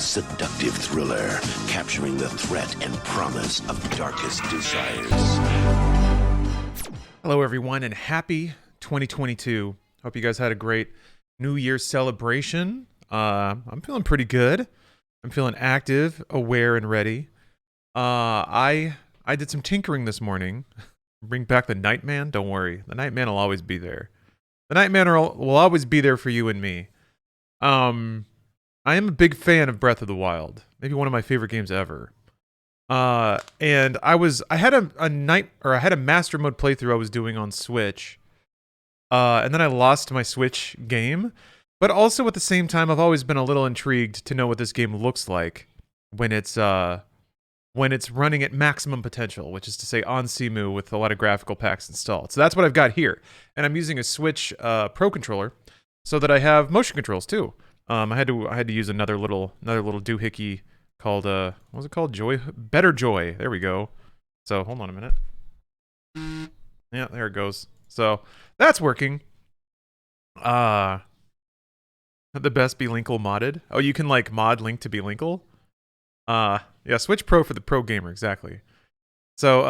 seductive thriller, capturing the threat and promise of darkest desires. Hello, everyone, and happy 2022. Hope you guys had a great New Year's celebration. I'm feeling pretty good. I'm feeling active, aware, and ready. I did some tinkering this morning. Bring back the Nightman. Don't worry, the Nightman will always be there. The Nightman will always be there for you and me. I am a big fan of Breath of the Wild. Maybe one of my favorite games ever. And I had a master mode playthrough I was doing on Switch. And then I lost my Switch game. But also at the same time, I've always been a little intrigued to know what this game looks like when it's running at maximum potential, which is to say on CMU with a lot of graphical packs installed. So that's what I've got here. And I'm using a Switch Pro controller so that I have motion controls too. I had to use another little doohickey called what was it called? Better Joy. There we go. So hold on a minute. Yeah, there it goes. So that's working. The best be Lynel modded. Oh, you can like mod Link to be Lynel. Yeah, Switch Pro for the pro gamer, exactly. So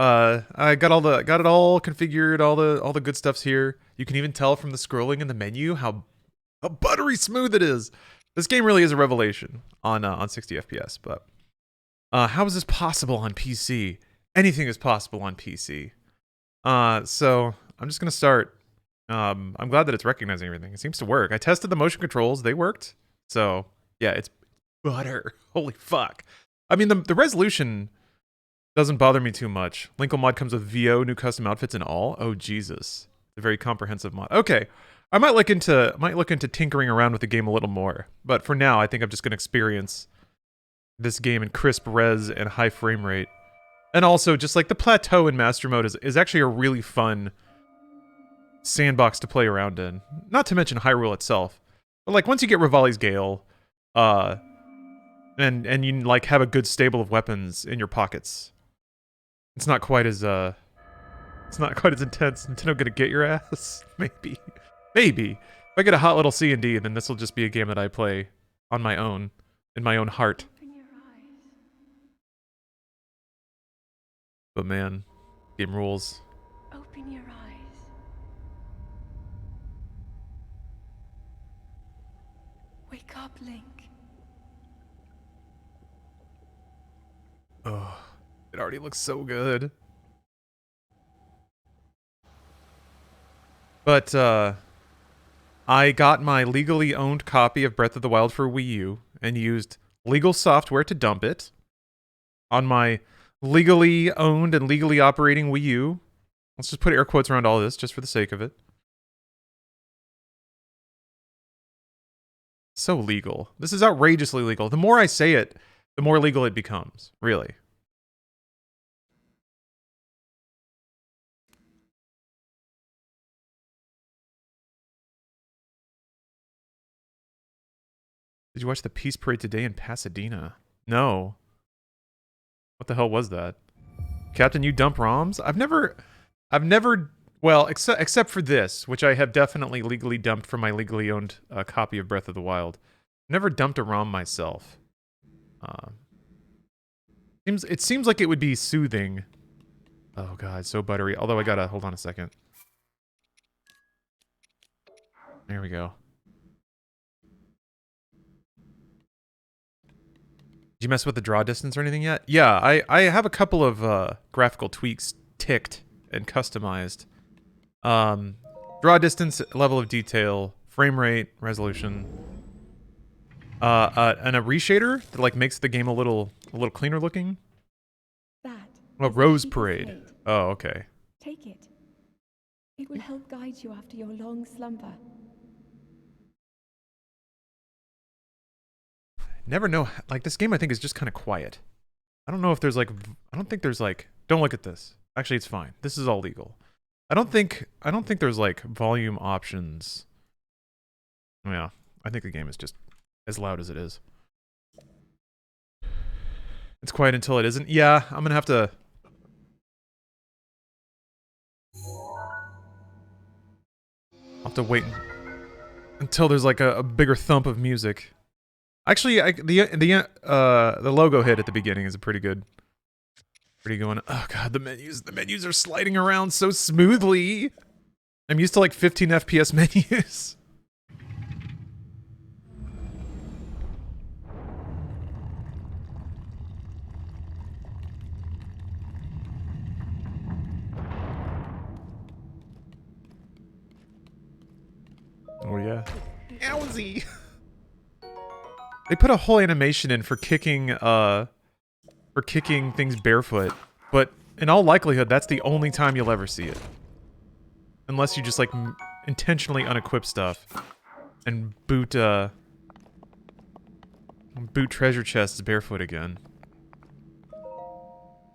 I got it all configured, all the good stuff's here. You can even tell from the scrolling in the menu how buttery smooth it is. This game really is a revelation on 60 FPS, but how is this possible on PC? Anything is possible on PC. So I'm just gonna start. I'm glad that it's recognizing everything. It seems to work. I tested the motion controls; they worked. So yeah, it's butter. Holy fuck! I mean, the resolution doesn't bother me too much. Lynel mod comes with VO, new custom outfits, and all. Oh Jesus, a very comprehensive mod. Okay. I might look into tinkering around with the game a little more, but for now, I think I'm just gonna experience this game in crisp res and high frame rate, and also just like the Plateau in Master Mode is actually a really fun sandbox to play around in. Not to mention Hyrule itself, but like once you get Rivali's Gale, and you like have a good stable of weapons in your pockets, it's not quite as intense. Nintendo gonna get your ass, maybe. Maybe. If I get a hot little C&D, then this will just be a game that I play on my own, in my own heart. But man, game rules. Open your eyes. Wake up, Link. Oh, it already looks so good. But, I got my legally owned copy of Breath of the Wild for Wii U and used legal software to dump it on my legally owned and legally operating Wii U. Let's just put air quotes around all this just for the sake of it. So legal. This is outrageously legal. The more I say it, the more legal it becomes. Really. Did you watch the Peace Parade today in Pasadena? No. What the hell was that? Captain, you dump ROMs? I've never, well, except for this, which I have definitely legally dumped from my legally owned copy of Breath of the Wild. Never dumped a ROM myself. It seems like it would be soothing. Oh god, so buttery. Although I gotta, hold on a second. There we go. Did you mess with the draw distance or anything yet? Yeah, I have a couple of graphical tweaks ticked and customized. Draw distance, level of detail, frame rate, resolution, and a reshader that like makes the game a little cleaner looking. That Oh, is Rose the Parade. plate. Oh, okay. Take it. It will help guide you after your long slumber. Never know. Like this game, I think is just kind of quiet. I don't know if there's like. I don't think there's like. Don't look at this. Actually, it's fine. This is all legal. I don't think there's like volume options. Yeah, I think the game is just as loud as it is. It's quiet until it isn't. Yeah, I'm gonna have to. I'll have to wait until there's like a bigger thump of music. Actually, the logo hit at the beginning is a pretty good one. Oh god, the menus are sliding around so smoothly. I'm used to like 15 FPS menus. Oh yeah. Owzie. They put a whole animation in for kicking things barefoot, but in all likelihood that's the only time you'll ever see it. Unless you just like intentionally unequip stuff and boot treasure chests barefoot again.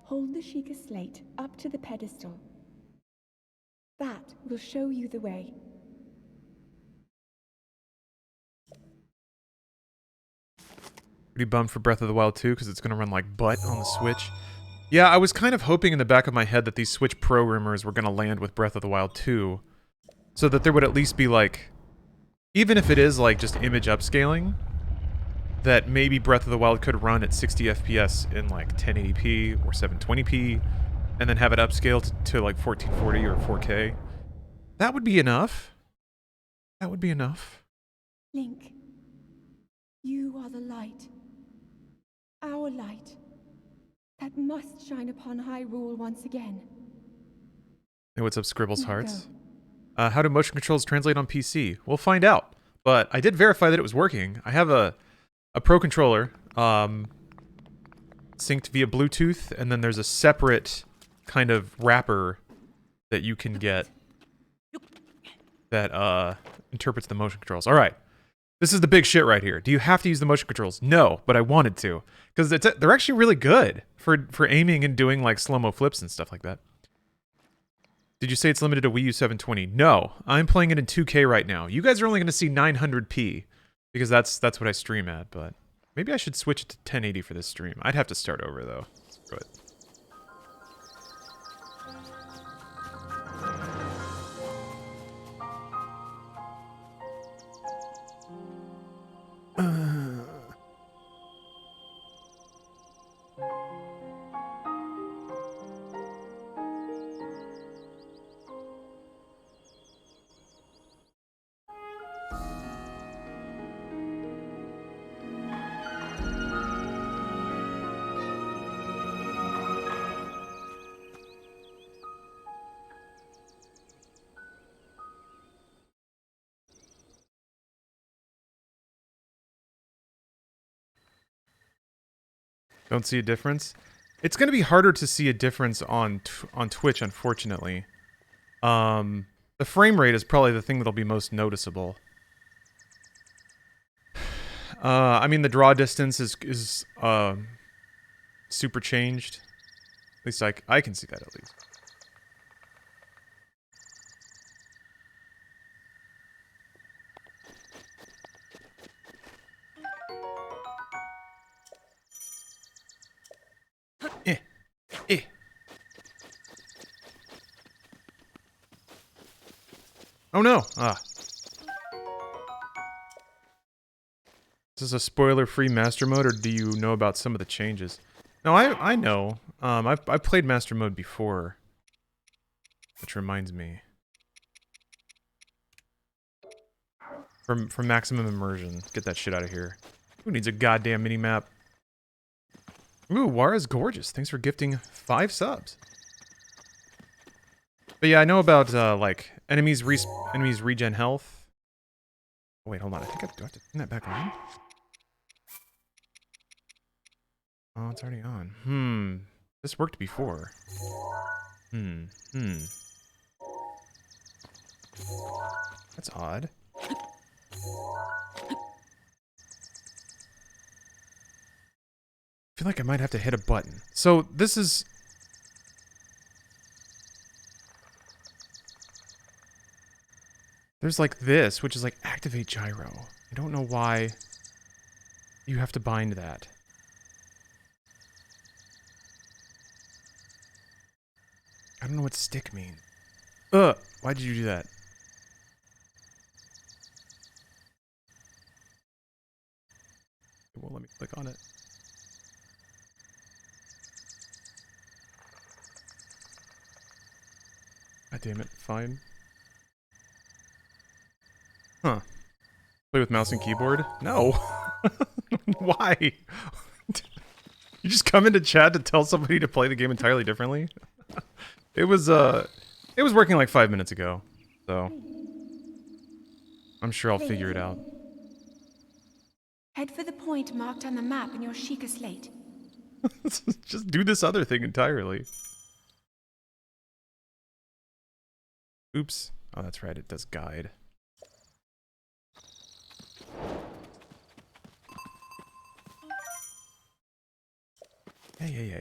Hold the Sheikah slate up to the pedestal. That will show you the way. Pretty bummed for Breath of the Wild 2 because it's going to run like butt on the Switch. Yeah, I was kind of hoping in the back of my head that these Switch Pro rumors were going to land with Breath of the Wild 2, so that there would at least be like, even if it is like just image upscaling, that maybe Breath of the Wild could run at 60 FPS in like 1080p or 720p, and then have it upscaled to like 1440 or 4K. That would be enough. That would be enough. Link, you are the light. Our light. That must shine upon Hyrule once again. Hey, what's up, Scribbles Now Hearts? go. How do motion controls translate on PC? We'll find out. But I did verify that it was working. I have a Pro controller synced via Bluetooth, and then there's a separate kind of wrapper that you can get that interprets the motion controls. All right. This is the big shit right here. Do you have to use the motion controls? No, but I wanted to. Because they're actually really good for aiming and doing like slow-mo flips and stuff like that. Did you say it's limited to Wii U 720? No, I'm playing it in 2K right now. You guys are only going to see 900p because that's what I stream at, but maybe I should switch it to 1080 for this stream. I'd have to start over though. Screw it. Don't see a difference? It's going to be harder to see a difference on Twitch, unfortunately. The frame rate is probably the thing that'll be most noticeable. I mean, the draw distance is super changed. At least I can see that at least. Oh no! Ah. Is this a spoiler-free Master Mode, or do you know about some of the changes? No, I know. I've played Master Mode before. Which reminds me. From Maximum Immersion. Get that shit out of here. Who needs a goddamn mini-map? Ooh, Wara's gorgeous. Thanks for gifting 5 subs. But yeah, I know about, like, enemies regen health. Oh, wait, hold on. I think do I have to turn that back on? Oh, it's already on. This worked before. That's odd. I feel like I might have to hit a button. So, this is... There's like this, which is like activate gyro. I don't know why you have to bind that. I don't know what stick means. Why did you do that? It won't let me click on it. God damn it. Fine. Huh. Play with mouse and keyboard? No. Why? You just come into chat to tell somebody to play the game entirely differently? It was working like 5 minutes ago, so I'm sure I'll figure it out. Head for the point marked on the map in your Sheikah slate. Just do this other thing entirely. Oops. Oh, that's right, it does guide. Yeah.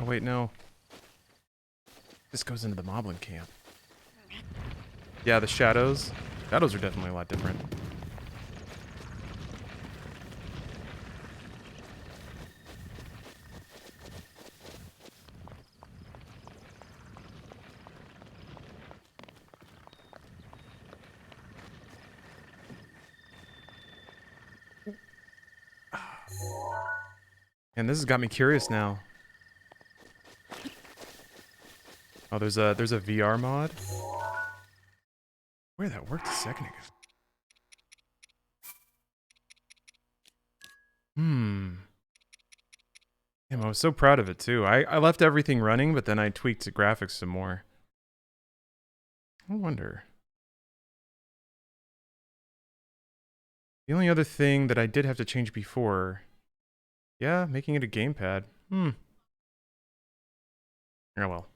Oh wait, no. This goes into the Moblin camp. Yeah, the shadows. Shadows are definitely a lot different. And this has got me curious now. Oh, there's a VR mod. Where that worked a second ago. Damn, I was so proud of it too. I left everything running, but then I tweaked the graphics some more. I wonder. The only other thing that I did have to change before, yeah, making it a gamepad. Oh well.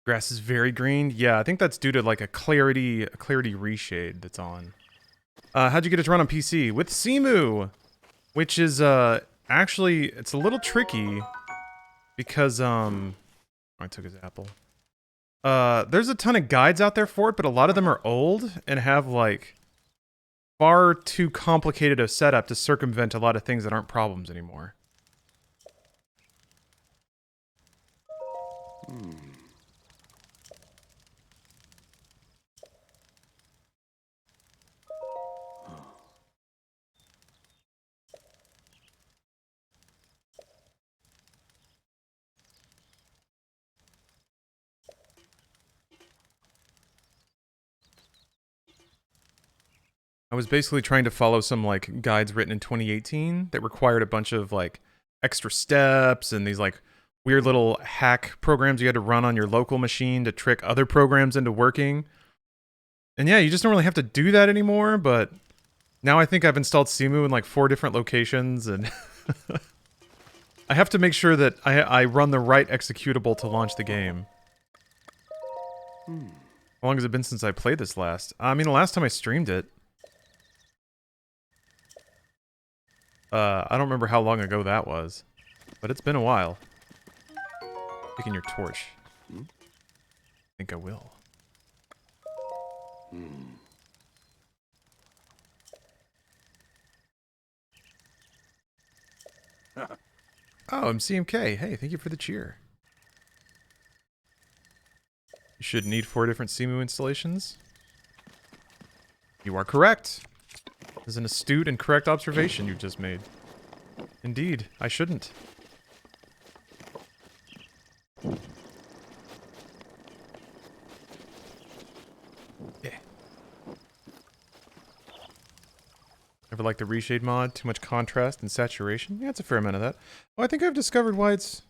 Grass is very green. Yeah, I think that's due to like a clarity reshade that's on. How'd you get it to run on PC? With Cemu, which is actually it's a little tricky because I took his apple. There's a ton of guides out there for it, but a lot of them are old and have like far too complicated a setup to circumvent a lot of things that aren't problems anymore. I was basically trying to follow some like guides written in 2018 that required a bunch of like extra steps and these like weird little hack programs you had to run on your local machine to trick other programs into working. And yeah, you just don't really have to do that anymore, but now I think I've installed Cemu in like 4 different locations and I have to make sure that I run the right executable to launch the game. How long has it been since I played this last? I mean, the last time I streamed it. I don't remember how long ago that was, but it's been a while. Picking your torch. I think I will. Oh, I'm CMK. Hey, thank you for the cheer. You should need 4 different Cemu installations. You are correct. This is an astute and correct observation you just made. Indeed, I shouldn't. Yeah. Ever like the reshade mod? Too much contrast and saturation? Yeah, it's a fair amount of that. Oh, I think I've discovered why it's...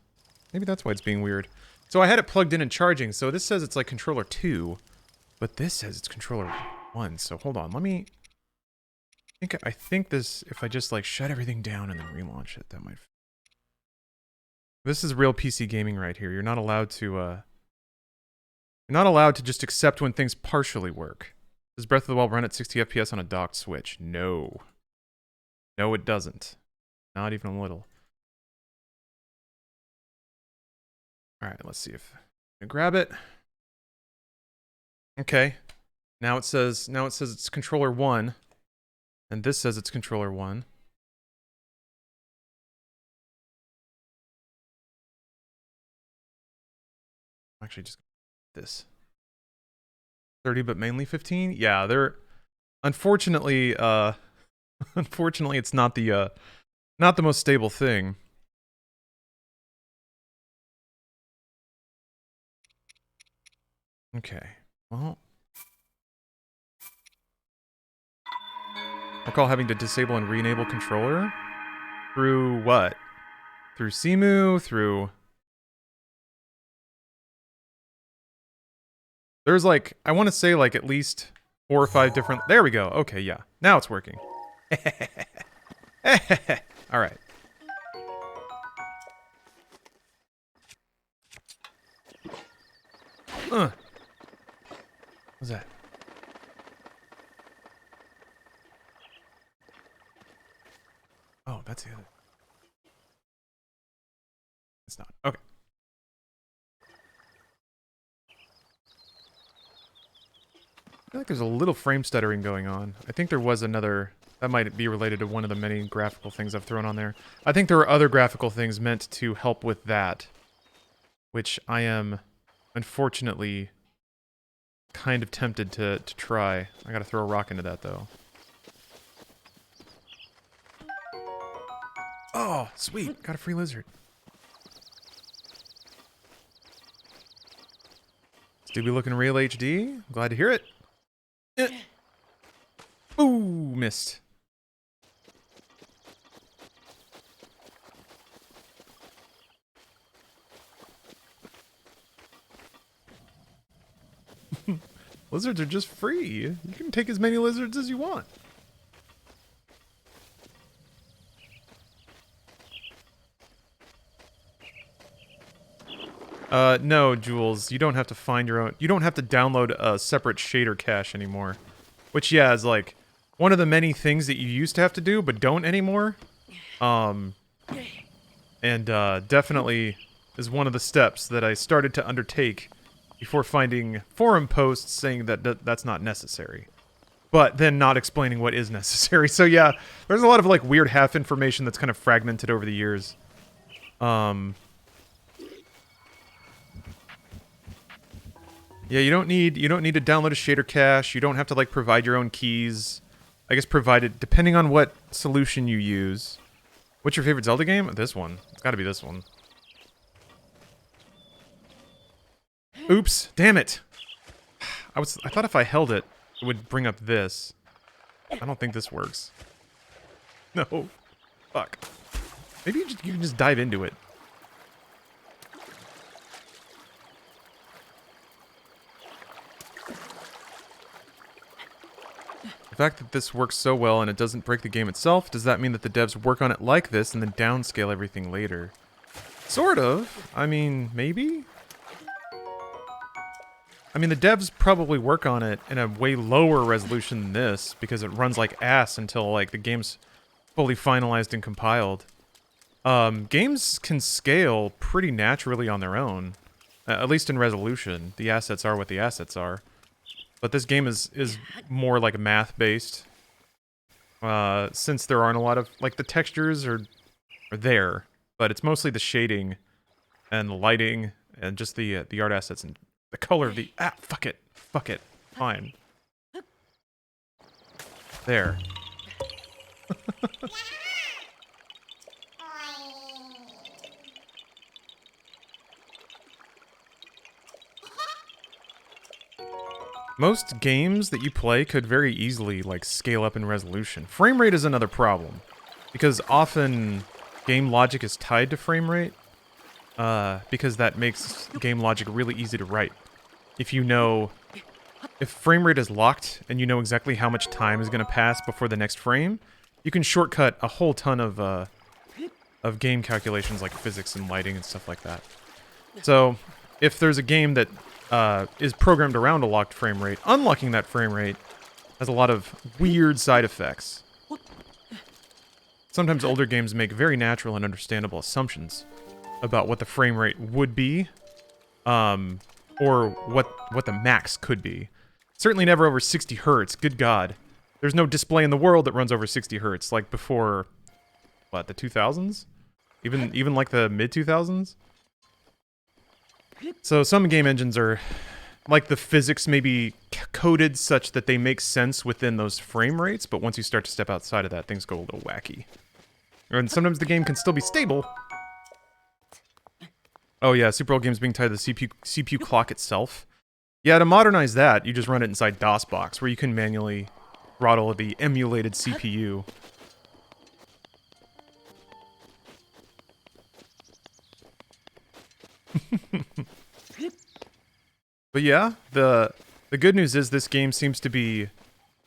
Maybe that's why it's being weird. So I had it plugged in and charging, so this says it's like controller 2, but this says it's controller 1, so hold on, let me... I think this, if I just like shut everything down and then relaunch it, that might... This is real PC gaming right here. You're not allowed to, You're not allowed to just accept when things partially work. Does Breath of the Wild run at 60 FPS on a docked Switch? No. No, it doesn't. Not even a little. Alright, let's see if... I grab it. Okay. Now it says it's controller 1. And this says it's controller 1. Actually, just this 30, but mainly 15. Yeah, they're unfortunately, unfortunately, it's not the most stable thing. Okay, well, recall having to disable and re-enable controller through what? Through Simu, through. There's like, I want to say like at least 4 or 5 different. There we go. Okay, yeah, now it's working. All right. What's that? Oh, that's the other. It's not. Okay. I feel like there's a little frame stuttering going on. I think there was another. That might be related to one of the many graphical things I've thrown on there. I think there are other graphical things meant to help with that, which I am, unfortunately, kind of tempted to try. I gotta throw a rock into that, though. Oh, sweet. Got a free lizard. Still be looking real HD. Glad to hear it. Ooh, missed. Lizards are just free. You can take as many lizards as you want. No, Jules, you don't have to find your own. You don't have to download a separate shader cache anymore. Which, yeah, is like one of the many things that you used to have to do, but don't anymore. And definitely is one of the steps that I started to undertake before finding forum posts saying that that's not necessary. But then not explaining what is necessary. So yeah, there's a lot of like weird half information that's kind of fragmented over the years. Yeah, you don't need to download a shader cache. You don't have to like provide your own keys. I guess provided depending on what solution you use. What's your favorite Zelda game? This one. It's got to be this one. Oops, damn it. I thought if I held it, it would bring up this. I don't think this works. No. Fuck. Maybe you can just dive into it. The fact that this works so well and it doesn't break the game itself, does that mean that the devs work on it like this and then downscale everything later? Sort of. I mean, maybe? I mean, the devs probably work on it in a way lower resolution than this because it runs like ass until like the game's fully finalized and compiled. Games can scale pretty naturally on their own, at least in resolution. The assets are what the assets are. But this game is more like math-based. Since there aren't a lot of... Like, the textures are there, but it's mostly the shading and the lighting and just the art assets and the color of the... Ah, fuck it. Fuck it. Fine. There. Most games that you play could very easily, like, scale up in resolution. Frame rate is another problem, because often game logic is tied to frame rate, because that makes game logic really easy to write. If you know... If frame rate is locked, and you know exactly how much time is going to pass before the next frame, you can shortcut a whole ton of game calculations like physics and lighting and stuff like that. So, if there's a game that is programmed around a locked frame rate, unlocking that frame rate has a lot of weird side effects. Sometimes older games make very natural and understandable assumptions about what the frame rate would be, or what the max could be. Certainly never over 60 hertz, good god. There's no display in the world that runs over 60 hertz, like before, what, the 2000s? Even like the mid-2000s? So some game engines are, like, the physics may be coded such that they make sense within those frame rates, but once you start to step outside of that, things go a little wacky. And sometimes the game can still be stable. Oh yeah, Super Old Games being tied to the CPU clock itself. Yeah, to modernize that, you just run it inside DOSBox, where you can manually throttle the emulated CPU. But yeah, the good news is this game seems to be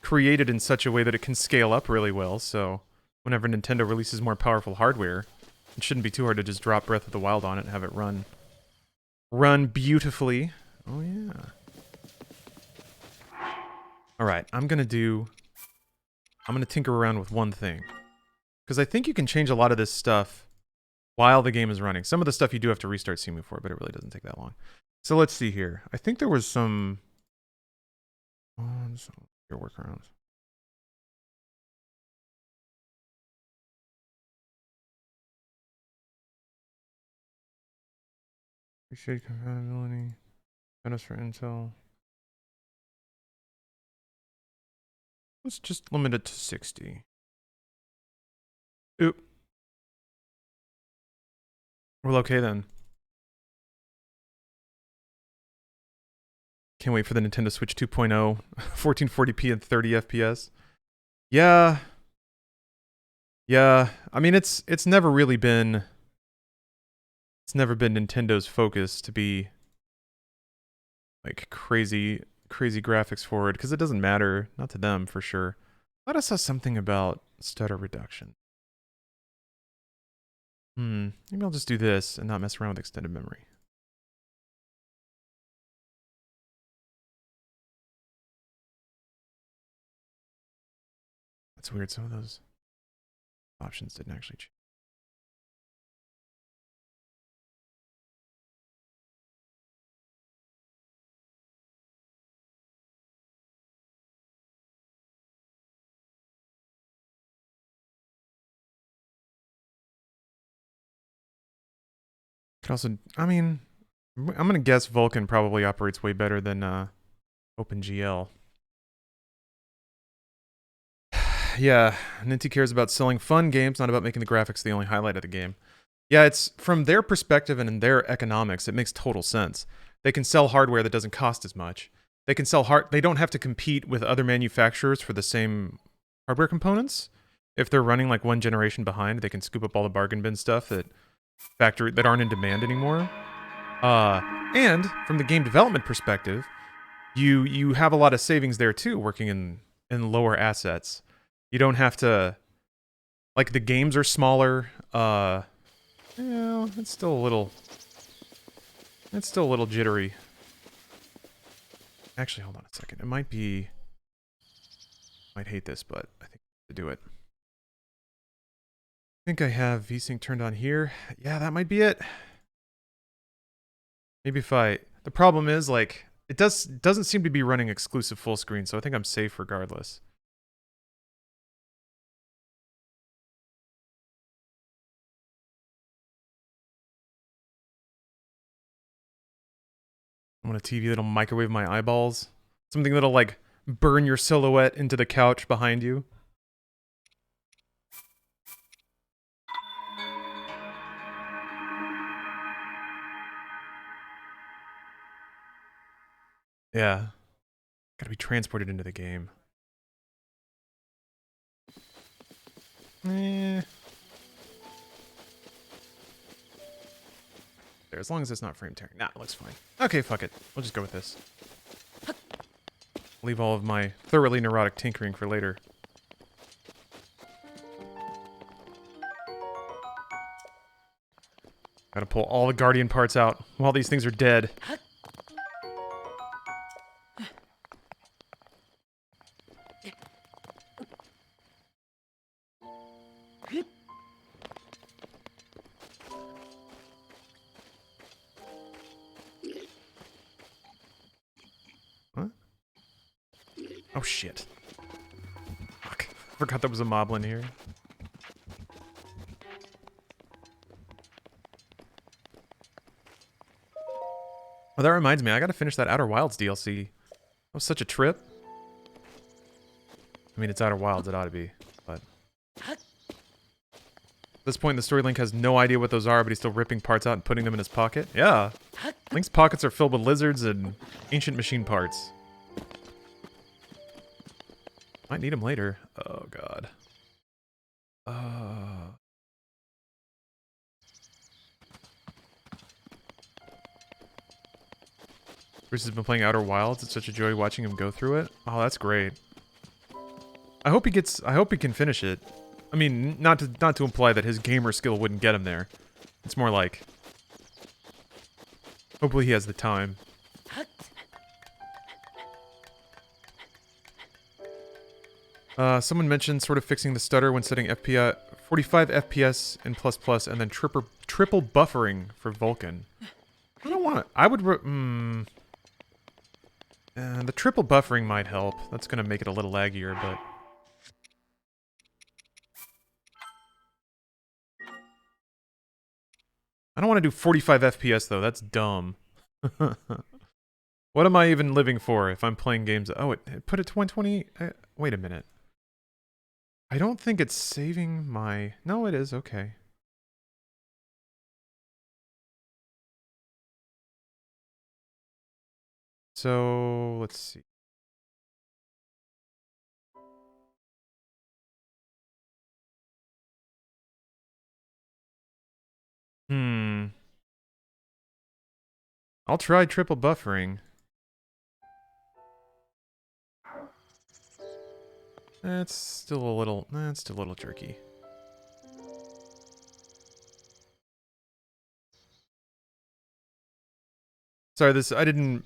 created in such a way that it can scale up really well, so whenever Nintendo releases more powerful hardware, it shouldn't be too hard to just drop Breath of the Wild on it and have it run beautifully. Oh yeah. Alright, I'm gonna tinker around with one thing. Because I think you can change a lot of this stuff while the game is running. Some of the stuff you do have to restart CMU for, but it really doesn't take that long. So let's see here. I think there was some your workarounds. Appreciate compatibility. Bonus for Intel. Let's just limit it to 60. Oop. Well, okay then. Can't wait for the Nintendo Switch 2.0, 1440p and 30 FPS. Yeah. Yeah. I mean, it's never really been... It's never been Nintendo's focus to be like crazy graphics forward, because it doesn't matter, not to them for sure. Let us saw something about stutter reduction. Maybe I'll just do this and not mess around with extended memory. That's weird, some of those options didn't actually change. Could also, I mean, I'm gonna guess Vulkan probably operates way better than OpenGL. Yeah, Ninty cares about selling fun games, not about making the graphics the only highlight of the game. Yeah, it's from their perspective and in their economics, it makes total sense. They can sell hardware that doesn't cost as much. They can sell they don't have to compete with other manufacturers for the same hardware components. If they're running like one generation behind, they can scoop up all the bargain bin stuff that aren't in demand anymore. And from the game development perspective, you have a lot of savings there too, working in lower assets. You don't have to, like, the games are smaller. It's still a little jittery. Actually, hold on a second. It might hate this, but I think I have to do it. I think I have VSync turned on here. Yeah, that might be it. Maybe if the problem is, like, it doesn't seem to be running exclusive full screen, so I think I'm safe regardless. I want a TV that'll microwave my eyeballs. Something that'll, like, burn your silhouette into the couch behind you. Yeah. Gotta be transported into the game. There, as long as it's not frame tearing. Nah, it looks fine. Okay, fuck it. We'll just go with this. Leave all of my thoroughly neurotic tinkering for later. Gotta pull all the Guardian parts out while these things are dead. Oh shit. Fuck. Forgot there was a moblin here. Oh, that reminds me, I gotta finish that Outer Wilds DLC. That was such a trip. I mean, it's Outer Wilds, it ought to be, but... At this point, the story, Link has no idea what those are, but he's still ripping parts out and putting them in his pocket. Yeah. Link's pockets are filled with lizards and ancient machine parts. Might need them later. Oh, God. Bruce has been playing Outer Wilds. It's such a joy watching him go through it. Oh, that's great. I hope he can finish it. I mean, not to imply that his gamer skill wouldn't get him there. It's more like, hopefully he has the time. Someone mentioned sort of fixing the stutter when setting FPS 45 FPS in ++, and then triple buffering for Vulkan. I don't want it. I would. The triple buffering might help. That's gonna make it a little laggier, but. I don't want to do 45 FPS though. That's dumb. What am I even living for if I'm playing games? Oh, it put it to 120. Wait a minute. I don't think it's saving my... No, it is. Okay. So, let's see. I'll try triple buffering. That's still a little... That's still a little jerky. Sorry, this... I didn't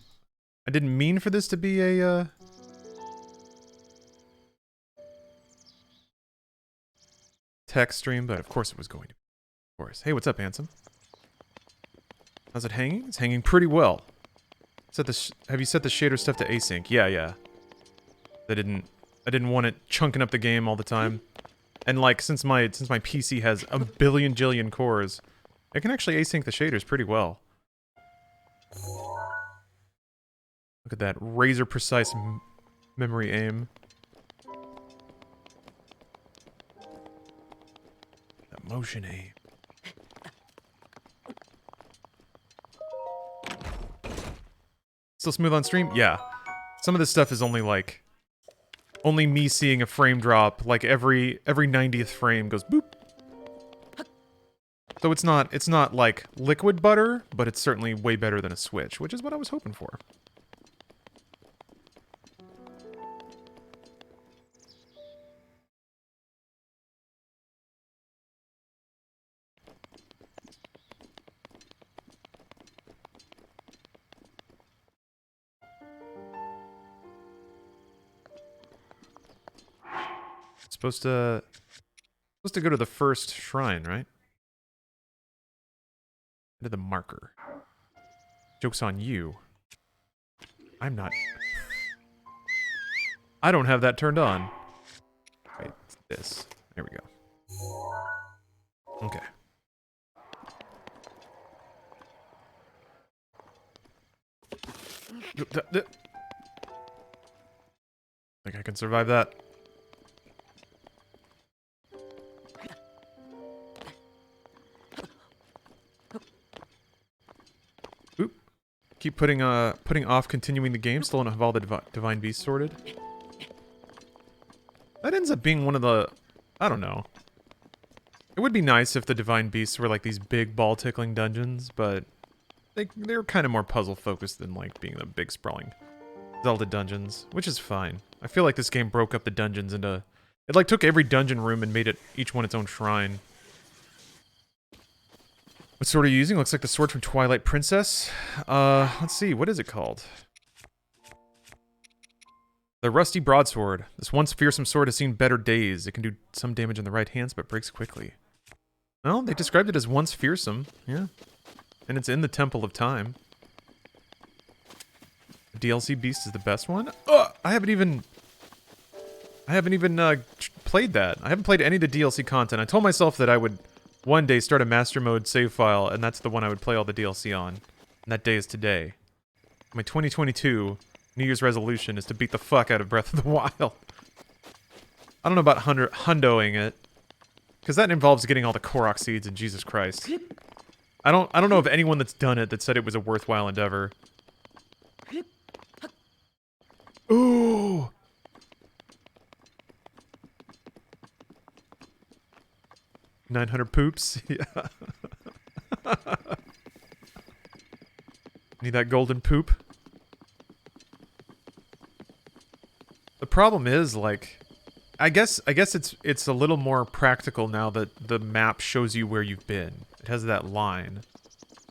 mean for this to be a, text stream, but of course it was going to be. Of course. Hey, what's up, handsome? How's it hanging? It's hanging pretty well. Have you set the shader stuff to async? Yeah. I didn't want it chunking up the game all the time. And like, since my PC has a billion jillion cores, it can actually async the shaders pretty well. Look at that razor precise memory aim. That motion aim. Still smooth on stream? Yeah. Some of this stuff is only like... Only me seeing a frame drop, like every 90th frame goes boop. So it's not like liquid butter, but it's certainly way better than a Switch, which is what I was hoping for. Supposed to go to the first shrine, right? To the marker. Joke's on you. I'm not... I don't have that turned on. Wait, this. There we go. Okay. Think I can survive that. Keep putting off continuing the game. Still don't have all the divine beasts sorted. That ends up being one of the... I don't know. It would be nice if the divine beasts were like these big ball-tickling dungeons, but they're kind of more puzzle-focused than like being the big sprawling Zelda dungeons, which is fine. I feel like this game broke up the dungeons into... It like took every dungeon room and made it each one its own shrine. What sword are you using? Looks like the sword from Twilight Princess. Let's see. What is it called? The Rusty Broadsword. This once fearsome sword has seen better days. It can do some damage in the right hands, but breaks quickly. Well, they described it as once fearsome. Yeah. And it's in the Temple of Time. The DLC Beast is the best one? I haven't even played that. I haven't played any of the DLC content. I told myself that I would... one day start a master mode save file, and that's the one I would play all the DLC on. And that day is today. My 2022 New Year's resolution is to beat the fuck out of Breath of the Wild. I don't know about hundoing it, because that involves getting all the Korok seeds, and Jesus Christ. I don't know of anyone that's done it that said it was a worthwhile endeavor. Ooh! $900 poops? Yeah. Need that golden poop? The problem is, like, I guess it's a little more practical now that the map shows you where you've been. It has that line.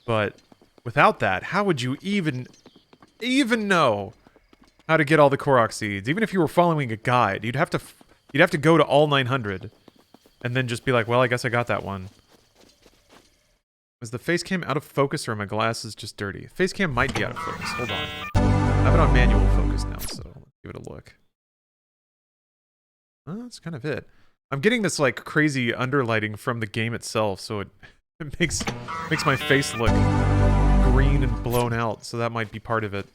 But without that, how would you even know how to get all the Korok seeds? Even if you were following a guide, you'd have to go to all 900 and then just be like, well, I guess I got that one. Is the face cam out of focus or are my glasses just dirty? Face cam might be out of focus. Hold on. I have it on manual focus now, so let's give it a look. That's kind of it. I'm getting this like crazy underlighting from the game itself, so it makes my face look green and blown out, so that might be part of it.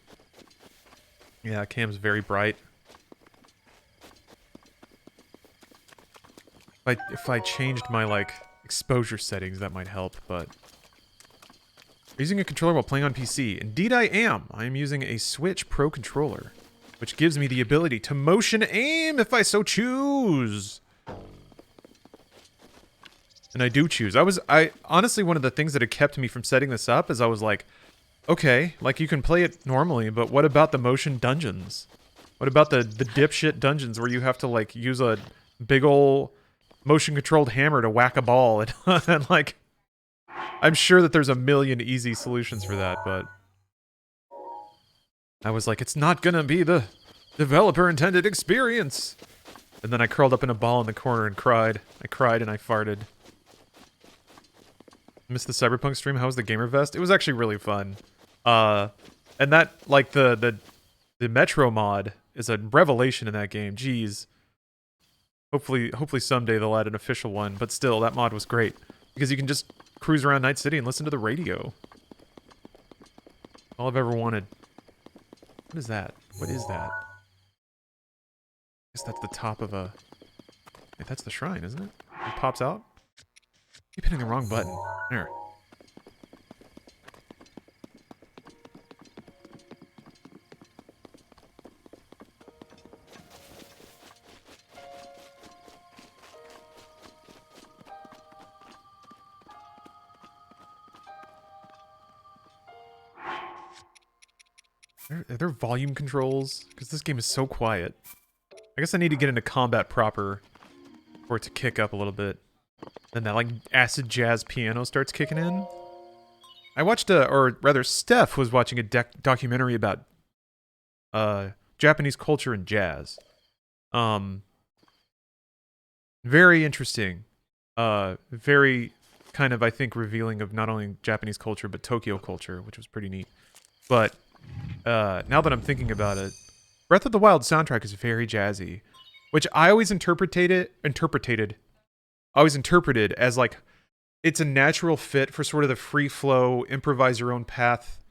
Yeah, cam's very bright. If I changed my like exposure settings, that might help, but using a controller while playing on PC. Indeed I am. I am using a Switch Pro controller, which gives me the ability to motion aim if I so choose. And I do choose. I honestly, one of the things that had kept me from setting this up is I was like, okay, like you can play it normally, but what about the motion dungeons? What about the dipshit dungeons where you have to like use a big ol' motion controlled hammer to whack a ball and like, I'm sure that there's a million easy solutions for that, but I was like, it's not gonna be the developer-intended experience. And then I curled up in a ball in the corner and cried. I cried and I farted. Missed the Cyberpunk stream. How was the Gamer Vest? It was actually really fun. And that, like, the Metro mod is a revelation in that game. Jeez. Hopefully someday they'll add an official one, but still, that mod was great. Because you can just cruise around Night City and listen to the radio. All I've ever wanted. What is that? What is that? I guess that's the top of a... Wait, that's the shrine, isn't it? It pops out? Keep hitting the wrong button. There. Are there volume controls? Because this game is so quiet. I guess I need to get into combat proper for it to kick up a little bit. Then that, like, acid jazz piano starts kicking in. I watched or rather, Steph was watching a documentary about Japanese culture and jazz. Very interesting. Very kind of, I think, revealing of not only Japanese culture, but Tokyo culture, which was pretty neat. But now that I'm thinking about it, Breath of the Wild soundtrack is very jazzy, which I always interpreted as like it's a natural fit for sort of the free flow, improvise your own path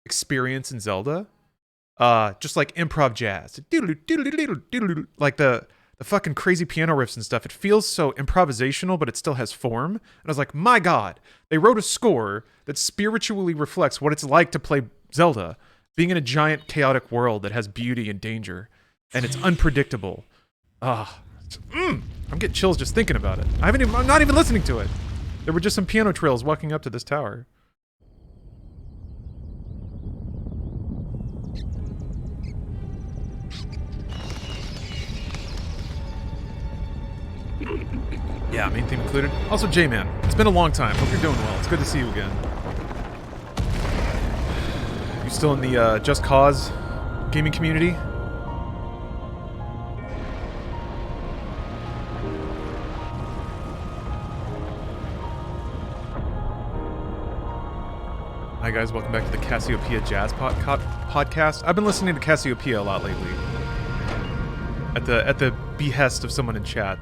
experience in Zelda. Just like improv jazz. Like the fucking crazy piano riffs and stuff. It feels so improvisational, but it still has form. And I was like, my God, they wrote a score that spiritually reflects what it's like to play Zelda, being in a giant chaotic world that has beauty and danger, and it's unpredictable. I'm getting chills just thinking about it. I'm not even listening to it. There were just some piano trails walking up to this tower. Yeah, main theme included. Also, J-Man, it's been a long time. Hope you're doing well. It's good to see you again. You still in the Just Cause gaming community? Hi guys, welcome back to the Cassiopeia Jazz podcast. I've been listening to Cassiopeia a lot lately. At the behest of someone in chat.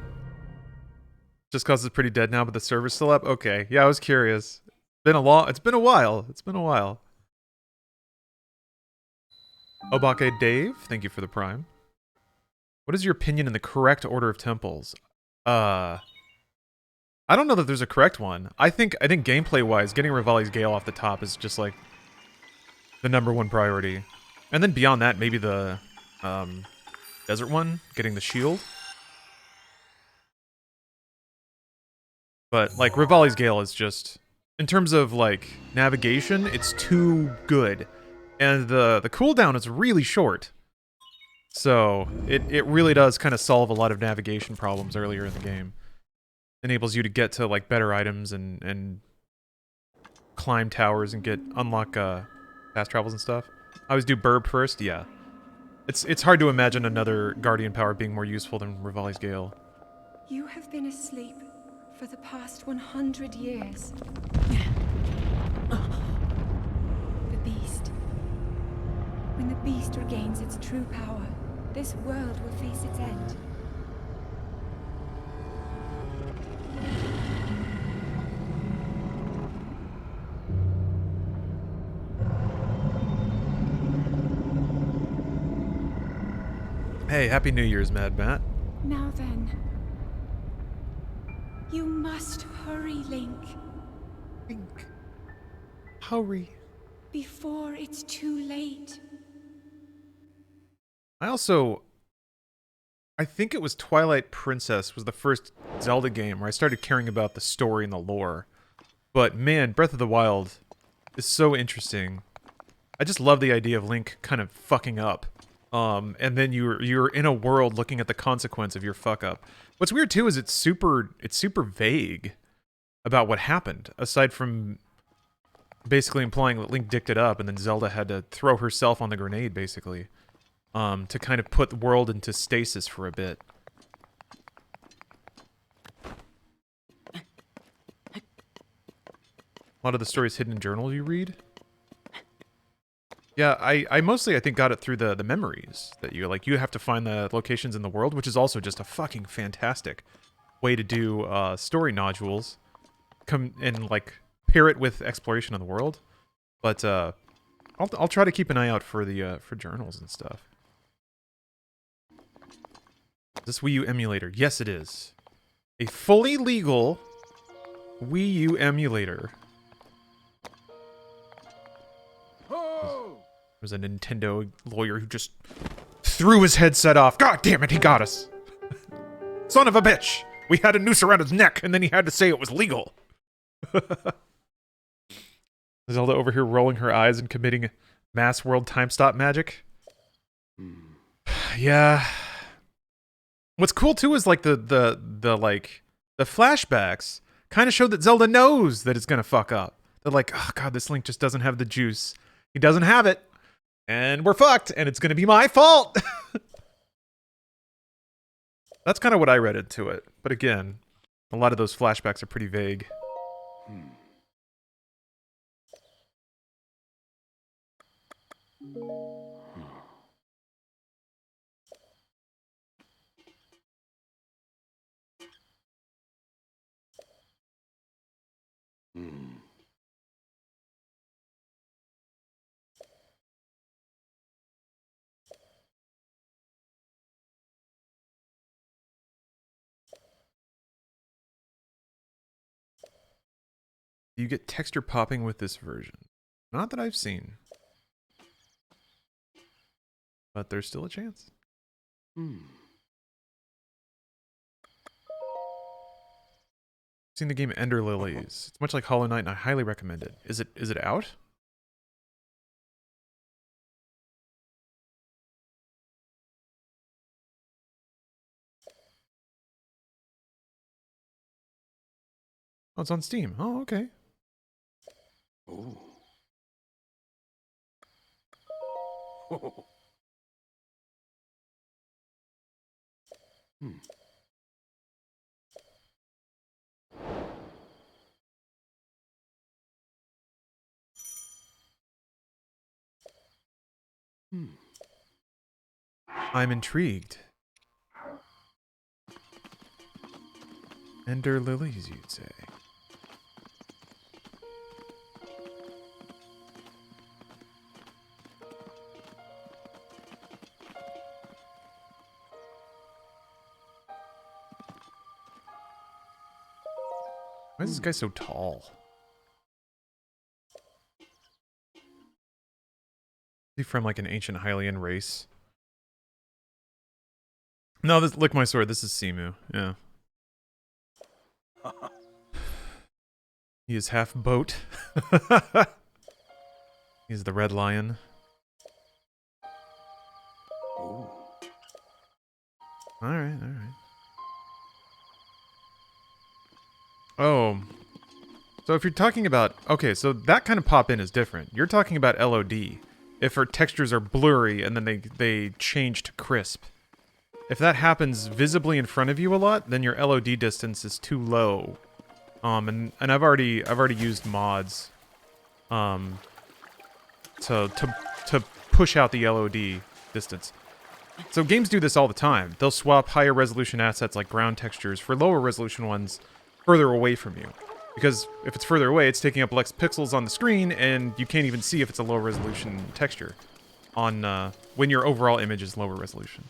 Just Cause is pretty dead now, but the server's still up? Okay. Yeah, I was curious. It's been a while. It's been a while. Obake Dave, thank you for the prime. What is your opinion in the correct order of temples? I don't know that there's a correct one. I think gameplay-wise, getting Rivali's Gale off the top is just like the #1 priority. And then beyond that, maybe the desert one, getting the shield. But like Rivali's Gale is just, in terms of like navigation, it's too good. And the cooldown is really short. So it really does kind of solve a lot of navigation problems earlier in the game. Enables you to get to like better items and climb towers and unlock fast travels and stuff. I always do Burb first, yeah. It's hard to imagine another Guardian power being more useful than Rivali's Gale. You have been asleep for the past 100 years. The beast. When the beast regains its true power, this world will face its end. Hey, Happy New Year's, Mad Matt. Now then. You must hurry, Link. Link. Hurry. Before it's too late. I think it was Twilight Princess was the first Zelda game where I started caring about the story and the lore. But man, Breath of the Wild is so interesting. I just love the idea of Link kind of fucking up. And then you're in a world looking at the consequence of your fuck up. What's weird too is it's super vague about what happened, aside from basically implying that Link dicked it up and then Zelda had to throw herself on the grenade, basically. To kind of put the world into stasis for a bit. A lot of the stories hidden in journals you read. Yeah, I mostly, I think, got it through the memories that you have to find the locations in the world, which is also just a fucking fantastic way to do story nodules. Come and like pair it with exploration of the world. But I'll try to keep an eye out for the for journals and stuff. Is this Wii U emulator? Yes, it is. A fully legal Wii U emulator. There's a Nintendo lawyer who just threw his headset off. God damn it, he got us. Son of a bitch. We had a noose around his neck, and then he had to say it was legal. Zelda over here rolling her eyes and committing mass world time stop magic. Yeah. What's cool too is like the flashbacks kind of show that Zelda knows that it's gonna fuck up. They're like, oh god, this Link just doesn't have the juice. He doesn't have it. And we're fucked, and it's gonna be my fault. That's kind of what I read into it. But again, a lot of those flashbacks are pretty vague. Do you get texture popping with this version? Not that I've seen. But there's still a chance. Seen the game Ender Lilies. It's much like Hollow Knight and I highly recommend it. Is it out? Oh, it's on Steam. Oh, okay. Oh. I'm intrigued. Ender Lilies, you'd say. Why is this guy so tall? Is he from like an ancient Hylian race? No, this lick my sword. This is Simu. Yeah. He is half boat. He's the red lion. Alright, alright. Oh. So if you're talking about... Okay, so that kind of pop-in is different. You're talking about LOD. If her textures are blurry and then they change to crisp. If that happens visibly in front of you a lot, then your LOD distance is too low. And I've already used mods to push out the LOD distance. So games do this all the time. They'll swap higher resolution assets like ground textures for lower resolution ones further away from you. Because if it's further away, it's taking up less pixels on the screen, and you can't even see if it's a low resolution texture on when your overall image is lower resolution.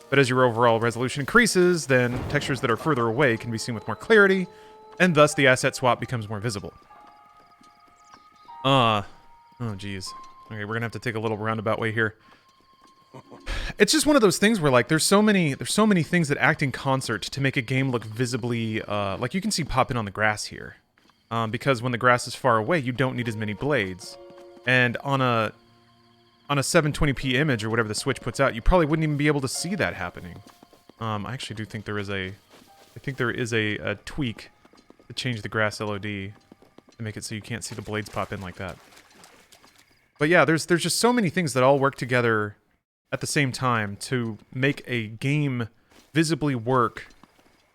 But as your overall resolution increases, then textures that are further away can be seen with more clarity, and thus the asset swap becomes more visible. Oh geez. Okay, we're gonna have to take a little roundabout way here. It's just one of those things where like there's so many things that act in concert to make a game look visibly like you can see popping on the grass here. Because when the grass is far away, you don't need as many blades. And on a 720p image or whatever the Switch puts out, you probably wouldn't even be able to see that happening. I actually do think there is a tweak to change the grass LOD to make it so you can't see the blades pop in like that. But yeah, there's just so many things that all work together at the same time to make a game visibly work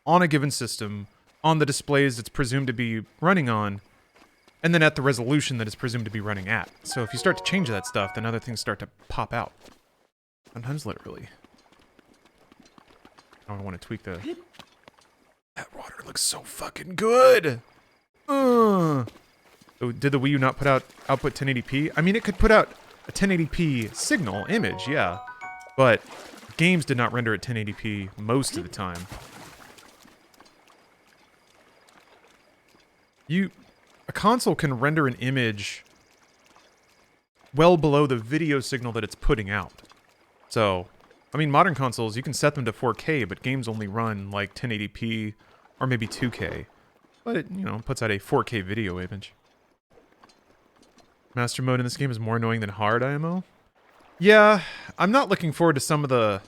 on a given system, on the displays it's presumed to be running on, and then at the resolution that it's presumed to be running at. So if you start to change that stuff, then other things start to pop out. Sometimes literally. I don't want to tweak the... That water looks so fucking good! Oh, did the Wii U not put out output 1080p? I mean, it could put out a 1080p signal image, yeah. But games did not render at 1080p most of the time. A console can render an image well below the video signal that it's putting out. So, I mean, modern consoles, you can set them to 4K, but games only run like 1080p or maybe 2K. But it, you know, puts out a 4K video image. Master mode in this game is more annoying than hard IMO. Yeah, I'm not looking forward to some of the...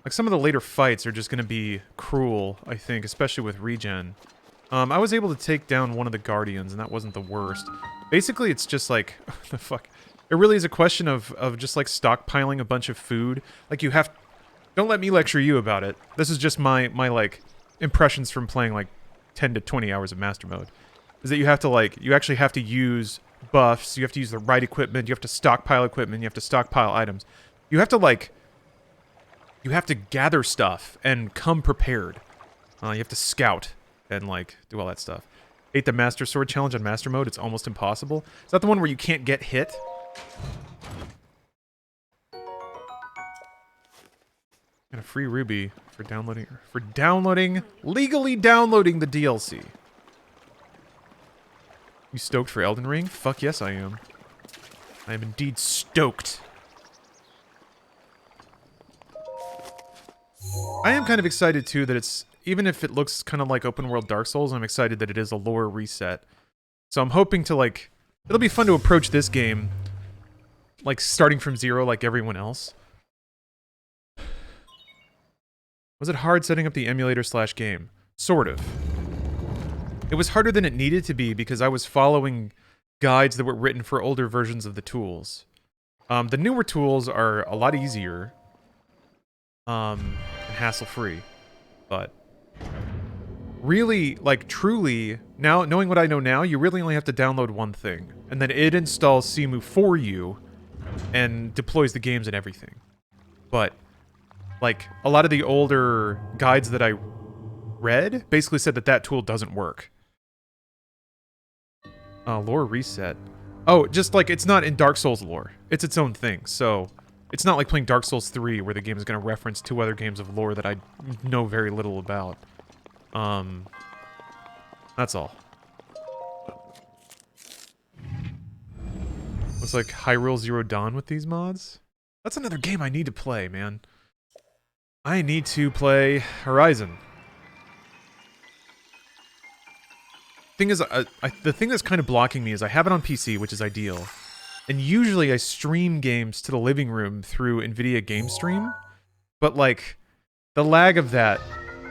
Like, some of the later fights are just going to be cruel, I think, especially with regen. I was able to take down one of the Guardians, and that wasn't the worst. Basically, it's just like... the fuck? It really is a question of just, like, stockpiling a bunch of food. Like, you have... Don't let me lecture you about it. This is just my like, impressions from playing, like, 10 to 20 hours of Master Mode. Is that you have to, like... You actually have to use buffs, you have to use the right equipment, you have to stockpile equipment, you have to stockpile items. You have to, like... You have to gather stuff and come prepared. You have to scout and, like, do all that stuff. Ate the Master Sword challenge on Master Mode. It's almost impossible. Is that the one where you can't get hit? And a free ruby for legally downloading the DLC. You stoked for Elden Ring? Fuck yes, I am. I am indeed stoked. I am kind of excited, too, that it's... Even if it looks kind of like open-world Dark Souls, I'm excited that it is a lore reset. So I'm hoping to, like... It'll be fun to approach this game, like, starting from zero like everyone else. Was it hard setting up the emulator/game? Sort of. It was harder than it needed to be because I was following guides that were written for older versions of the tools. The newer tools are a lot easier. And hassle-free. But... Really, like, truly, now, knowing what I know now, you really only have to download one thing. And then it installs Simu for you, and deploys the games and everything. But, like, a lot of the older guides that I read basically said that that tool doesn't work. Lore reset. Oh, just like, it's not in Dark Souls lore. It's its own thing, so... It's not like playing Dark Souls 3, where the game is going to reference two other games of lore that I know very little about. That's all. It's like Hyrule Zero Dawn with these mods. That's another game I need to play, man. I need to play Horizon. Thing is, the thing that's kind of blocking me is I have it on PC, which is ideal. And usually I stream games to the living room through NVIDIA Game Stream. But, like, the lag of that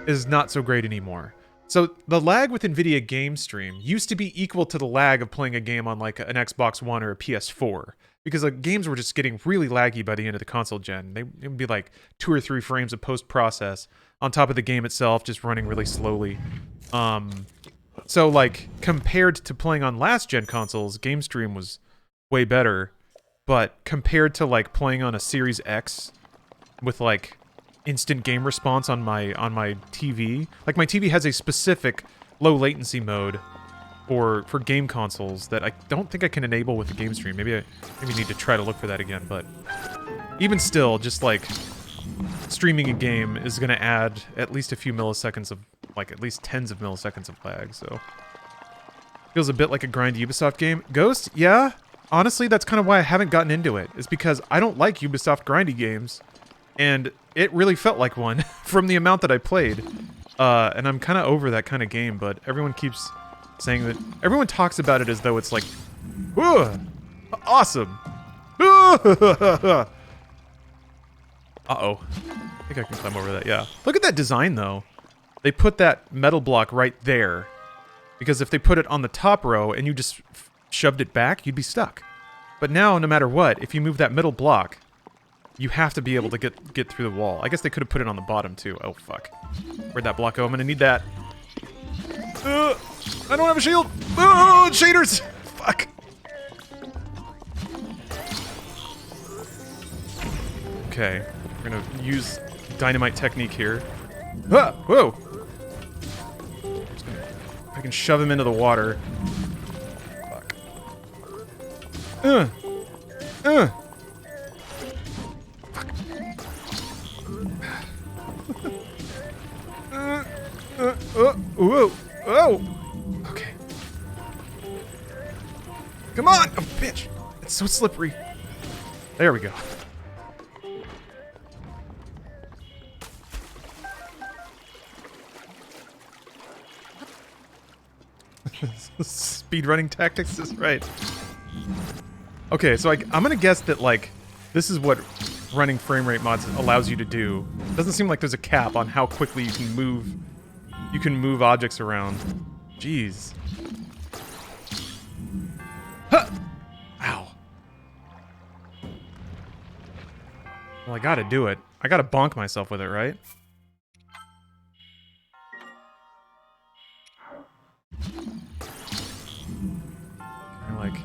is not so great anymore. So, the lag with NVIDIA Game Stream used to be equal to the lag of playing a game on, like, an Xbox One or a PS4. Because, like, games were just getting really laggy by the end of the console gen. It would be, like, 2 or 3 frames of post-process on top of the game itself just running really slowly. So, like, compared to playing on last-gen consoles, Game Stream was way better. But compared to, like, playing on a Series X with, like, instant game response on my TV. Like, my TV has a specific low latency mode for game consoles that I don't think I can enable with the game stream. Maybe need to try to look for that again, but even still, just like streaming a game is going to add at least a few milliseconds of, like, at least tens of milliseconds of lag, so feels a bit like a grindy Ubisoft game. Ghost? Yeah. Honestly, that's kind of why I haven't gotten into it, is because I don't like Ubisoft grindy games. And it really felt like one from the amount that I played. And I'm kind of over that kind of game, but everyone keeps saying that... Everyone talks about it as though it's like, awesome! Uh-oh. I think I can climb over that, yeah. Look at that design, though. They put that metal block right there. Because if they put it on the top row and you just shoved it back, you'd be stuck. But now, no matter what, if you move that middle block... You have to be able to get through the wall. I guess they could have put it on the bottom, too. Oh, fuck. Where'd that block go? I'm gonna need that. I don't have a shield! Oh, shaders! Fuck! Okay. We're gonna use dynamite technique here. Ah! Whoa! I can shove him into the water. Fuck. Whoa! Oh! Okay. Come on! Oh, bitch! It's so slippery. There we go. Speedrunning tactics is right. Okay, so I'm gonna guess that, like, this is what running frame rate mods allows you to do. Doesn't seem like there's a cap on how quickly you can move. You can move objects around. Jeez. Huh! Ow. Well, I gotta do it. I gotta bonk myself with it, right? I'm like...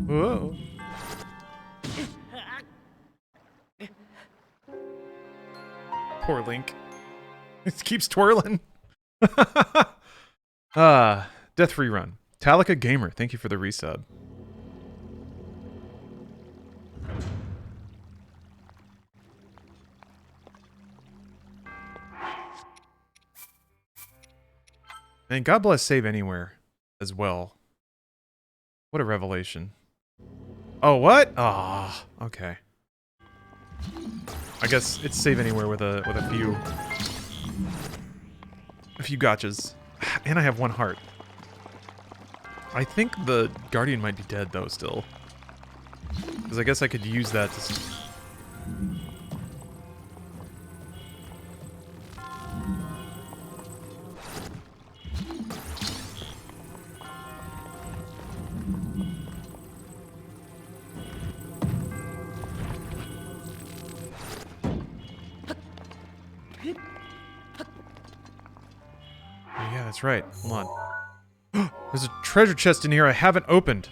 Whoa. Poor Link. It keeps twirling. Death Free Run. Talika Gamer, thank you for the resub. And God bless Save Anywhere as well. What a revelation. Oh, what? Ah, okay. I guess it's Save Anywhere with a few gotchas. And I have 1 heart. I think the Guardian might be dead though still. Because I guess I could use that to... Yeah, that's right. Hold on. There's a treasure chest in here I haven't opened.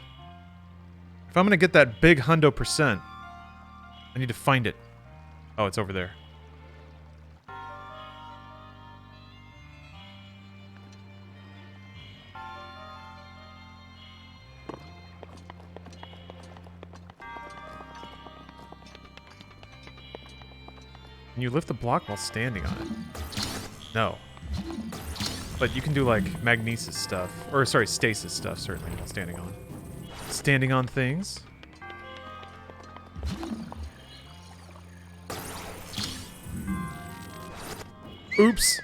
If I'm gonna get that big hundo %, I need to find it. Oh, it's over there. Can you lift the block while standing on it? No. But you can do like magnesis stuff, or sorry, stasis stuff. Certainly, standing on things. Oops,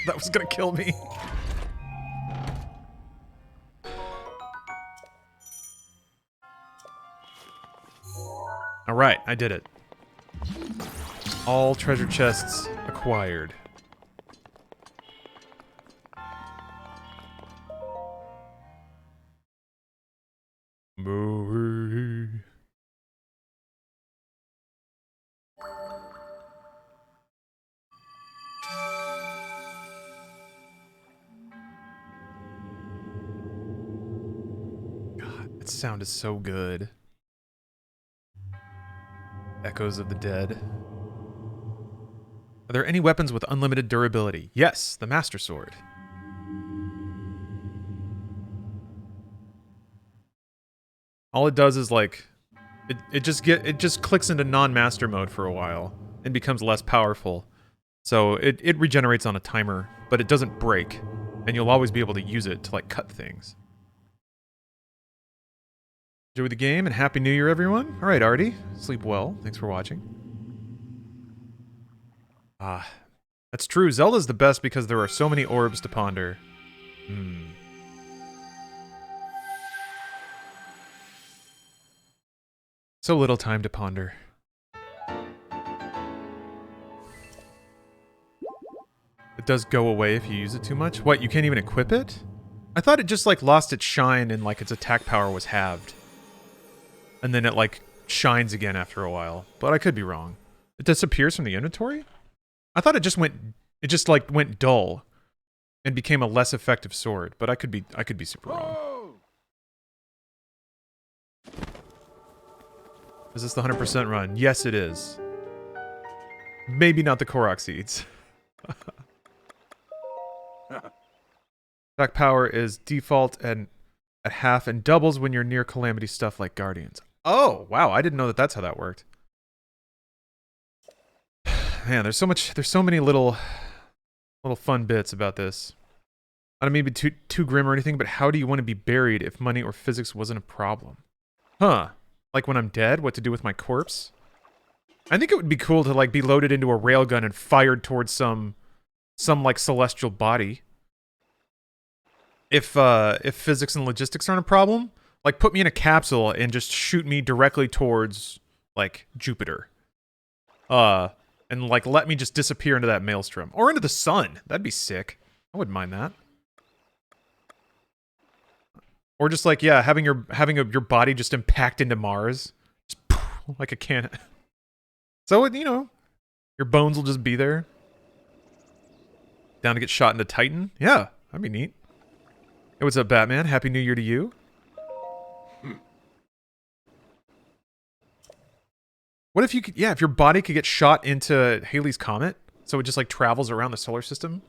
that was gonna kill me. All right, I did it. All treasure chests acquired. Movie. God, that sound is so good. Echoes of the Dead. Are there any weapons with unlimited durability? Yes, the Master Sword. All it does is like it just clicks into non-master mode for a while and becomes less powerful. So it regenerates on a timer, but it doesn't break, and you'll always be able to use it to like cut things. Enjoy the game and Happy New Year, everyone. All right, Artie, sleep well. Thanks for watching. Ah, that's true. Zelda's the best because there are so many orbs to ponder. So little time to ponder. It does go away if you use it too much? What, you can't even equip it? I thought it just like lost its shine and like its attack power was halved. And then it like shines again after a while. But I could be wrong. It disappears from the inventory? I thought it just went dull and became a less effective sword, but I could be super wrong. Is this the 100% run? Yes, it is. Maybe not the Korok seeds. Attack power is default and at half and doubles when you're near calamity stuff like Guardians. Oh, wow, I didn't know that that's how that worked. Man, there's so many little fun bits about this. I don't mean to be too grim or anything, but how do you want to be buried if money or physics wasn't a problem? Huh. Like when I'm dead, what to do with my corpse? I think it would be cool to like be loaded into a railgun and fired towards some like celestial body. If physics and logistics aren't a problem, like put me in a capsule and just shoot me directly towards like Jupiter. And like let me just disappear into that maelstrom or into the sun. That'd be sick. I wouldn't mind that. Or just like, yeah, having your body just impact into Mars. Just like a cannon. So, you know, your bones will just be there. Down to get shot into Titan? Yeah, that'd be neat. Hey, what's up, Batman? Happy New Year to you. What if you could, yeah, if your body could get shot into Halley's Comet, so it just like travels around the solar system?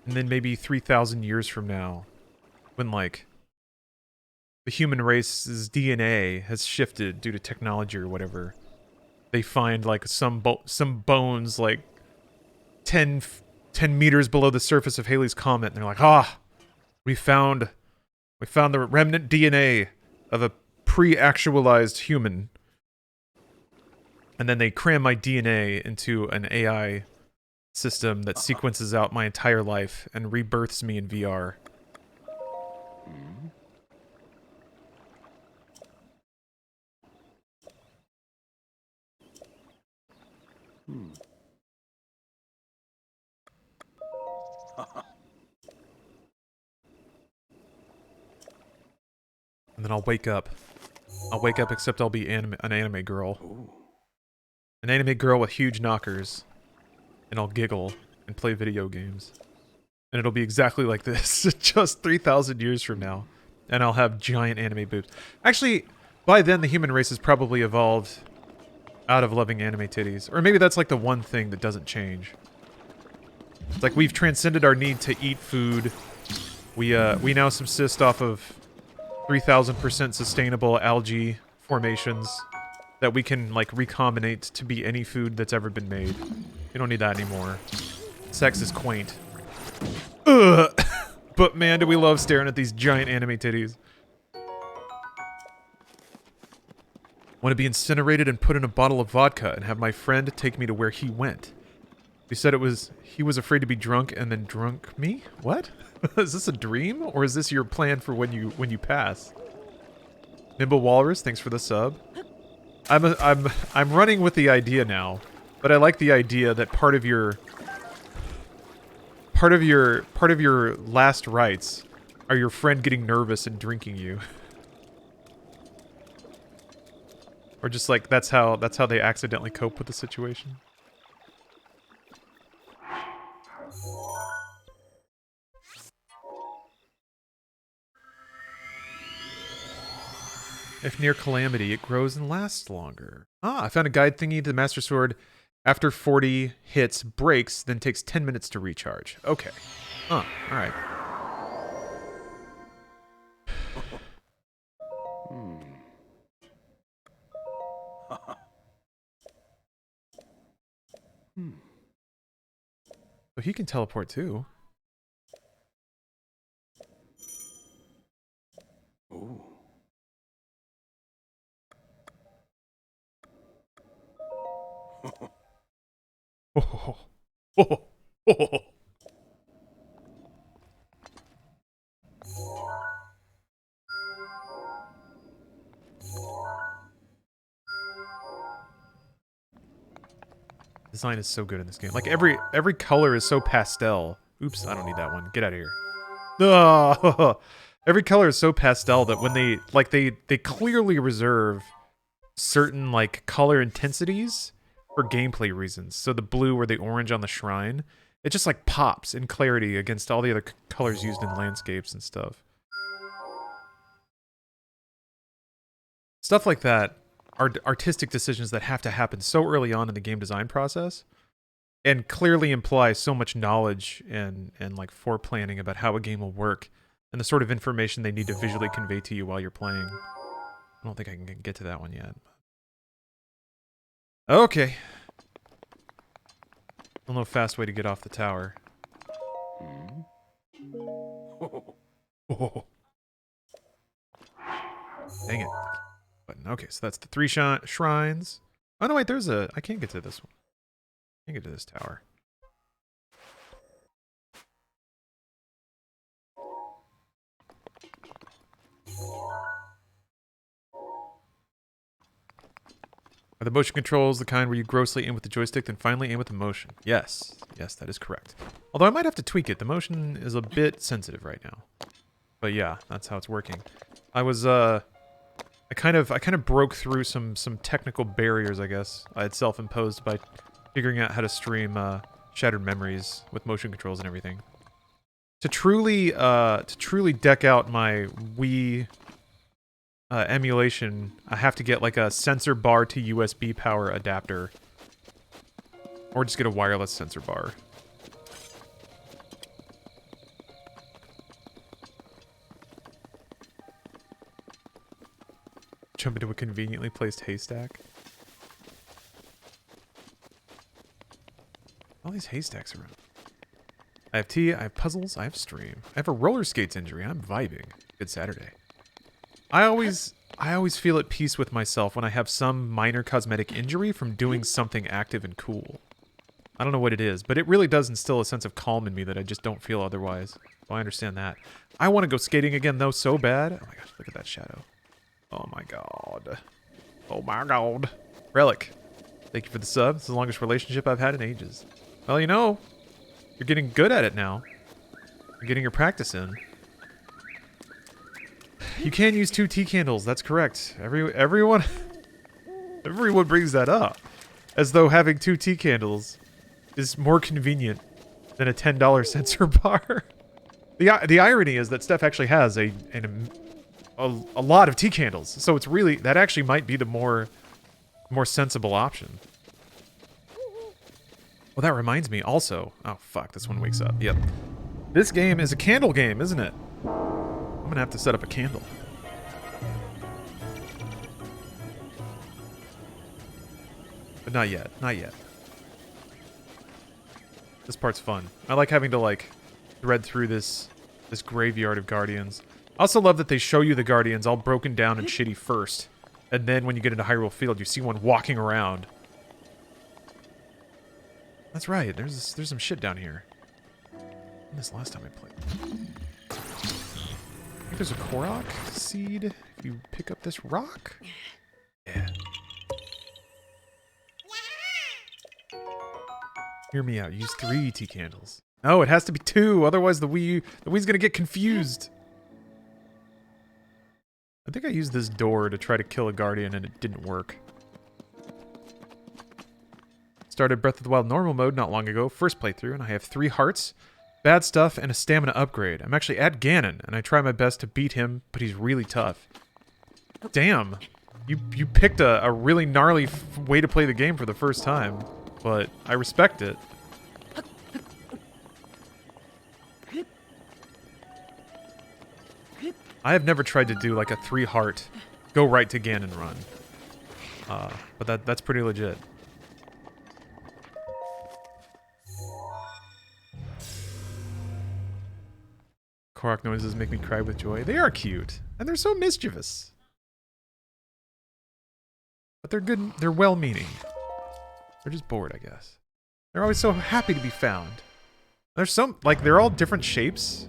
And then maybe 3,000 years from now, when like the human race's DNA has shifted due to technology or whatever, they find like some bones like 10 meters below the surface of Halley's Comet, and they're like, ah, we found the remnant DNA of a pre-actualized human. And then they cram my DNA into an AI system that sequences out my entire life and rebirths me in VR. And then I'll wake up. I'll wake up, except I'll be an anime girl. An anime girl with huge knockers. And I'll giggle and play video games. And it'll be exactly like this, just 3,000 years from now. And I'll have giant anime boobs. Actually, by then the human race has probably evolved out of loving anime titties. Or maybe that's like the one thing that doesn't change. It's like we've transcended our need to eat food We now subsist off of 3,000% sustainable algae formations that we can, like, recombinate to be any food that's ever been made. We don't need that anymore. Sex is quaint. Ugh! But man, do we love staring at these giant anime titties. Want to be incinerated and put in a bottle of vodka and have my friend take me to where he went. He said he was afraid to be drunk and then drunk me? What? Is this a dream? Or is this your plan for when you pass? Nimble Walrus, thanks for the sub. I'm running with the idea now, but I like the idea that part of your last rites are your friend getting nervous and drinking you. Or just like that's how they accidentally cope with the situation. If near calamity, it grows and lasts longer. Ah, I found a guide thingy to the Master Sword. After 40 hits, breaks, then takes 10 minutes to recharge. Okay. Huh, alright. So he can teleport too. Ooh. Oh, oh, oh. Design is so good in this game. Like every color is so pastel. Oops, I don't need that one. Get out of here. Oh, every color is so pastel that when they clearly reserve certain like color intensities for gameplay reasons. So the blue or the orange on the shrine, it just like pops in clarity against all the other colors used in landscapes and stuff. Stuff like that are artistic decisions that have to happen so early on in the game design process and clearly imply so much knowledge and like foreplanning about how a game will work and the sort of information they need to visually convey to you while you're playing. I don't think I can get to that one yet. Okay. Still no fast way to get off the tower. Oh. Dang it. Button. Okay, so that's the 3 shrines. Oh no, wait, there's a... I can't get to this one. I can't get to this tower. Are the motion controls the kind where you grossly aim with the joystick, then finally aim with the motion? Yes. Yes, that is correct. Although I might have to tweak it. The motion is a bit sensitive right now. But yeah, that's how it's working. I was, I kind of broke through some technical barriers, I guess, I had self-imposed by figuring out how to stream Shattered Memories with motion controls and everything. To truly deck out my Wii emulation, I have to get like a sensor bar to USB power adapter, or just get a wireless sensor bar. Jump into a conveniently placed haystack. All these haystacks around. I have tea, I have puzzles, I have stream. I have a roller skates injury. I'm vibing. Good Saturday. I always feel at peace with myself when I have some minor cosmetic injury from doing something active and cool. I don't know what it is, but it really does instill a sense of calm in me that I just don't feel otherwise. So I understand that. I want to go skating again though so bad. Oh my gosh, look at that shadow. Oh my god. Oh my god. Relic. Thank you for the sub. It's the longest relationship I've had in ages. Well, you know, you're getting good at it now. You're getting your practice in. You can use 2 tea candles, that's correct. Everyone brings that up. As though having 2 tea candles is more convenient than a $10 sensor bar. The irony is that Steph actually has a lot of tea candles, so it's really, that actually might be the more sensible option. Well, that reminds me also. Oh fuck, this one wakes up. Yep. This game is a candle game, isn't it? I'm gonna have to set up a candle. But not yet. Not yet. This part's fun. I like having to, like, thread through this graveyard of guardians. I also love that they show you the guardians all broken down and shitty first. And then when you get into Hyrule Field, you see one walking around. That's right. There's some shit down here. This last time I played. I think there's a Korok seed. If you pick up this rock. Yeah. Hear me out. Use 3 ET candles. No, it has to be 2. Otherwise, the Wii's gonna get confused. I think I used this door to try to kill a guardian, and it didn't work. Started Breath of the Wild normal mode not long ago, first playthrough, and I have 3 hearts, bad stuff, and a stamina upgrade. I'm actually at Ganon, and I try my best to beat him, but he's really tough. Damn. You picked a really gnarly way to play the game for the first time, but I respect it. I have never tried to do like a 3-heart, go right to Ganon run. But that's pretty legit. Korok noises make me cry with joy. They are cute, and they're so mischievous. But they're good, they're well-meaning. They're just bored, I guess. They're always so happy to be found. There's some, like, they're all different shapes.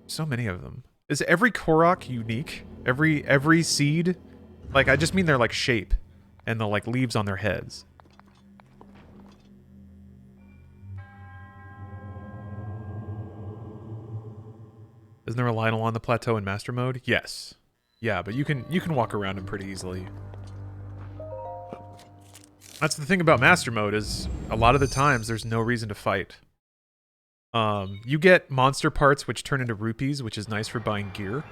So many of them. Is every Korok unique? Every seed? Like, I just mean their, like, shape. And the, like, leaves on their heads. Isn't there a Lynel on the Plateau in Master Mode? Yes. Yeah, but you can walk around him pretty easily. That's the thing about Master Mode, is a lot of the times there's no reason to fight. You get monster parts which turn into rupees, which is nice for buying gear.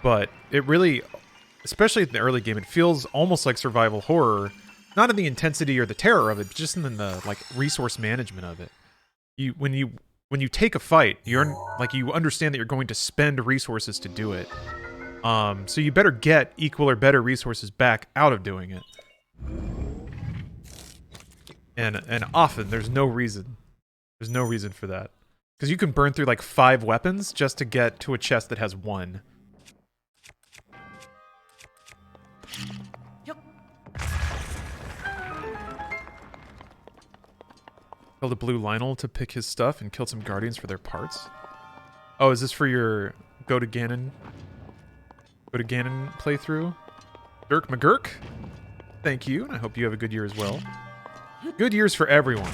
But it really, especially in the early game, it feels almost like survival horror. Not in the intensity or the terror of it, but just in the, like, resource management of it. When you take a fight, you understand that you're going to spend resources to do it. So you better get equal or better resources back out of doing it. And often there's no reason. There's no reason for that. Because you can burn through like 5 weapons just to get to a chest that has 1. Killed a blue Lynel to pick his stuff and killed some guardians for their parts. Oh, is this for your go to Ganon playthrough? Dirk McGurk, thank you, and I hope you have a good year as well. Good years for everyone.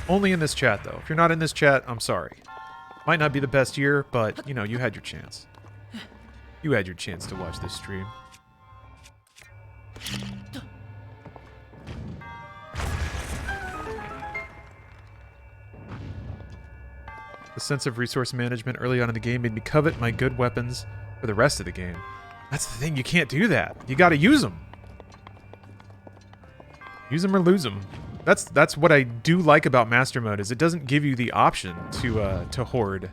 Only in this chat, though. If you're not in this chat, I'm sorry. Might not be the best year, but, you know, you had your chance. You had your chance to watch this stream. The sense of resource management early on in the game made me covet my good weapons for the rest of the game. That's the thing, you can't do that. You gotta use them. Use them or lose them. That's what I do like about Master Mode, is it doesn't give you the option to hoard.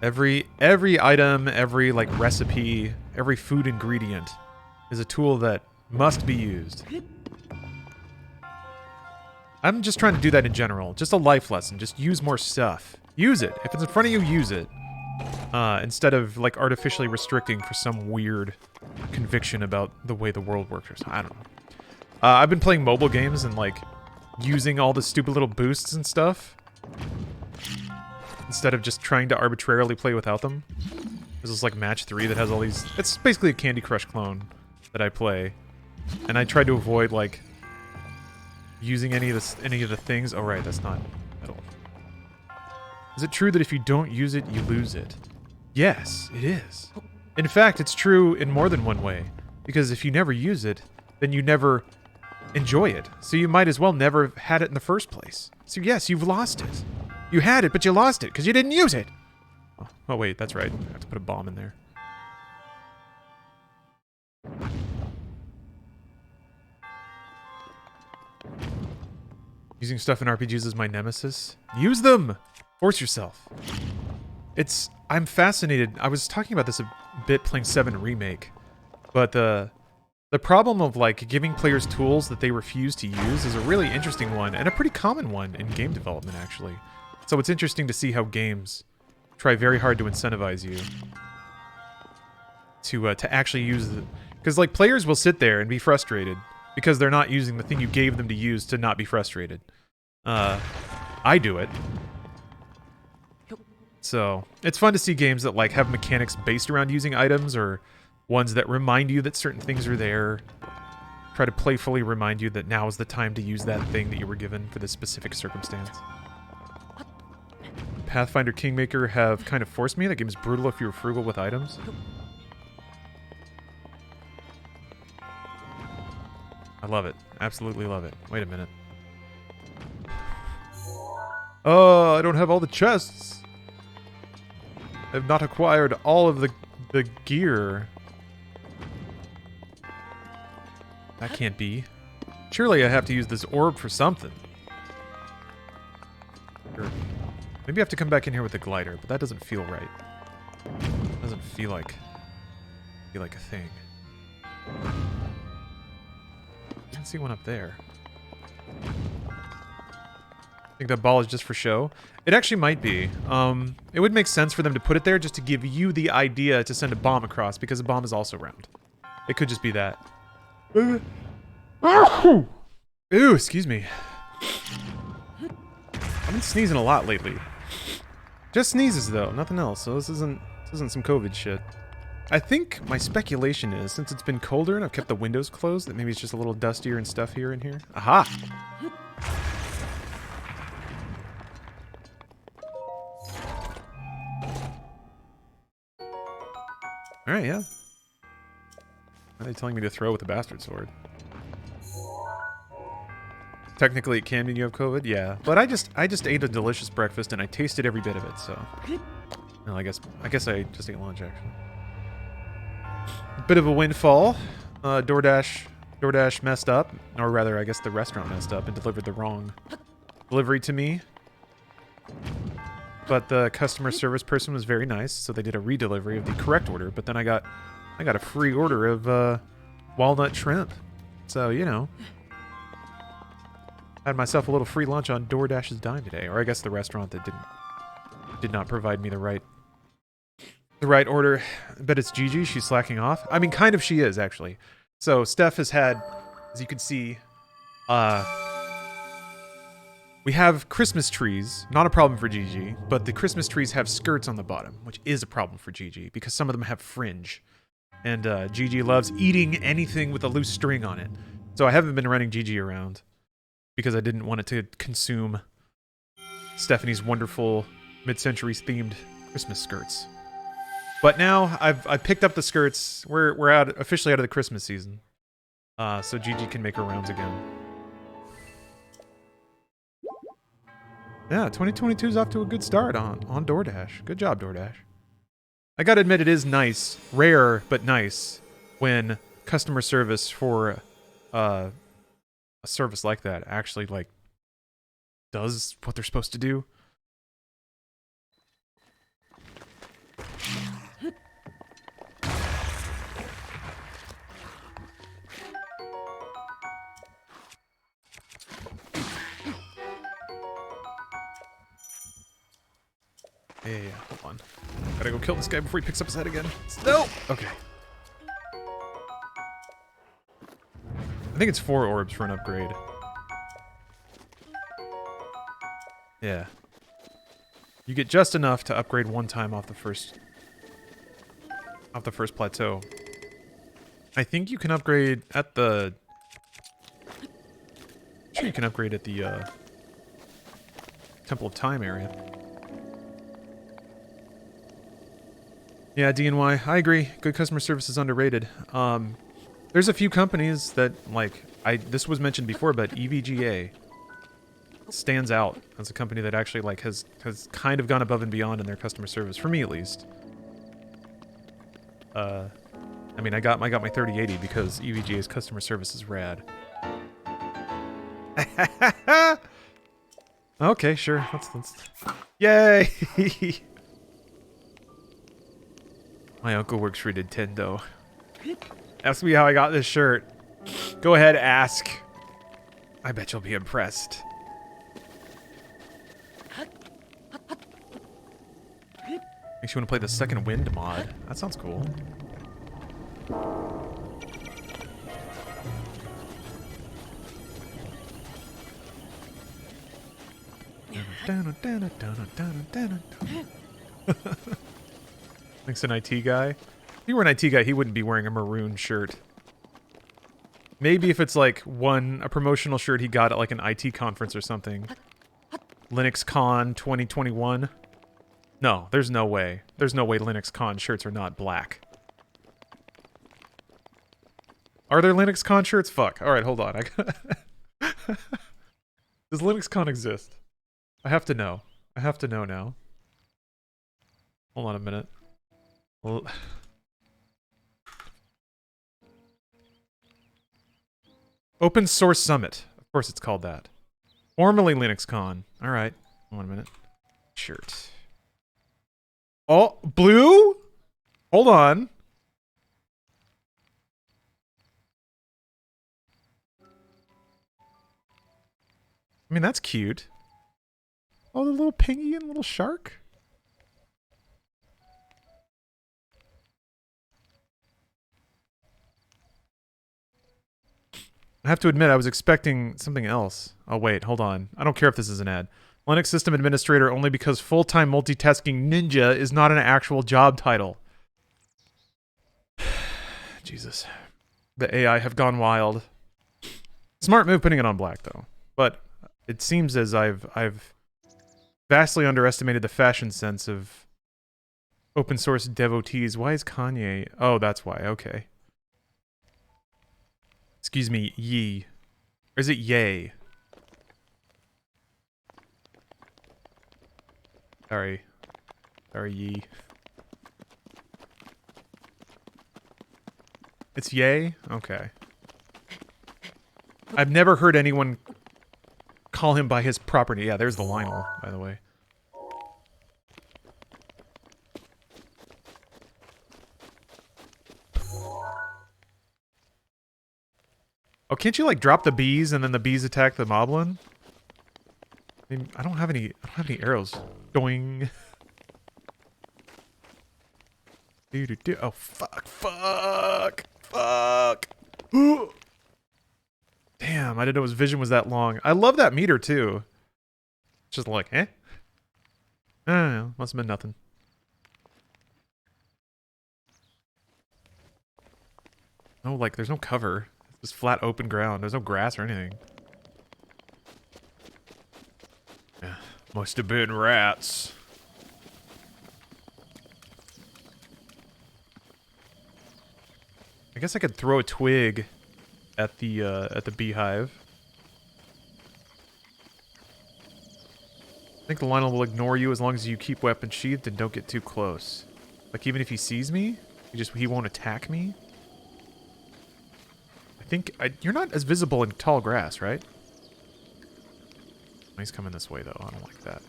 Every item, every like recipe, every food ingredient is a tool that must be used. I'm just trying to do that in general. Just a life lesson. Just use more stuff. Use it. If it's in front of you, use it. Instead of like artificially restricting for some weird conviction about the way the world works or something. I don't know. I've been playing mobile games and like using all the stupid little boosts and stuff instead of just trying to arbitrarily play without them. This is like match 3 that has all these. It's basically a Candy Crush clone that I play, and I try to avoid like using any of the things. Oh right, that's not metal. Is it true that if you don't use it, you lose it? Yes, it is. In fact, it's true in more than one way. Because if you never use it, then you never enjoy it. So you might as well never have had it in the first place. So yes, you've lost it. You had it, but you lost it because you didn't use it. Oh wait, that's right. I have to put a bomb in there. Using stuff in RPGs is my nemesis. Use them! Force yourself. I'm fascinated. I was talking about this a bit playing 7 Remake, but the problem of like giving players tools that they refuse to use is a really interesting one, and a pretty common one in game development, actually. So it's interesting to see how games try very hard to incentivize you to actually use the... Because like players will sit there and be frustrated because they're not using the thing you gave them to use to not be frustrated. I do it. So it's fun to see games that like have mechanics based around using items, or ones that remind you that certain things are there. Try to playfully remind you that now is the time to use that thing that you were given for this specific circumstance. Pathfinder Kingmaker have kind of forced me. That game is brutal if you're frugal with items. I love it. Absolutely love it. Wait a minute. Oh, I don't have all the chests. I've not acquired all of the gear. That can't be. Surely I have to use this orb for something. Or maybe I have to come back in here with the glider, but that doesn't feel right. Doesn't feel like a thing. I can see one up there. I think that ball is just for show. It actually might be. It would make sense for them to put it there just to give you the idea to send a bomb across, because a bomb is also round. It could just be that. Ooh, excuse me. I've been sneezing a lot lately. Just sneezes though, nothing else. So this isn't some COVID shit. I think my speculation is, since it's been colder and I've kept the windows closed, that maybe it's just a little dustier and stuff here and here. Aha! Alright, yeah. Are they telling me to throw with the bastard sword? Technically, it can mean you have COVID, yeah. But I just ate a delicious breakfast and I tasted every bit of it, so... Well, I guess I just ate lunch, actually. Bit of a windfall. DoorDash messed up. Or rather, I guess the restaurant messed up and delivered the wrong delivery to me. But the customer service person was very nice, so they did a redelivery of the correct order. But then I got a free order of walnut shrimp. So, you know. Had myself a little free lunch on DoorDash's dime today. Or I guess the restaurant that did not provide me the right order. I bet it's Gigi. She's slacking off. I mean, kind of she is, actually. So Steph has had, as you can see, we have Christmas trees. Not a problem for Gigi, but the Christmas trees have skirts on the bottom, which is a problem for Gigi because some of them have fringe. And Gigi loves eating anything with a loose string on it. So I haven't been running Gigi around because I didn't want it to consume Stephanie's wonderful mid-centuries themed Christmas skirts. But now I've picked up the skirts. We're officially out of the Christmas season. So Gigi can make her rounds again. Yeah, 2022 is off to a good start on DoorDash. Good job, DoorDash. I gotta admit, it is nice, rare but nice, when customer service for a service like that actually like does what they're supposed to do. Yeah, hold on. Gotta go kill this guy before he picks up his head again. No! Okay. I think it's 4 orbs for an upgrade. Yeah. You get just enough to upgrade one time off the first plateau. I think you can upgrade at the... I'm sure you can upgrade at the Temple of Time area. Yeah, DNY, I agree. Good customer service is underrated. There's a few companies that, like, this was mentioned before, but EVGA stands out as a company that actually, like, has kind of gone above and beyond in their customer service, for me at least. I mean, I got my 3080 because EVGA's customer service is rad. Okay, sure. Let's... Yay! My uncle works for Nintendo. Ask me how I got this shirt. Go ahead, ask. I bet you'll be impressed. Makes you want to play the Second Wind mod. That sounds cool. Thanks, an IT guy. If he were an IT guy, he wouldn't be wearing a maroon shirt. Maybe if it's like a promotional shirt he got at like an IT conference or something. Linux Con 2021. No, there's no way. There's no way Linux Con shirts are not black. Are there Linux Con shirts? Fuck. Alright, hold on. Does Linux Con exist? I have to know. I have to know now. Hold on a minute. Open Source Summit. Of course it's called that. Formerly LinuxCon. Alright. 1 minute. Shirt. Oh, blue? Hold on. I mean, that's cute. Oh, the little pingy and little shark? I have to admit, I was expecting something else. Oh, wait, hold on. I don't care if this is an ad. Linux System Administrator only because full-time multitasking ninja is not an actual job title. Jesus. The AI have gone wild. Smart move putting it on black, though. But it seems as I've vastly underestimated the fashion sense of open source devotees. Why is Kanye? Oh, that's why. Okay. Excuse me, ye. Or is it yay? Sorry. Sorry, ye. It's yay? Okay. I've never heard anyone call him by his proper name. Yeah, there's the Lynel, by the way. Oh, can't you like drop the bees and then the bees attack the moblin? I mean, I don't have any arrows. Doing. Oh fuck. Damn, I didn't know his vision was that long. I love that meter too. It's just like, eh? I don't know, must have been nothing. No, like there's no cover. It's just flat open ground. There's no grass or anything. Yeah, must have been rats. I guess I could throw a twig at the beehive. I think the Lynel will ignore you as long as you keep weapon sheathed and don't get too close. Like even if he sees me, he won't attack me. I think you're not as visible in tall grass, right? He's coming this way though. I don't like that.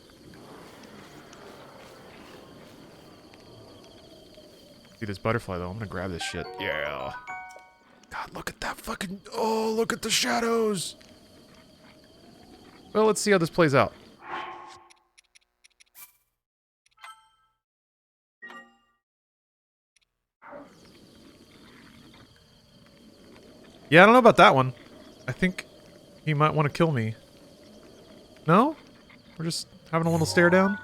See this butterfly though. I'm gonna grab this shit. Yeah. God, look at that fucking... Oh, look at the shadows! Well, let's see how this plays out. Yeah, I don't know about that one. I think he might want to kill me. No? We're just having a little stare down?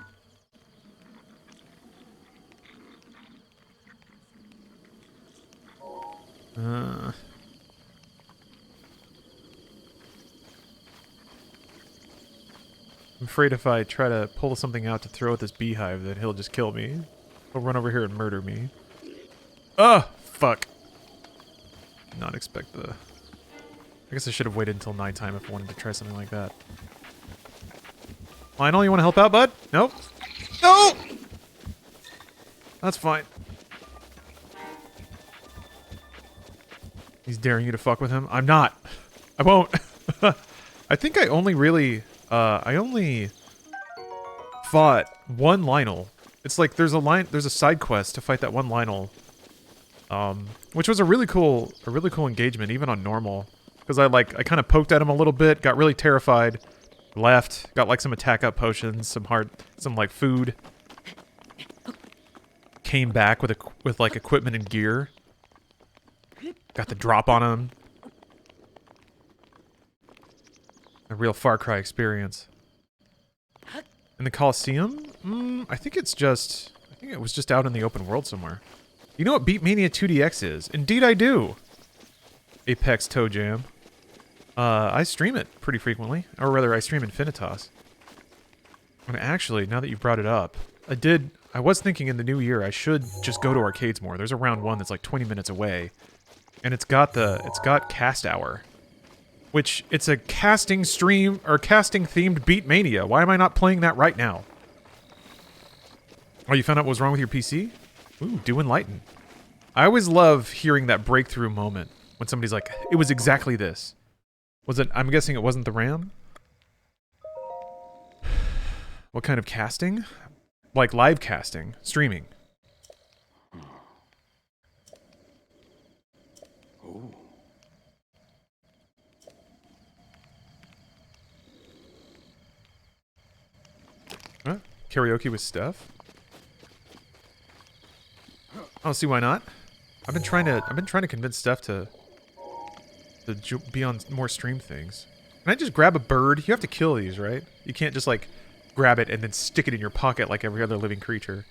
I'm afraid if I try to pull something out to throw at this beehive, then he'll just kill me. He'll run over here and murder me. Oh, fuck. Did not expect the... I guess I should have waited until nighttime if I wanted to try something like that. Lynel, you want to help out, bud? Nope. No! That's fine. He's daring you to fuck with him? I'm not. I won't. I think I only really... I only fought one Lynel. It's like there's a side quest to fight that one Lynel. Which was a really cool engagement, even on normal. Because I kind of poked at him a little bit, got really terrified, left, got like some attack up potions, some like food. Came back with like equipment and gear. Got the drop on him. A real Far Cry experience. In the Coliseum? I think it was just out in the open world somewhere. You know what Beatmania 2DX is? Indeed I do! Apex Toe Jam. I stream it pretty frequently. Or rather, I stream Infinitas. And actually, now that you've brought it up, I was thinking in the new year I should just go to arcades more. There's a round one that's like 20 minutes away. And it's got Cast Hour. Which, it's a casting stream, or casting themed Beatmania. Why am I not playing that right now? Oh, you found out what was wrong with your PC? Ooh, do enlighten. I always love hearing that breakthrough moment. When somebody's like, it was exactly this. Was it, I'm guessing it wasn't the RAM? What kind of casting? Like live casting, streaming. Huh? Karaoke with Steph? I don't see why not. I've been trying to convince Steph to be on more stream things. Can I just grab a bird? You have to kill these, right? You can't just like grab it and then stick it in your pocket like every other living creature.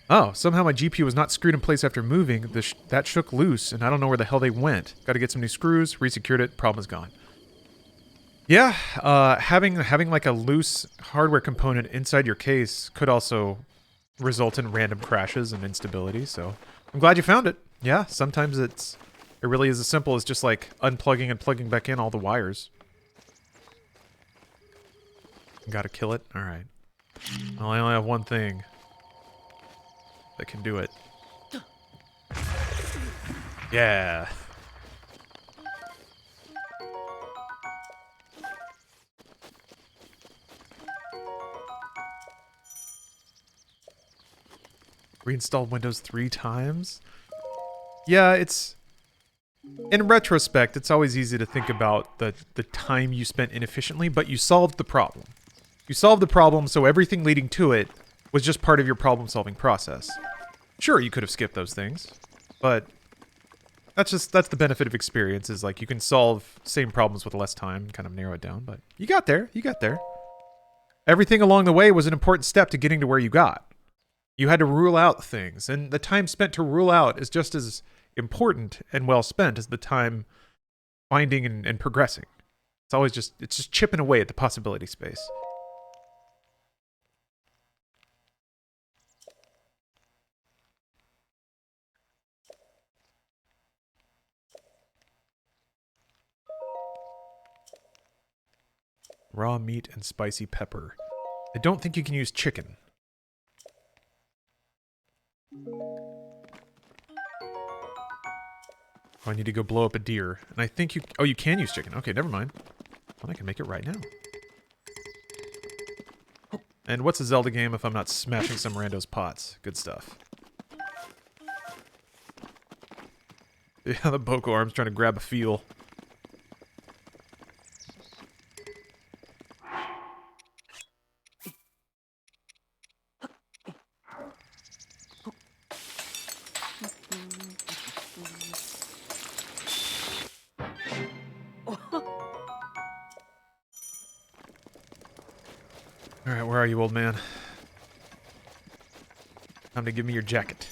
Oh, somehow my GPU was not screwed in place after moving. That shook loose, and I don't know where the hell they went. Got to get some new screws. Resecured it. Problem is gone. Yeah, having like a loose hardware component inside your case could also result in random crashes and instability. So I'm glad you found it. Yeah, sometimes it really is as simple as just like unplugging and plugging back in all the wires. Gotta kill it? Alright. Well, I only have one thing that can do it. Yeah. Reinstalled Windows 3 times? Yeah, it's... In retrospect, it's always easy to think about the time you spent inefficiently, but you solved the problem. You solved the problem, so everything leading to it was just part of your problem-solving process. Sure, you could have skipped those things, but that's the benefit of experience, is like you can solve same problems with less time and kind of narrow it down, but you got there, you got there. Everything along the way was an important step to getting to where you got. You had to rule out things, and the time spent to rule out is just as important and well spent as the time finding and progressing. It's just chipping away at the possibility space. Raw meat and spicy pepper. I don't think you can use chicken. Oh, I need to go blow up a deer. And I think you... Oh, you can use chicken. Okay, never mind. Well, I can make it right now. And what's a Zelda game if I'm not smashing some rando's pots? Good stuff. Yeah, the Boko arm's trying to grab a feel. Alright, where are you, old man? Time to give me your jacket.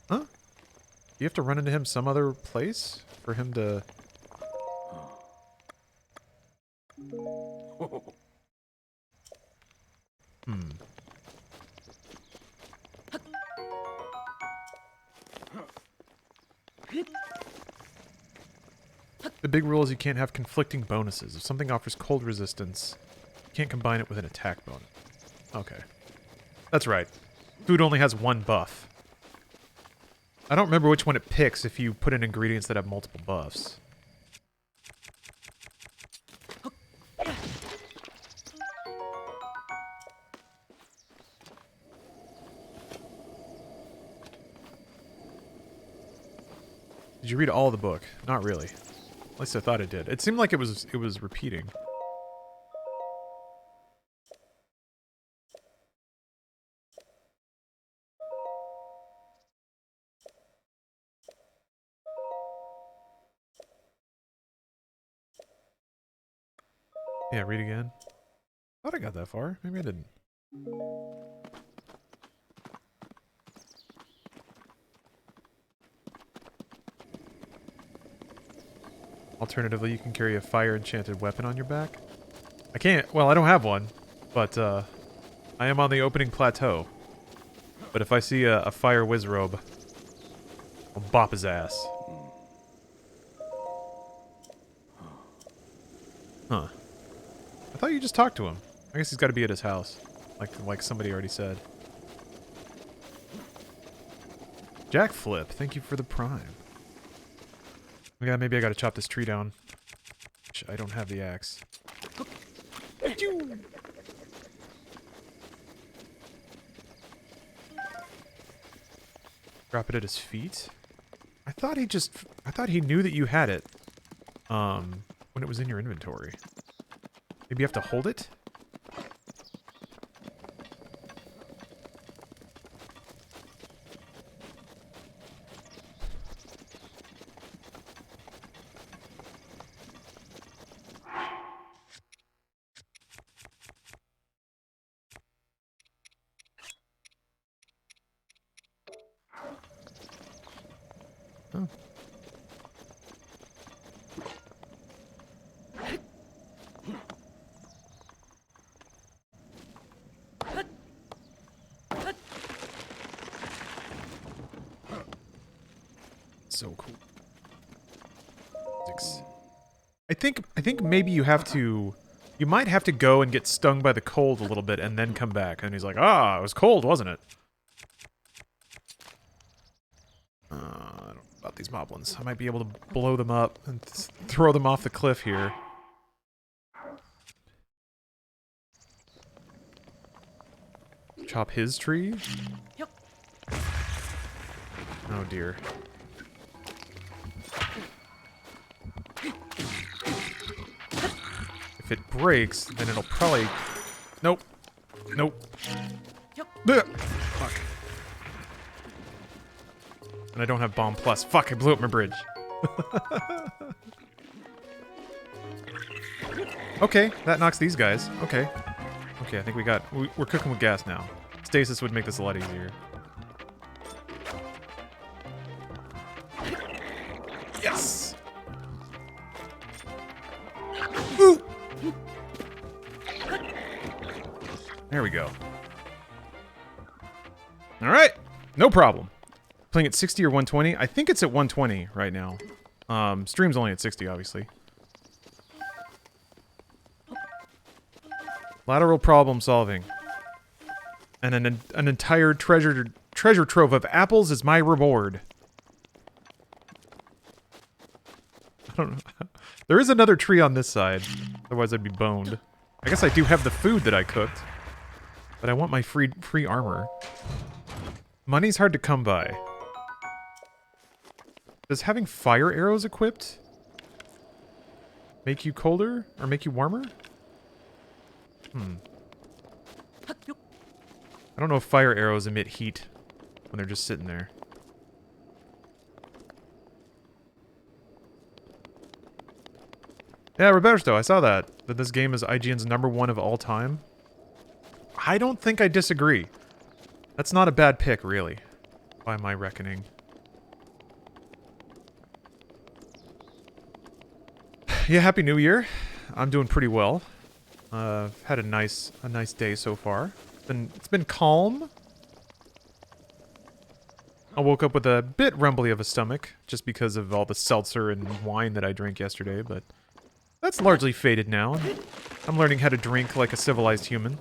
Huh? You have to run into him some other place for him to... Hmm. The big rule is you can't have conflicting bonuses. If something offers cold resistance, you can't combine it with an attack bonus. Okay. That's right. Food only has one buff. I don't remember which one it picks if you put in ingredients that have multiple buffs. Did you read all the book? Not really. At least I thought it did. It seemed like it was repeating. Yeah, read again. Thought I got that far. Maybe I didn't. Alternatively, you can carry a fire-enchanted weapon on your back. I can't. Well, I don't have one, but I am on the opening plateau. But if I see a fire whiz robe, I'll bop his ass. Huh. I thought you just talked to him. I guess he's got to be at his house, like somebody already said. Jack Flip, thank you for the prime. Yeah, maybe I gotta chop this tree down. I don't have the axe. Drop it at his feet? I thought he knew that you had it. When it was in your inventory. Maybe you have to hold it? Oh. So cool. I think maybe you might have to go and get stung by the cold a little bit and then come back. And he's like, ah, it was cold, wasn't it? I don't know about these moblins. I might be able to blow them up and throw them off the cliff here. Chop his tree? Oh dear. If it breaks, then it'll probably... Nope. Nope. Ugh. Fuck. And I don't have bomb plus. Fuck, I blew up my bridge. Okay, that knocks these guys. Okay. Okay, I think we're cooking with gas now. Stasis would make this a lot easier. Yes! Ooh! There we go. Alright, no problem. Playing at 60 or 120? I think it's at 120 right now. Stream's only at 60, obviously. Lateral problem solving. And an entire treasure trove of apples is my reward. I don't know. There is another tree on this side. Otherwise I'd be boned. I guess I do have the food that I cooked. But I want my free armor. Money's hard to come by. Does having fire arrows equipped make you colder? Or make you warmer? I don't know if fire arrows emit heat when they're just sitting there. Yeah, Roberto, I saw that this game is IGN's #1 of all time. I don't think I disagree. That's not a bad pick, really, by my reckoning. Yeah, Happy New Year. I'm doing pretty well. Had a nice day so far. It's been calm. I woke up with a bit rumbly of a stomach, just because of all the seltzer and wine that I drank yesterday, but that's largely faded now. I'm learning how to drink like a civilized human.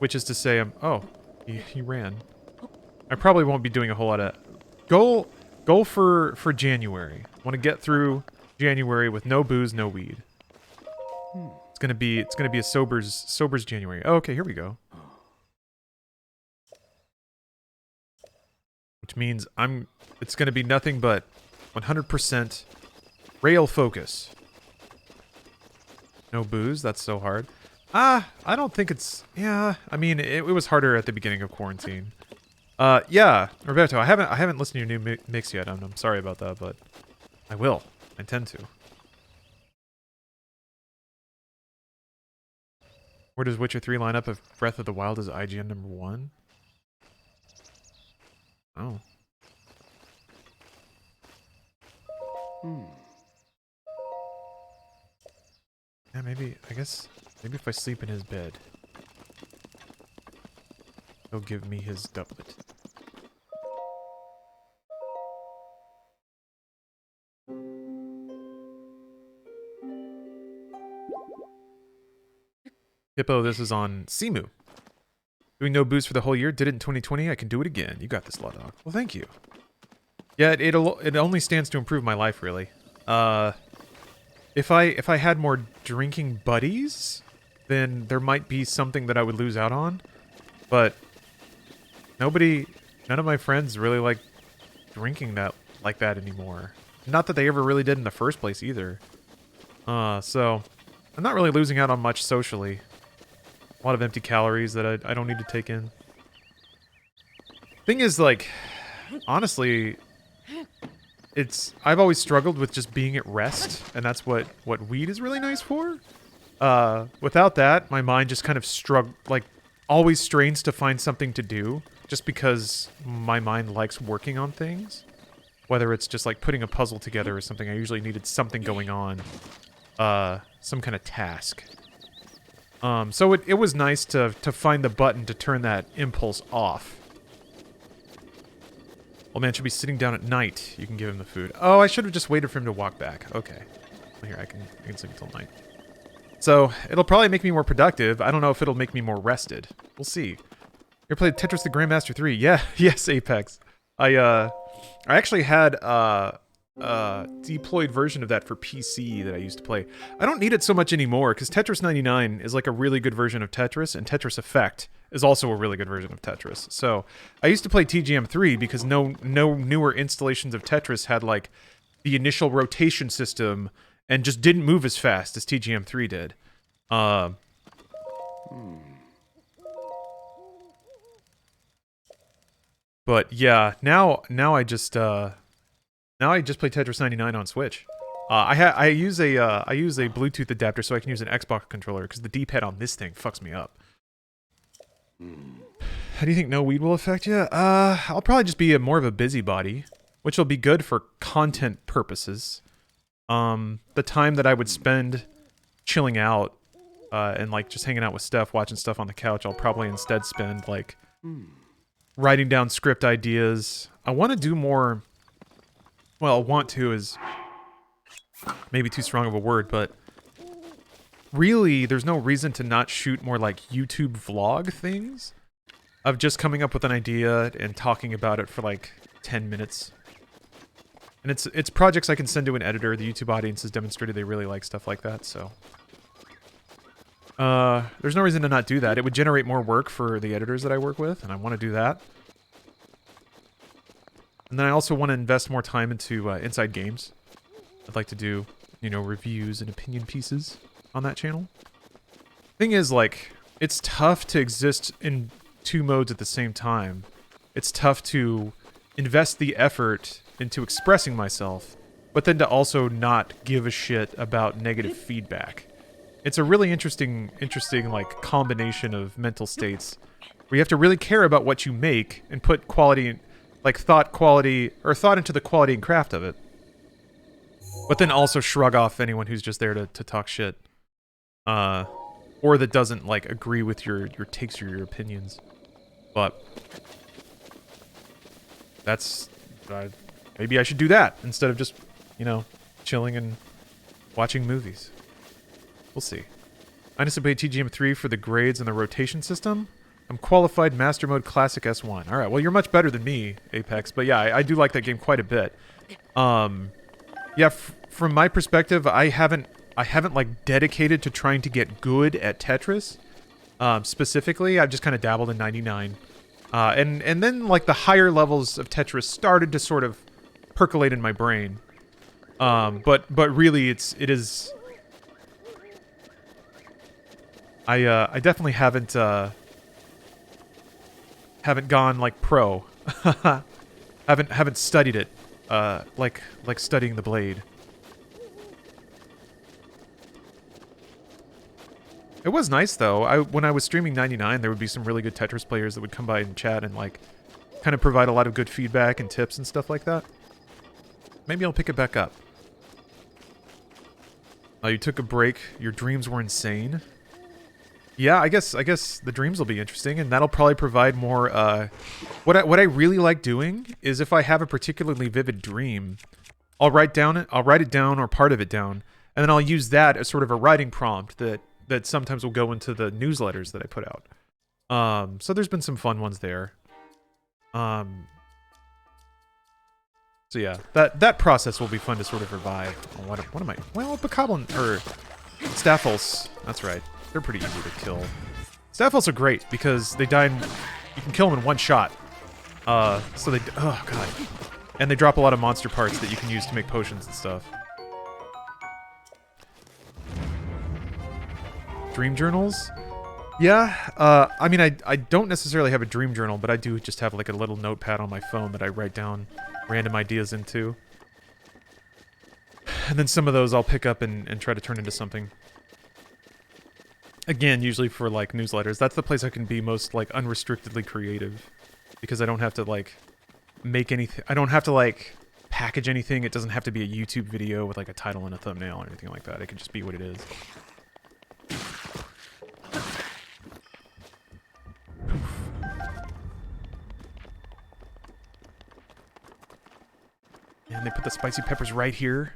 which is to say, oh, he ran. I probably won't be doing a whole lot of goal for January. Want to get through January with no booze, no weed. It's gonna be a sobers January. Oh, okay, here we go. Which means it's gonna be nothing but 100% rail focus. No booze. That's so hard. I don't think it's... Yeah, I mean, it was harder at the beginning of quarantine. Yeah, Roberto, I haven't listened to your new mix yet. I'm sorry about that, but I will. I intend to. Where does Witcher 3 line up if Breath of the Wild is IGN number 1? Oh. Yeah, maybe if I sleep in his bed, he'll give me his doublet. Hippo, this is on Simu. Doing no booze for the whole year. Did it in 2020. I can do it again. You got this, Law Dog. Well, thank you. Yeah, it only stands to improve my life, really. If I had more drinking buddies, then there might be something that I would lose out on. But none of my friends really like drinking like that anymore. Not that they ever really did in the first place either. So I'm not really losing out on much socially. A lot of empty calories that I don't need to take in. Thing is, like, honestly, I've always struggled with just being at rest, and that's what weed is really nice for. Without that, my mind just kind of always strains to find something to do, just because my mind likes working on things. Whether it's just like putting a puzzle together or something, I usually needed something going on, some kind of task. So it was nice to find the button to turn that impulse off. Old man should be sitting down at night. You can give him the food. Oh, I should have just waited for him to walk back. Okay. Well, here, I can sleep until night. So, it'll probably make me more productive. I don't know if it'll make me more rested. We'll see. You ever played Tetris the Grandmaster 3? Yeah, yes, Apex. I actually had a deployed version of that for PC that I used to play. I don't need it so much anymore, because Tetris 99 is like a really good version of Tetris, and Tetris Effect is also a really good version of Tetris. So, I used to play TGM3 because no newer installations of Tetris had, like, the initial rotation system and just didn't move as fast as TGM3 did. But yeah, now I just play Tetris 99 on Switch. I use a Bluetooth adapter so I can use an Xbox controller because the D-pad on this thing fucks me up. How do you think no weed will affect you? I'll probably just be more of a busybody, which will be good for content purposes. The time that I would spend chilling out and like just hanging out with Steph, watching stuff on the couch, I'll probably instead spend like writing down script ideas. I want to do more. Well, want to is maybe too strong of a word, but really, there's no reason to not shoot more like YouTube vlog things of just coming up with an idea and talking about it for like 10 minutes. And it's projects I can send to an editor. The YouTube audience has demonstrated they really like stuff like that, so there's no reason to not do that. It would generate more work for the editors that I work with, and I want to do that. And then I also want to invest more time into Inside Games. I'd like to do, reviews and opinion pieces on that channel. Thing is, like, it's tough to exist in two modes at the same time. It's tough to invest the effort into expressing myself, but then to also not give a shit about negative feedback. It's a really interesting like combination of mental states where you have to really care about what you make and put quality, like thought into the quality and craft of it. But then also shrug off anyone who's just there to talk shit. Or that doesn't like agree with your takes or your opinions. But that's maybe I should do that instead of just, chilling and watching movies. We'll see. I anticipate TGM3 for the grades and the rotation system. I'm qualified Master Mode Classic S1. All right, well, you're much better than me, Apex. But yeah, I do like that game quite a bit. Yeah, from my perspective, I haven't like dedicated to trying to get good at Tetris. Specifically, I've just kind of dabbled in 99. And then like the higher levels of Tetris started to sort of percolate in my brain. But really it is I definitely haven't gone like pro. haven't studied it like studying the blade. It was nice though. When I was streaming 99, there would be some really good Tetris players that would come by and chat and like kind of provide a lot of good feedback and tips and stuff like that. Maybe I'll pick it back up. You took a break. Your dreams were insane. Yeah, I guess the dreams will be interesting, and that'll probably provide more. What I really like doing is if I have a particularly vivid dream, I'll write it down or part of it down, and then I'll use that as sort of a writing prompt that sometimes will go into the newsletters that I put out. So there's been some fun ones there. So yeah, that process will be fun to sort of revive. Oh, what am I? Well, Bokoblin or Staffels. That's right. They're pretty easy to kill. Staffels are great because they die. You can kill them in one shot. So they. Oh god. And they drop a lot of monster parts that you can use to make potions and stuff. Dream journals? Yeah, I mean, I don't necessarily have a dream journal, but I do just have like a little notepad on my phone that I write down random ideas into. And then some of those I'll pick up and try to turn into something. Again, usually for like newsletters. That's the place I can be most like unrestrictedly creative. Because I don't have to like make anything. I don't have to like package anything. It doesn't have to be a YouTube video with like a title and a thumbnail or anything like that. It can just be what it is. And they put the spicy peppers right here.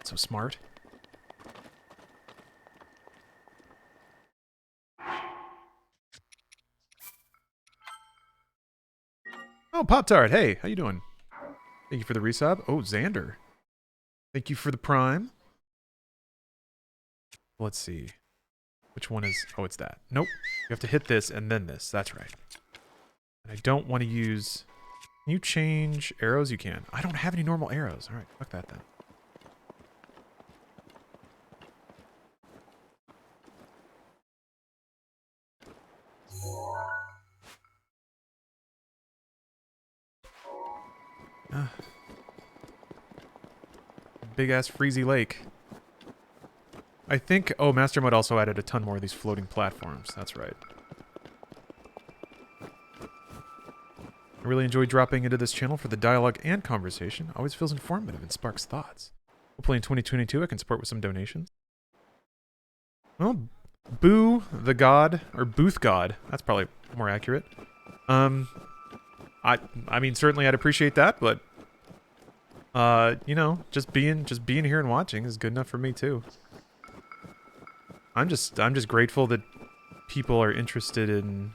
So smart. Oh, Pop-Tart. Hey, how you doing? Thank you for the resub. Oh, Xander. Thank you for the prime. Let's see. Which one is... Oh, it's that. Nope. You have to hit this and then this. That's right. And I don't want to use... Can you change arrows? You can. I don't have any normal arrows. All right, fuck that then. Big ass freezy lake. I think, oh, Master Mode also added a ton more of these floating platforms. That's right. I really enjoy dropping into this channel for the dialogue and conversation. Always feels informative and sparks thoughts. Hopefully in 2022 I can support with some donations. Well, Boo the God, or Booth God, that's probably more accurate. I mean, certainly I'd appreciate that, but you know, just being here and watching is good enough for me too. I'm just grateful that people are interested in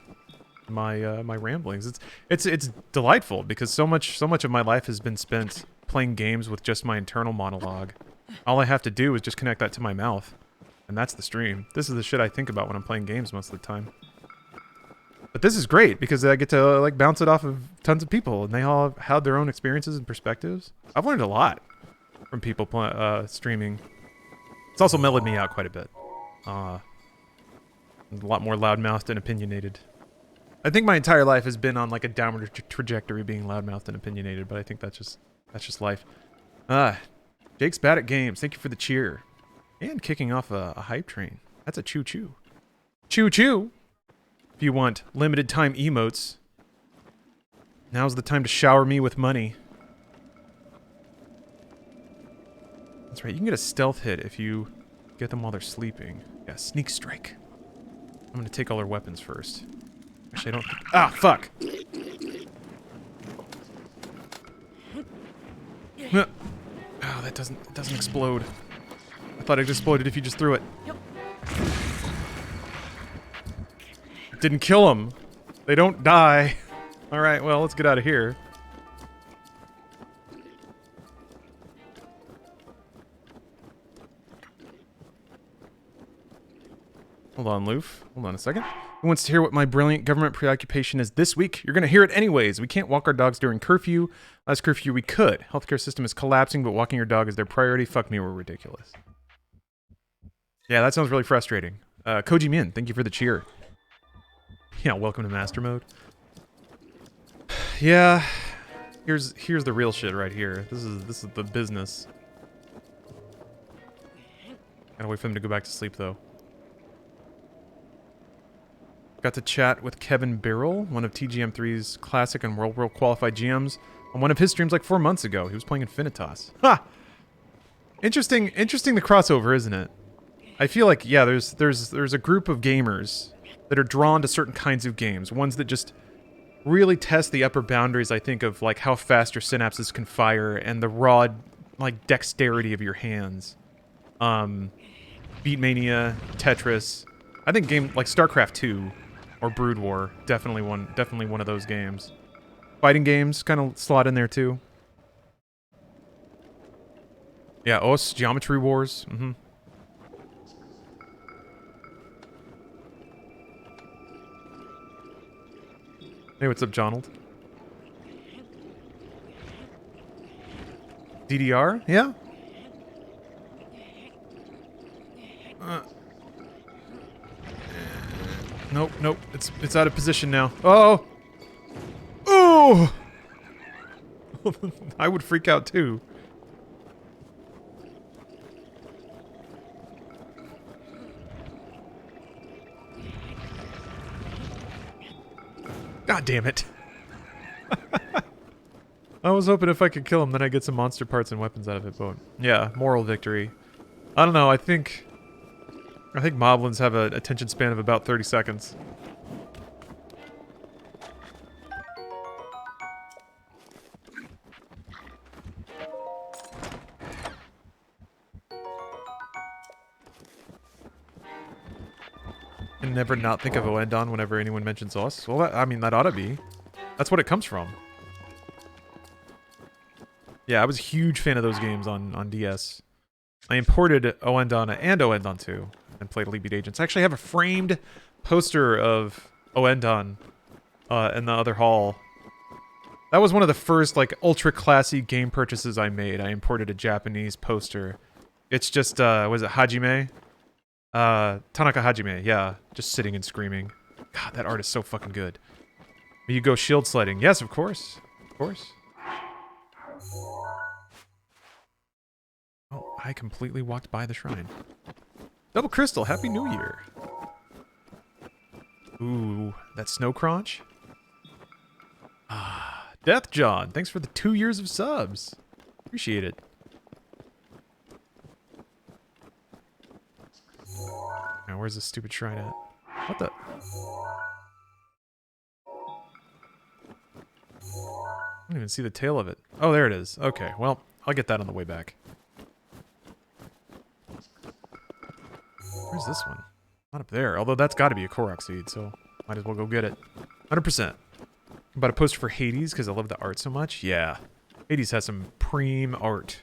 my my ramblings. It's delightful because so much of my life has been spent playing games with just my internal monologue. All I have to do is just connect that to my mouth, and that's the stream. This is the shit I think about when I'm playing games most of the time. But this is great because I get to like bounce it off of tons of people, and they all have had their own experiences and perspectives. I've learned a lot from people streaming. It's also mellowed me out quite a bit. A lot more loudmouthed and opinionated. I think my entire life has been on like a downward trajectory, being loudmouthed and opinionated. But I think that's just life. Jake's bad at games. Thank you for the cheer and kicking off a hype train. That's a choo choo. Choo choo. If you want limited time emotes, now's the time to shower me with money. That's right. You can get a stealth hit if you get them while they're sleeping. Yeah, sneak strike. I'm gonna take all their weapons first. Actually, I don't think... Ah, fuck! Oh, that doesn't explode. I thought it exploded if you just threw it. Didn't kill him. They don't die. All right, well, let's get out of here. Hold on, Loof. Hold on a second. Who wants to hear what my brilliant government preoccupation is this week? You're going to hear it anyways. We can't walk our dogs during curfew. Last curfew, we could. Healthcare system is collapsing, but walking your dog is their priority. Fuck me, we're ridiculous. Yeah, that sounds really frustrating. Koji Min, thank you for the cheer. Yeah, welcome to Master Mode. Yeah, here's the real shit right here. This is the business. Gotta wait for them to go back to sleep, though. Got to chat with Kevin Birrell, one of TGM3's classic and World qualified GMs, on one of his streams like 4 months ago. He was playing Infinitas. Ha! Interesting the crossover, isn't it? I feel like, yeah, there's a group of gamers that are drawn to certain kinds of games. Ones that just really test the upper boundaries, I think, of like how fast your synapses can fire and the raw, like, dexterity of your hands. Beatmania, Tetris. I think game like StarCraft 2 or Brood War, definitely one of those games. Fighting games kind of slot in there too. Yeah, OS, Geometry Wars. Hey, what's up, Jonald? DDR? Yeah? Nope. It's out of position now. Oh! Oh! I would freak out too. God damn it. I was hoping if I could kill him, then I'd get some monster parts and weapons out of it, but yeah, moral victory. I don't know, I think moblins have an attention span of about 30 seconds. And never not think of Oendon whenever anyone mentions us. Well, I mean, that ought to be. That's what it comes from. Yeah, I was a huge fan of those games on DS. I imported Oendon and Oendon 2 and played Elite Beat Agents. I actually have a framed poster of Oendon in the other hall. That was one of the first, like, ultra classy game purchases I made. I imported a Japanese poster. It's just, was it Hajime? Tanaka Hajime, yeah. Just sitting and screaming. God, that art is so fucking good. You go shield sledding. Yes, of course. Of course. Oh, I completely walked by the shrine. Double Crystal, Happy New Year. Ooh, that snow crunch? Ah, Death John, thanks for the 2 years of subs. Appreciate it. Now, where's this stupid shrine at? What the? I don't even see the tail of it. Oh, there it is. Okay, well, I'll get that on the way back. Where's this one? Not up there. Although that's got to be a Korok seed, so might as well go get it. 100%. Bought a poster for Hades because I love the art so much. Yeah. Hades has some preem art.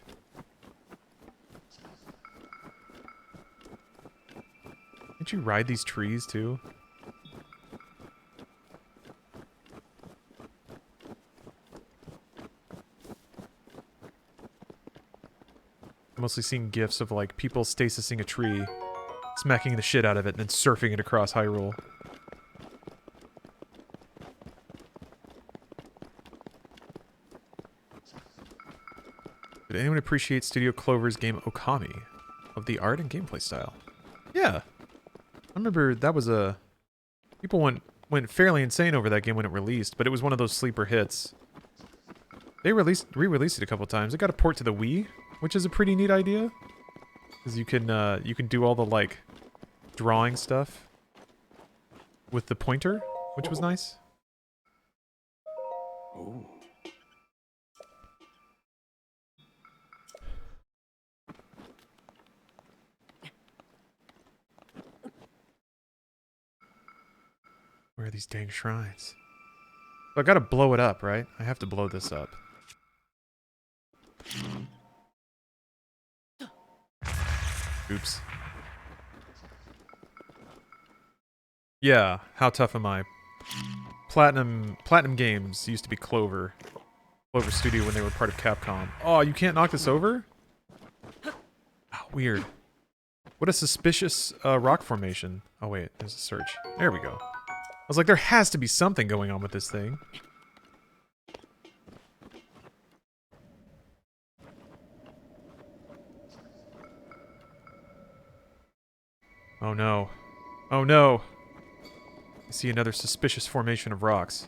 Can't you ride these trees too? I'm mostly seeing gifs of like people stasising a tree, smacking the shit out of it, and then surfing it across Hyrule. Did anyone appreciate Studio Clover's game Okami? Of the art and gameplay style? Yeah. I remember that was a... People went fairly insane over that game when it released, but it was one of those sleeper hits. They re-released it a couple times. It got a port to the Wii, which is a pretty neat idea. Because you can do all the, like, drawing stuff with the pointer, which was nice. Ooh. Where are these dang shrines? So I gotta blow it up, right? I have to blow this up. Oops. Yeah, how tough am I? Platinum Games used to be Clover Studio when they were part of Capcom. Oh, you can't knock this over? Oh, weird. What a suspicious rock formation. Oh wait, there's a search. There we go. I was like, there has to be something going on with this thing. Oh no. Oh no. I see another suspicious formation of rocks.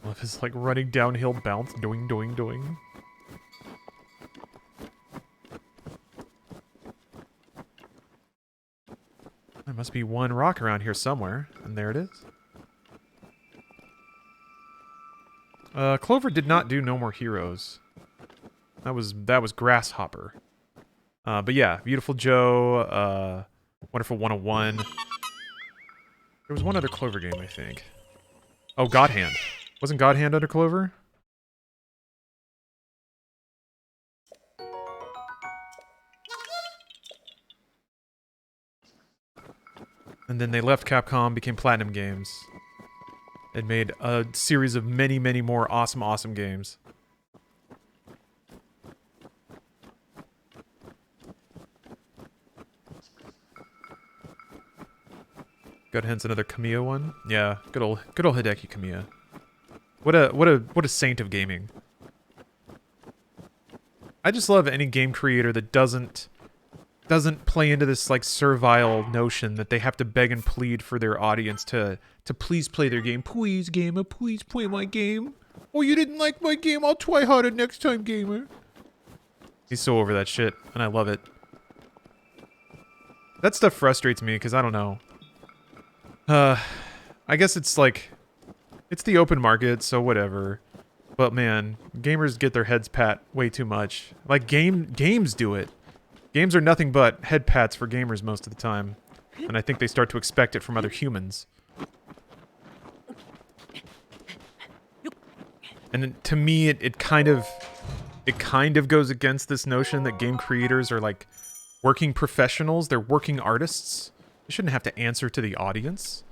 Love his like running downhill bounce, doing, doing, doing. There must be one rock around here somewhere, and there it is. Clover did not do No More Heroes. That was Grasshopper. But yeah, Beautiful Joe, Wonderful 101. There was one other Clover game, I think. Oh, God Hand. Wasn't God Hand under Clover? And then they left Capcom, became Platinum Games. It made a series of many, many more awesome, awesome games. God Hand's another Kamiya one. Yeah, good old Hideki Kamiya. What a saint of gaming. I just love any game creator that doesn't play into this like servile notion that they have to beg and plead for their audience to please play their game. Please, gamer, please play my game. Oh, you didn't like my game? I'll try harder next time, gamer. He's so over that shit, and I love it. That stuff frustrates me because I don't know. I guess it's like, it's the open market, so whatever. But man, gamers get their heads pat way too much. Like games do it. Games are nothing but head pats for gamers most of the time. And I think they start to expect it from other humans. And then, to me, it kind of goes against this notion that game creators are like working professionals. They're working artists. They shouldn't have to answer to the audience.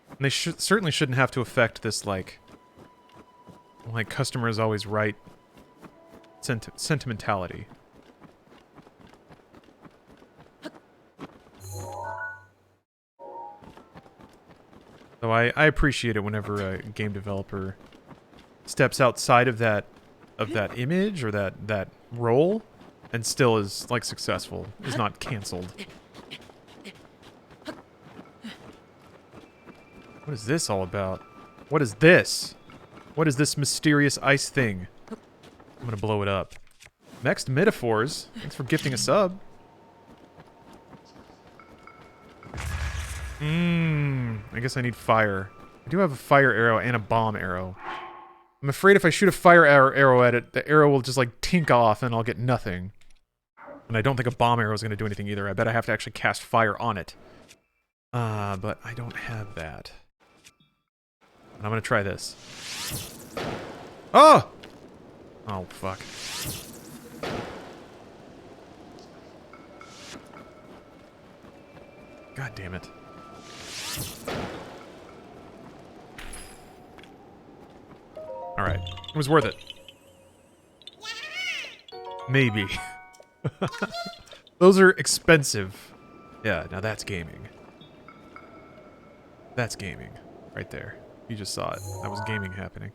And they certainly shouldn't have to affect this like customer is always right sentimentality. So I appreciate it whenever a game developer steps outside of that image or that role and still is like successful, is not canceled. What is this all about? What is this? What is this mysterious ice thing? I'm gonna blow it up. Next Metaphors. Thanks for gifting a sub. I guess I need fire. I do have a fire arrow and a bomb arrow. I'm afraid if I shoot a fire arrow at it, the arrow will just like tink off and I'll get nothing. And I don't think a bomb arrow is going to do anything either. I bet I have to actually cast fire on it. But I don't have that. And I'm going to try this. Oh! Oh, fuck. God damn it. Alright. It was worth it. Maybe. Those are expensive. Yeah, now that's gaming. That's gaming. Right there. You just saw it. That was gaming happening.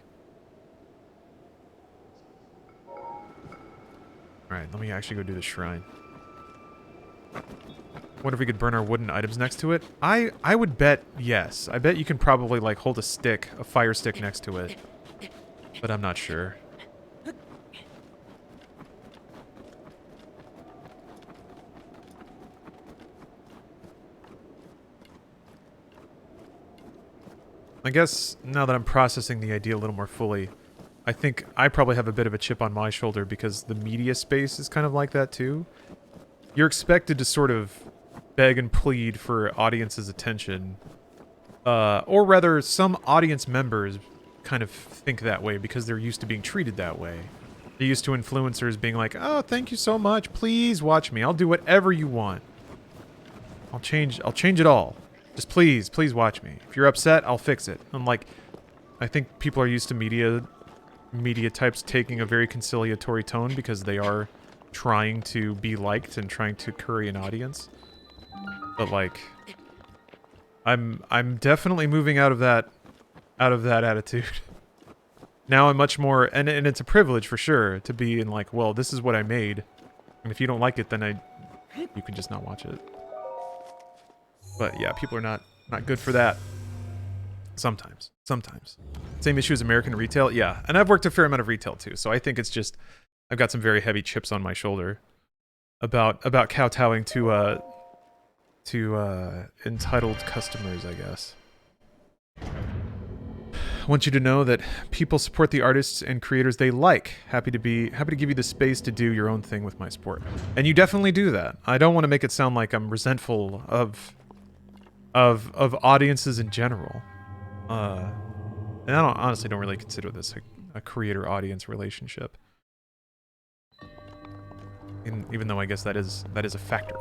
Alright, let me actually go do the shrine. Wonder if we could burn our wooden items next to it? I would bet yes. I bet you can probably like hold a stick, a fire stick next to it. But I'm not sure. I guess now that I'm processing the idea a little more fully, I think I probably have a bit of a chip on my shoulder because the media space is kind of like that too. You're expected to sort of beg and plead for audience's attention. Or rather, some audience members kind of think that way because they're used to being treated that way. They're used to influencers being like, oh, thank you so much. Please watch me. I'll do whatever you want. I'll change it all. Just please watch me. If you're upset, I'll fix it. I'm like, I think people are used to media types taking a very conciliatory tone because they are trying to be liked and trying to curry an audience. But like, I'm definitely moving out of that attitude. Now I'm much more, and it's a privilege for sure to be in like, well, this is what I made, and if you don't like it, then you can just not watch it. But yeah, people are not good for that. Sometimes. Same issue as American retail, yeah. And I've worked a fair amount of retail too, so I think it's just I've got some very heavy chips on my shoulder about kowtowing to entitled customers, I guess. I want you to know that people support the artists and creators they like. Happy to give you the space to do your own thing with my sport. And you definitely do that. I don't want to make it sound like I'm resentful of audiences in general. And I honestly don't really consider this a creator-audience relationship. Even though I guess that is a factor.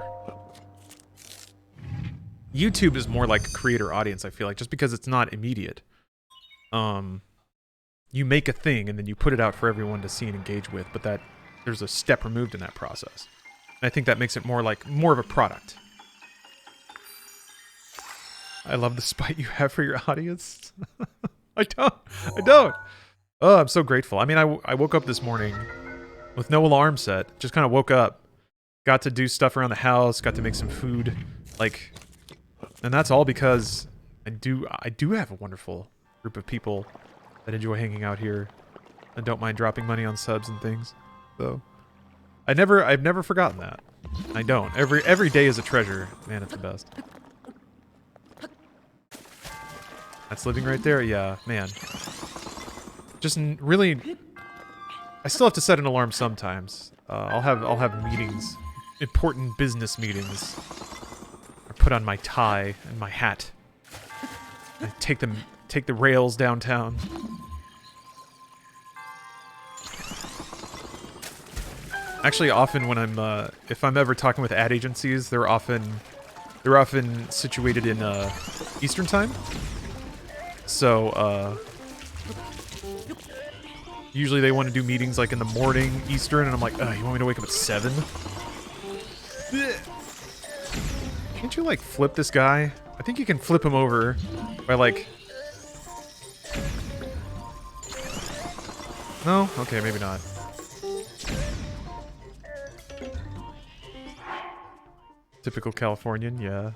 YouTube is more like a creator-audience, I feel like, just because it's not immediate. You make a thing and then you put it out for everyone to see and engage with, but that there's a step removed in that process. And I think that makes it more of a product. I love the spite you have for your audience. I don't. Oh, I'm so grateful. I mean, I woke up this morning with no alarm set. Just kind of woke up. Got to do stuff around the house. Got to make some food. Like, and that's all because I do have a wonderful group of people that enjoy hanging out here and don't mind dropping money on subs and things. So, I've never forgotten that. I don't. Every day is a treasure. Man, it's the best. That's living right there? Yeah, man. Just really... I still have to set an alarm sometimes. I'll have meetings. Important business meetings. I put on my tie and my hat. I take the rails downtown. Actually, often when if I'm ever talking with ad agencies, they're often situated in Eastern time. So, usually they want to do meetings like in the morning Eastern, and I'm like, you want me to wake up at 7? Can't you, like, flip this guy? I think you can flip him over by, like... No? Okay, maybe not. Typical Californian, yeah.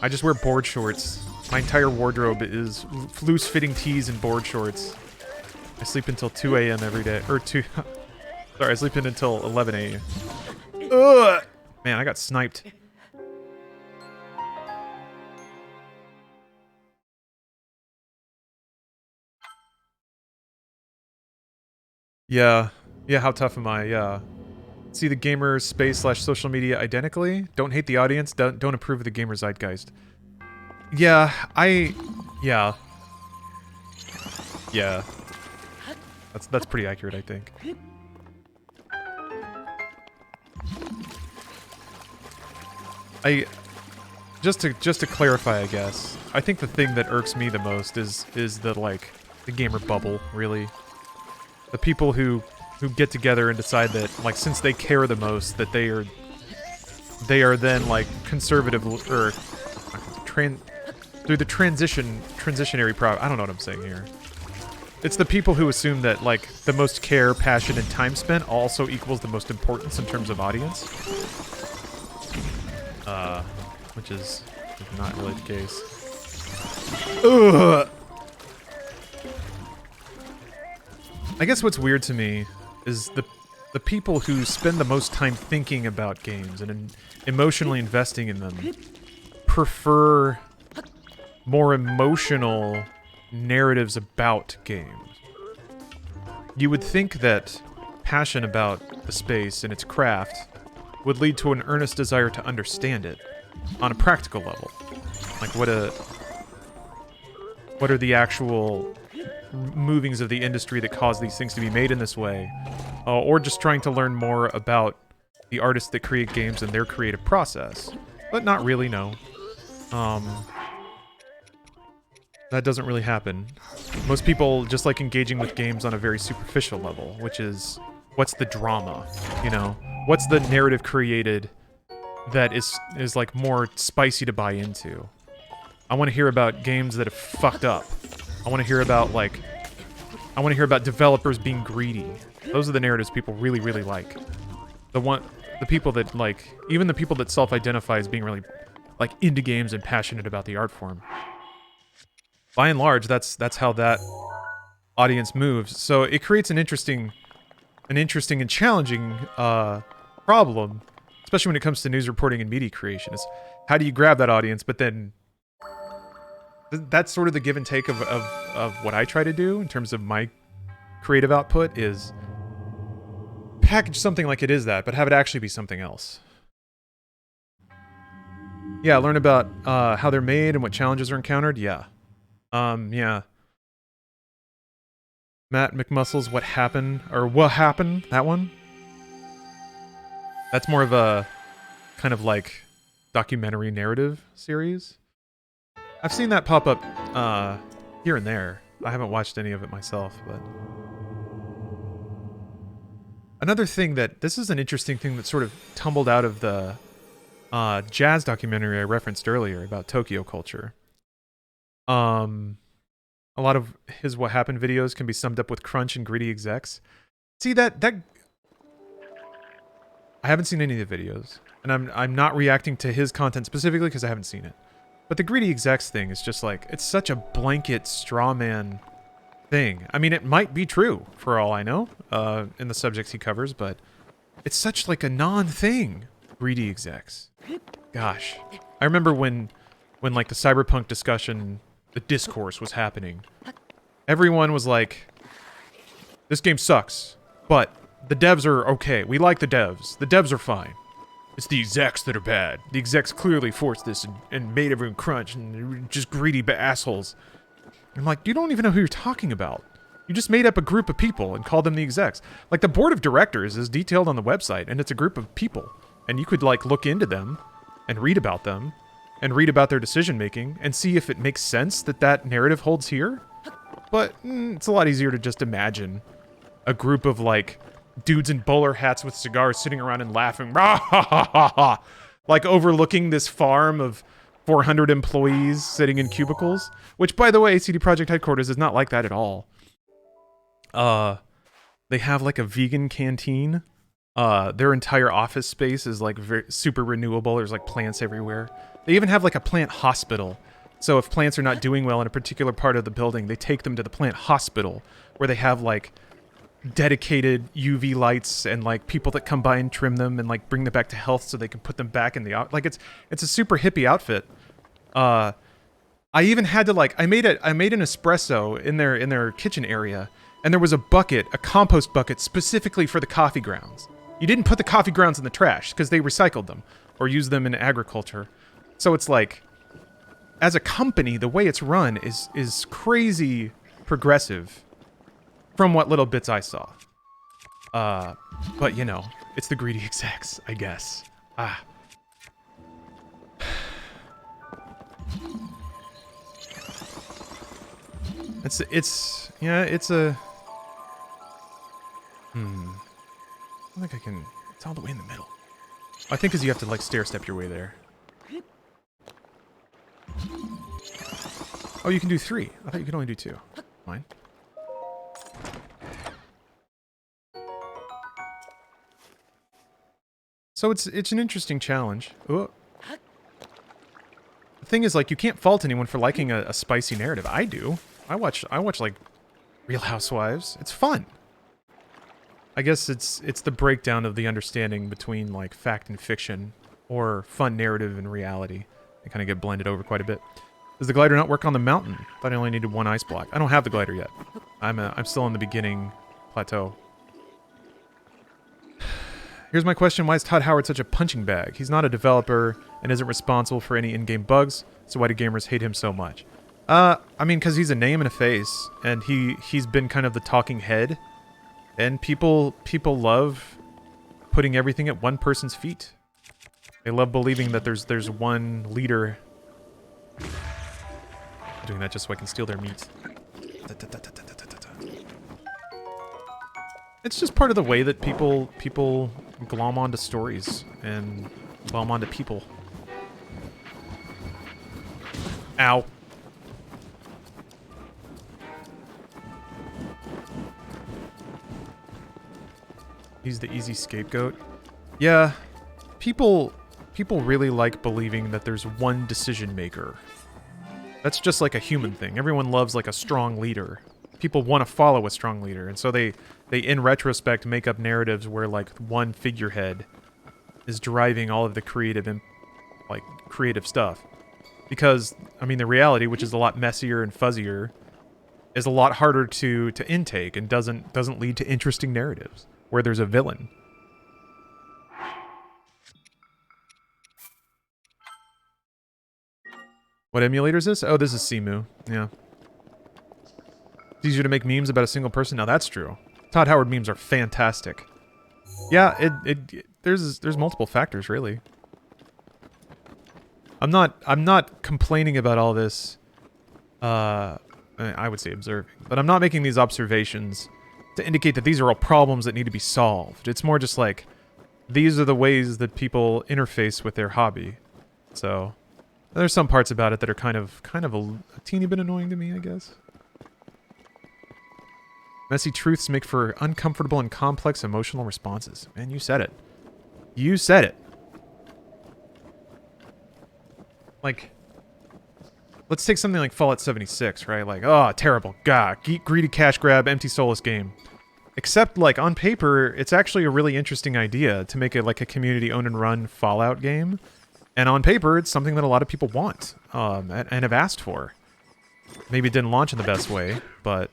I just wear board shorts. My entire wardrobe is loose-fitting tees and board shorts. I sleep until 2 a.m. every day. Or 2... Sorry, I sleep in until 11 a.m. Ugh! Man, I got sniped. Yeah. Yeah, how tough am I? Yeah. See the gamer space / social media identically? Don't hate the audience. Don't approve of the gamer zeitgeist. Yeah, yeah. Yeah. That's pretty accurate, I think. Just to clarify, I guess. I think the thing that irks me the most is the gamer bubble, really. The people who get together and decide that, like, since they care the most, that they are then, like, conservative or through the transitionary I don't know what I'm saying here. It's the people who assume that, like, the most care, passion, and time spent also equals the most importance in terms of audience. Which is not really the case. Ugh! I guess what's weird to me is the people who spend the most time thinking about games and emotionally investing in them prefer more emotional narratives about games. you would think that passion about the space and its craft would lead to an earnest desire to understand it on a practical level. Like what are the actual movings of the industry that cause these things to be made in this way, or just trying to learn more about the artists that create games and their creative process. But not really, no. That doesn't really happen. Most people just like engaging with games on a very superficial level, which is, what's the drama, you know? What's the narrative created that is like more spicy to buy into? I want to hear about games that have fucked up. I want to hear about developers being greedy. Those are the narratives people really, really like. The people that like, even the people that self-identify as being really like into games and passionate about the art form. By and large, that's how that audience moves. So it creates an interesting and challenging problem, especially when it comes to news reporting and media creation. Is how do you grab that audience? But then that's sort of the give and take of what I try to do in terms of my creative output is package something like it is that, but have it actually be something else. Yeah, learn about how they're made and what challenges are encountered. Yeah. Yeah. Matt McMuscle's What Happened, that one? That's more of a kind of like documentary narrative series. I've seen that pop up here and there. I haven't watched any of it myself, but... Another thing this is an interesting thing that sort of tumbled out of the jazz documentary I referenced earlier about Tokyo culture. A lot of his What Happened videos can be summed up with crunch and greedy execs. See that I haven't seen any of the videos, and I'm not reacting to his content specifically because I haven't seen it. But the greedy execs thing is just like, it's such a blanket straw man thing. I mean, it might be true for all I know in the subjects he covers, but it's such like a non-thing. Greedy execs. Gosh, I remember when like the cyberpunk discussion, the discourse was happening. Everyone was like, this game sucks, but the devs are okay. We like the devs. The devs are fine. It's the execs that are bad. The execs clearly forced this and made everyone crunch, and they're just greedy assholes. I'm like, you don't even know who you're talking about. You just made up a group of people and called them the execs. Like, the board of directors is detailed on the website, and it's a group of people. And you could, like, look into them and read about them and read about their decision-making and see if it makes sense that narrative holds here. But it's a lot easier to just imagine a group of, like, dudes in bowler hats with cigars sitting around and laughing, rah, ha, ha, ha, ha, like overlooking this farm of 400 employees sitting in cubicles, which, by the way, CD Projekt headquarters is not like that at all. They have like a vegan canteen. Their entire office space is like super renewable. There's like plants everywhere. They even have like a plant hospital. So if plants are not doing well in a particular part of the building, they take them to the plant hospital where they have like dedicated UV lights and like people that come by and trim them and like bring them back to health so they can put them back in the like it's a super hippie outfit. I even had to like I made an espresso in their kitchen area, and there was a compost bucket specifically for the coffee grounds. You didn't put the coffee grounds in the trash because they recycled them or used them in agriculture. So it's like, as a company, the way it's run is crazy progressive. From what little bits I saw. But, you know, it's the greedy execs, I guess. It's a... I think I can... It's all the way in the middle. I think because you have to, like, stair-step your way there. Oh, you can do 3. I thought you could only do 2. Fine. So it's an interesting challenge. Ooh. The thing is, like, you can't fault anyone for liking a spicy narrative. I do. I watch like Real Housewives. It's fun. I guess it's the breakdown of the understanding between like fact and fiction, or fun narrative and reality. They kind of get blended over quite a bit. Does the glider not work on the mountain? Thought I only needed 1 ice block. I don't have the glider yet. I'm still in the beginning Plateau. Here's my question. Why is Todd Howard such a punching bag? He's not a developer and isn't responsible for any in-game bugs, so why do gamers hate him so much? I mean, because he's a name and a face, and he's been kind of the talking head, and people love putting everything at one person's feet. They love believing that there's one leader. I'm doing that just so I can steal their meat. It's just part of the way that people glom onto stories and glom onto people. Ow. He's the easy scapegoat. Yeah, people really like believing that there's one decision maker. That's just like a human thing. Everyone loves like a strong leader. People want to follow a strong leader, and so they in retrospect make up narratives where like one figurehead is driving all of the creative stuff. Because I mean the reality, which is a lot messier and fuzzier, is a lot harder to intake and doesn't lead to interesting narratives where there's a villain. What emulator is this? Oh, this is Simu. Yeah. It's easier to make memes about a single person. Now that's true. Todd Howard memes are fantastic. Yeah, there's multiple factors really. I'm not complaining about all this. I would say observing, but I'm not making these observations to indicate that these are all problems that need to be solved. It's more just like these are the ways that people interface with their hobby. So there's some parts about it that are kind of a teeny bit annoying to me, I guess. Messy truths make for uncomfortable and complex emotional responses. Man, you said it. You said it. Like, let's take something like Fallout 76, right? Like, oh, terrible. God, greedy cash grab, empty soulless game. Except, like, on paper, it's actually a really interesting idea to make it like a community-owned and run Fallout game. And on paper, it's something that a lot of people want and have asked for. Maybe it didn't launch in the best way, but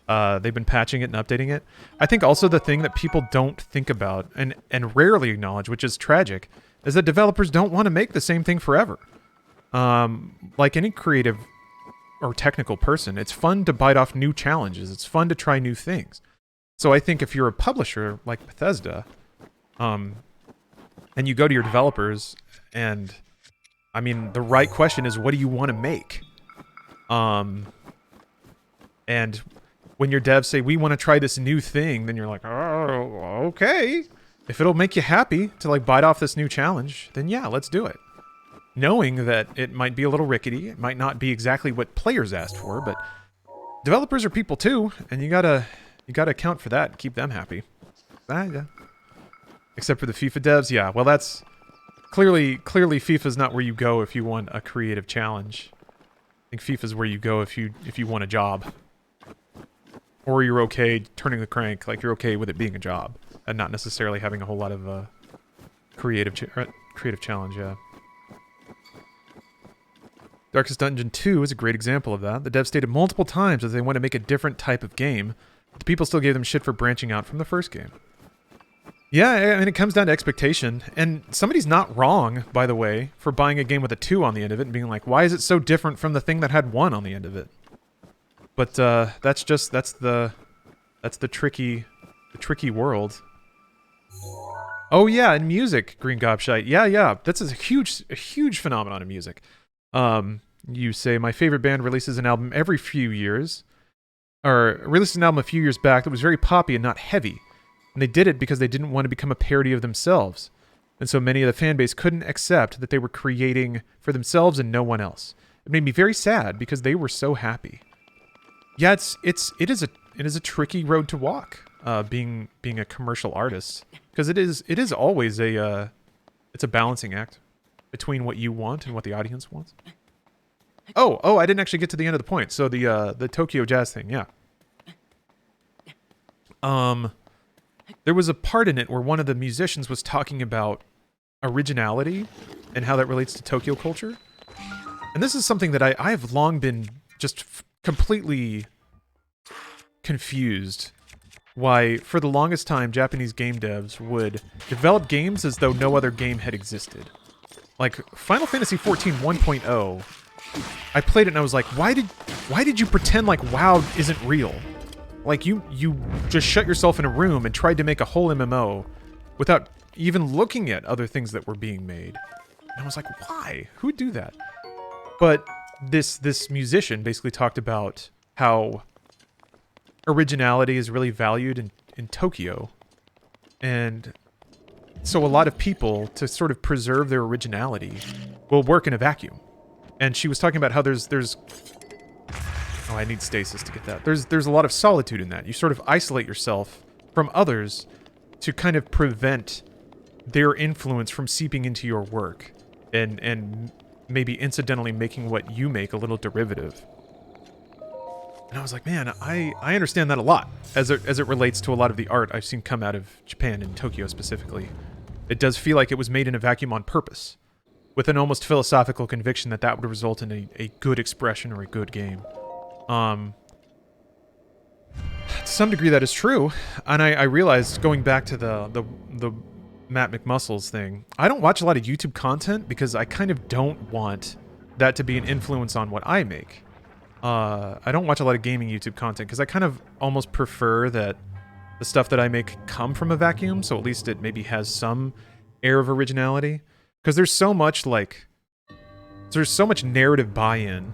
they've been patching it and updating it. I think also the thing that people don't think about and rarely acknowledge, which is tragic, is that developers don't want to make the same thing forever. Like any creative or technical person, it's fun to bite off new challenges. It's fun to try new things. So I think if you're a publisher like Bethesda, and you go to your developers, and I mean, the right question is, what do you want to make? And when your devs say, we want to try this new thing, then you're like, oh, okay. If it'll make you happy to like bite off this new challenge, then yeah, let's do it. Knowing that it might be a little rickety, it might not be exactly what players asked for, but developers are people too, and you gotta account for that and keep them happy. Yeah. Except for the FIFA devs, yeah. Well, that's clearly FIFA's not where you go if you want a creative challenge. I think FIFA's where you go if you want a job, or you're okay turning the crank, like you're okay with it being a job and not necessarily having a whole lot of creative challenge. Yeah. Darkest Dungeon 2 is a great example of that. The devs stated multiple times that they want to make a different type of game, but the people still gave them shit for branching out from the first game. Yeah, I mean, it comes down to expectation, and somebody's not wrong, by the way, for buying a game with a 2 on the end of it and being like, why is it so different from the thing that had 1 on the end of it? But that's the tricky world. Oh yeah, and music, Green Gobshite. Yeah, that's a huge phenomenon in music. You say, my favorite band releases an album every few years, or released an album a few years back that was very poppy and not heavy. And they did it because they didn't want to become a parody of themselves. And so many of the fan base couldn't accept that they were creating for themselves and no one else. It made me very sad because they were so happy. Yeah, it is a tricky road to walk, being a commercial artist, because it is always it's a balancing act between what you want and what the audience wants. Oh, I didn't actually get to the end of the point. So the Tokyo Jazz thing, yeah. There was a part in it where one of the musicians was talking about originality and how that relates to Tokyo culture. And this is something that I have long been just completely confused why for the longest time Japanese game devs would develop games as though no other game had existed. Like Final Fantasy XIV 1.0, I played it and I was like, why did you pretend like WoW isn't real? Like you just shut yourself in a room and tried to make a whole MMO without even looking at other things that were being made. And I was like, why? Who would do that? But this musician basically talked about how originality is really valued in Tokyo. And so a lot of people, to sort of preserve their originality, will work in a vacuum. And she was talking about how there's oh, I need stasis to get that. There's a lot of solitude in that. You sort of isolate yourself from others to kind of prevent their influence from seeping into your work and maybe incidentally making what you make a little derivative. And I was like, man, I understand that a lot as it relates to a lot of the art I've seen come out of Japan and Tokyo specifically. It does feel like it was made in a vacuum on purpose, with an almost philosophical conviction that that would result in a good expression or a good game. To some degree that is true, and I realized going back to the Matt McMuscles thing, I don't watch a lot of YouTube content because I kind of don't want that to be an influence on what I make. I don't watch a lot of gaming YouTube content because I kind of almost prefer that the stuff that I make come from a vacuum, so at least it maybe has some air of originality. Because there's so much narrative buy-in.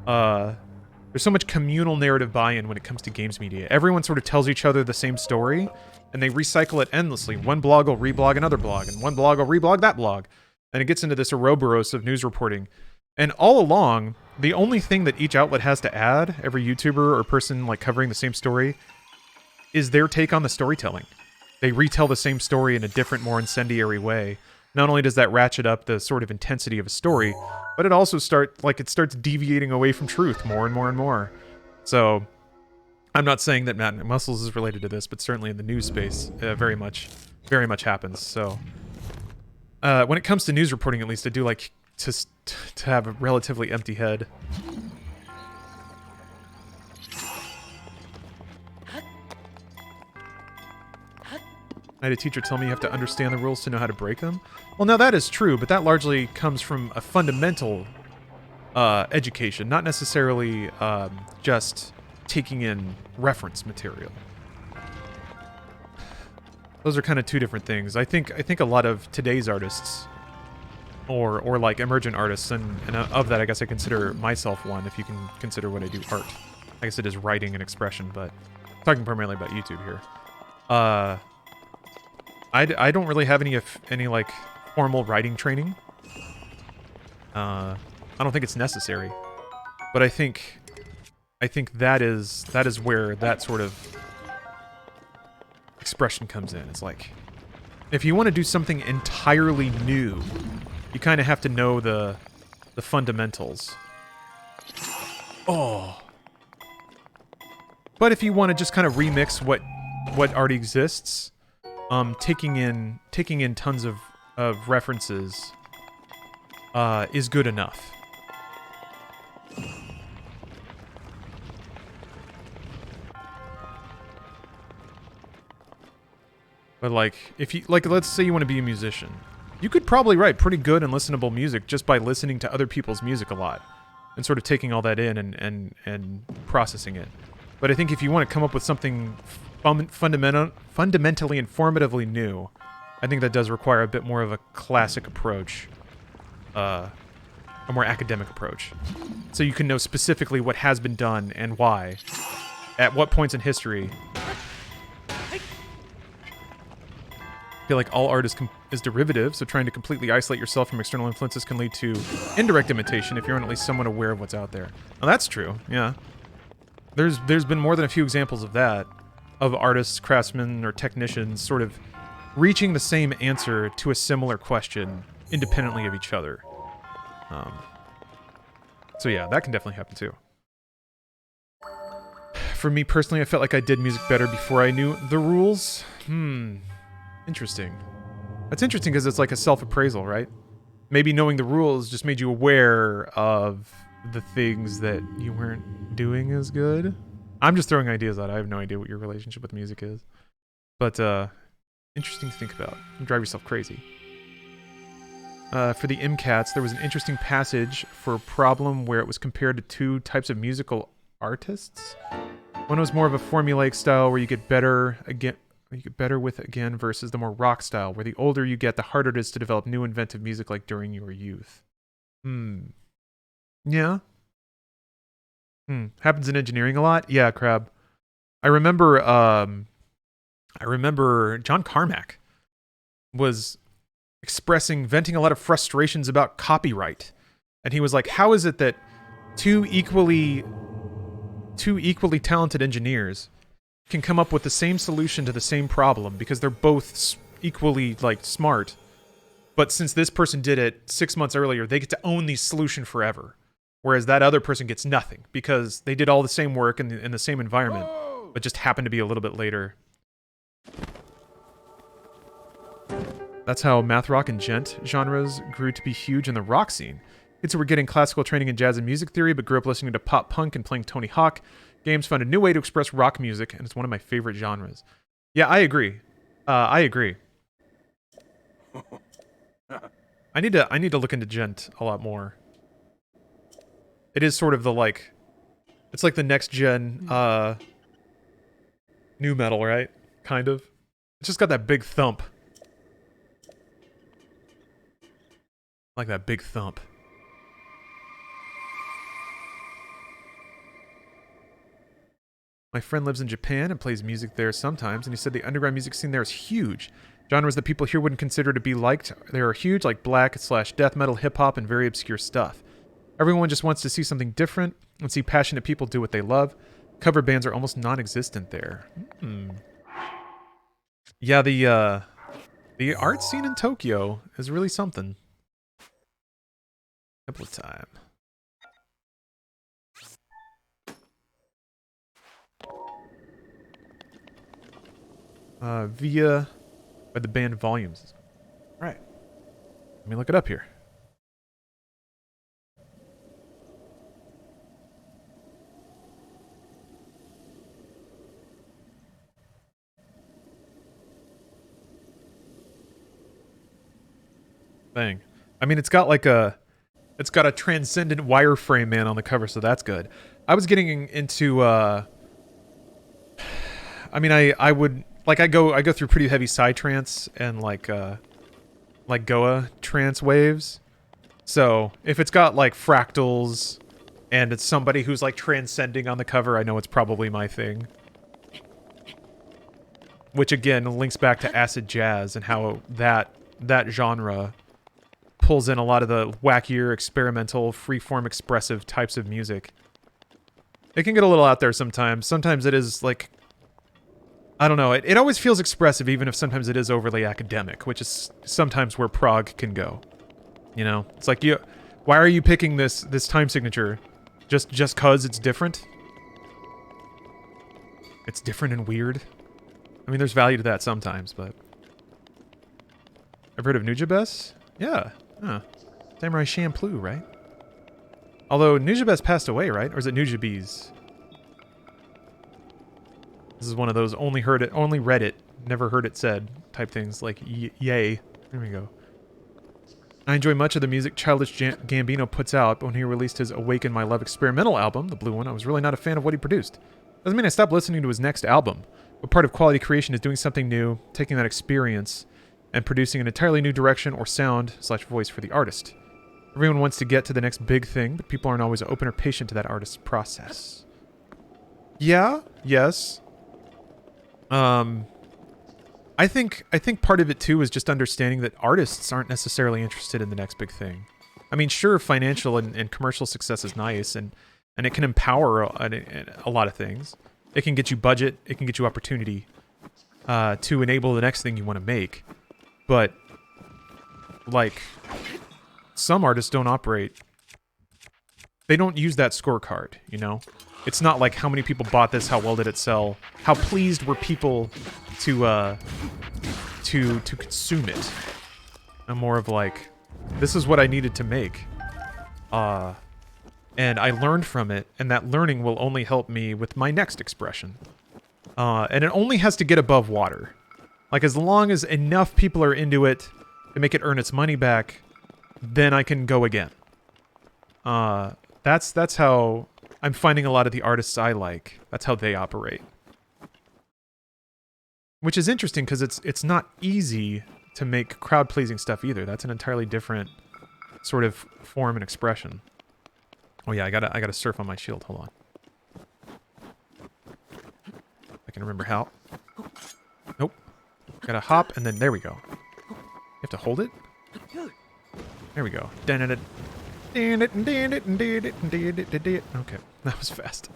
There's so much communal narrative buy-in when it comes to games media. Everyone sort of tells each other the same story, and they recycle it endlessly. One blog will reblog another blog, and one blog will reblog that blog. And it gets into this Ouroboros of news reporting. And all along, the only thing that each outlet has to add, every YouTuber or person like covering the same story, is their take on the storytelling. They retell the same story in a different, more incendiary way. Not only does that ratchet up the sort of intensity of a story, but it also starts deviating away from truth more and more and more. So, I'm not saying that Matt McMuscles is related to this, but certainly in the news space, very much happens. So, when it comes to news reporting, at least, I do like to have a relatively empty head. I had a teacher tell me you have to understand the rules to know how to break them. Well, now that is true, but that largely comes from a fundamental education, not necessarily just taking in reference material. Those are kind of two different things. I think a lot of today's artists, or like emergent artists, and of that I guess I consider myself one, if you can consider what I do art. I guess it is writing and expression, but I'm talking primarily about YouTube here. I don't really have any like formal writing training. I don't think it's necessary, but I think that is where that sort of expression comes in. It's like, if you want to do something entirely new, you kind of have to know the fundamentals. Oh. But if you want to just kind of remix what already exists, taking in tons of references is good enough. But like, if you let's say you want to be a musician, you could probably write pretty good and listenable music just by listening to other people's music a lot and sort of taking all that in and processing it. But I think if you want to come up with something fundamentally informatively new, I think that does require a bit more of a classic approach, a more academic approach, so you can know specifically what has been done and why, at what points in history. I feel like all art is derivative, so trying to completely isolate yourself from external influences can lead to indirect imitation if you're at least somewhat aware of what's out there. Now that's true, yeah. There's been more than a few examples of that, of artists, craftsmen, or technicians sort of reaching the same answer to a similar question independently of each other. So yeah, that can definitely happen too. For me personally, I felt like I did music better before I knew the rules. Interesting. That's interesting because it's like a self-appraisal, right? Maybe knowing the rules just made you aware of the things that you weren't doing as good. I'm just throwing ideas out. I have no idea what your relationship with music is. But, interesting to think about. You drive yourself crazy. For the MCATs, there was an interesting passage for a problem where it was compared to two types of musical artists. One was more of a formulaic style where you get better with again versus the more rock style, where the older you get, the harder it is to develop new inventive music like during your youth. Yeah. Happens in engineering a lot? Yeah, Crab. I remember John Carmack was venting a lot of frustrations about copyright. And he was like, how is it that two equally talented engineers can come up with the same solution to the same problem because they're both equally, like, smart. But since this person did it 6 months earlier, they get to own the solution forever. Whereas that other person gets nothing because they did all the same work in the same environment, but just happened to be a little bit later. That's how math rock and gent genres grew to be huge in the rock scene. Kids who were getting classical training in jazz and music theory, but grew up listening to pop punk and playing Tony Hawk games, found a new way to express rock music, and it's one of my favorite genres. Yeah, I agree. I agree. I need to look into gent a lot more. It is sort of the like, it's like the next gen new metal, right? Kind of. It's just got that big thump. Like that big thump. My friend lives in Japan and plays music there sometimes, and he said the underground music scene there is huge. Genres that people here wouldn't consider to be liked, they are huge, like black/death metal, hip-hop, and very obscure stuff. Everyone just wants to see something different and see passionate people do what they love. Cover bands are almost non-existent there. Yeah, the art scene in Tokyo is really something. Couple of time. Via by the band Volumes. Right. Let me look it up here. Thing. I mean, it's got a transcendent wireframe man on the cover, so that's good. I was getting into I mean, I would like I go through pretty heavy psytrance and like Goa trance waves. So, if it's got like fractals and it's somebody who's like transcending on the cover, I know it's probably my thing. Which again links back to acid jazz and how that genre pulls in a lot of the wackier, experimental, freeform, expressive types of music. It can get a little out there sometimes. Sometimes it is like, I don't know, it always feels expressive even if sometimes it is overly academic, which is sometimes where prog can go. You know? It's like, why are you picking this time signature? Just cause it's different? It's different and weird? I mean, there's value to that sometimes, but... I've heard of Nujabes? Yeah. Huh. Samurai Champloo, right? Although Nujabes passed away, right? Or is it Nujabes? This is one of those only read it, never heard it said type things, like yay. There we go. I enjoy much of the music Childish Gambino puts out, but when he released his Awaken My Love experimental album, the blue one, I was really not a fan of what he produced. Doesn't mean I stopped listening to his next album, but part of quality creation is doing something new, taking that experience, and producing an entirely new direction or sound/voice for the artist. Everyone wants to get to the next big thing, but people aren't always open or patient to that artist's process. Yeah, yes. I think part of it too is just understanding that artists aren't necessarily interested in the next big thing. I mean, sure, financial and commercial success is nice, and it can empower a lot of things. It can get you budget, it can get you opportunity to enable the next thing you want to make. But, like, some artists don't operate. They don't use that scorecard, you know? It's not like how many people bought this, how well did it sell, how pleased were people to consume it. And more of like, this is what I needed to make. and I learned from it, and that learning will only help me with my next expression. And it only has to get above water. Like, as long as enough people are into it to make it earn its money back, then I can go again. That's how I'm finding a lot of the artists I like. That's how they operate. Which is interesting, because it's not easy to make crowd-pleasing stuff either. That's an entirely different sort of form and expression. Oh yeah, I gotta surf on my shield. Hold on. I can remember how. Nope. Gotta hop, and then there we go. You have to hold it? There we go. Okay, that was fast.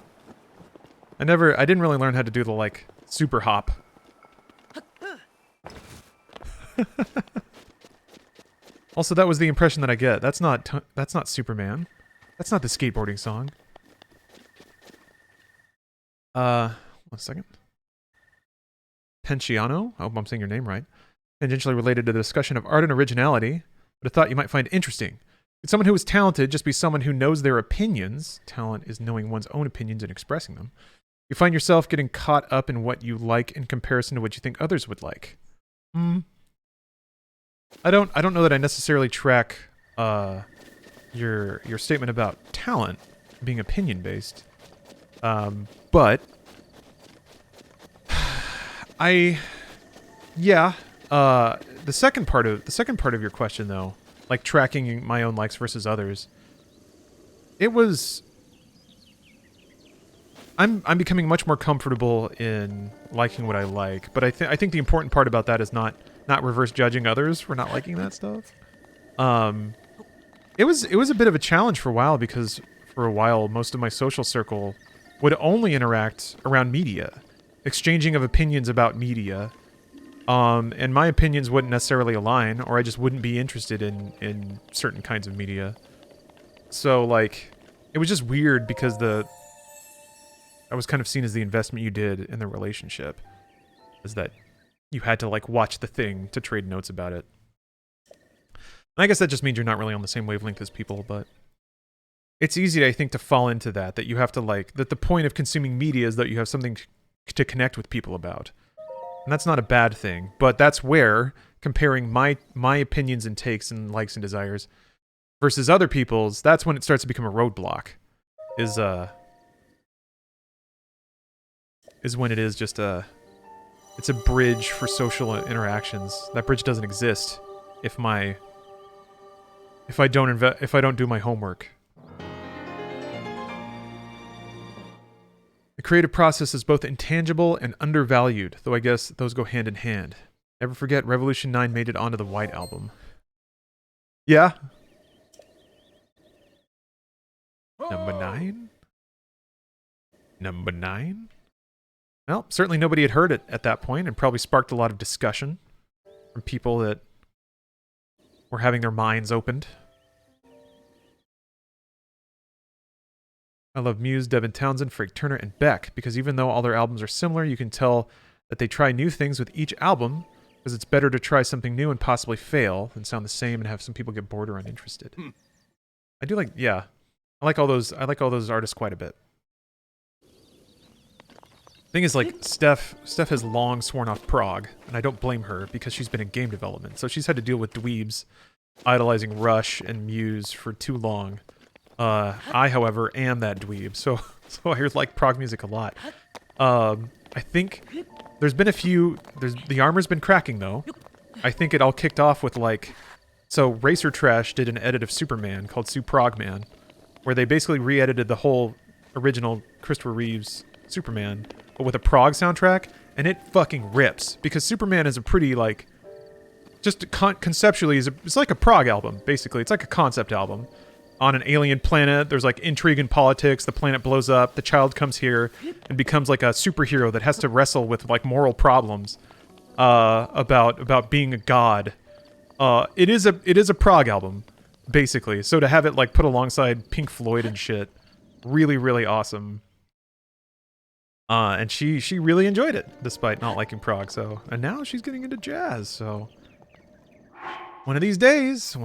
I didn't really learn how to do the, like, super hop. Also, that was the impression that I get. That's not Superman. That's not the skateboarding song. 1 second. Penciano, I hope I'm saying your name right. Tangentially related to the discussion of art and originality, but I thought you might find interesting. Could someone who is talented just be someone who knows their opinions? Talent is knowing one's own opinions and expressing them. You find yourself getting caught up in what you like in comparison to what you think others would like. I don't know that I necessarily track your statement about talent being opinion based. But the second part of your question though, like tracking my own likes versus others, I'm becoming much more comfortable in liking what I like, but I think the important part about that is not reverse judging others for not liking that stuff. It was a bit of a challenge for a while, because for a while most of my social circle would only interact around media, exchanging of opinions about media. And my opinions wouldn't necessarily align, or I just wouldn't be interested in certain kinds of media. So, like, it was just weird because I was kind of seen as the investment you did in the relationship. Is that you had to, like, watch the thing to trade notes about it. And I guess that just means you're not really on the same wavelength as people, but it's easy, I think, to fall into that you have to, like, that the point of consuming media is that you have something to connect with people about. And that's not a bad thing, but that's where comparing my opinions and takes and likes and desires versus other people's, that's when it starts to become a roadblock. Is when it is just it's a bridge for social interactions. That bridge doesn't exist if I don't do my homework. The creative process is both intangible and undervalued, though I guess those go hand in hand. Never forget, Revolution 9 made it onto the White Album. Yeah. Number 9? Number 9? Well, certainly nobody had heard it at that point, and probably sparked a lot of discussion from people that were having their minds opened. I love Muse, Devin Townsend, Frank Turner, and Beck, because even though all their albums are similar, you can tell that they try new things with each album, because it's better to try something new and possibly fail than sound the same and have some people get bored or uninterested. I do like, yeah. I like all those artists quite a bit. Thing is, like, Steph has long sworn off prog, and I don't blame her, because she's been in game development, so she's had to deal with dweebs idolizing Rush and Muse for too long. I, however, am that dweeb, so I like prog music a lot. I think there's been a few... the armor's been cracking, though. I think it all kicked off with, like... So, Racer Trash did an edit of Superman called Suprogman, where they basically re-edited the whole original Christopher Reeves Superman, but with a prog soundtrack, and it fucking rips, because Superman is a pretty, like... Just conceptually, it's like a prog album, basically. It's like a concept album. On an alien planet, there's like intrigue and politics, the planet blows up, the child comes here and becomes like a superhero that has to wrestle with like moral problems about being a god. It is a prog album, basically. So to have it like put alongside Pink Floyd and shit, really, really awesome. And she really enjoyed it, despite not liking prog, and now she's getting into jazz, so... One of these days,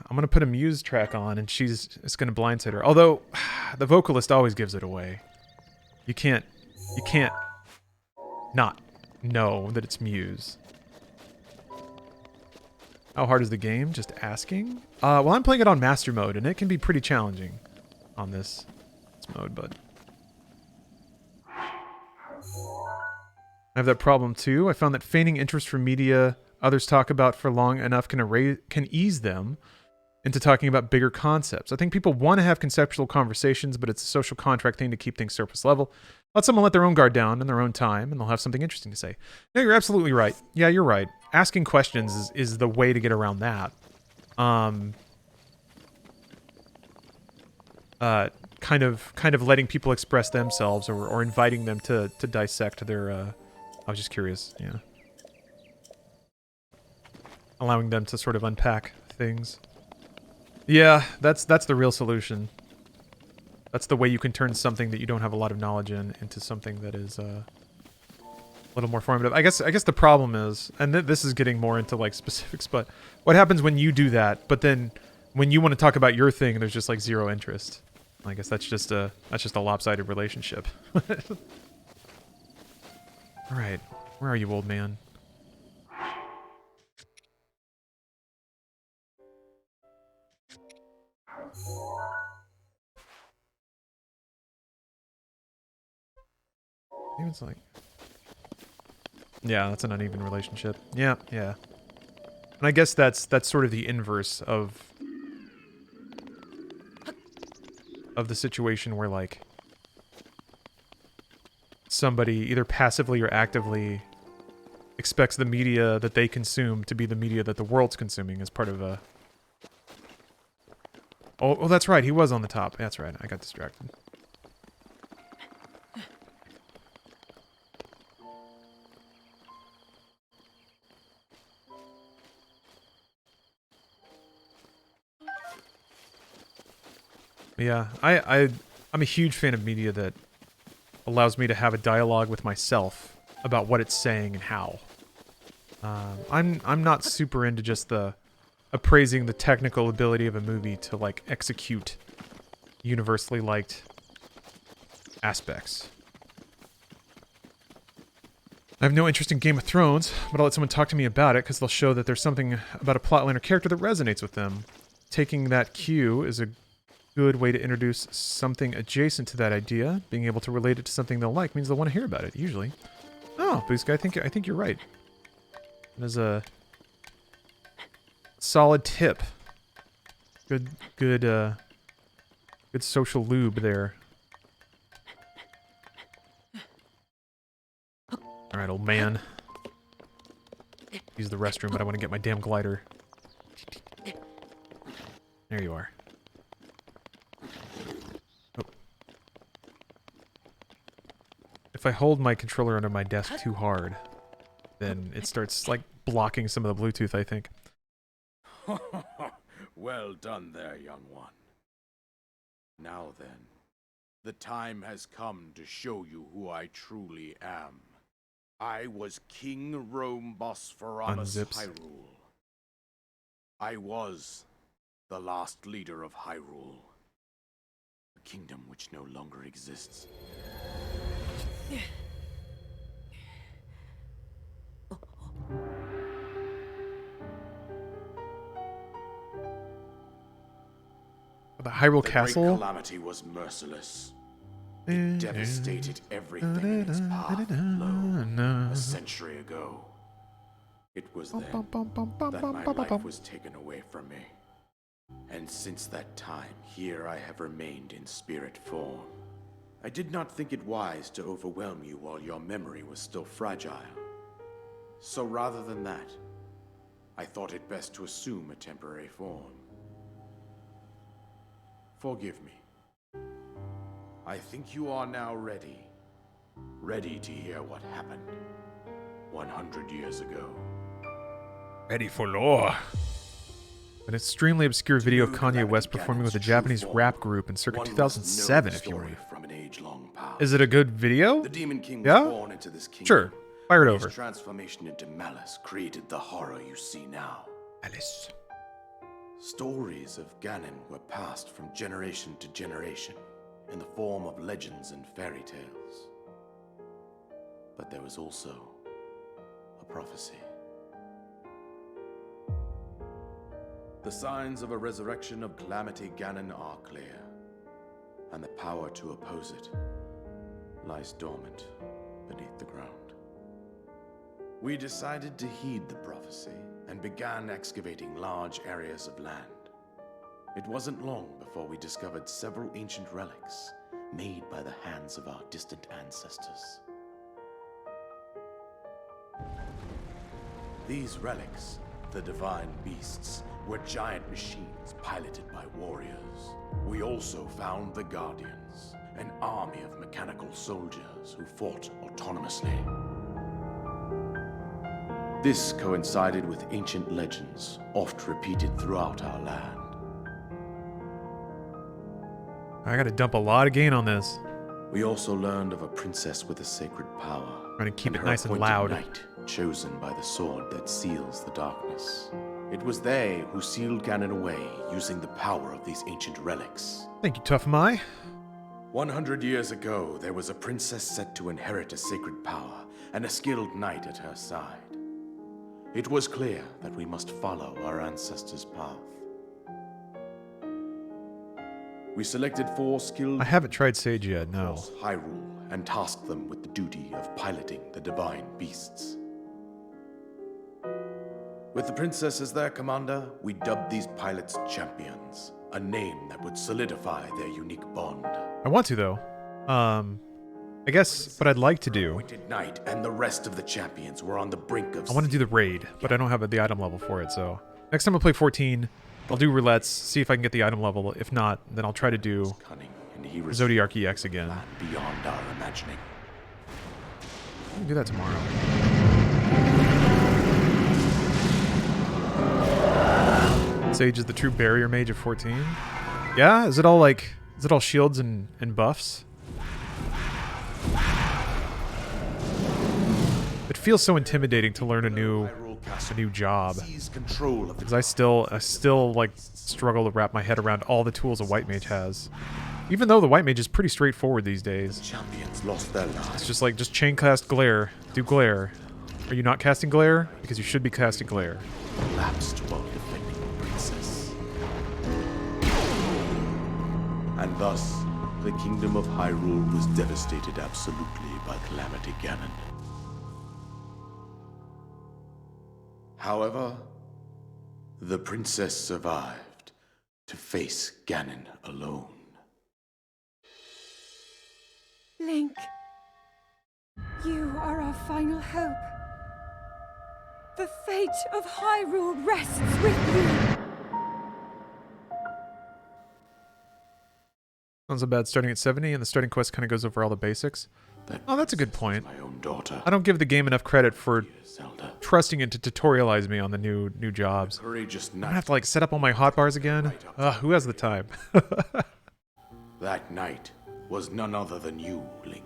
I'm gonna put a Muse track on, and it's gonna blindside her. Although, the vocalist always gives it away. You can't not know that it's Muse. How hard is the game? Just asking? Well, I'm playing it on Master Mode, and it can be pretty challenging on this mode, but... I have that problem too. I found that feigning interest for media others talk about for long enough can ease them into talking about bigger concepts. I think people want to have conceptual conversations, but it's a social contract thing to keep things surface level. Let someone let their own guard down in their own time, and they'll have something interesting to say. No, you're absolutely right. Yeah, you're right. Asking questions is the way to get around that. Kind of letting people express themselves, or inviting them to dissect their... I was just curious, yeah. Allowing them to sort of unpack things. Yeah, that's the real solution. That's the way you can turn something that you don't have a lot of knowledge in into something that is a little more formative. I guess the problem is, and this is getting more into like specifics, but what happens when you do that, but then when you want to talk about your thing, there's just like zero interest. I guess that's just a lopsided relationship. All right, where are you, old man? Maybe it's like... Yeah, that's an uneven relationship. Yeah. And I guess that's sort of the inverse of the situation where, like, somebody either passively or actively expects the media that they consume to be the media that the world's consuming as part of a... Oh, that's right. He was on the top. That's right. I got distracted. Yeah, I'm a huge fan of media that allows me to have a dialogue with myself about what it's saying and how. I'm not super into just the appraising the technical ability of a movie to like execute universally liked aspects. I have no interest in Game of Thrones, but I'll let someone talk to me about it because they'll show that there's something about a plotline or character that resonates with them. Taking that cue is a good way to introduce something adjacent to that idea. Being able to relate it to something they'll like means they'll want to hear about it, usually. Oh, Booska, I think you're right. That is a solid tip. Good social lube there. Alright, old man. Use the restroom, but I want to get my damn glider. There you are. Oh. If I hold my controller under my desk too hard, then it starts, like, blocking some of the Bluetooth, I think. Well done there, young one. Now then, the time has come to show you who I truly am. I was King Rome Bosphorus Hyrule. I was the last leader of Hyrule, a kingdom which no longer exists. The Hyrule Castle? The great calamity was merciless. It devastated everything in its path, a century ago. It was then that my life was taken away from me. And since that time, here I have remained in spirit form. I did not think it wise to overwhelm you while your memory was still fragile. So rather than that, I thought it best to assume a temporary form. Forgive me. I think you are now ready. Ready to hear what happened 100 years ago. Ready for lore. An extremely obscure video of Kanye West performing with a Japanese rap group in circa 2007, if you want. Is it a good video? The Demon King was Yeah? born into this kingdom. Sure. Fire it over. His transformation into malice created the horror you see now. Alice. Stories of Ganon were passed from generation to generation in the form of legends and fairy tales. But there was also a prophecy. The signs of a resurrection of Calamity Ganon are clear, and the power to oppose it lies dormant beneath the ground. We decided to heed the prophecy and began excavating large areas of land. It wasn't long before we discovered several ancient relics made by the hands of our distant ancestors. These relics, the divine beasts, were giant machines piloted by warriors. We also found the Guardians, an army of mechanical soldiers who fought autonomously. This coincided with ancient legends, oft repeated throughout our land. I gotta dump a lot of gain on this. We also learned of a princess with a sacred power. Trying to keep it her nice and appointed loud. Knight, chosen by the sword that seals the darkness. It was they who sealed Ganon away using the power of these ancient relics. Thank you, Tough Mai. 100 years ago, there was a princess set to inherit a sacred power and a skilled knight at her side. It was clear that we must follow our ancestors' path. We selected 4 skilled I haven't tried Sage yet, no. across Hyrule and tasked them with the duty of piloting the divine beasts. With the princess as their commander, we dubbed these pilots champions, a name that would solidify their unique bond. I want to, though. I guess what I'd like to do, Appointed Knight and the rest of the champions were on the brink of... I want to do the raid, but I don't have the item level for it, so... Next time I play 14, I'll do roulettes, see if I can get the item level. If not, then I'll try to do cunning and he was Zodiarch EX again. beyond our imagining. I can do that tomorrow. Sage is the true barrier mage of 14. Yeah? Is it all shields and buffs? It feels so intimidating to learn a new job. Because I still like struggle to wrap my head around all the tools a white mage has. Even though the white mage is pretty straightforward these days. Champions lost their lives. It's just like, just chain cast glare. Do glare. Are you not casting glare? Because you should be casting glare. Collapsed while defending the princess. And thus, the kingdom of Hyrule was devastated absolutely by Calamity Ganon. However, the princess survived to face Ganon alone. Link, you are our final hope. The fate of Hyrule rests with you. Sounds so bad starting at 70, and the starting quest kind of goes over all the basics. Oh, that's a good point. My own daughter, I don't give the game enough credit for Zelda. trusting it to tutorialize me on the new jobs. Courageous I knight. have to like set up all my hotbars again. Who has the time? That knight was none other than you, Link.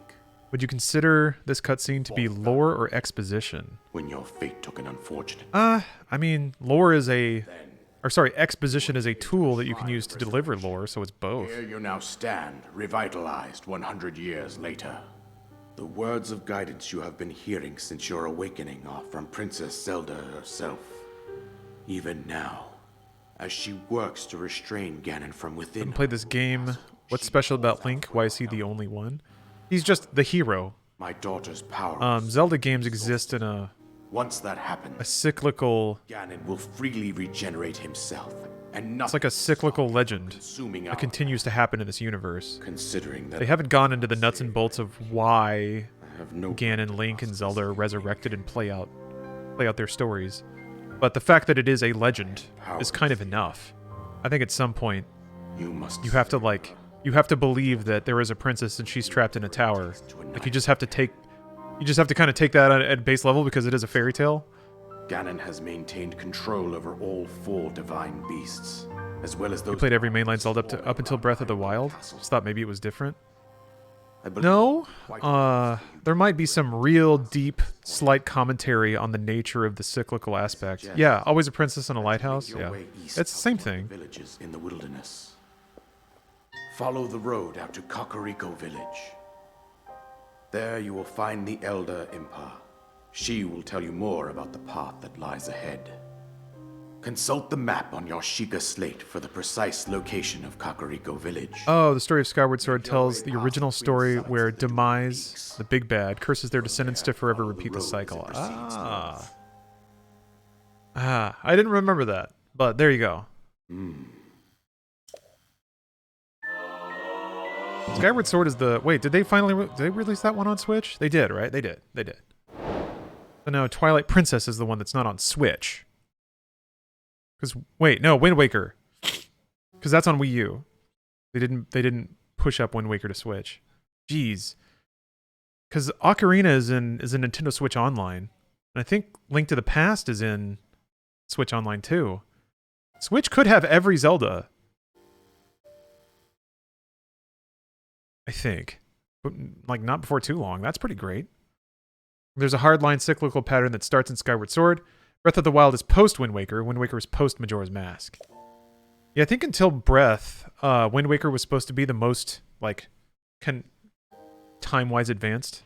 Would you consider this cutscene to be lore or exposition? When your fate took an unfortunate... I mean, lore is exposition is a tool that you can use to deliver lore, so it's both. Here you now stand, revitalized 100 years later. The words of guidance you have been hearing since your awakening are from Princess Zelda herself. Even now, as she works to restrain Ganon from within... Play this game. What's special about Link? Why is he the only one? He's just the hero. My daughter's power... Zelda games exist in a Once that happens, cyclical... Ganon will freely regenerate himself, and nothing... It's like a cyclical legend consuming that continues to happen in this universe. Considering that They haven't gone into the nuts and bolts of why I have no... Ganon, Link, and Zelda are resurrected and play out their stories. But the fact that it is a legend is kind of enough. I think at some point You must... you have to believe that there is a princess and she's trapped in a tower. Like you just have to kind of take that at base level because it is a fairy tale. Ganon has maintained control over all 4 divine beasts, as well as those... You played every mainline Zelda up until Breath of the Wild. Just thought maybe it was different. No. There might be some real deep, slight commentary on the nature of the cyclical aspect. Yeah, always a princess in a lighthouse. Yeah, it's the same thing. Villages in the wilderness. Follow the road out to Kakariko Village. There you will find the Elder Impa. She will tell you more about the path that lies ahead. Consult the map on your Sheikah slate for the precise location of Kakariko Village. Oh, the story of Skyward Sword tells the original story where Demise, the big bad, curses their descendants to forever repeat the cycle. I didn't remember that, but there you go. Skyward Sword is the... Wait, did they release that one on Switch? They did, right? They did. So now Twilight Princess is the one that's not on Switch. Because wait, no, Wind Waker. Because that's on Wii U. They didn't push up Wind Waker to Switch. Jeez. Because Ocarina is in Nintendo Switch Online. And I think Link to the Past is in Switch Online too. Switch could have every Zelda. I think. But like not before too long. That's pretty great. There's a hardline cyclical pattern that starts in Skyward Sword. Breath of the Wild is post-Wind Waker. Wind Waker is post-Majora's Mask. Yeah, I think until Breath, Wind Waker was supposed to be the most, like, time-wise advanced.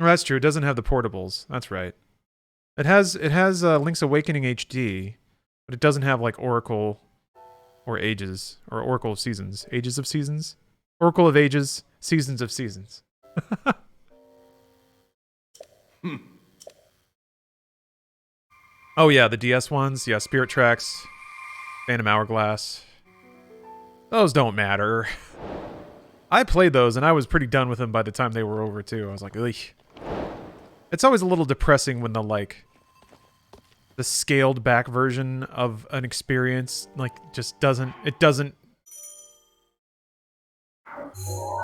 Oh, that's true. It doesn't have the portables. That's right. It has Link's Awakening HD, but it doesn't have, like, Oracle or Ages, or Oracle of Seasons. Ages of Seasons? Oracle of Ages, Seasons of Seasons. Oh yeah, the DS ones. Yeah, Spirit Tracks, Phantom Hourglass. Those don't matter. I played those and I was pretty done with them by the time they were over too. I was like, ugh. It's always a little depressing when the scaled back version of an experience just doesn't. The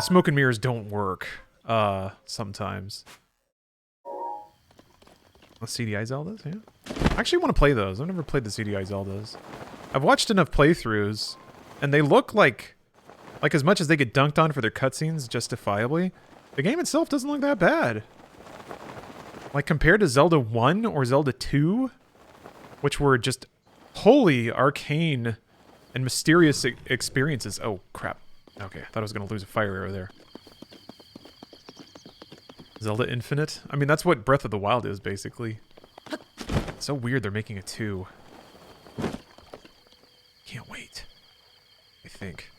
smoke and mirrors don't work sometimes. The CDI Zeldas, yeah. I actually want to play those. I've never played the CDI Zeldas. I've watched enough playthroughs, and they look like as much as they get dunked on for their cutscenes justifiably, the game itself doesn't look that bad. Like, compared to Zelda 1 or Zelda 2, which were just wholly arcane and mysterious experiences. Oh, crap. Okay, I thought I was going to lose a fire arrow there. Zelda Infinite? I mean, that's what Breath of the Wild is, basically. It's so weird they're making a 2. Can't wait. I think.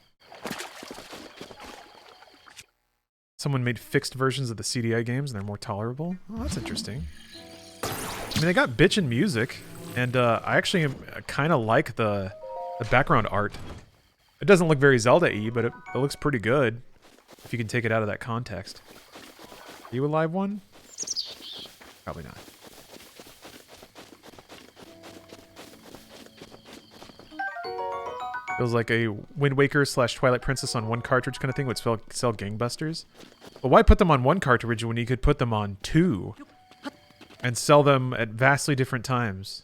Someone made fixed versions of the CDI games and they're more tolerable? Oh, that's interesting. I mean, they got bitchin' music, and I actually kind of like the background art. It doesn't look very Zelda-y, but it looks pretty good if you can take it out of that context. Are you a live one? Probably not. Feels like a Wind Waker / Twilight Princess on one cartridge kind of thing would sell gangbusters. But why put them on one cartridge when you could put them on 2 and sell them at vastly different times?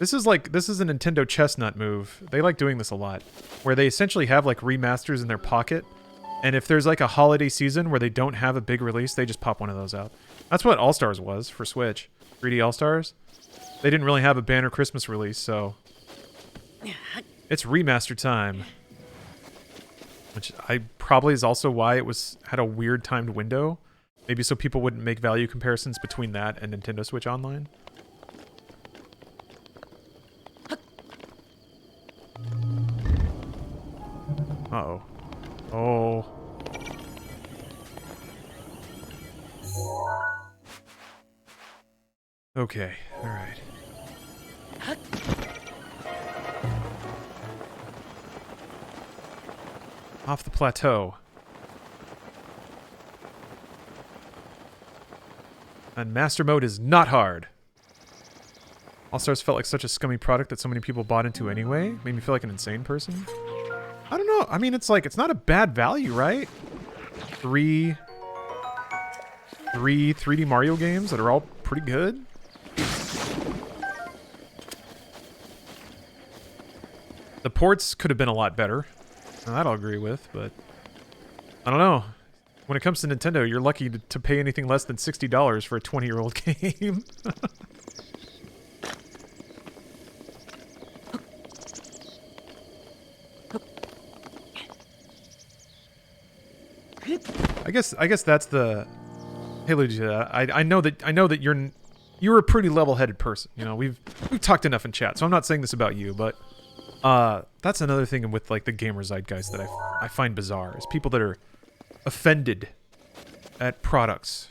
This is a Nintendo chestnut move. They like doing this a lot, where they essentially have like remasters in their pocket. And if there's like a holiday season where they don't have a big release, they just pop one of those out. That's what All-Stars was for Switch. 3D All-Stars. They didn't really have a banner Christmas release, so it's remaster time. Which probably is also why it had a weird timed window. Maybe so people wouldn't make value comparisons between that and Nintendo Switch Online. Uh-oh. Oh. Okay, alright. Off the plateau. And Master Mode is not hard. All-Stars felt like such a scummy product that so many people bought into anyway. Made me feel like an insane person. I don't know. I mean, it's not a bad value, right? Three 3D Mario games that are all pretty good. The ports could have been a lot better. That I'll agree with, but I don't know. when it comes to Nintendo, you're lucky to pay anything less than $60 for a 20-year-old game. I guess that's the. Hey, Luigi, I know that you're a pretty level-headed person. You know, we've talked enough in chat, so I'm not saying this about you, but that's another thing with like the gamer zeitgeist that I find bizarre is people that are offended at products.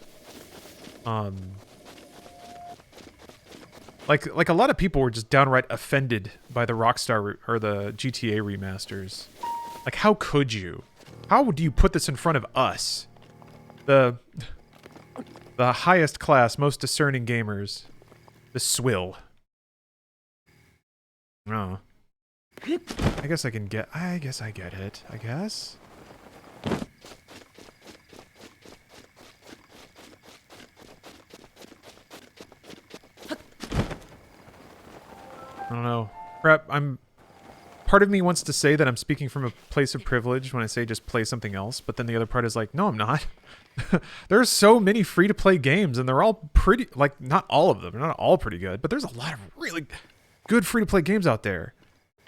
Like a lot of people were just downright offended by the Rockstar or the GTA remasters. Like, how could you? How would you put this in front of us? The highest class, most discerning gamers. The swill. Oh. I guess I get it. I guess. I don't know. Part of me wants to say that I'm speaking from a place of privilege when I say just play something else, but then the other part is like, no, I'm not. There's so many free-to-play games, and they're all pretty, like, not all of them. They're not all pretty good, but there's a lot of really good free-to-play games out there.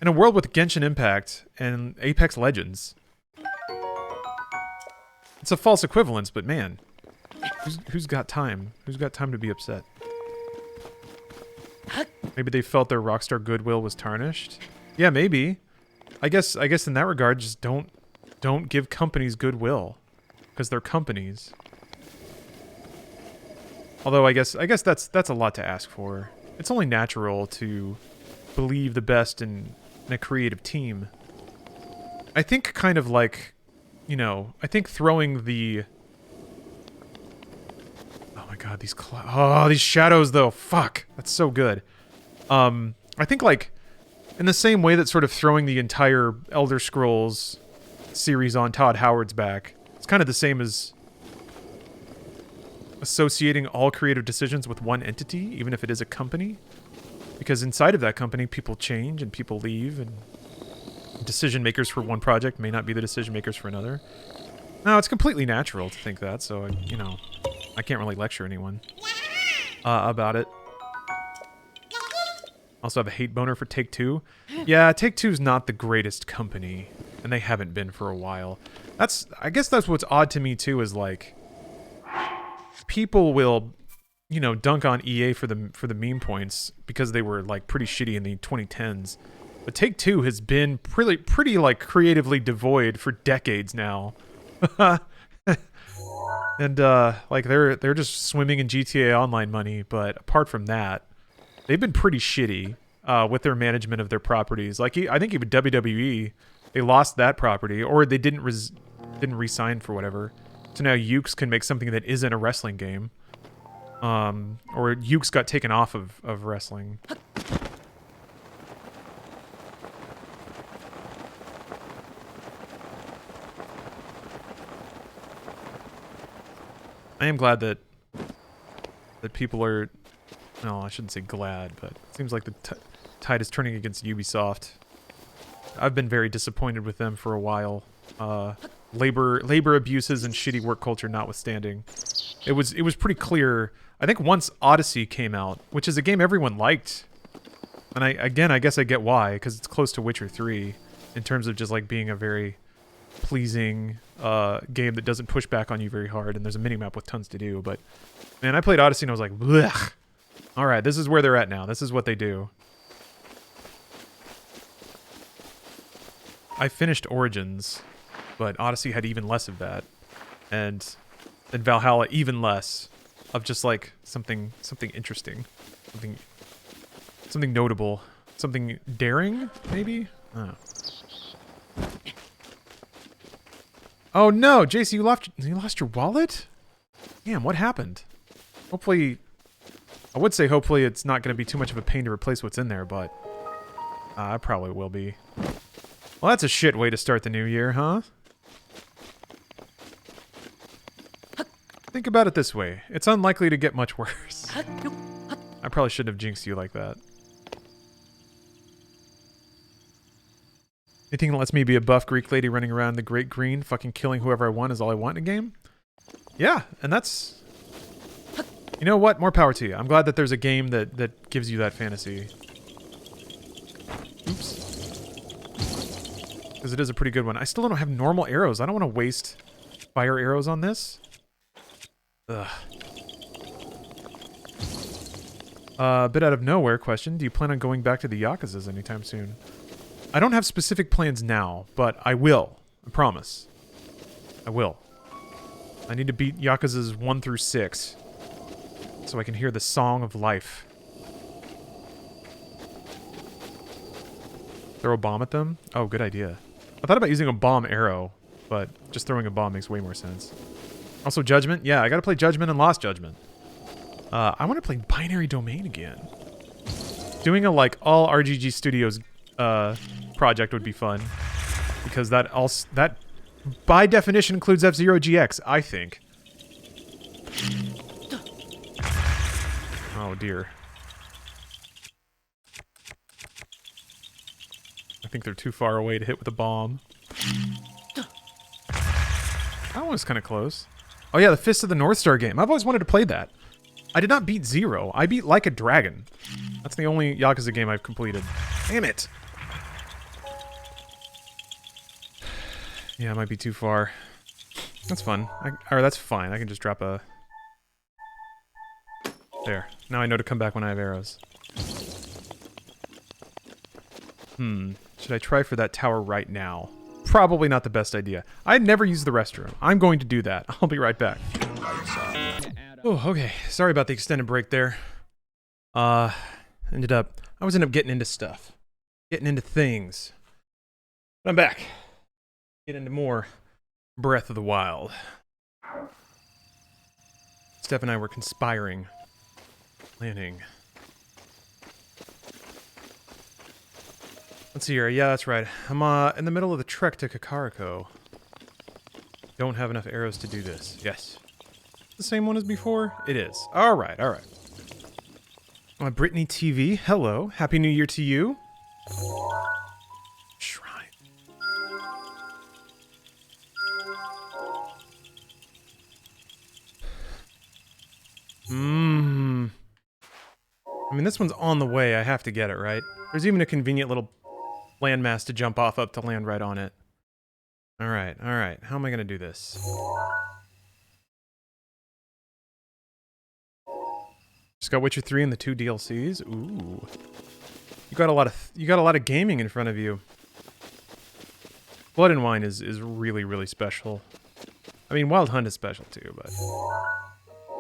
In a world with Genshin Impact and Apex Legends. It's a false equivalence, but man, who's got time? Who's got time to be upset? Maybe they felt their Rockstar goodwill was tarnished. Yeah, maybe. I guess in that regard, just don't give companies goodwill, because they're companies. Although I guess that's a lot to ask for. It's only natural to believe the best in a creative team. I think kind of like, you know, I think throwing the. Oh my God, these shadows though. Fuck, that's so good. I think like. In the same way that sort of throwing the entire Elder Scrolls series on Todd Howard's back, it's kind of the same as associating all creative decisions with one entity, even if it is a company. Because inside of that company, people change and people leave, and decision makers for one project may not be the decision makers for another. No, it's completely natural to think that, so, you know, I can't really lecture anyone about it. Also have a hate boner for Take-Two. Yeah, Take-Two's not the greatest company, and they haven't been for a while. I guess that's what's odd to me too, is like people will, you know, dunk on EA for the meme points because they were like pretty shitty in the 2010s. But Take-Two has been pretty like creatively devoid for decades now. And like they're just swimming in GTA Online money, but apart from that, they've been pretty shitty with their management of their properties. Like I think even WWE, they lost that property, or they didn't re-sign for whatever. So now Ukes can make something that isn't a wrestling game, or Ukes got taken off of wrestling. I am glad that people are. No, I shouldn't say glad, but it seems like the tide is turning against Ubisoft. I've been very disappointed with them for a while. Labor abuses and shitty work culture notwithstanding. It was pretty clear. I think once Odyssey came out, which is a game everyone liked, and I guess I get why, because it's close to Witcher 3 in terms of just like being a very pleasing game that doesn't push back on you very hard, and there's a minimap with tons to do. But man, I played Odyssey and I was like, blech. All right, this is where they're at now. This is what they do. I finished Origins, but Odyssey had even less of that, and Valhalla even less of just like something interesting, something notable, something daring, maybe. Oh no, JC, you lost your wallet? Damn, what happened? Hopefully. I would say hopefully it's not going to be too much of a pain to replace what's in there, but it probably will be. Well, that's a shit way to start the new year, huh? Think about it this way. It's unlikely to get much worse. I probably shouldn't have jinxed you like that. Anything that lets me be a buff Greek lady running around the Great Green, fucking killing whoever I want is all I want in a game? Yeah, and that's... You know what? More power to you. I'm glad that there's a game that gives you that fantasy. Oops. Because it is a pretty good one. I still don't have normal arrows. I don't want to waste fire arrows on this. Ugh. A bit out of nowhere question. Do you plan on going back to the Yakuzas anytime soon? I don't have specific plans now, but I will. I promise. I will. I need to beat Yakuzas 1 through 6 so I can hear the song of life. Throw a bomb at them? Oh, good idea. I thought about using a bomb arrow, but just throwing a bomb makes way more sense. Also, Judgment? Yeah, I gotta play Judgment and Lost Judgment. I want to play Binary Domain again. Doing a, like, all RGG Studios project would be fun. Because that by definition includes F-Zero GX, I think. Oh, dear. I think they're too far away to hit with a bomb. That one was kind of close. Oh yeah, the Fist of the North Star game. I've always wanted to play that. I did not beat Zero. I beat Like a Dragon. That's the only Yakuza game I've completed. Damn it! Yeah, it might be too far. That's fun. Or that's fine. I can just drop a... There. Now I know to come back when I have arrows. Should I try for that tower right now? Probably not the best idea. I'd never use the restroom. I'm going to do that. I'll be right back. Oh, okay. Sorry about the extended break there. I ended up getting into stuff. Getting into things. But I'm back. Get into more Breath of the Wild. Steph and I were conspiring. Planning. Let's see here. Yeah, that's right. I'm in the middle of the trek to Kakariko. Don't have enough arrows to do this. Yes. The same one as before? It is. Alright, alright. Brittany TV, hello. Happy New Year to you. Shrine. I mean, this one's on the way. I have to get it, right? There's even a convenient little landmass to jump off up to land right on it. Alright, alright. How am I gonna do this? Just got Witcher 3 and the 2 DLCs. Ooh. You got a lot of gaming in front of you. Blood and Wine is really, really special. I mean, Wild Hunt is special too, but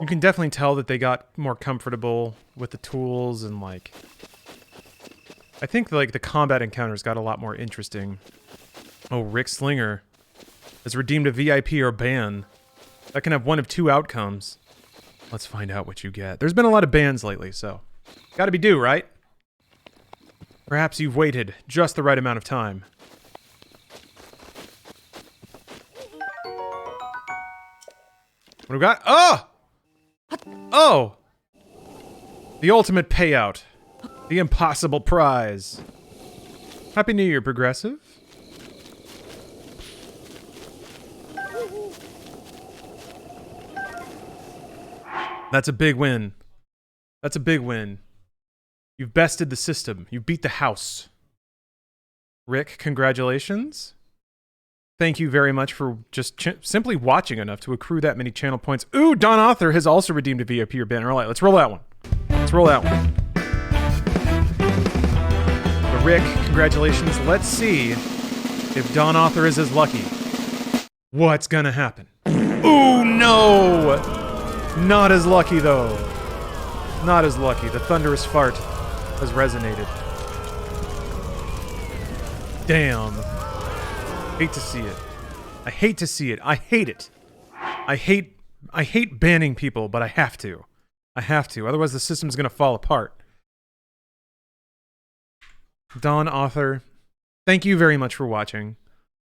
you can definitely tell that they got more comfortable with the tools and like I think like the combat encounters got a lot more interesting. Oh, Rick Slinger has redeemed a VIP or ban. That can have one of two outcomes. Let's find out what you get. There's been a lot of bans lately, so gotta be due, right? Perhaps you've waited just the right amount of time. What do we got? Oh! Oh! The ultimate payout. The impossible prize. Happy New Year, Progressive. That's a big win. That's a big win. You've bested the system. You beat the house. Rick, congratulations. Thank you very much for just simply watching enough to accrue that many channel points. Ooh, Don Author has also redeemed a VIP or banner. All right, let's roll that one. Let's roll that one. But Rick, congratulations. Let's see if Don Author is as lucky. What's gonna happen? Ooh, no! Not as lucky, though. Not as lucky. The thunderous fart has resonated. Damn. Hate to see it. I hate to see it. I hate it. I hate banning people, but I have to. I have to. Otherwise the system's gonna fall apart. Don Author, thank you very much for watching.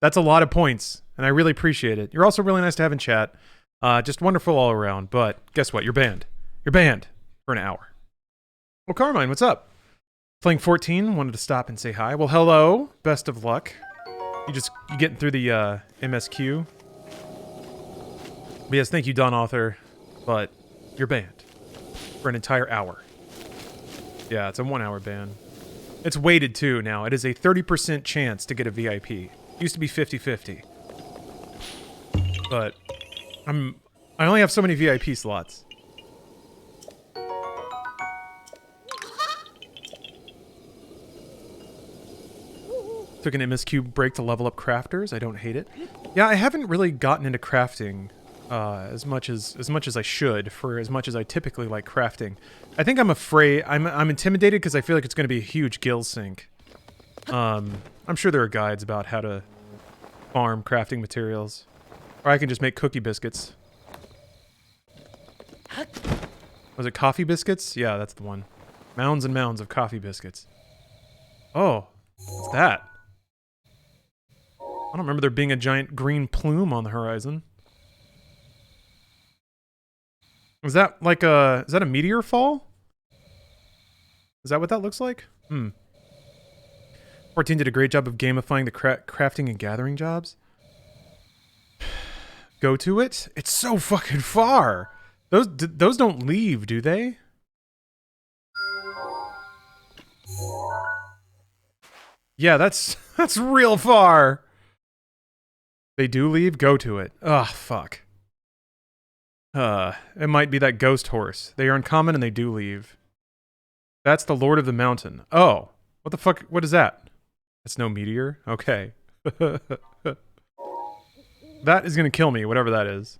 That's a lot of points, and I really appreciate it. You're also really nice to have in chat. Just wonderful all around, but guess what? You're banned. You're banned for an hour. Well, Carmine, what's up? Playing 14, wanted to stop and say hi. Well, hello. Best of luck. You getting through the MSQ? But yes, thank you, Don Author, but you're banned for an entire hour. Yeah, it's a 1 hour ban. It's weighted too now. It is a 30% chance to get a VIP. It used to be 50-50. But I only have so many VIP slots. Took an MSQ break to level up crafters. I don't hate it. Yeah, I haven't really gotten into crafting as much as I should, for as much as I typically like crafting. I think I'm afraid, I'm intimidated because I feel like it's going to be a huge gill sink. I'm sure there are guides about how to farm crafting materials, or I can just make cookie biscuits. Was it coffee biscuits? Yeah, that's the one. Mounds and mounds of coffee biscuits. Oh, what's that? I don't remember there being a giant green plume on the horizon. Is that like a... Is that a meteor fall? Is that what that looks like? 14 did a great job of gamifying the crafting and gathering jobs. Go to it? It's so fucking far! Those don't leave, do they? Yeah, that's real far! They do leave? Go to it. Ugh, fuck. It might be that ghost horse. They are uncommon and they do leave. That's the Lord of the Mountain. Oh. What the fuck? What is that? That's no meteor? Okay. That is gonna kill me, whatever that is.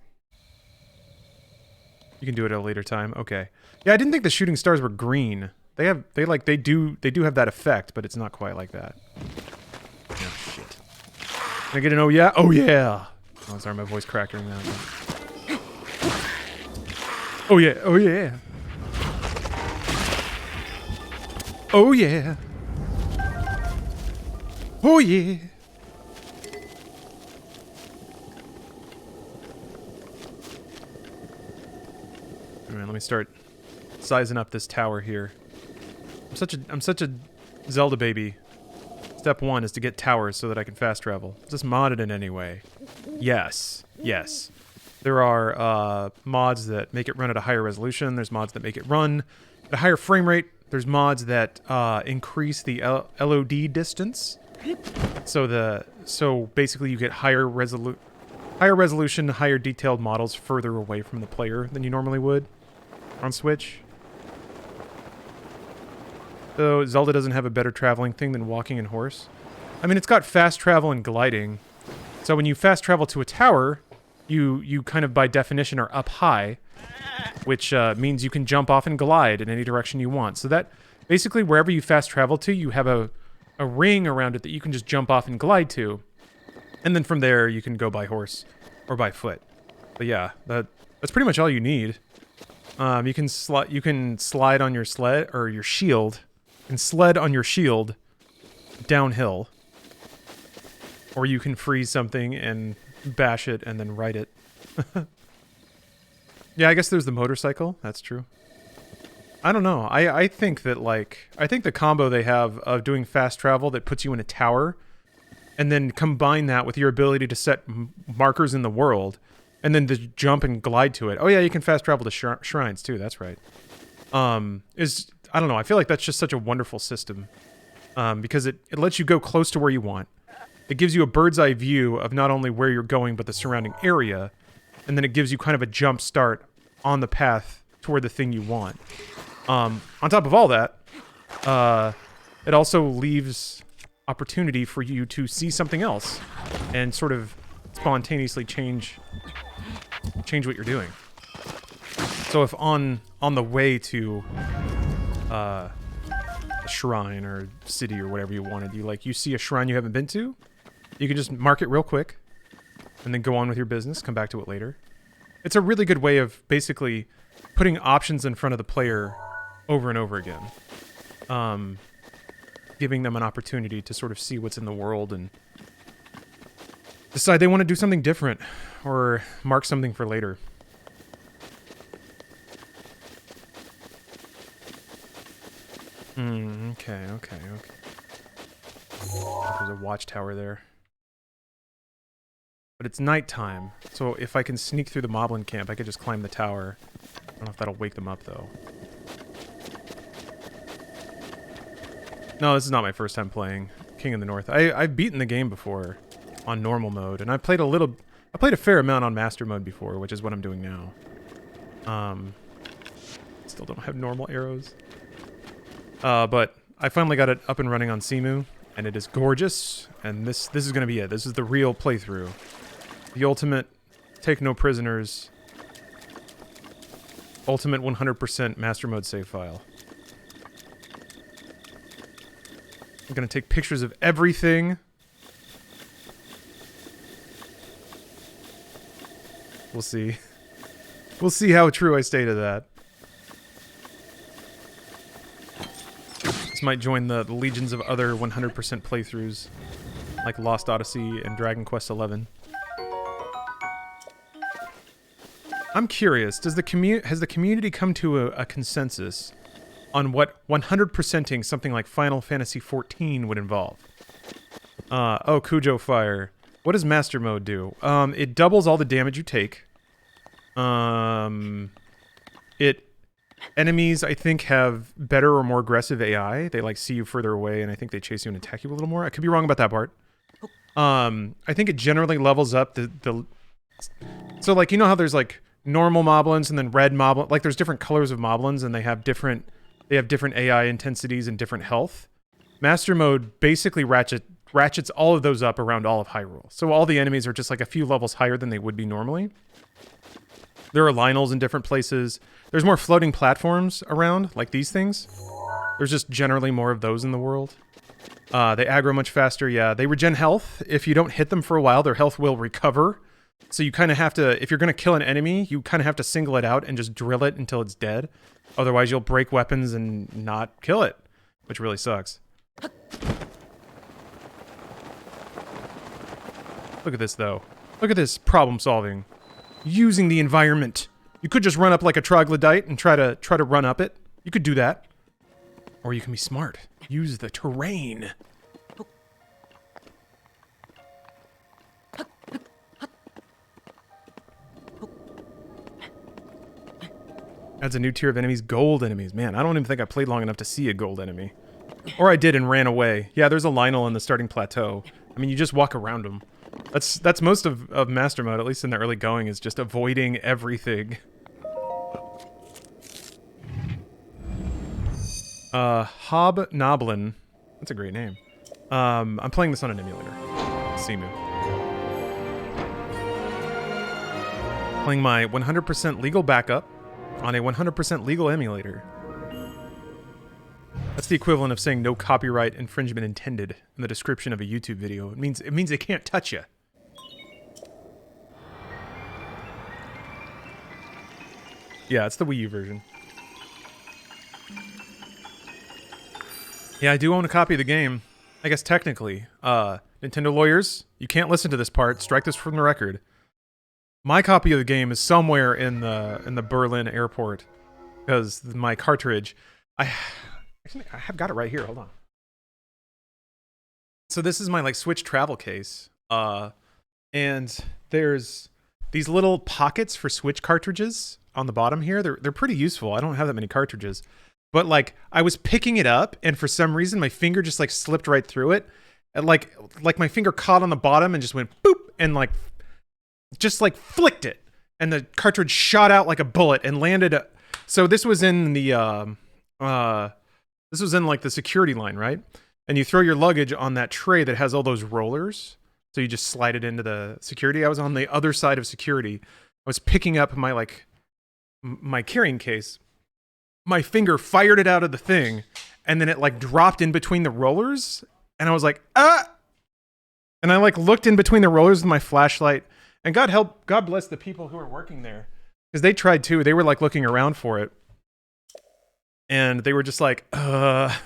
You can do it at a later time. Okay. Yeah, I didn't think the shooting stars were green. They do have that effect, but it's not quite like that. Oh, shit. Can I get an oh yeah? Oh yeah! Oh, sorry, my voice cracked during that. Oh yeah, oh yeah. Oh yeah. Oh yeah. Alright, let me start sizing up this tower here. I'm such a Zelda baby. Step 1 is to get towers so that I can fast travel. Is this modded in any way? Yes. Yes. There are mods that make it run at a higher resolution. There's mods that make it run at a higher frame rate. There's mods that increase the LOD distance. So basically you get higher resolution, higher detailed models further away from the player than you normally would on Switch. So Zelda doesn't have a better traveling thing than walking and horse. I mean, it's got fast travel and gliding. So when you fast travel to a tower, you kind of by definition are up high, which means you can jump off and glide in any direction you want. So that basically wherever you fast travel to, you have a ring around it that you can just jump off and glide to. And then from there, you can go by horse or by foot. But yeah, that's pretty much all you need. You can slide on your sled or your shield. You can sled on your shield downhill. Or you can freeze something and bash it and then ride it. Yeah, I guess there's the motorcycle. That's true. I don't know. I think that, like... I think the combo they have of doing fast travel that puts you in a tower and then combine that with your ability to set markers in the world and then to jump and glide to it. Oh yeah, you can fast travel to shrines too. That's right. I don't know. I feel like that's just such a wonderful system. Because it lets you go close to where you want. It gives you a bird's eye view of not only where you're going, but the surrounding area. And then it gives you kind of a jump start on the path toward the thing you want. On top of all that, it also leaves opportunity for you to see something else and sort of spontaneously change what you're doing. So if on the way to a shrine or city or whatever you wanted, you see a shrine you haven't been to, you can just mark it real quick and then go on with your business, come back to it later. It's a really good way of basically putting options in front of the player over and over again. Giving them an opportunity to sort of see what's in the world and decide they want to do something different or mark something for later. Okay. There's a watchtower there. But it's nighttime, so if I can sneak through the moblin camp, I could just climb the tower. I don't know if that'll wake them up, though. No, this is not my first time playing King of the North. I've beaten the game before on normal mode, and I played a fair amount on master mode before, which is what I'm doing now. Still don't have normal arrows. But I finally got it up and running on Simu, and it is gorgeous, and this is gonna be it. This is the real playthrough. The ultimate take no prisoners, ultimate 100% master mode save file. I'm gonna take pictures of everything. We'll see. We'll see how true I stay to that. This might join the legions of other 100% playthroughs, like Lost Odyssey and Dragon Quest XI. I'm curious, has the community come to a consensus on what 100%ing something like Final Fantasy XIV would involve? Oh, Cujo Fire. What does Master Mode do? It doubles all the damage you take. Enemies, I think, have better or more aggressive AI. They, like, see you further away, and I think they chase you and attack you a little more. I could be wrong about that part. I think it generally levels up the... So, like, you know how there's, like, normal moblins and then red moblins? Like, there's different colors of moblins, and they have different AI intensities and different health. Master Mode basically ratchets all of those up around all of Hyrule. So all the enemies are just, like, a few levels higher than they would be normally. There are Lynels in different places. There's more floating platforms around, like these things. There's just generally more of those in the world. They aggro much faster, yeah. They regen health. If you don't hit them for a while, their health will recover. So you kind of have to, if you're going to kill an enemy, you kind of have to single it out and just drill it until it's dead. Otherwise, you'll break weapons and not kill it, which really sucks. Look at this, though. Look at this problem solving. Using the environment. You could just run up like a troglodyte and try to run up it. You could do that. Or you can be smart. Use the terrain. Adds a new tier of enemies, gold enemies. Man, I don't even think I played long enough to see a gold enemy. Or I did and ran away. Yeah, there's a Lynel in the starting plateau. I mean, you just walk around them. That's most of Master Mode, at least in the early going, is just avoiding everything. Hobnoblin. That's a great name. I'm playing this on an emulator. Simu. Playing my 100% legal backup on a 100% legal emulator. That's the equivalent of saying no copyright infringement intended in the description of a YouTube video. It means they can't touch you. Yeah, it's the Wii U version. Yeah, I do own a copy of the game. I guess technically. Nintendo lawyers, you can't listen to this part. Strike this from the record. My copy of the game is somewhere in the Berlin airport because my cartridge. Actually, I have got it right here. Hold on. So this is my like Switch travel case, and there's these little pockets for Switch cartridges on the bottom here. They're pretty useful. I don't have that many cartridges, but like I was picking it up, and for some reason my finger just like slipped right through it, and like my finger caught on the bottom and just went boop, and like just like flicked it, and the cartridge shot out like a bullet and landed. So this was in the This was in like the security line, right? And you throw your luggage on that tray that has all those rollers. So you just slide it into the security. I was on the other side of security. I was picking up my carrying case. My finger fired it out of the thing, and then it like dropped in between the rollers, and I was like, ah! And I like looked in between the rollers with my flashlight, and God bless the people who were working there, because they tried too. They were like looking around for it. And they were just like, I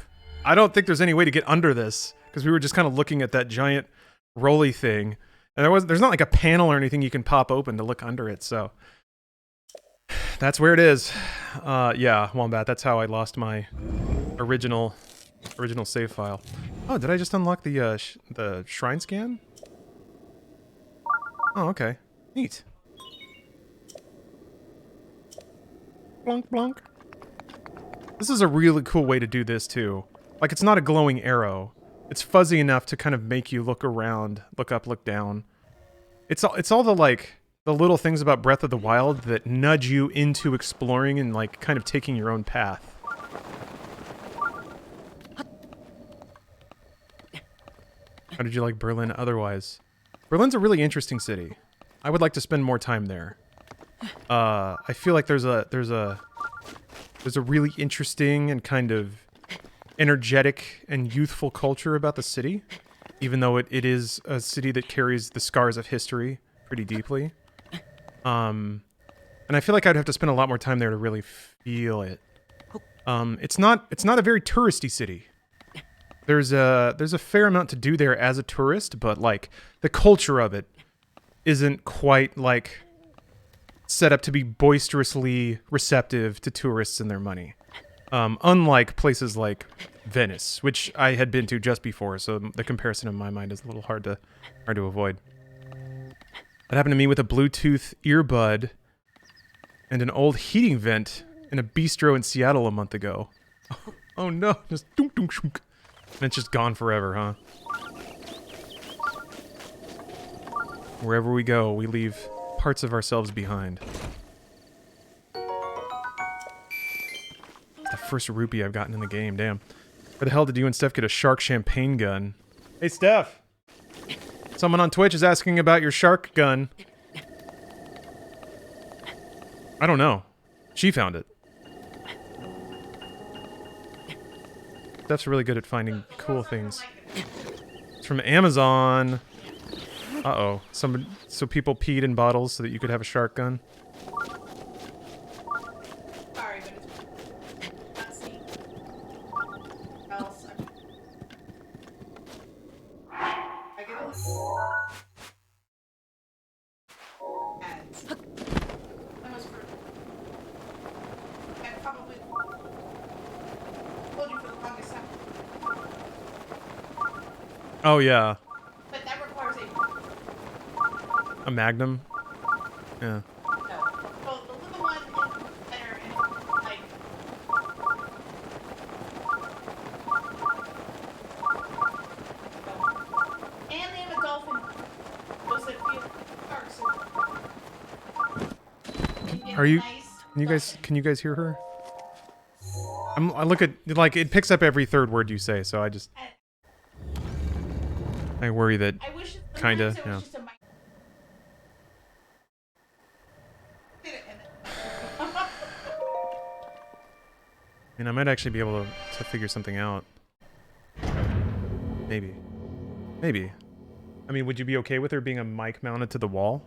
don't think there's any way to get under this. Because we were just kind of looking at that giant rolly thing. And there's not like a panel or anything you can pop open to look under it. So that's where it is. Yeah, Wombat, that's how I lost my original save file. Oh, did I just unlock the shrine scan? Oh, okay. Neat. Blunk, blunk. This is a really cool way to do this, too. Like, it's not a glowing arrow. It's fuzzy enough to kind of make you look around, look up, look down. It's all the, like, the little things about Breath of the Wild that nudge you into exploring and, like, kind of taking your own path. How did you like Berlin otherwise? Berlin's a really interesting city. I would like to spend more time there. I feel like there's a really interesting and kind of energetic and youthful culture about the city, even though it is a city that carries the scars of history pretty deeply. And I feel like I'd have to spend a lot more time there to really feel it. It's not a very touristy city. There's a fair amount to do there as a tourist, but like the culture of it isn't quite like set up to be boisterously receptive to tourists and their money. Unlike places like Venice, which I had been to just before, so the comparison in my mind is a little hard to avoid. That happened to me with a Bluetooth earbud and an old heating vent in a bistro in Seattle a month ago. Oh no, just dunk dunk shunk. And it's just gone forever, huh? Wherever we go, we leave parts of ourselves behind. It's the first rupee I've gotten in the game, damn. Where the hell did you and Steph get a shark champagne gun? Hey, Steph! Someone on Twitch is asking about your shark gun. I don't know. She found it. Steph's really good at finding cool things. It's from Amazon. Uh-oh. So people peed in bottles so that you could have a shark gun? Sorry, but it's not seen. Else, I get it. Ads. That was for. I probably told you for the longest time. Oh, yeah. But that requires A Magnum? Yeah. no. Well, the little one is better and like. And they have a dolphin. Those that feel sharks. Are you... Can you guys hear her? I look at... Like, it picks up every third word you say, so I worry that... I wish Kinda, sometimes it was yeah. just a mic. I might actually be able to figure something out. Maybe. Maybe. I mean, would you be okay with there being a mic mounted to the wall?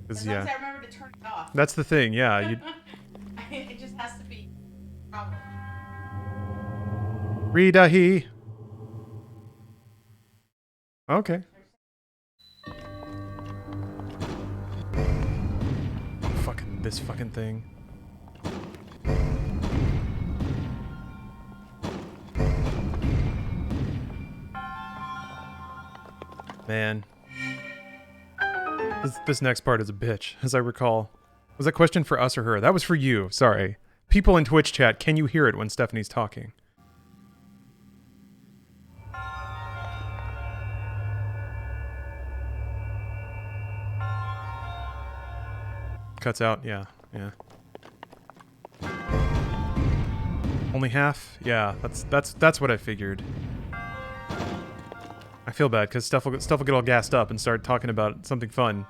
As long as I remember to turn it off. That's the thing, yeah. It just has to be a problem. Redahi. Okay. This fucking thing. Man. This next part is a bitch, as I recall. Was that question for us or her? That was for you, sorry. People in Twitch chat, can you hear it when Stephanie's talking? Cuts out, yeah. Only half? Yeah, that's what I figured. I feel bad because stuff will get all gassed up and start talking about something fun.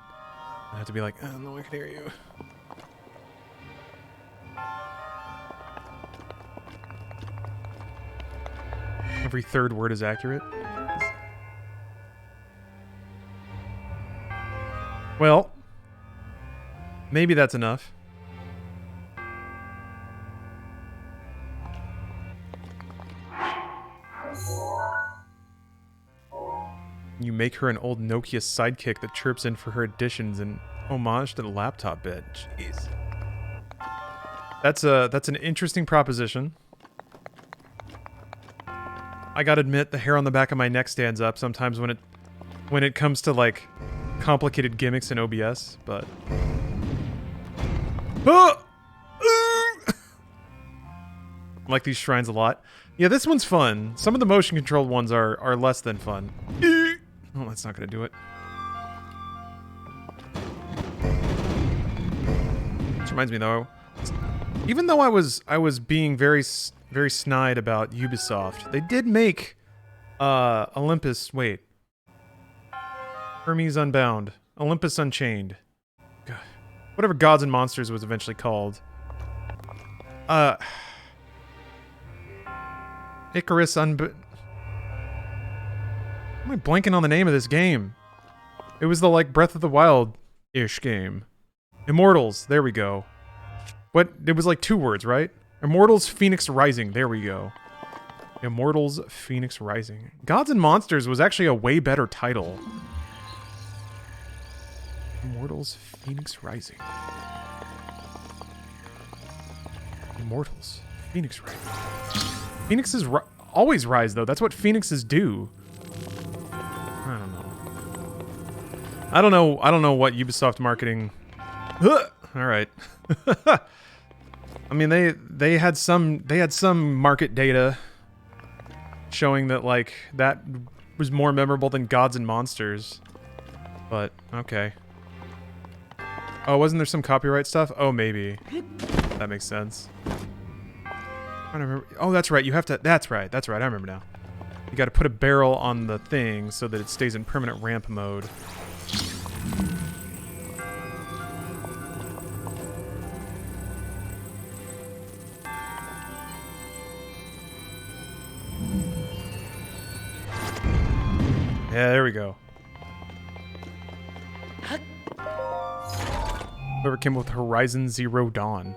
I have to be like, oh, no one can hear you. Every third word is accurate. Well, maybe that's enough. You make her an old Nokia sidekick that chirps in for her additions in homage to the laptop bit. Jeez. That's an interesting proposition. I gotta admit, the hair on the back of my neck stands up sometimes when when it comes to like complicated gimmicks in OBS, but I like these shrines a lot. Yeah, this one's fun. Some of the motion controlled ones are less than fun. Oh, that's not gonna do it. Which reminds me though, even though I was being very snide about Ubisoft, they did make Olympus. Wait, Hermes Unbound, Olympus Unchained, God. Whatever Gods and Monsters was eventually called. Icarus Am I blanking on the name of this game? It was the like Breath of the Wild-ish game. Immortals, there we go. What? It was like 2 words, right? Immortals Phoenix Rising, there we go. Immortals Phoenix Rising. Gods and Monsters was actually a way better title. Immortals Phoenix Rising. Immortals Phoenix Rising. Phoenixes always rise, though. That's what phoenixes do. I don't know. I don't know what Ubisoft marketing. All right. I mean, they had some market data showing that like that was more memorable than Gods and Monsters. But okay. Oh, wasn't there some copyright stuff? Oh, maybe. That makes sense. I don't remember. Oh, that's right. You have to. That's right. I remember now. You got to put a barrel on the thing so that it stays in permanent ramp mode. Yeah, there we go. Whoever came up with Horizon Zero Dawn.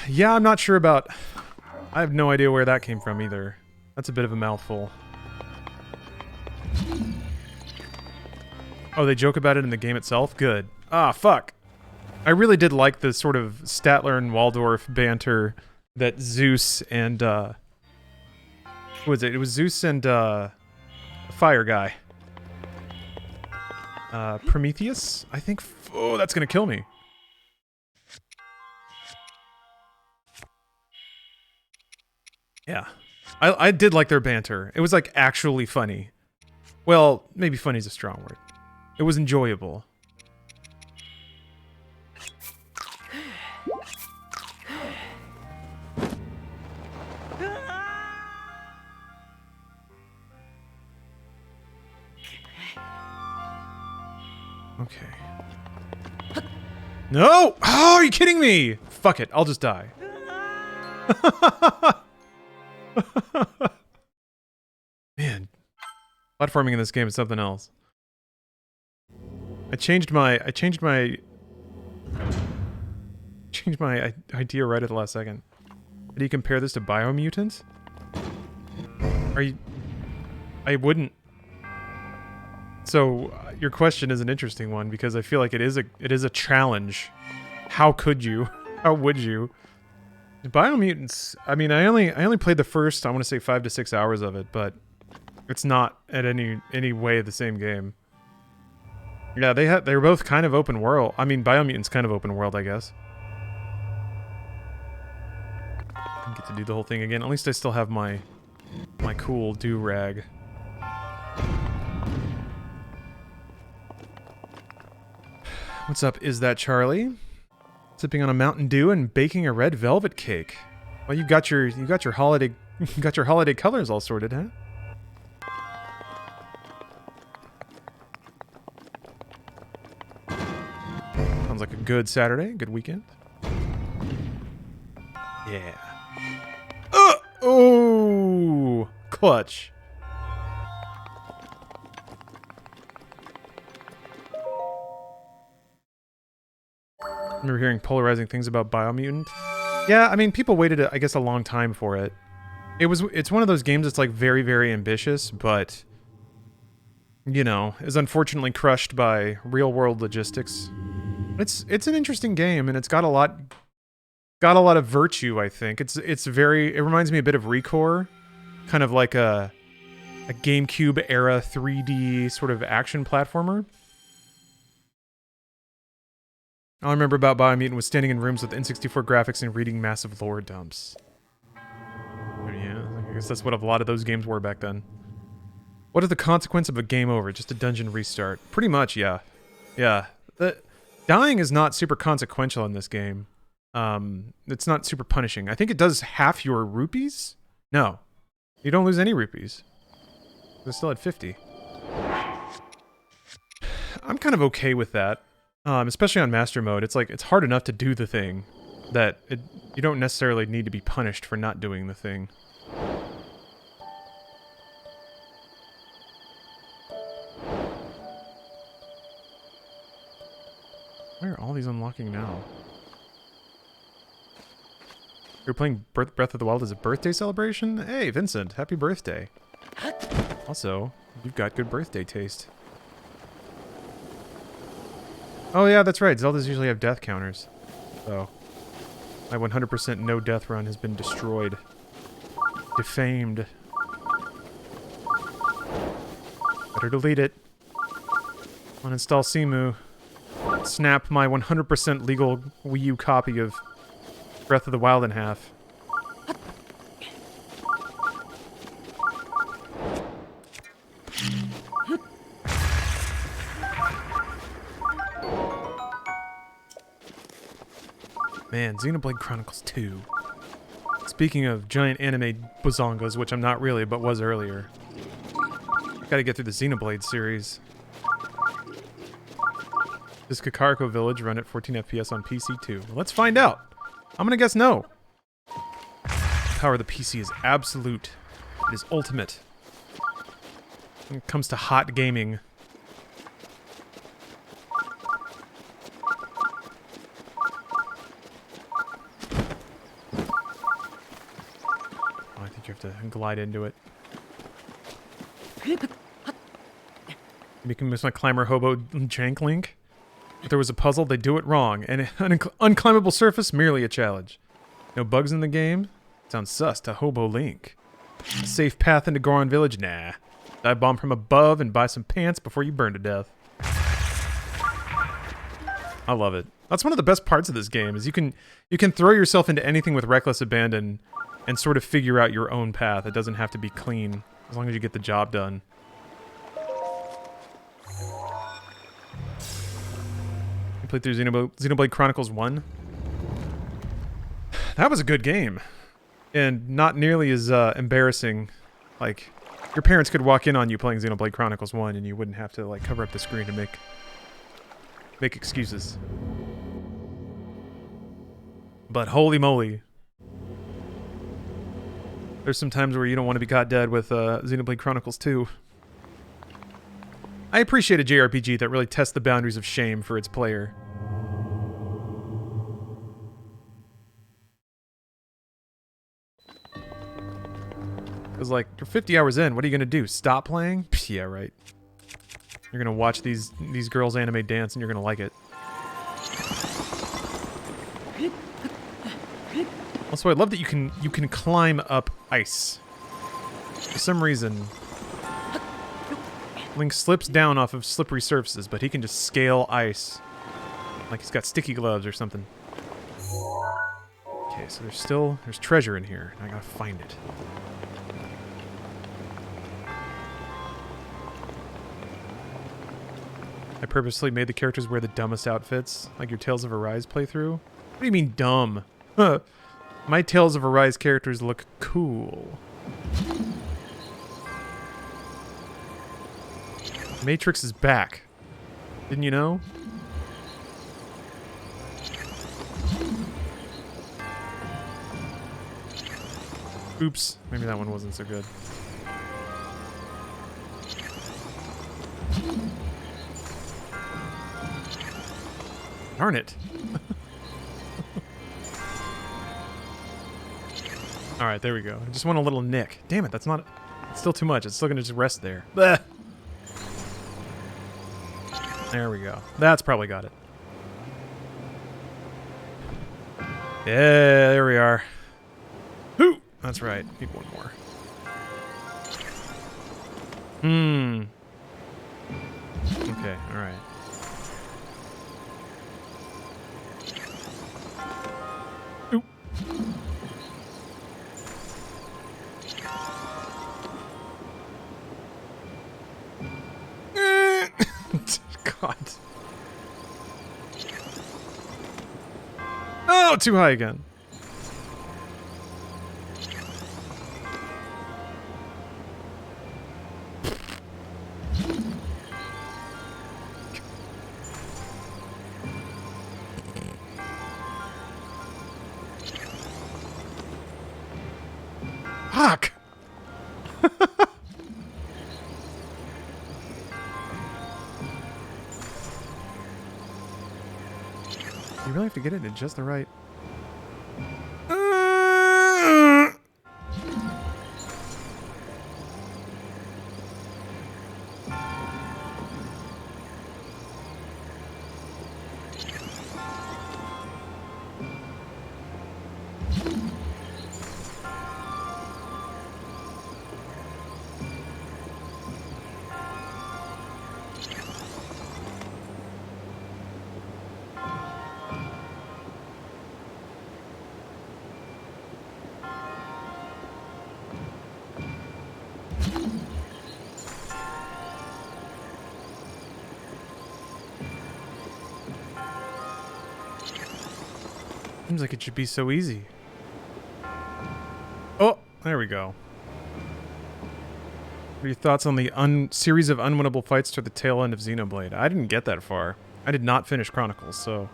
Yeah, I'm not sure about... I have no idea where that came from either. That's a bit of a mouthful. Oh, they joke about it in the game itself? Good. Ah, fuck. I really did like the sort of Statler and Waldorf banter that Zeus and, who was it? It was Zeus and, Fire Guy. Prometheus, I think. Oh, that's gonna kill me. Yeah. I did like their banter. It was like actually funny. Well, maybe funny is a strong word. It was enjoyable. Okay. No! Oh, are you kidding me? Fuck it, I'll just die. Man, platforming in this game is something else. I changed my idea right at the last second. How do you compare this to Biomutant? Are you? I wouldn't. So your question is an interesting one because I feel like it is a challenge. How could you? How would you? Biomutants. I mean, I only played the first, I want to say 5 to 6 hours of it, but it's not at any way the same game. Yeah, they were both kind of open world. I mean, Biomutant's kind of open world, I guess. I get to do the whole thing again. At least I still have my cool do-rag. What's up? Is that Charlie? Sipping on a Mountain Dew and baking a red velvet cake. Well, you got your holiday colors all sorted, huh? Sounds like a good Saturday, good weekend. Yeah. Oh, clutch. I remember hearing polarizing things about Biomutant. Yeah, I mean, people waited, I guess, a long time for it. It's one of those games that's like very, very ambitious, but you know, is unfortunately crushed by real-world logistics. It's an interesting game, and it's got a lot of virtue. I think it reminds me a bit of Recore, kind of like a a GameCube era 3D sort of action platformer. All I remember about Biomutant was standing in rooms with N64 graphics and reading massive lore dumps. Yeah, I guess that's what a lot of those games were back then. What is the consequence of a game over? Just a dungeon restart? Pretty much, yeah. Yeah. Dying is not super consequential in this game. It's not super punishing. I think it does half your rupees? No. You don't lose any rupees. They're still at 50. I'm kind of okay with that. Especially on Master Mode. It's like, it's hard enough to do the thing that you don't necessarily need to be punished for not doing the thing. Why are all these unlocking now? You're playing Breath of the Wild as a birthday celebration? Hey, Vincent, happy birthday. Also, you've got good birthday taste. Oh yeah, that's right. Zeldas usually have death counters. So, my 100% no death run has been destroyed. Defamed. Better delete it. Uninstall Simu. Snap my 100% legal Wii U copy of Breath of the Wild in half. Man, Xenoblade Chronicles 2. Speaking of giant anime bazongas, which I'm not really, but was earlier. Gotta get through the Xenoblade series. Does Kakariko Village run at 14 FPS on PC too? Let's find out. I'm gonna guess no. The power of the PC is absolute. It is ultimate. When it comes to hot gaming. I think you have to glide into it. Making this my climber hobo jank link. If there was a puzzle, they do it wrong, and an unclimbable surface, merely a challenge. No bugs in the game? Sounds sus to Hobo Link. A safe path into Goron Village? Nah. Dive bomb from above and buy some pants before you burn to death. I love it. That's one of the best parts of this game, is you can throw yourself into anything with reckless abandon and sort of figure out your own path. It doesn't have to be clean, as long as you get the job done. You played through Xenoblade Chronicles 1? That was a good game. And not nearly as embarrassing. Like, your parents could walk in on you playing Xenoblade Chronicles 1 and you wouldn't have to, like, cover up the screen and make excuses. But holy moly. There's some times where you don't want to be caught dead with Xenoblade Chronicles 2. I appreciate a JRPG that really tests the boundaries of shame for its player. Because, like, you're 50 hours in, what are you going to do? Stop playing? Psh, yeah, right. You're going to watch these girls anime dance and you're going to like it. Also, I love that you can climb up ice. For some reason, Link slips down off of slippery surfaces, but he can just scale ice. Like he's got sticky gloves or something. Okay, so there's treasure in here, and I gotta find it. I purposely made the characters wear the dumbest outfits, like your Tales of Arise playthrough. What do you mean dumb? Huh. My Tales of Arise characters look cool. Matrix is back. Didn't you know? Oops. Maybe that one wasn't so good. Darn it. Alright, there we go. I just want a little nick. Damn it, that's not... It's still too much. It's still gonna just rest there. Blech. There we go. That's probably got it. Yeah, there we are. Hoo! That's right. Need one more. Hmm. Okay, alright. Oop. God. Oh, too high again. Fuck! You really have to get it at just the right... Seems like it should be so easy. Oh, there we go. What are your thoughts on the series of unwinnable fights toward the tail end of Xenoblade? I didn't get that far. I did not finish Chronicles, so...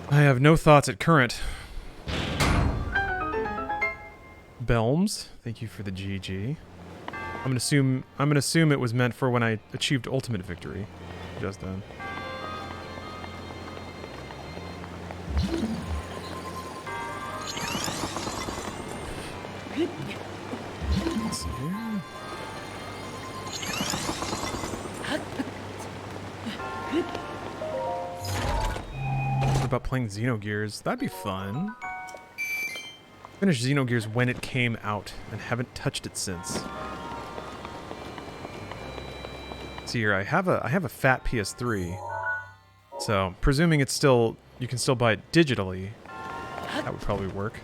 I have no thoughts at current. Belms, thank you for the GG. I'm gonna assume it was meant for when I achieved ultimate victory. Just then. Let's see here. What about playing Xenogears? That'd be fun. Finished Xenogears when it came out and haven't touched it since. See here, I have a fat PS3. So, presuming it's still you can still buy it digitally, that would probably work.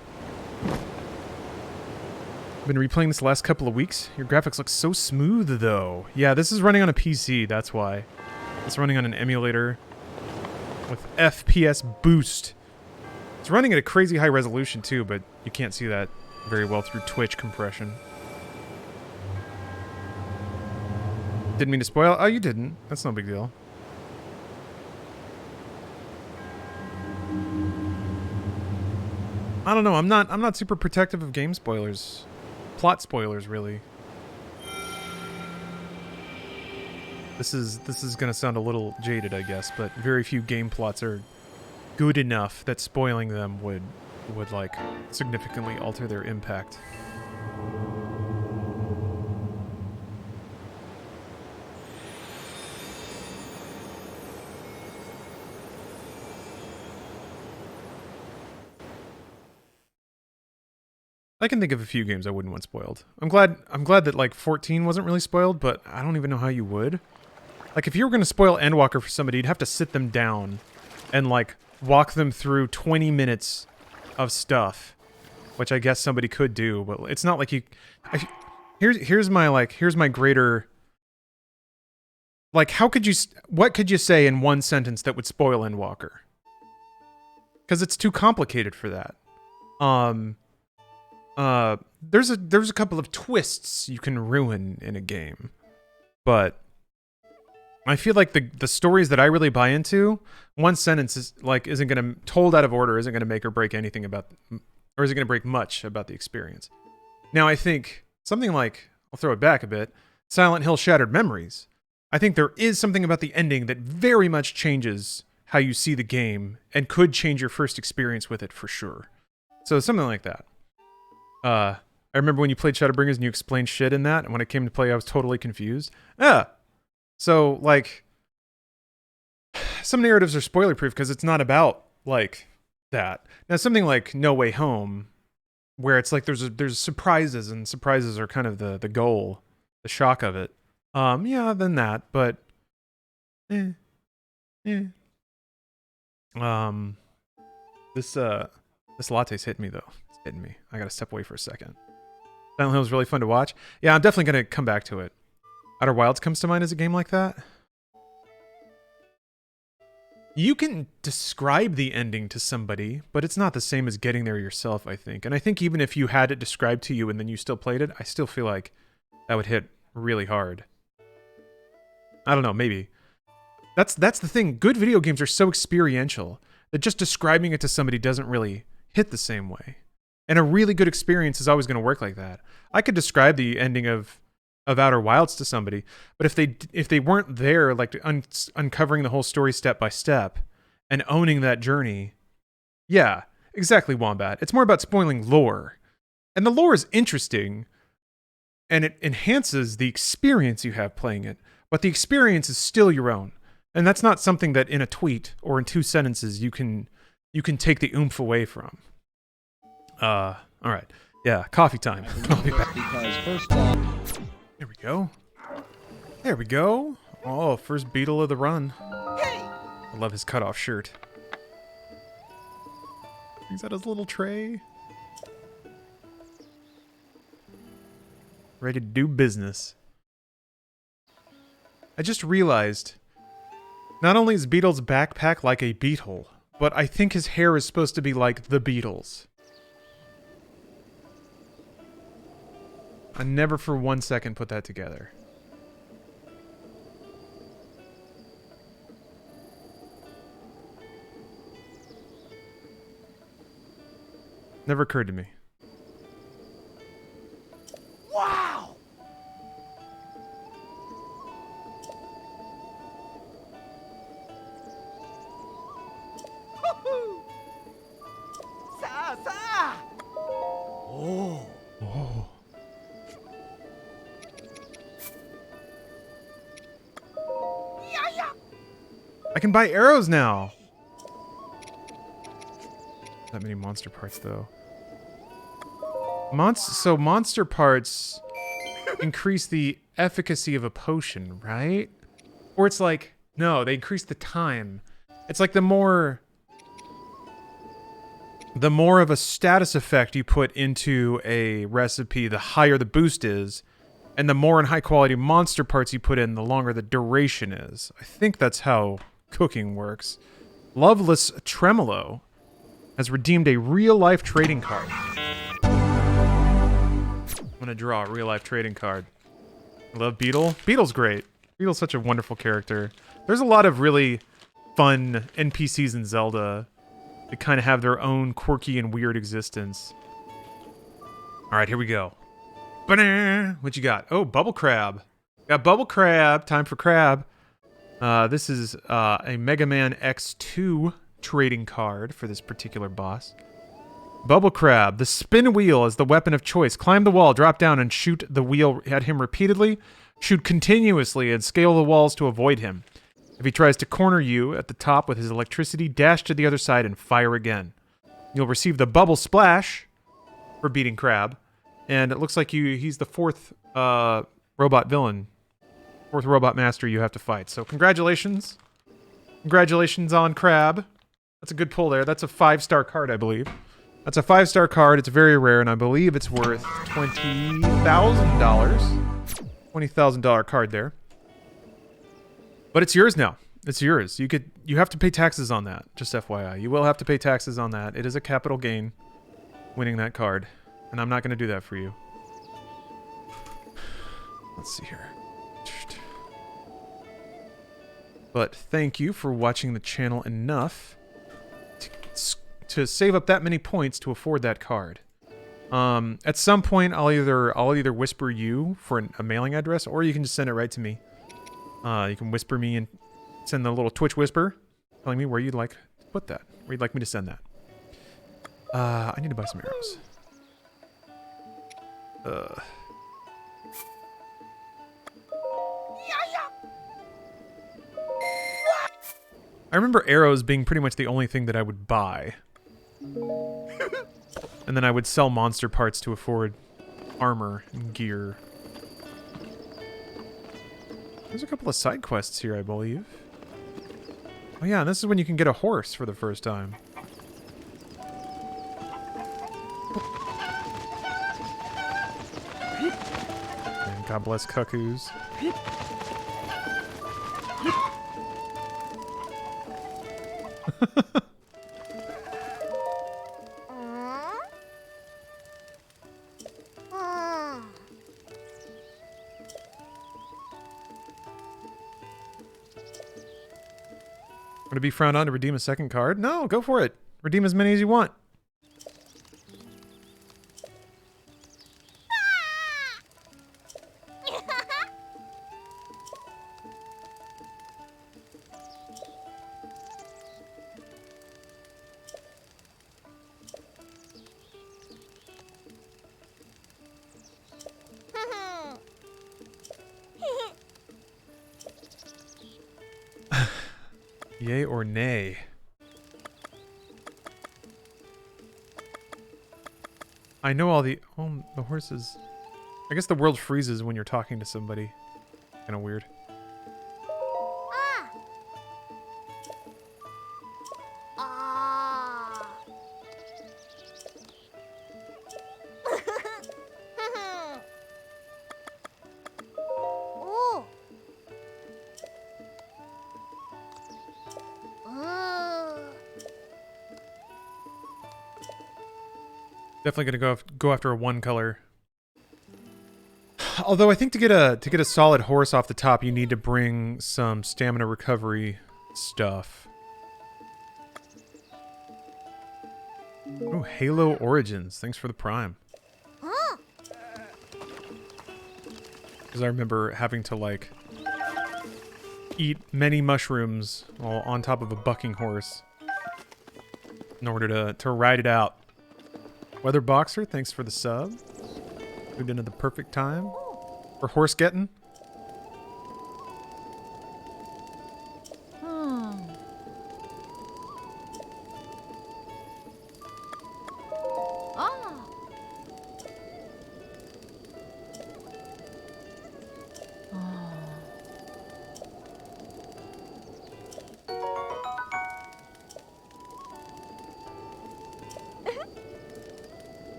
Been replaying this the last couple of weeks. Your graphics look so smooth though. Yeah, this is running on a PC, that's why. It's running on an emulator with FPS boost. It's running at a crazy high resolution too, but you can't see that very well through Twitch compression. Didn't mean to spoil. Oh, you didn't. That's no big deal. I don't know. I'm not super protective of game spoilers. Plot spoilers, really. This is going to sound a little jaded, I guess, but very few game plots are good enough that spoiling them would like significantly alter their impact. I can think of a few games I wouldn't want spoiled. I'm glad that like 14 wasn't really spoiled, but I don't even know how you would. Like if you were going to spoil Endwalker for somebody, you'd have to sit them down and like walk them through 20 minutes of stuff, which I guess somebody could do, but it's not like you here's my greater like what could you say in one sentence that would spoil Endwalker? Cuz it's too complicated for that. There's a couple of twists you can ruin in a game, but I feel like the stories that I really buy into, one sentence isn't gonna told out of order isn't gonna make or break anything about, or isn't gonna break much about the experience. Now I think something like, I'll throw it back a bit, Silent Hill Shattered Memories. I think there is something about the ending that very much changes how you see the game and could change your first experience with it for sure. So something like that. I remember when you played Shadowbringers and you explained shit in that, and when it came to play, I was totally confused. So, like, some narratives are spoiler-proof because it's not about, like, that. Now, something like No Way Home, where it's like there's surprises, and surprises are kind of the goal the shock of it. Yeah, than that, but this latte's hitting me though. It's hitting me. I gotta step away for a second. Silent Hill was really fun to watch. Yeah, I'm definitely gonna come back to it. Outer Wilds comes to mind as a game like that. You can describe the ending to somebody, but it's not the same as getting there yourself, I think. And I think even if you had it described to you and then you still played it, I still feel like that would hit really hard. I don't know, maybe. That's the thing. Good video games are so experiential that just describing it to somebody doesn't really hit the same way. And a really good experience is always going to work like that. I could describe the ending of Outer Wilds to somebody, but if they weren't there, like uncovering the whole story step by step and owning that journey, yeah, exactly, Wombat. It's more about spoiling lore, and the lore is interesting, and it enhances the experience you have playing it. But the experience is still your own, and that's not something that in a tweet or in 2 sentences you can take the oomph away from. All right, yeah, coffee time. Because first There we go. There we go. Oh, first beetle of the run. Hey! I love his cutoff shirt. He's got his little tray. Ready to do business. I just realized, not only is Beetle's backpack like a beetle, but I think his hair is supposed to be like the Beatles. I never for 1 second put that together. Never occurred to me. Wow! Hoo-hoo! Sa! Oh. Oh. I can buy arrows now. Not many monster parts though. So monster parts increase the efficacy of a potion, right? Or it's like, no, they increase the time. It's like the more of a status effect you put into a recipe, the higher the boost is. And the more in high quality monster parts you put in, the longer the duration is. I think that's how cooking works. Loveless Tremolo has redeemed a real-life trading card. I'm gonna draw a real-life trading card. I love Beetle. Beetle's great. Beetle's such a wonderful character. There's a lot of really fun NPCs in Zelda that kind of have their own quirky and weird existence. All right, here we go. Ba-da! What you got? Oh, Bubble Crab. Got Bubble Crab. Time for Crab. This is a Mega Man X2 trading card for this particular boss. Bubble Crab. The spin wheel is the weapon of choice. Climb the wall, drop down, and shoot the wheel at him repeatedly. Shoot continuously and scale the walls to avoid him. If he tries to corner you at the top with his electricity, dash to the other side and fire again. You'll receive the Bubble Splash for beating Crab. And it looks like he's the 4th robot villain. 4th robot master you have to fight. So congratulations. Congratulations on Crab. That's a good pull there. That's a 5-star card, I believe. That's a 5-star card. It's very rare, and I believe it's worth $20,000. $20,000 card there. But it's yours now. It's yours. You have to pay taxes on that. Just FYI. You will have to pay taxes on that. It is a capital gain winning that card. And I'm not going to do that for you. Let's see here. But thank you for watching the channel enough to save up that many points to afford that card. At some point, I'll either whisper you for a mailing address, or you can just send it right to me. You can whisper me and send the little Twitch whisper, telling me where you'd like to put that, where you'd like me to send that. I need to buy some arrows. I remember arrows being pretty much the only thing that I would buy. And then I would sell monster parts to afford armor and gear. There's a couple of side quests here, I believe. Oh yeah, and this is when you can get a horse for the first time. And God bless cuckoos. Would it be frowned on to redeem a second card? No, go for it. Redeem as many as you want. Yay or nay? I know all the... Oh, the horses... I guess the world freezes when you're talking to somebody. Kind of weird. Definitely gonna go after a one color. Although I think to get a solid horse off the top, you need to bring some stamina recovery stuff. Oh, Halo Origins! Thanks for the Prime. Because I remember having to like eat many mushrooms while on top of a bucking horse in order to ride it out. Weather Boxer, thanks for the sub. Moved into the perfect time for horse getting.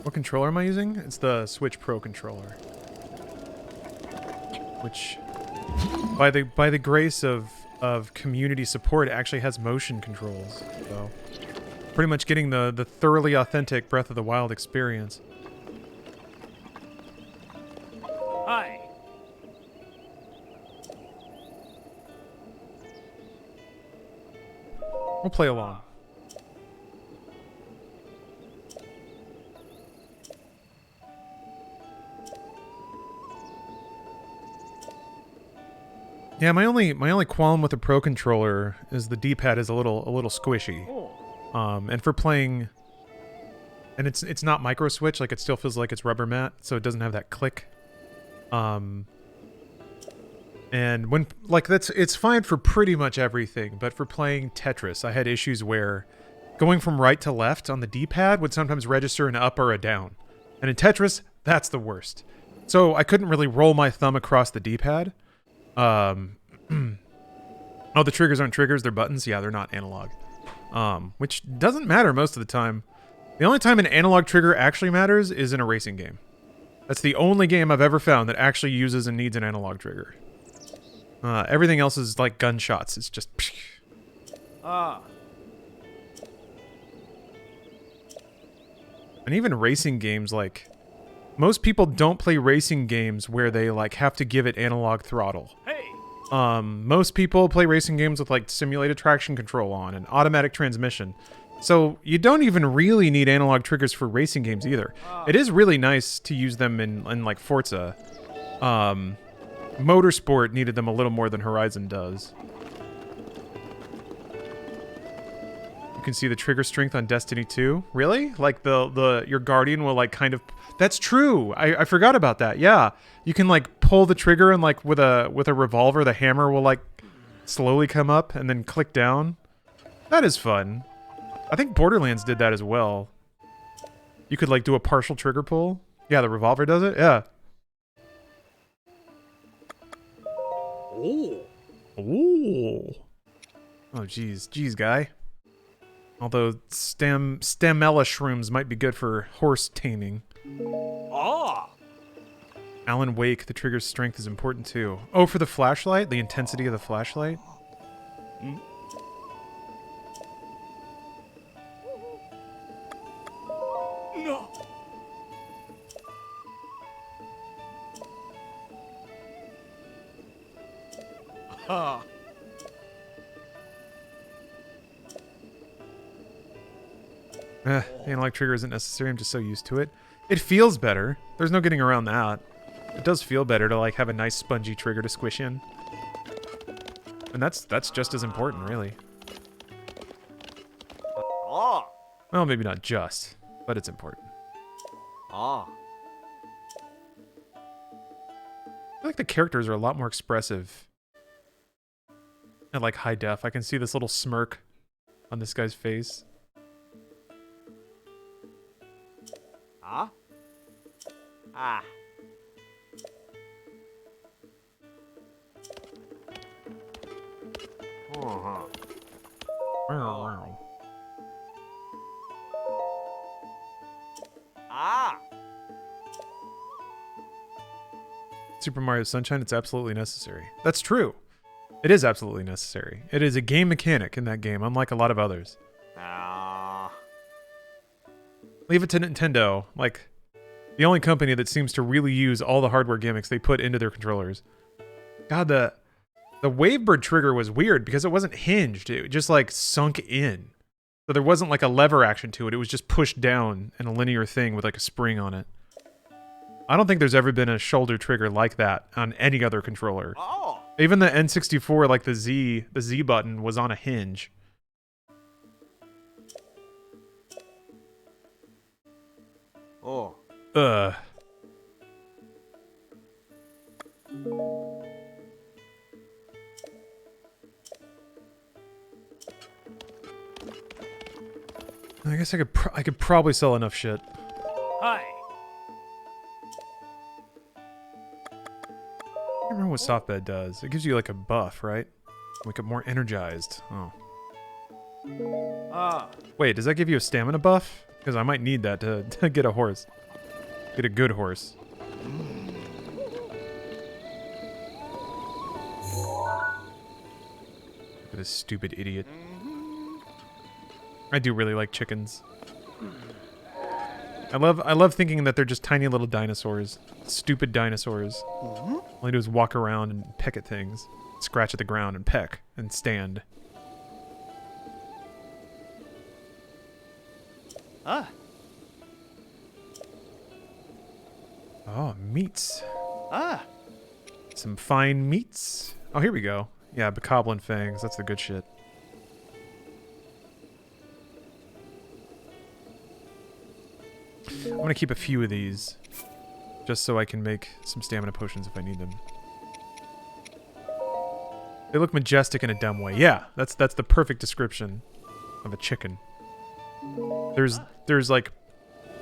What controller am I using? It's the Switch Pro controller. Which, by the grace of community support, it actually has motion controls. So, pretty much getting the thoroughly authentic Breath of the Wild experience. Hi. We'll play along. Yeah, my only qualm with the Pro controller is the D-pad is a little squishy. And for playing, and it's not micro switch, like it still feels like it's rubber mat, so it doesn't have that click. And when it's fine for pretty much everything, but for playing Tetris, I had issues where going from right to left on the D-pad would sometimes register an up or a down. And in Tetris, that's the worst. So I couldn't really roll my thumb across the D-pad. Oh, the triggers aren't triggers, they're buttons. Yeah, they're not analog. Which doesn't matter most of the time. The only time an analog trigger actually matters is in a racing game. That's the only game I've ever found that actually uses and needs an analog trigger. Everything else is like gunshots. It's just... And even racing games, like... Most people don't play racing games where they like have to give it analog throttle. Hey. Most people play racing games with like simulated traction control on and automatic transmission. So you don't even really need analog triggers for racing games either. It is really nice to use them in like Forza. Motorsport needed them a little more than Horizon does. You can see the trigger strength on Destiny 2. Really? Like your Guardian will like kind of... That's true. I forgot about that. Yeah. You can like pull the trigger and like with a revolver, the hammer will like slowly come up and then click down. That is fun. I think Borderlands did that as well. You could like do a partial trigger pull. Yeah, the revolver does it. Yeah. Ooh. Ooh. Oh, geez, guy. Although stamella shrooms might be good for horse taming. Ah. Alan Wake, the trigger's strength is important too. Oh, for the flashlight? The intensity of the flashlight? No. Ah. The analog trigger isn't necessary, I'm just so used to it. It feels better. There's no getting around that. It does feel better to like have a nice spongy trigger to squish in. And that's just as important, really. Ah. Well, maybe not just, but it's important. Ah. I feel like the characters are a lot more expressive at like high def. I can see this little smirk on this guy's face. Ah. Ah. Uh-huh. Ah. Super Mario Sunshine, it's absolutely necessary. That's true. It is absolutely necessary. It is a game mechanic in that game, unlike a lot of others. Ah. Leave it to Nintendo, like the only company that seems to really use all the hardware gimmicks they put into their controllers. God, the Wavebird trigger was weird because it wasn't hinged. It just like sunk in. So there wasn't like a lever action to it. It was just pushed down in a linear thing with like a spring on it. I don't think there's ever been a shoulder trigger like that on any other controller. Oh. Even the N64, like the Z button was on a hinge. Oh. Ugh. I guess I could probably sell enough shit. Hi. I don't remember what softbed does. It gives you like a buff, right? Wake up more energized. Oh. Ah. Wait, does that give you a stamina buff? Because I might need that to get a horse. Get a good horse. Look at this stupid idiot. I do really like chickens. I love thinking that they're just tiny little dinosaurs. Stupid dinosaurs. All they do is walk around and peck at things. Scratch at the ground and peck and stand. Ah. Oh, meats. Ah. Some fine meats. Oh, here we go. Yeah, bokoblin fangs. That's the good shit. I'm gonna keep a few of these, just so I can make some stamina potions if I need them. They look majestic in a dumb way. Yeah, that's the perfect description of a chicken. There's like,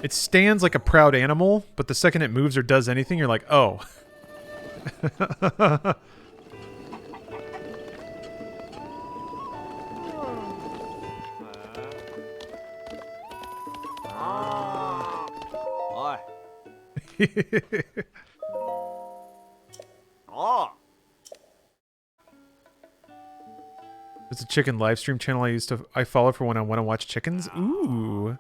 it stands like a proud animal, but the second it moves or does anything, you're like, oh. Oh. There's a chicken live stream channel I follow for when I want to watch chickens. Ooh.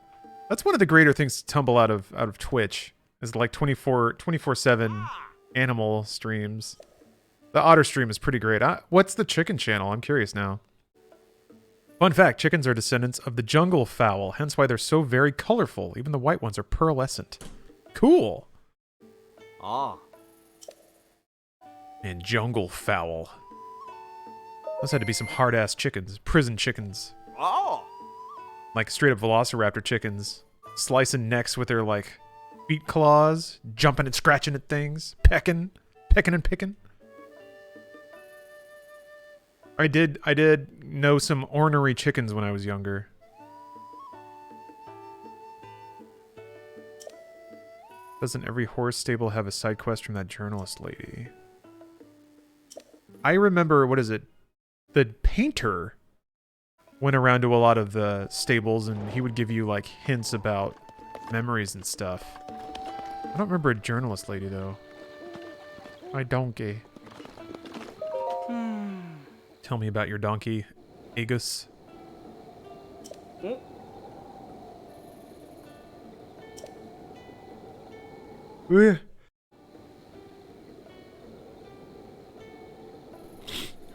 That's one of the greater things to tumble out of Twitch. Is like 24/7 animal streams. The otter stream is pretty great. What's the chicken channel? I'm curious now. Fun fact, chickens are descendants of the jungle fowl, hence why they're so very colorful. Even the white ones are pearlescent. Cool. Ah. And jungle fowl. Those had to be some hard-ass chickens. Prison chickens. Oh. Like straight-up velociraptor chickens. Slicing necks with their, like, feet claws. Jumping and scratching at things. Pecking and picking. I did know some ornery chickens when I was younger. Doesn't every horse stable have a side quest from that journalist lady? I remember, what is it? The painter went around to a lot of the stables and he would give you like hints about memories and stuff. I don't remember a journalist lady though. My donkey. Tell me about your donkey, Agus.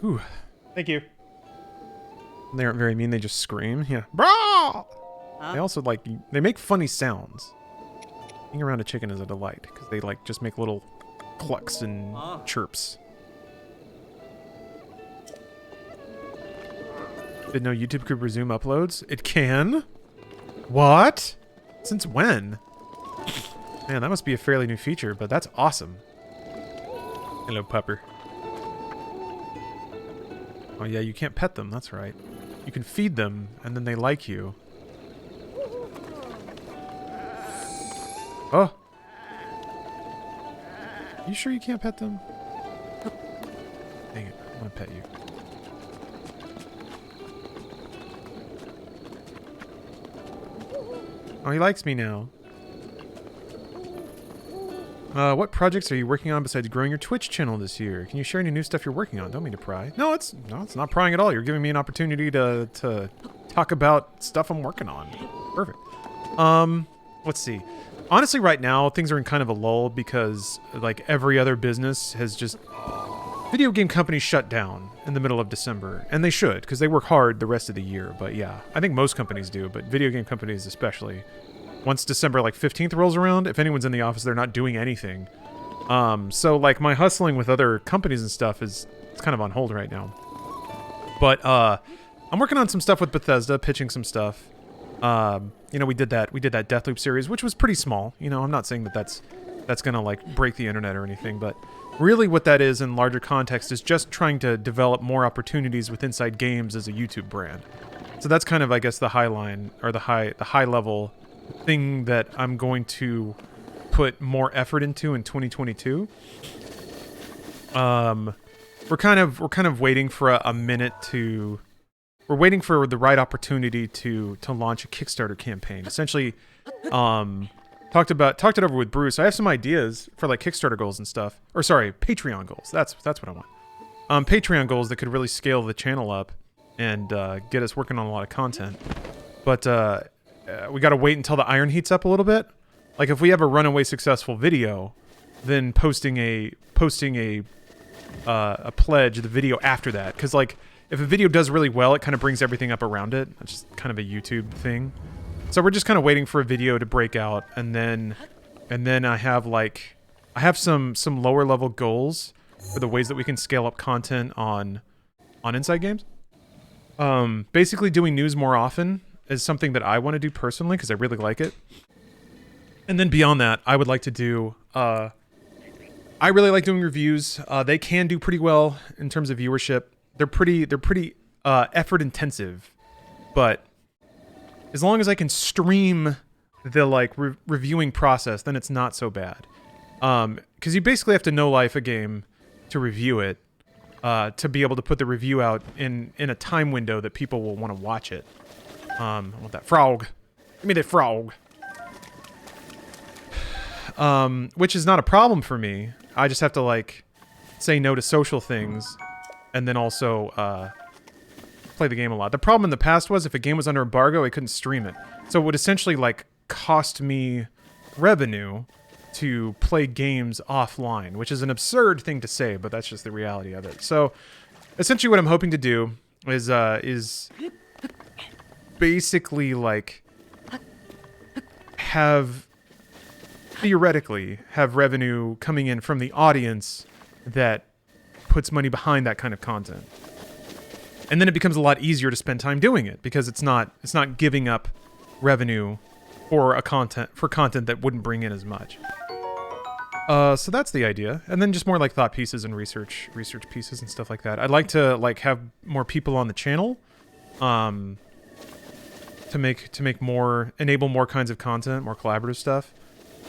Ooh. Thank you. They aren't very mean, they just scream. Yeah. Bro! They also like, they make funny sounds. Being around a chicken is a delight, because they like just make little clucks and chirps. Didn't know YouTube could resume uploads? It can? What? Since when? Man, that must be a fairly new feature, but that's awesome. Hello, pupper. Oh yeah, you can't pet them, that's right. You can feed them, and then they like you. Oh! You sure you can't pet them? Dang it, I want to pet you. Oh, he likes me now. What projects are you working on besides growing your Twitch channel this year? Can you share any new stuff you're working on? Don't mean to pry. No, it's not prying at all. You're giving me an opportunity to talk about stuff I'm working on. Perfect. Let's see. Honestly, right now, things are in kind of a lull because, like, every other business has just... Video game companies shut down in the middle of December. And they should, because they work hard the rest of the year. But yeah, I think most companies do, but video game companies especially. Once December, like, 15th rolls around, if anyone's in the office, they're not doing anything. So, like, my hustling with other companies and stuff it's kind of on hold right now. But, I'm working on some stuff with Bethesda, pitching some stuff. You know, we did that Deathloop series, which was pretty small. You know, I'm not saying that that's gonna, like, break the internet or anything, but really what that is in larger context is just trying to develop more opportunities with Inside Games as a YouTube brand. So that's kind of, I guess, the high line, or the high level thing that I'm going to put more effort into in 2022. We're kind of waiting for a minute to... We're waiting for the right opportunity to launch a Kickstarter campaign. Essentially, talked it over with Bruce. I have some ideas for like Kickstarter goals and stuff. Or sorry, Patreon goals. That's what I want. Patreon goals that could really scale the channel up and get us working on a lot of content. But we got to wait until the iron heats up a little bit. Like if we have a runaway successful video, then posting a pledge, the video after that, because like if a video does really well, it kind of brings everything up around it. It's just kind of a YouTube thing. So we're just kind of waiting for a video to break out, and then I have some lower level goals for the ways that we can scale up content on Inside Games. Basically doing news more often is something that I want to do personally because I really like it. And then beyond that, I would like to do I really like doing reviews. They can do pretty well in terms of viewership. They're pretty effort intensive, but as long as I can stream the like reviewing process, then it's not so bad. Because you basically have to know life a game to review it, to be able to put the review out in a time window that people will want to watch it. I want that frog. Give me that frog. Which is not a problem for me. I just have to like say no to social things. And then also play the game a lot. The problem in the past was if a game was under embargo, I couldn't stream it. So it would essentially like cost me revenue to play games offline, which is an absurd thing to say, but that's just the reality of it. So essentially what I'm hoping to do is basically like theoretically have revenue coming in from the audience that puts money behind that kind of content. And then it becomes a lot easier to spend time doing it because it's not giving up revenue for content that wouldn't bring in as much. So that's the idea. And then just more like thought pieces and research pieces and stuff like that. I'd like to like have more people on the channel to enable more kinds of content, more collaborative stuff.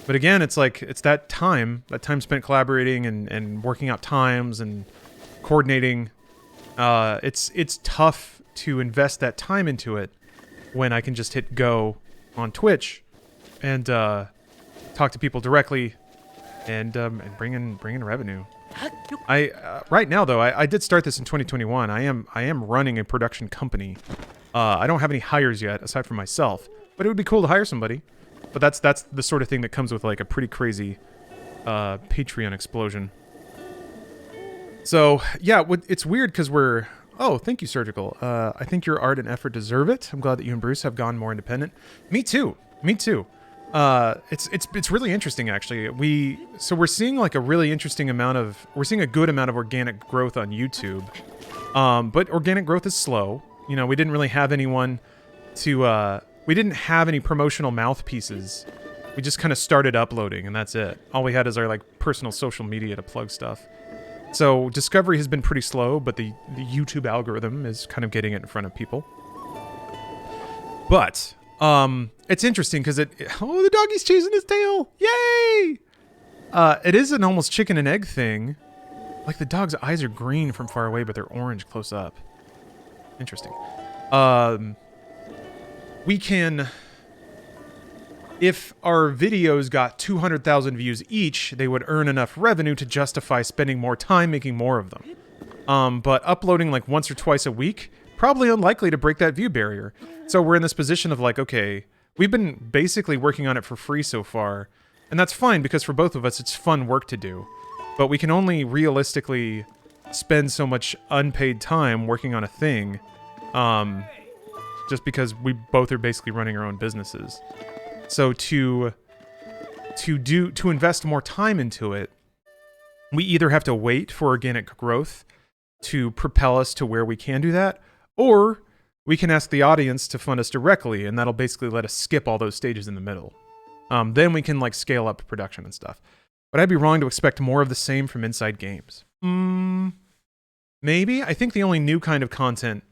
But again, it's like, it's that time spent collaborating and working out times and coordinating. It's tough to invest that time into it when I can just hit go on Twitch and talk to people directly and bring in revenue. Right now though, I did start this in 2021. I am running a production company. I don't have any hires yet aside from myself, but it would be cool to hire somebody. But that's the sort of thing that comes with like a pretty crazy Patreon explosion. So yeah, it's weird because we're... Oh, thank you, Surgical. I think your art and effort deserve it. I'm glad that you and Bruce have gone more independent. Me too. Me too. It's really interesting actually. We're seeing like a really interesting amount of... We're seeing a good amount of organic growth on YouTube. But organic growth is slow. You know, we didn't really have anyone to... We didn't have any promotional mouthpieces. We just kind of started uploading, and that's it. All we had is our like personal social media to plug stuff. So discovery has been pretty slow, but the YouTube algorithm is kind of getting it in front of people. But it's interesting because oh, the doggy's chasing his tail! Yay! It is an almost chicken and egg thing. Like the dog's eyes are green from far away, but they're orange close up. Interesting. We can, if our videos got 200,000 views each, they would earn enough revenue to justify spending more time making more of them. But uploading like once or twice a week, probably unlikely to break that view barrier. So we're in this position of like, okay, we've been basically working on it for free so far, and that's fine because for both of us, it's fun work to do. But we can only realistically spend so much unpaid time working on a thing, just because we both are basically running our own businesses. So to invest more time into it, we either have to wait for organic growth to propel us to where we can do that, or we can ask the audience to fund us directly, and that'll basically let us skip all those stages in the middle. Then we can like scale up production and stuff. But I'd be wrong to expect more of the same from Inside Games. Maybe. I think the only new kind of content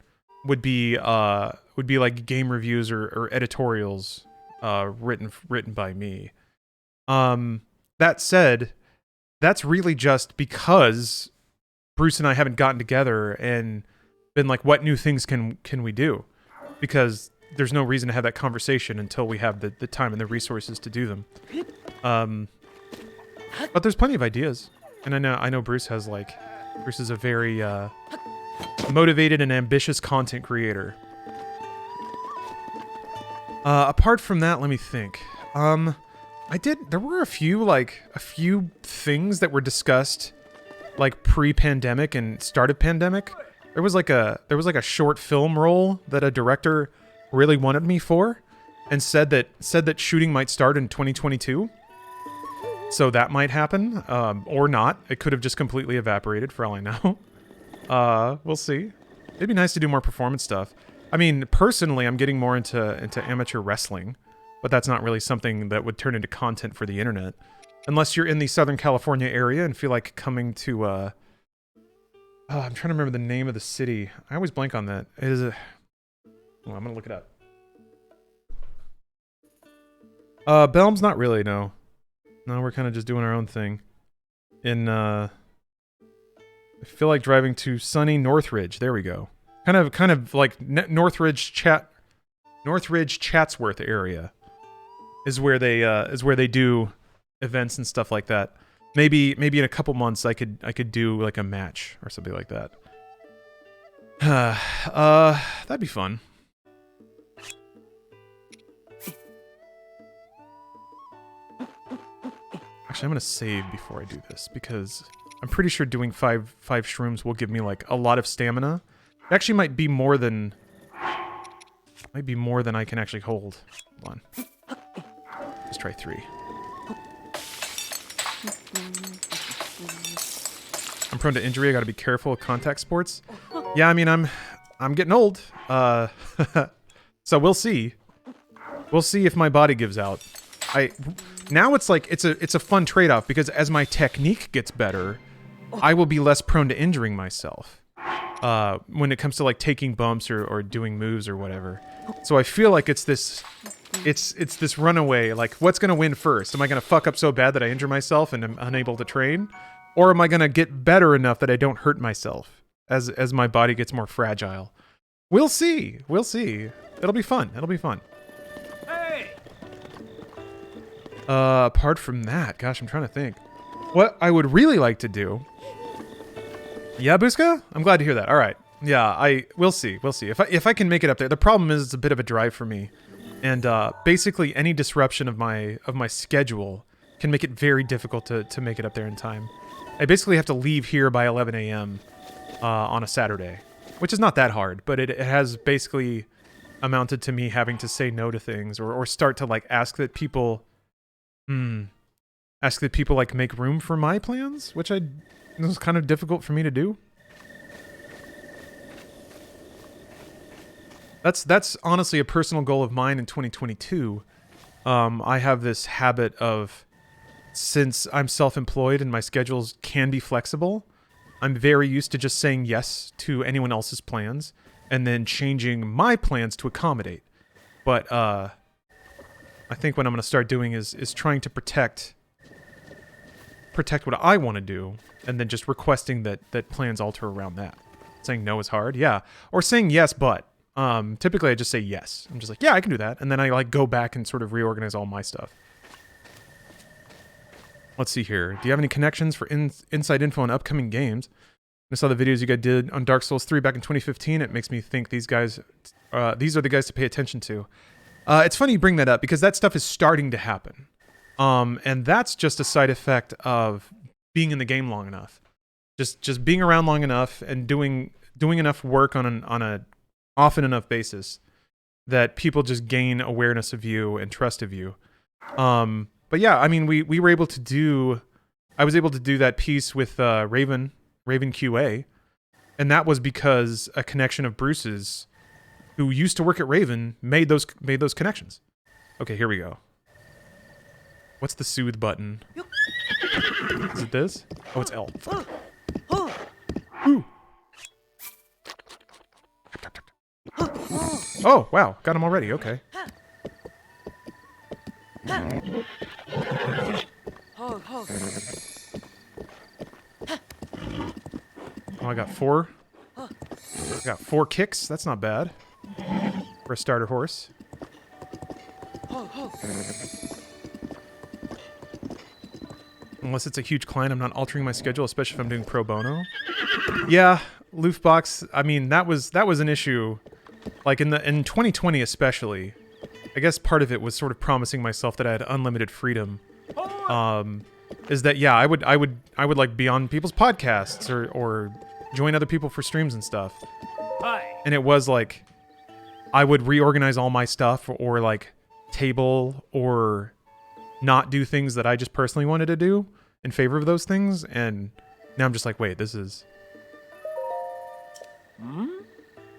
would be like game reviews or editorials written by me. That said, that's really just because Bruce and I haven't gotten together and been like, what new things can we do? Because there's no reason to have that conversation until we have the time and the resources to do them. But there's plenty of ideas, and I know Bruce is a very motivated and ambitious content creator. Apart from that, let me think. There were a few things that were discussed like pre-pandemic and start of pandemic. There was like a short film role that a director really wanted me for and said that shooting might start in 2022. So that might happen, or not. It could have just completely evaporated for all I know. We'll see. It'd be nice to do more performance stuff. I mean, personally, I'm getting more into amateur wrestling, but that's not really something that would turn into content for the internet. Unless you're in the Southern California area and feel like coming to, I'm trying to remember the name of the city. I always blank on that. It is well, I'm gonna look it up. Belm's not really, no. No, we're kind of just doing our own thing. I feel like driving to sunny Northridge. There we go. Kind of like Northridge, Chatsworth area is where they do events and stuff like that. Maybe in a couple months I could do like a match or something like that. That'd be fun. Actually, I'm gonna save before I do this because I'm pretty sure doing five shrooms will give me like a lot of stamina. It actually might be more than I can actually hold. Hold on. Let's try 3. I'm prone to injury. I gotta be careful with contact sports. Yeah, I mean I'm getting old. So we'll see. We'll see if my body gives out. Now it's like it's a fun trade-off because as my technique gets better, I will be less prone to injuring myself. When it comes to like taking bumps or doing moves or whatever. So I feel like it's this it's this runaway, like, what's going to win first? Am I going to fuck up so bad that I injure myself and I'm unable to train? Or am I going to get better enough that I don't hurt myself as my body gets more fragile? We'll see. We'll see. It'll be fun. It'll be fun. Hey! Apart from that, gosh, I'm trying to think. What I would really like to do... Yeah, Buska? I'm glad to hear that. All right. Yeah, we'll see. We'll see. If I can make it up there. The problem is it's a bit of a drive for me. And basically any disruption of my schedule can make it very difficult to make it up there in time. I basically have to leave here by 11 a.m. On a Saturday, which is not that hard, but it has basically amounted to me having to say no to things or start to like ask that people like make room for my plans, which it was kind of difficult for me to do. That's honestly a personal goal of mine in 2022. I have this habit of, since I'm self-employed and my schedules can be flexible, I'm very used to just saying yes to anyone else's plans and then changing my plans to accommodate. But I think what I'm going to start doing is trying to protect what I want to do and then just requesting that plans alter around that. Saying no is hard, yeah. Or saying yes, but typically I just say yes. I'm just like, yeah, I can do that. And then I like go back and sort of reorganize all my stuff. Let's see here. Do you have any connections for inside info on upcoming games? I saw the videos you guys did on Dark Souls 3 back in 2015. It makes me think these are the guys to pay attention to. It's funny you bring that up because that stuff is starting to happen. And that's just a side effect of being in the game long enough. Just being around long enough and doing enough work on a often enough basis that people just gain awareness of you and trust of you. But yeah, I mean, we were able to do... I was able to do that piece with Raven QA, and that was because a connection of Bruce's, who used to work at Raven, made those connections. Okay, here we go. What's the soothe button? Is it this? Oh, it's L. Ooh. Oh, wow. Got him already. Okay. Oh, I got 4. I got 4 kicks. That's not bad for a starter horse. Unless it's a huge client, I'm not altering my schedule, especially if I'm doing pro bono. Yeah, Loofbox. I mean, that was an issue. Like in 2020 especially. I guess part of it was sort of promising myself that I had unlimited freedom. Is that yeah, I would like be on people's podcasts or join other people for streams and stuff. Hi. And it was like I would reorganize all my stuff or like table or not do things that I just personally wanted to do in favor of those things, and now I'm just like, wait, this is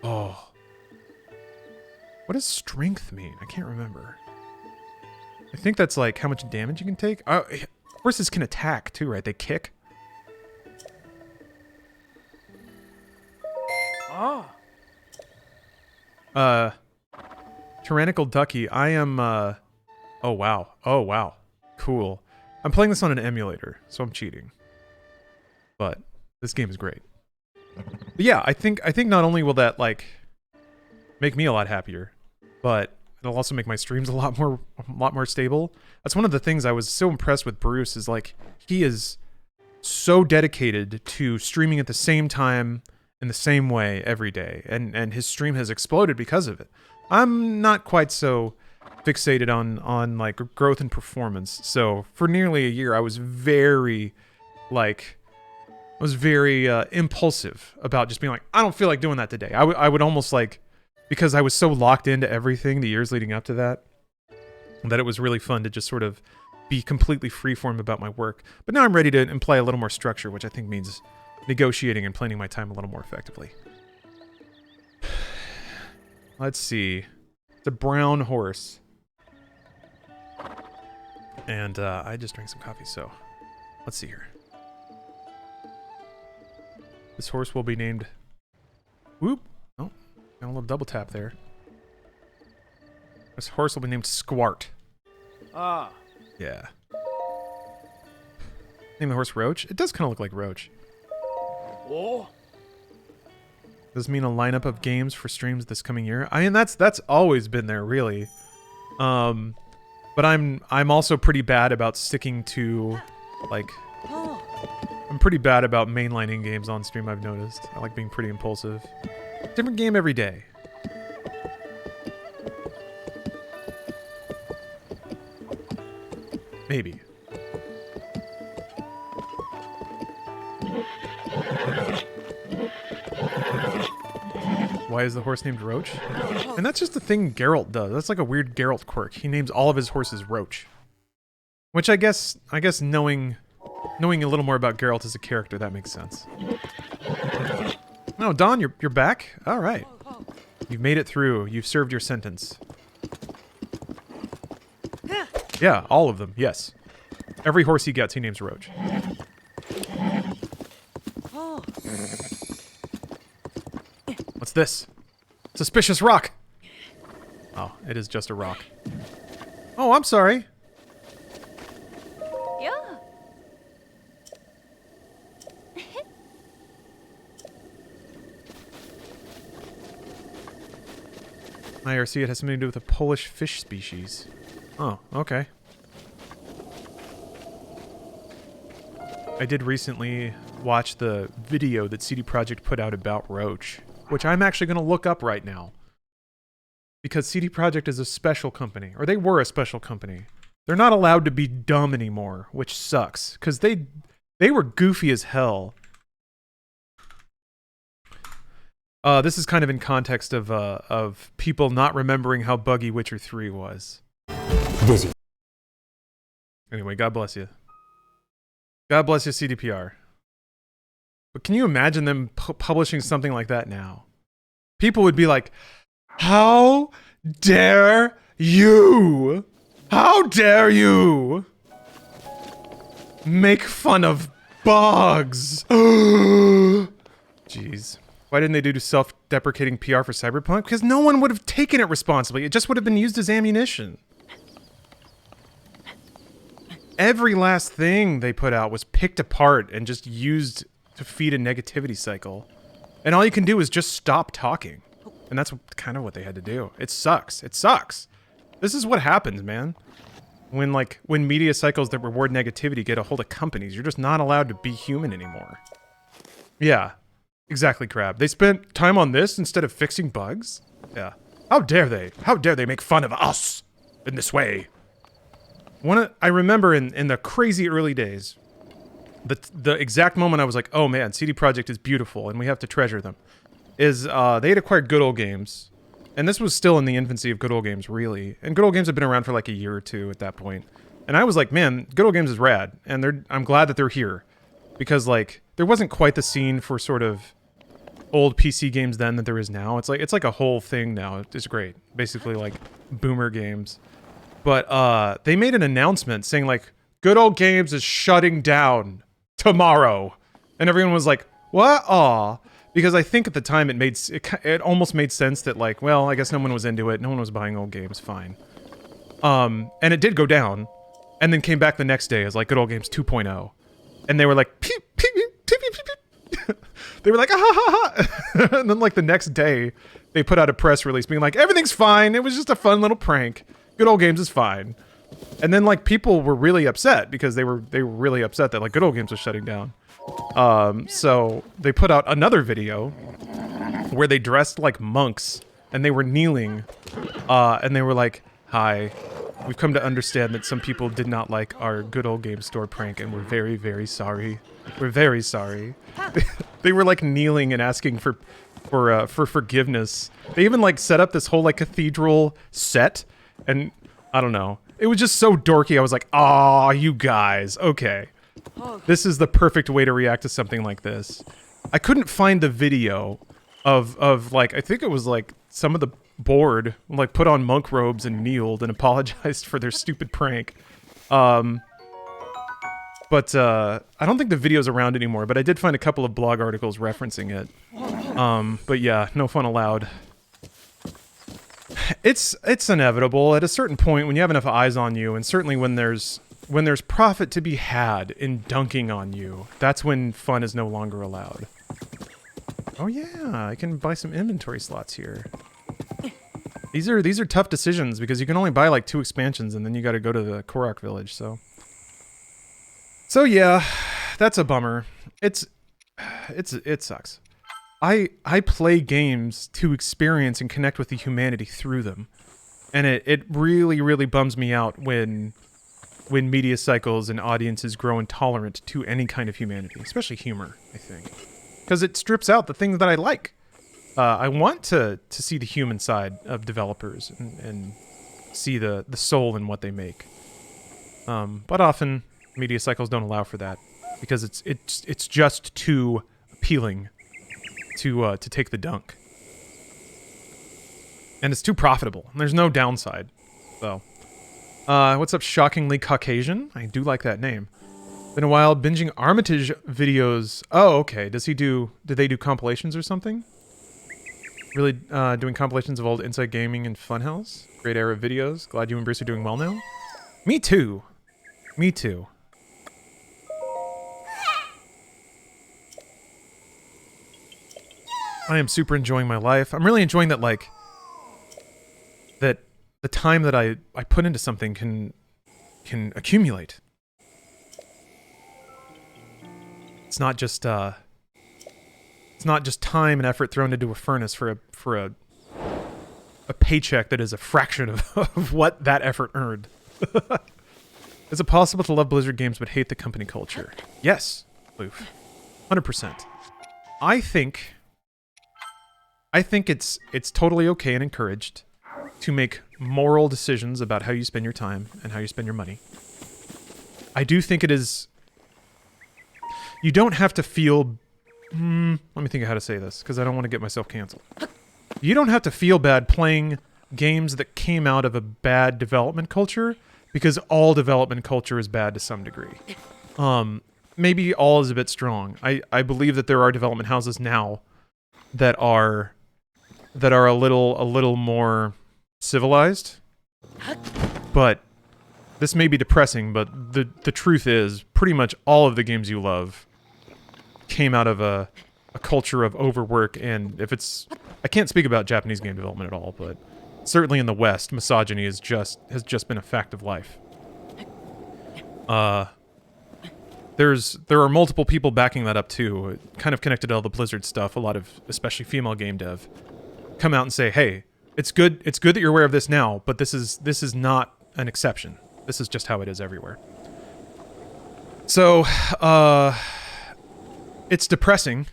oh. What does strength mean? I can't remember. I think that's like how much damage you can take. Horses can attack too, right? They kick. Tyrannical Ducky. I am, oh wow. Oh wow. Cool. I'm playing this on an emulator, so I'm cheating. But this game is great. But yeah, I think not only will that like make me a lot happier, but it'll also make my streams a lot more stable. That's one of the things I was so impressed with Bruce is like he is so dedicated to streaming at the same time in the same way every day, and his stream has exploded because of it. I'm not quite so fixated on like growth and performance. So for nearly a year, I was very impulsive about just being like, I don't feel like doing that today. I would almost like, because I was so locked into everything the years leading up to that it was really fun to just sort of be completely freeform about my work. But now I'm ready to imply a little more structure, which I think means negotiating and planning my time a little more effectively. Let's see. It's a brown horse. And I just drank some coffee, so let's see here. This horse will be named... Whoop! Oh, got a little double tap there. This horse will be named Squart. Ah. Yeah. Name the horse Roach? It does kind of look like Roach. Oh. Does this mean a lineup of games for streams this coming year? I mean, that's always been there, really. But I'm also pretty bad about sticking to, like, I'm pretty bad about mainlining games on stream, I've noticed. I like being pretty impulsive. Different game every day. Maybe. Why is the horse named Roach? And that's just the thing Geralt does. That's like a weird Geralt quirk. He names all of his horses Roach. Which I guess knowing a little more about Geralt as a character, that makes sense. No, Dawn, you're back? Alright. You've made it through. You've served your sentence. Yeah, all of them, yes. Every horse he gets, he names Roach. What's this? Suspicious rock! Oh, it is just a rock. Oh, I'm sorry. Yeah. IRC, it has something to do with a Polish fish species. Oh, okay. I did recently watch the video that CD Projekt put out about Roach, which I'm actually going to look up right now. Because CD Projekt is a special company, or they were a special company. They're not allowed to be dumb anymore, which sucks, because they were goofy as hell. This is kind of in context of people not remembering how buggy Witcher 3 was. Dizzy. Anyway, God bless you. God bless you, CDPR. But can you imagine them publishing something like that now? People would be like, how dare you? How dare you make fun of bugs? Jeez. Why didn't they do self-deprecating PR for Cyberpunk? Because no one would have taken it responsibly. It just would have been used as ammunition. Every last thing they put out was picked apart and just used to feed a negativity cycle. And all you can do is just stop talking. And that's kind of what they had to do. It sucks. It sucks. This is what happens, man. When media cycles that reward negativity get a hold of companies, you're just not allowed to be human anymore. Yeah, exactly, Crab. They spent time on this instead of fixing bugs? Yeah. How dare they? How dare they make fun of us in this way? I remember in the crazy early days, the exact moment I was like, oh man, CD Projekt is beautiful and we have to treasure them, is they had acquired Good Old Games. And this was still in the infancy of Good Old Games, really. And Good Old Games had been around for like a year or two at that point. And I was like, man, Good Old Games is rad. And I'm glad that they're here. Because like, there wasn't quite the scene for sort of old PC games then that there is now. It's like a whole thing now. It's great. Basically like boomer games. But they made an announcement saying like, Good Old Games is shutting down tomorrow. And everyone was like, what? Aw. Because I think at the time it almost made sense that like, well, I guess no one was into it. No one was buying old games. Fine. And it did go down. And then came back the next day as like Good Old Games 2.0. And they were like, peep, peep, peep, peep, peep, peep. They were like, ah, ha, ha, ha. And then like the next day, they put out a press release being like, everything's fine. It was just a fun little prank. Good Old Games is fine. And then like people were really upset because they were really upset that like Good Old Games was shutting down. So they put out another video where they dressed like monks and they were kneeling, and they were like, hi, we've come to understand that some people did not like our Good Old Games store prank and we're very, very sorry. We're very sorry. They were like kneeling and asking for forgiveness. They even like set up this whole like cathedral set, and I don't know. It was just so dorky. I was like, aw, you guys, okay. This is the perfect way to react to something like this. I couldn't find the video of like, I think it was like some of the board like put on monk robes and kneeled and apologized for their stupid prank. But I don't think the video's around anymore, but I did find a couple of blog articles referencing it. But yeah, no fun allowed. It's inevitable at a certain point when you have enough eyes on you, and certainly when there's profit to be had in dunking on you, that's when fun is no longer allowed. Oh yeah, I can buy some inventory slots here. These are tough decisions because you can only buy like 2 expansions and then you got to go to the Korok village, so yeah, that's a bummer. It sucks. I play games to experience and connect with the humanity through them. And it really, really bums me out when media cycles and audiences grow intolerant to any kind of humanity, especially humor, I think. Because it strips out the things that I like. I want to see the human side of developers and see the soul in what they make. But often media cycles don't allow for that because it's just too appealing to take the dunk. And it's too profitable. There's no downside. So, what's up, Shockingly Caucasian? I do like that name. Been a while binging Armitage videos. Oh, okay. Did they do compilations or something? Really doing compilations of old Inside Gaming and Funhouse? Great era of videos. Glad you and Bruce are doing well now. Me too. Me too. I am super enjoying my life. I'm really enjoying that, like, that the time that I put into something can accumulate. It's not just time and effort thrown into a furnace for a paycheck that is a fraction of what that effort earned. Is it possible to love Blizzard games but hate the company culture? Yes, Loof. 100%. I think it's totally okay and encouraged to make moral decisions about how you spend your time and how you spend your money. I do think it is... You don't have to feel... let me think of how to say this, because I don't want to get myself canceled. You don't have to feel bad playing games that came out of a bad development culture, because all development culture is bad to some degree. Maybe all is a bit strong. I believe that there are development houses now that are a little more civilized. But this may be depressing, but the truth is pretty much all of the games you love came out of a culture of overwork, and if it's... I can't speak about Japanese game development at all, but certainly in the West, misogyny has just been a fact of life. There are multiple people backing that up too, kind of connected to all the Blizzard stuff. A lot of, especially female game dev, come out and say, "Hey, it's good that you're aware of this now, but this is not an exception. This is just how it is everywhere." So, it's depressing,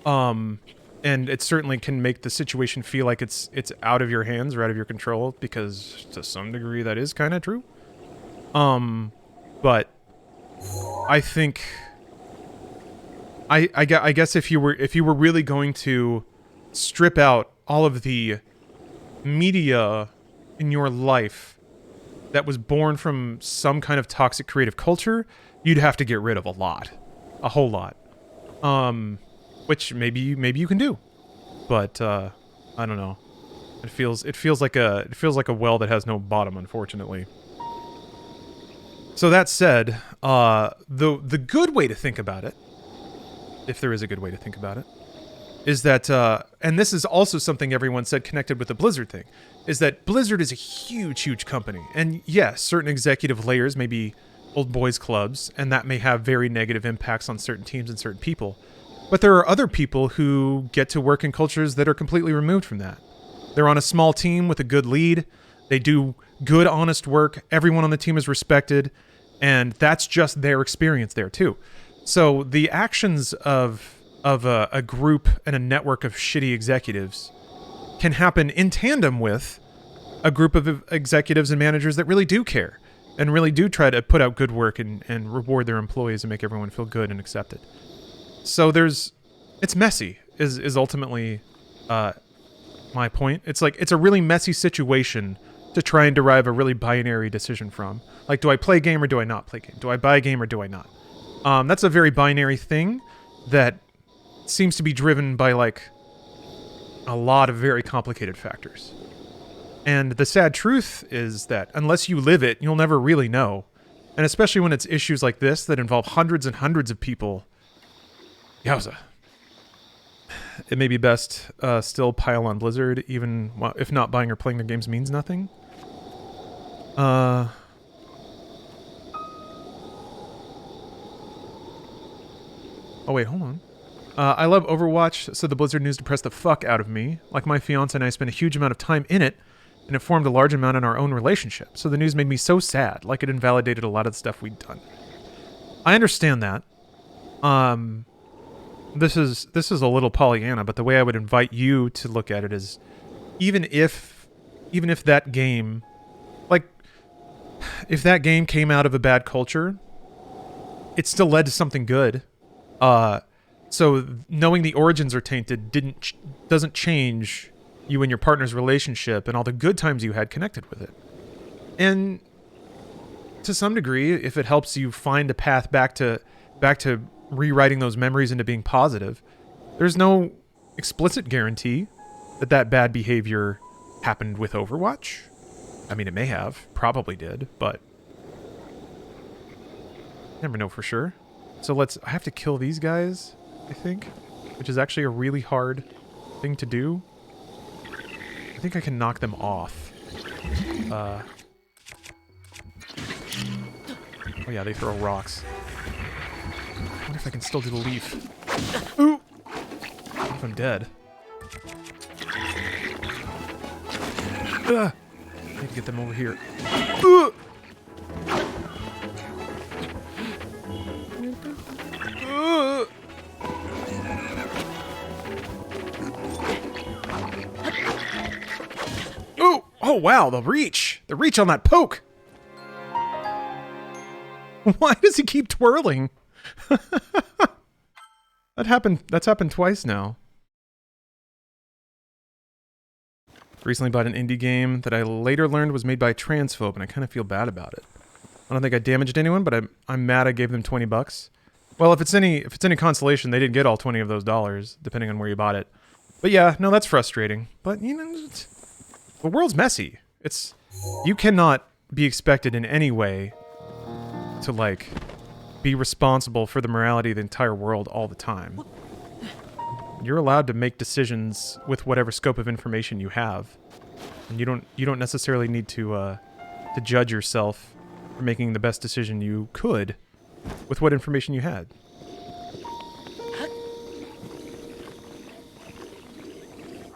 and it certainly can make the situation feel like it's out of your hands or out of your control, because to some degree that is kind of true. But I think I guess if you were really going to strip out all of the media in your life that was born from some kind of toxic creative culture, you'd have to get rid of a whole lot. Which maybe you can do, but I don't know. It feels like a well that has no bottom, unfortunately. So that said, the good way to think about it, if there is a good way to think about it, is that, and this is also something everyone said connected with the Blizzard thing, is that Blizzard is a huge company, and yes, certain executive layers may be old boys clubs, and that may have very negative impacts on certain teams and certain people. But there are other people who get to work in cultures that are completely removed from that. They're on a small team with a good lead. They do good, honest work. Everyone on the team is respected, and that's just their experience there too. So the actions of a group and a network of shitty executives can happen in tandem with a group of executives and managers that really do care and really do try to put out good work and reward their employees and make everyone feel good and accepted. So it's messy, is ultimately my point. It's like, it's a really messy situation to try and derive a really binary decision from. Like, do I play a game or do I not play a game? Do I buy a game or do I not? That's a very binary thing that seems to be driven by, like, a lot of very complicated factors. And the sad truth is that unless you live it, you'll never really know. And especially when it's issues like this that involve hundreds and hundreds of people. Yowza. It may be best still pile on Blizzard, even if not buying or playing their games means nothing. Oh wait, hold on. I love Overwatch, so the Blizzard news depressed the fuck out of me. Like my fiance and I spent a huge amount of time in it, and it formed a large amount in our own relationship. So the news made me so sad, like it invalidated a lot of the stuff we'd done. I understand that. This is a little Pollyanna, but the way I would invite you to look at it is, even if that game, like, if that game came out of a bad culture, it still led to something good. So knowing the origins are tainted doesn't change you and your partner's relationship and all the good times you had connected with it. And to some degree, if it helps you find a path back to rewriting those memories into being positive, there's no explicit guarantee that that bad behavior happened with Overwatch. I mean, it may have, probably did, but never know for sure. So I have to kill these guys, I think, which is actually a really hard thing to do. I think I can knock them off. Oh yeah, they throw rocks. I wonder if I can still do the leaf. Ooh! What if I'm dead? Ugh! I need to get them over here. Ugh! Ugh! Ooh! Oh wow, the reach! The reach on that poke! Why does he keep twirling? That's happened twice now. Recently bought an indie game that I later learned was made by a transphobe, and I kind of feel bad about it. I don't think I damaged anyone, but I'm mad I gave them $20. Well, if it's any consolation, they didn't get all 20 of those dollars, depending on where you bought it. But yeah, no, that's frustrating. But you know, the world's messy. You cannot be expected in any way to like be responsible for the morality of the entire world all the time. You're allowed to make decisions with whatever scope of information you have, and you don't necessarily need to judge yourself for making the best decision you could with what information you had.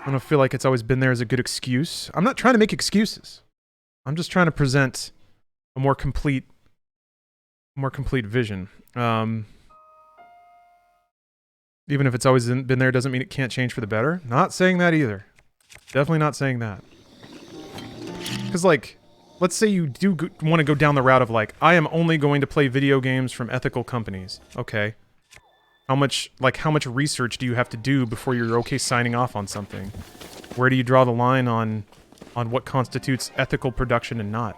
I don't feel like it's always been there as a good excuse. I'm not trying to make excuses. I'm just trying to present a more complete vision. Even if it's always been there doesn't mean it can't change for the better. Not saying that either. Definitely not saying that. Because, like, let's say you do want to go down the route of, like, I am only going to play video games from ethical companies. Okay. How much research do you have to do before you're okay signing off on something? Where do you draw the line on what constitutes ethical production and not?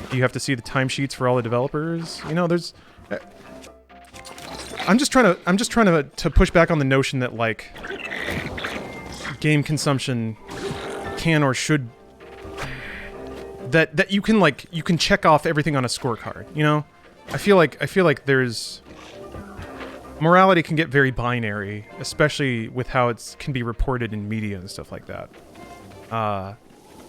Do you have to see the timesheets for all the developers? You know, there's... I'm just trying to push back on the notion that, like, game consumption can or should... That you can check off everything on a scorecard, you know? I feel like there's... Morality can get very binary, especially with how it can be reported in media and stuff like that.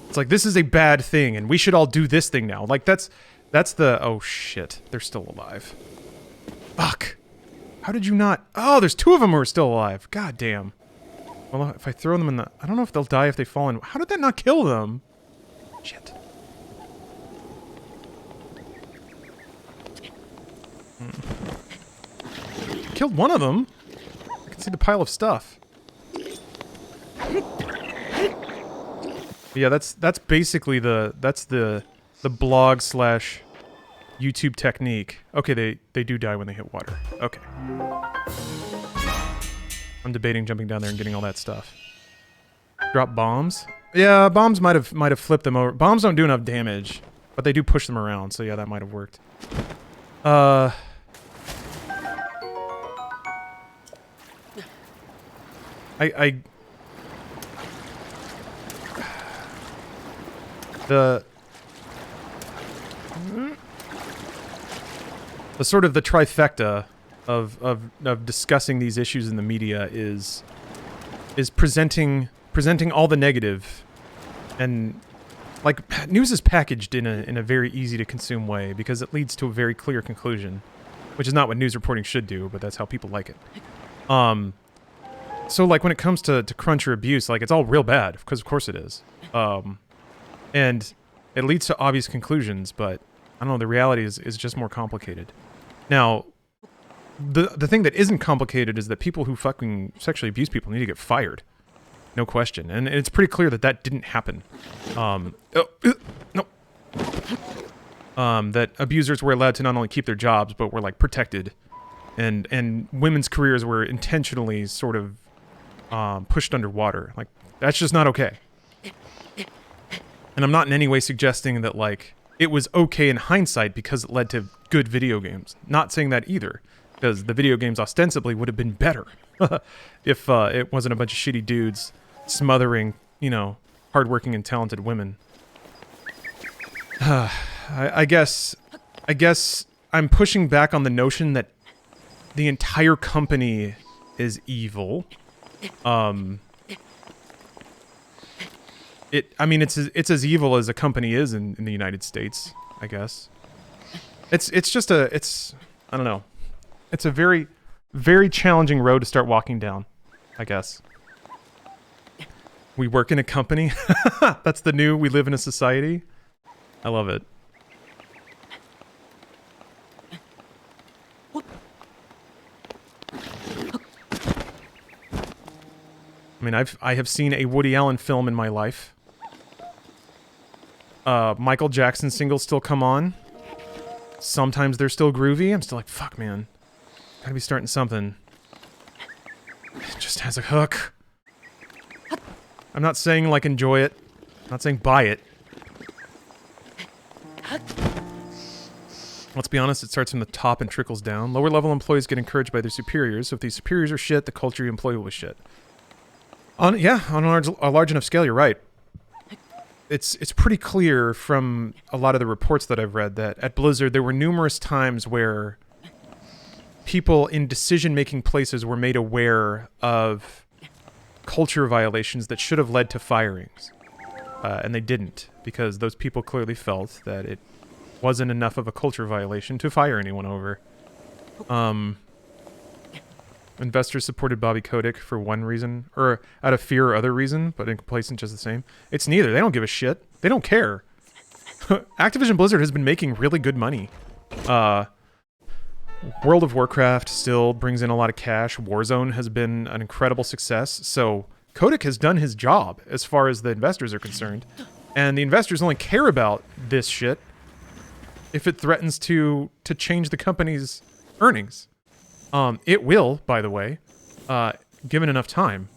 It's like, this is a bad thing, and we should all do this thing now. Like, that's the... Oh, shit. They're still alive. Fuck. How did you not... Oh, there's two of them who are still alive. God damn. Well, if I throw them in the... I don't know if they'll die if they fall in... How did that not kill them? Shit. Killed one of them. I can see the pile of stuff. Yeah, that's basically the blog / YouTube technique. Okay, they do die when they hit water. Okay. I'm debating jumping down there and getting all that stuff. Drop bombs? Yeah, bombs might have flipped them over. Bombs don't do enough damage, but they do push them around, so yeah, that might have worked. The sort of the trifecta of discussing these issues in the media is presenting all the negative, and like news is packaged in a very easy to consume way because it leads to a very clear conclusion, which is not what news reporting should do, but that's how people like it. So like when it comes to crunch or abuse, like it's all real bad because of course it is, and it leads to obvious conclusions, but I don't know, the reality is just more complicated. Now, the thing that isn't complicated is that people who fucking sexually abuse people need to get fired. No question. And it's pretty clear that didn't happen. That abusers were allowed to not only keep their jobs, but were like protected. And women's careers were intentionally sort of pushed underwater. Like, that's just not okay. And I'm not in any way suggesting that, like, it was okay in hindsight because it led to good video games. Not saying that either, because the video games ostensibly would have been better if it wasn't a bunch of shitty dudes smothering, you know, hardworking and talented women. I guess I'm pushing back on the notion that the entire company is evil. I mean, it's as evil as a company is in the United States, I guess. It's I don't know. It's a very, very challenging road to start walking down, I guess. We work in a company. That's the new, we live in a society. I love it. I mean, I have seen a Woody Allen film in my life. Michael Jackson singles still come on. Sometimes they're still groovy. I'm still like, fuck, man. Gotta be starting something. It just has a hook. I'm not saying, like, enjoy it. I'm not saying buy it. Let's be honest, it starts from the top and trickles down. Lower level employees get encouraged by their superiors, so if these superiors are shit, the culture you employ will be shit. On a large enough scale, you're right. It's pretty clear from a lot of the reports that I've read that at Blizzard there were numerous times where people in decision-making places were made aware of culture violations that should have led to firings. And they didn't, because those people clearly felt that it wasn't enough of a culture violation to fire anyone over. Investors supported Bobby Kotick for one reason, or out of fear or other reason, but in complacent just the same. It's neither. They don't give a shit. They don't care. Activision Blizzard has been making really good money. World of Warcraft still brings in a lot of cash. Warzone has been an incredible success. So Kotick has done his job as far as the investors are concerned. And the investors only care about this shit if it threatens to change the company's earnings. It will, by the way, given enough time.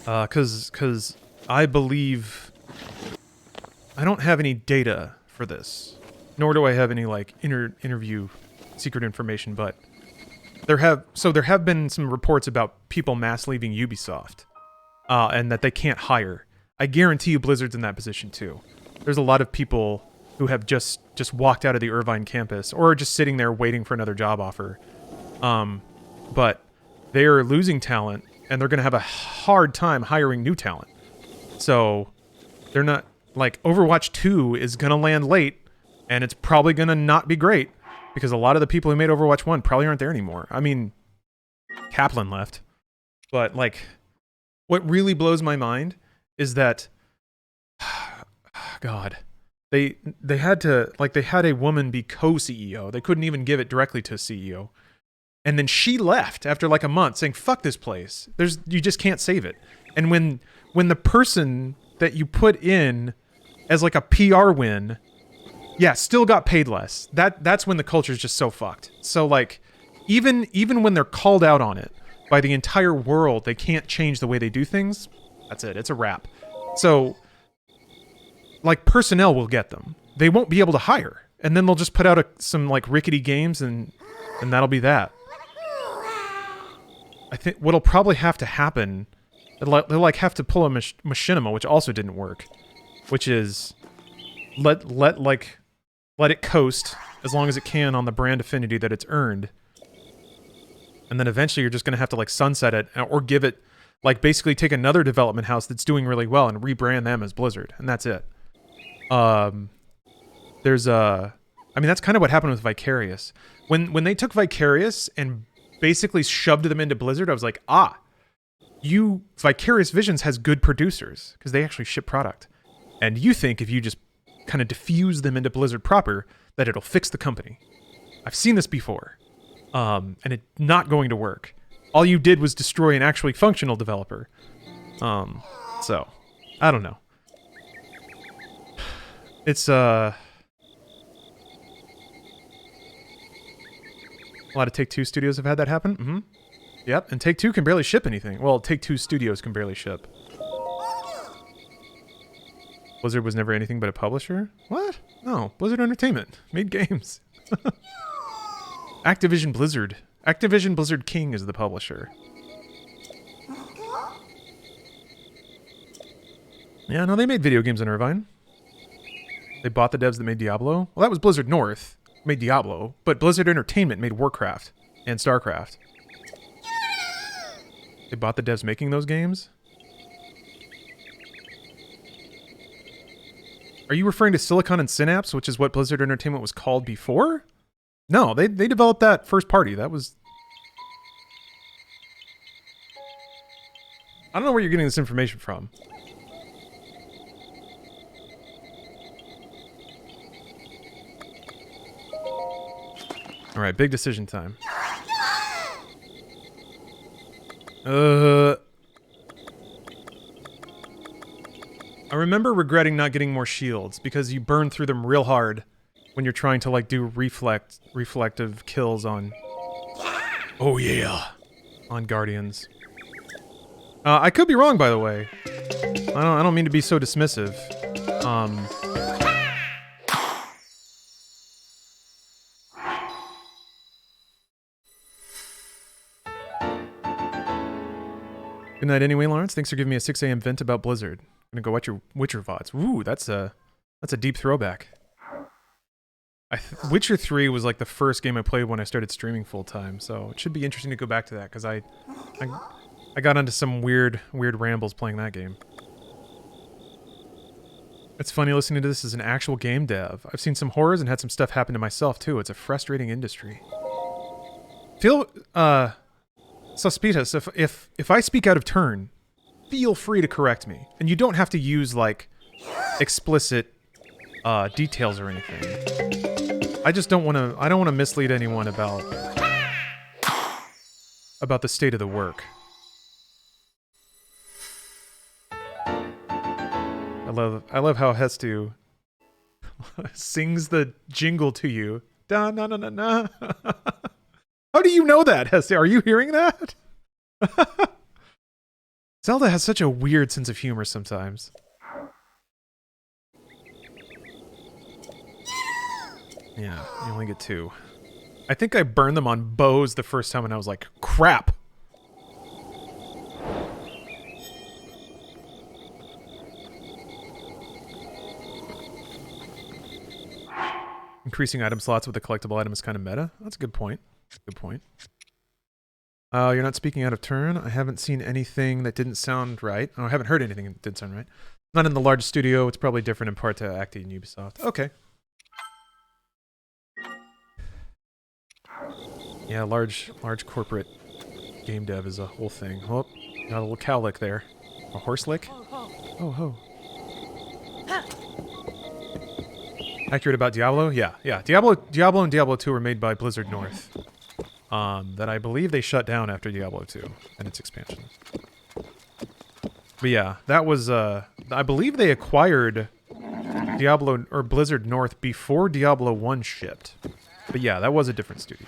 Because I believe I don't have any data for this, nor do I have any like interview secret information. But there have been some reports about people mass leaving Ubisoft, and that they can't hire. I guarantee you, Blizzard's in that position too. There's a lot of people who have just walked out of the Irvine campus, or are just sitting there waiting for another job offer. But they're losing talent, and they're going to have a hard time hiring new talent. So they're not, like, Overwatch 2 is going to land late, and it's probably going to not be great, because a lot of the people who made Overwatch 1 probably aren't there anymore. I mean, Kaplan left. But, like, what really blows my mind is that, God... They had a woman be co-CEO. They couldn't even give it directly to a CEO. And then she left after like a month saying, fuck this place. You just can't save it. And when the person that you put in as like a PR win, yeah, still got paid less. That's when the culture is just so fucked. So like, even when they're called out on it by the entire world, they can't change the way they do things. That's it. It's a wrap. So... like, personnel will get them. They won't be able to hire. And then they'll just put out some, like, rickety games, and that'll be that. I think what'll probably have to happen... They'll, like, have to pull a machinima, which also didn't work. which is let it coast as long as it can on the brand affinity that it's earned. And then eventually you're just going to have to like sunset it or give it like basically take another development house that's doing really well and rebrand them as Blizzard. And that's it. There's I mean, that's kind of what happened with Vicarious. When they took Vicarious and basically shoved them into Blizzard, I was like, Vicarious Visions has good producers because they actually ship product. And you think if you just kind of diffuse them into Blizzard proper, that it'll fix the company. I've seen this before. And it's not going to work. All you did was destroy an actually functional developer. So, I don't know. It's, a lot of Take-Two studios have had that happen. Mm-hmm. Yep, and Take-Two can barely ship anything. Well, Take-Two studios can barely ship. Blizzard was never anything but a publisher? What? No, Blizzard Entertainment made games. Activision Blizzard. Activision Blizzard King is the publisher. Yeah, no, they made video games in Irvine. They bought the devs that made Diablo. Well, that was Blizzard North. Made Diablo. But Blizzard Entertainment made Warcraft and StarCraft. They bought the devs making those games? Are you referring to Silicon and Synapse, which is what Blizzard Entertainment was called before? No, they developed that first party. That was... I don't know where you're getting this information from. Alright, big decision time. I remember regretting not getting more shields because you burn through them real hard when you're trying to like do reflective kills on... Oh yeah! On Guardians. I could be wrong, by the way. I don't mean to be so dismissive. Good night anyway, Lawrence. Thanks for giving me a 6 a.m. vent about Blizzard. I'm gonna go watch your Witcher VODs. Ooh, that's a deep throwback. Witcher 3 was like the first game I played when I started streaming full time, so it should be interesting to go back to that because I got onto some weird rambles playing that game. It's funny listening to this as an actual game dev. I've seen some horrors and had some stuff happen to myself too. It's a frustrating industry. Suspitas, if I speak out of turn, feel free to correct me. And you don't have to use, like, explicit details or anything. I just don't want to mislead anyone about the state of the work. I love how Hestu sings the jingle to you. Da na na na na. How do you know that, Hestu? Are you hearing that? Zelda has such a weird sense of humor sometimes. Yeah, you only get 2. I think I burned them on bows the first time and I was like, crap! Increasing item slots with a collectible item is kind of meta. That's a good point. Good point. You're not speaking out of turn. I haven't seen anything that didn't sound right. Oh, I haven't heard anything that didn't sound right. Not in the large studio. It's probably different in part to Acti and Ubisoft. Okay. Yeah, large corporate game dev is a whole thing. Oh, got a little cow lick there. A horse lick? Oh ho. Accurate about Diablo? Yeah. Diablo and Diablo 2 were made by Blizzard North. That I believe they shut down after Diablo 2 and its expansion. But yeah, that was, I believe they acquired Diablo, or Blizzard North before Diablo 1 shipped. But yeah, that was a different studio.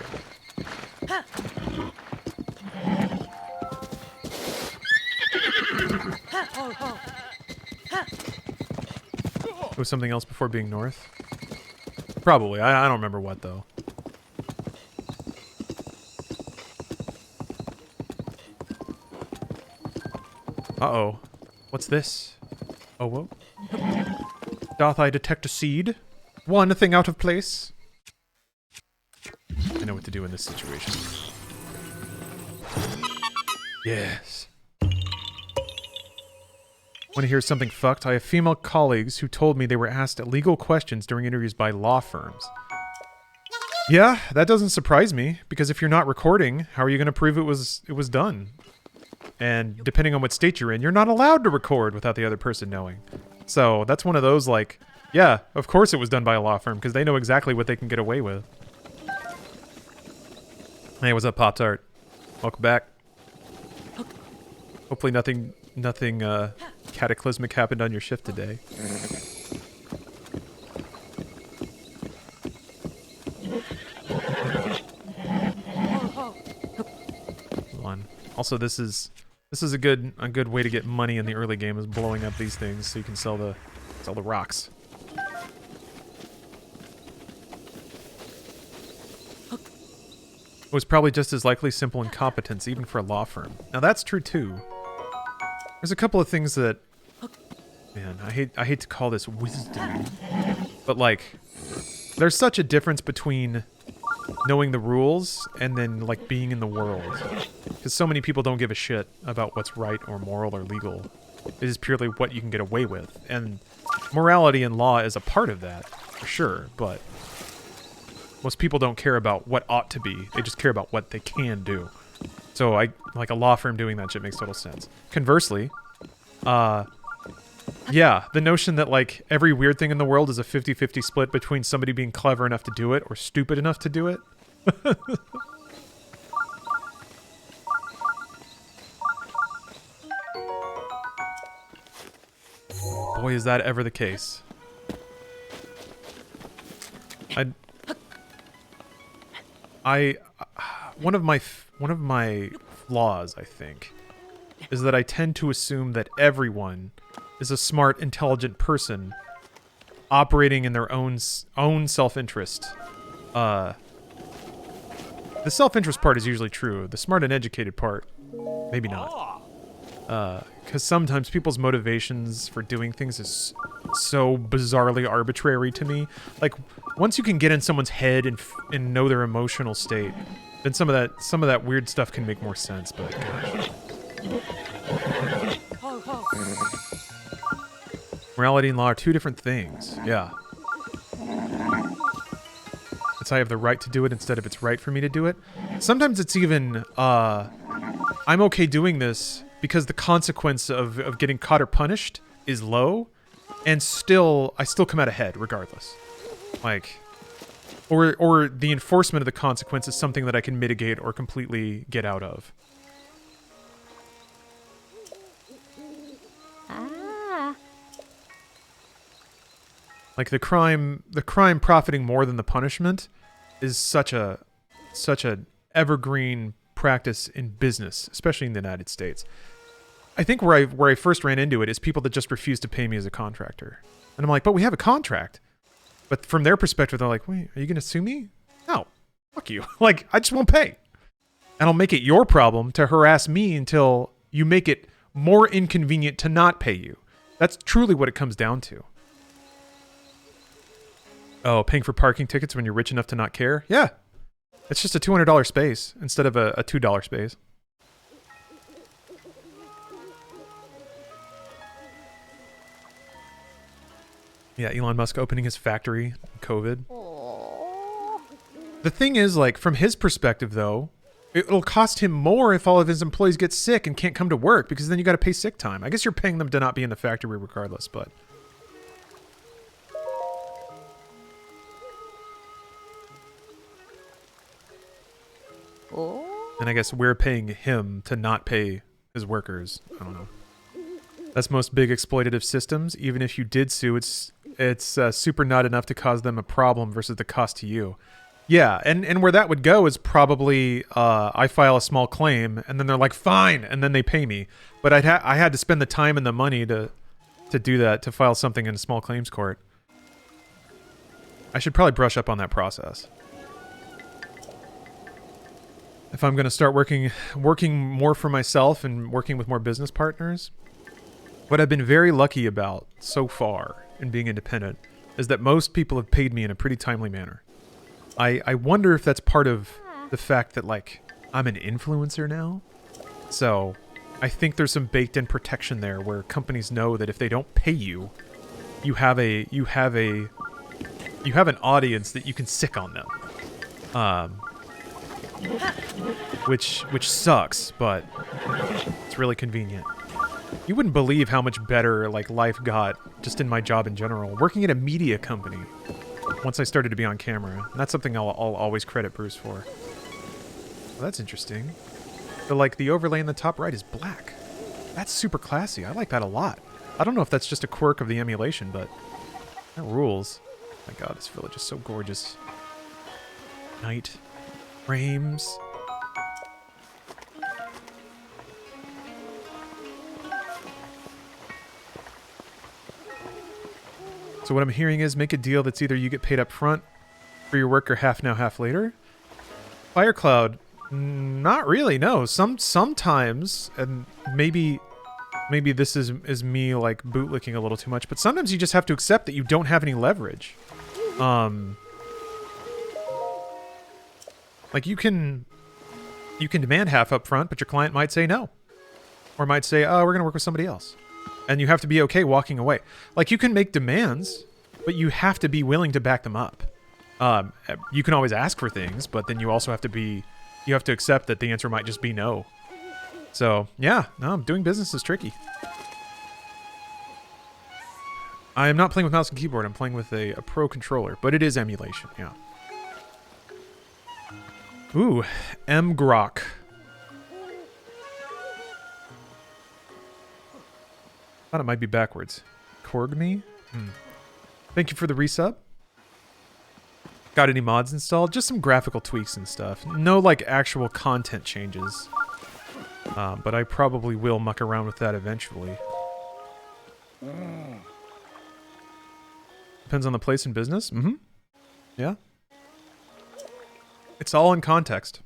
It was something else before being North? Probably. I don't remember what, though. Uh-oh. What's this? Oh, whoa. Doth I detect a seed? One thing out of place? I know what to do in this situation. Yes. Want to hear something fucked? I have female colleagues who told me they were asked illegal questions during interviews by law firms. Yeah, that doesn't surprise me, because if you're not recording, how are you going to prove it was done? And depending on what state you're in, you're not allowed to record without the other person knowing. So that's one of those, like, yeah, of course it was done by a law firm, because they know exactly what they can get away with. Hey, what's up, Pop-Tart? Welcome back. Hopefully nothing cataclysmic happened on your shift today. Also, this is a good way to get money in the early game, is blowing up these things so you can sell the rocks. It was probably just as likely simple incompetence, even for a law firm. Now that's true too. There's a couple of things that, man, I hate to call this wisdom, but like, there's such a difference between knowing the rules and then like being in the world, because so many people don't give a shit about what's right or moral or legal. It is purely what you can get away with, and morality and law is a part of that for sure, but most people don't care about what ought to be. They just care about what they can do. So like a law firm doing that shit makes total sense. Conversely, yeah, the notion that like every weird thing in the world is a 50-50 split between somebody being clever enough to do it or stupid enough to do it. Boy, is that ever the case. One of my flaws, I think, is that I tend to assume that everyone is a smart, intelligent person operating in their own self-interest. The self-interest part is usually true. The smart and educated part, maybe not. Because sometimes people's motivations for doing things is so bizarrely arbitrary to me. Like, once you can get in someone's head and know their emotional state, then some of that weird stuff can make more sense. But gosh. Morality and law are two different things. Yeah. It's I have the right to do it instead of it's right for me to do it. Sometimes it's even, I'm okay doing this because the consequence of getting caught or punished is low, and I still come out ahead regardless. Like, or the enforcement of the consequence is something that I can mitigate or completely get out of. Like the crime profiting more than the punishment is such a evergreen practice in business, especially in the United States. I think where I first ran into it is people that just refuse to pay me as a contractor. And I'm like, but we have a contract. But from their perspective, they're like, wait, are you going to sue me? No, fuck you. Like, I just won't pay. And I'll make it your problem to harass me until you make it more inconvenient to not pay you. That's truly what it comes down to. Oh, paying for parking tickets when you're rich enough to not care? Yeah. It's just a $200 space instead of a $2 space. Yeah, Elon Musk opening his factory, COVID. Aww. The thing is, like, from his perspective, though, it'll cost him more if all of his employees get sick and can't come to work, because then you got to pay sick time. I guess you're paying them to not be in the factory regardless, but... And I guess we're paying him to not pay his workers. I don't know. That's most big exploitative systems. Even if you did sue, it's super not enough to cause them a problem versus the cost to you. Yeah, and where that would go is probably I file a small claim, and then they're like, fine, and then they pay me. But I had to spend the time and the money to do that, to file something in a small claims court. I should probably brush up on that process. If I'm going to start working more for myself and working with more business partners. What I've been very lucky about so far in being independent is that most people have paid me in a pretty timely manner. I wonder if that's part of the fact that, like, I'm an influencer now. So I think there's some baked in protection there where companies know that if they don't pay you, you have an audience that you can sick on them. Which sucks, but it's really convenient. You wouldn't believe how much better, like, life got just in my job in general. Working at a media company once I started to be on camera. And that's something I'll always credit Bruce for. Well, that's interesting. The overlay in the top right is black. That's super classy. I like that a lot. I don't know if that's just a quirk of the emulation, but that rules. My god, this village is so gorgeous. Night. Frames. So what I'm hearing is make a deal that's either you get paid up front for your work or half now, half later. Firecloud, not really, no. Sometimes, and maybe this is me like bootlicking a little too much, but sometimes you just have to accept that you don't have any leverage. Like you can demand half up front, but your client might say no. Or might say, oh, we're gonna work with somebody else. And you have to be okay walking away. Like, you can make demands, but you have to be willing to back them up. You can always ask for things, but then you also have to accept that the answer might just be no. So, yeah, no, doing business is tricky. I am not playing with mouse and keyboard. I'm playing with a pro controller, but it is emulation, yeah. Ooh, M-Grok. Thought it might be backwards. Korg me? Thank you for the resub. Got any mods installed? Just some graphical tweaks and stuff. No, like, actual content changes. But I probably will muck around with that eventually. Depends on the place and business? Mm-hmm. Yeah. It's all in context.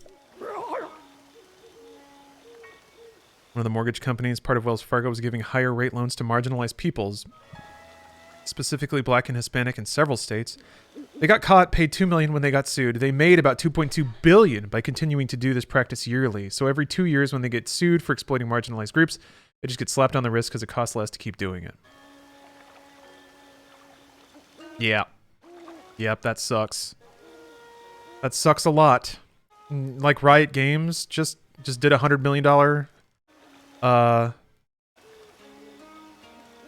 One of the mortgage companies, part of Wells Fargo, was giving higher rate loans to marginalized peoples, specifically black and Hispanic in several states. They got caught, paid $2 million when they got sued. They made about $2.2 billion by continuing to do this practice yearly. So every 2 years when they get sued for exploiting marginalized groups, they just get slapped on the wrist because it costs less to keep doing it. Yeah. Yep, that sucks. That sucks a lot. Like Riot Games just did $100 million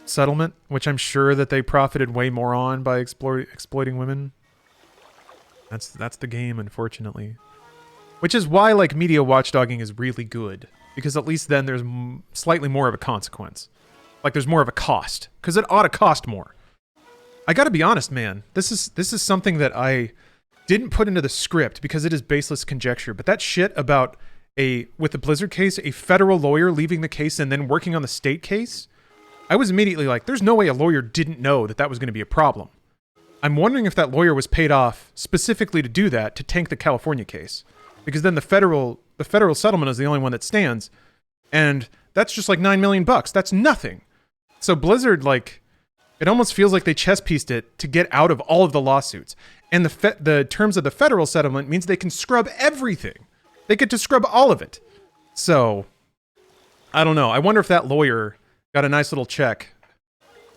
settlement, which I'm sure that they profited way more on by exploiting women. That's the game, unfortunately. Which is why, like, media watchdogging is really good, because at least then there's slightly more of a consequence. Like, there's more of a cost, because it ought to cost more. I gotta be honest, man. This is something that I didn't put into the script because it is baseless conjecture, but that shit about with the Blizzard case, a federal lawyer leaving the case and then working on the state case, I was immediately like, there's no way a lawyer didn't know that was going to be a problem. I'm wondering if that lawyer was paid off specifically to do that, to tank the California case. Because then the federal settlement is the only one that stands, and that's just like $9 million. That's nothing. So Blizzard, like, it almost feels like they chess pieced it to get out of all of the lawsuits. And the terms of the federal settlement means they can scrub everything. They get to scrub all of it. So, I don't know. I wonder if that lawyer got a nice little check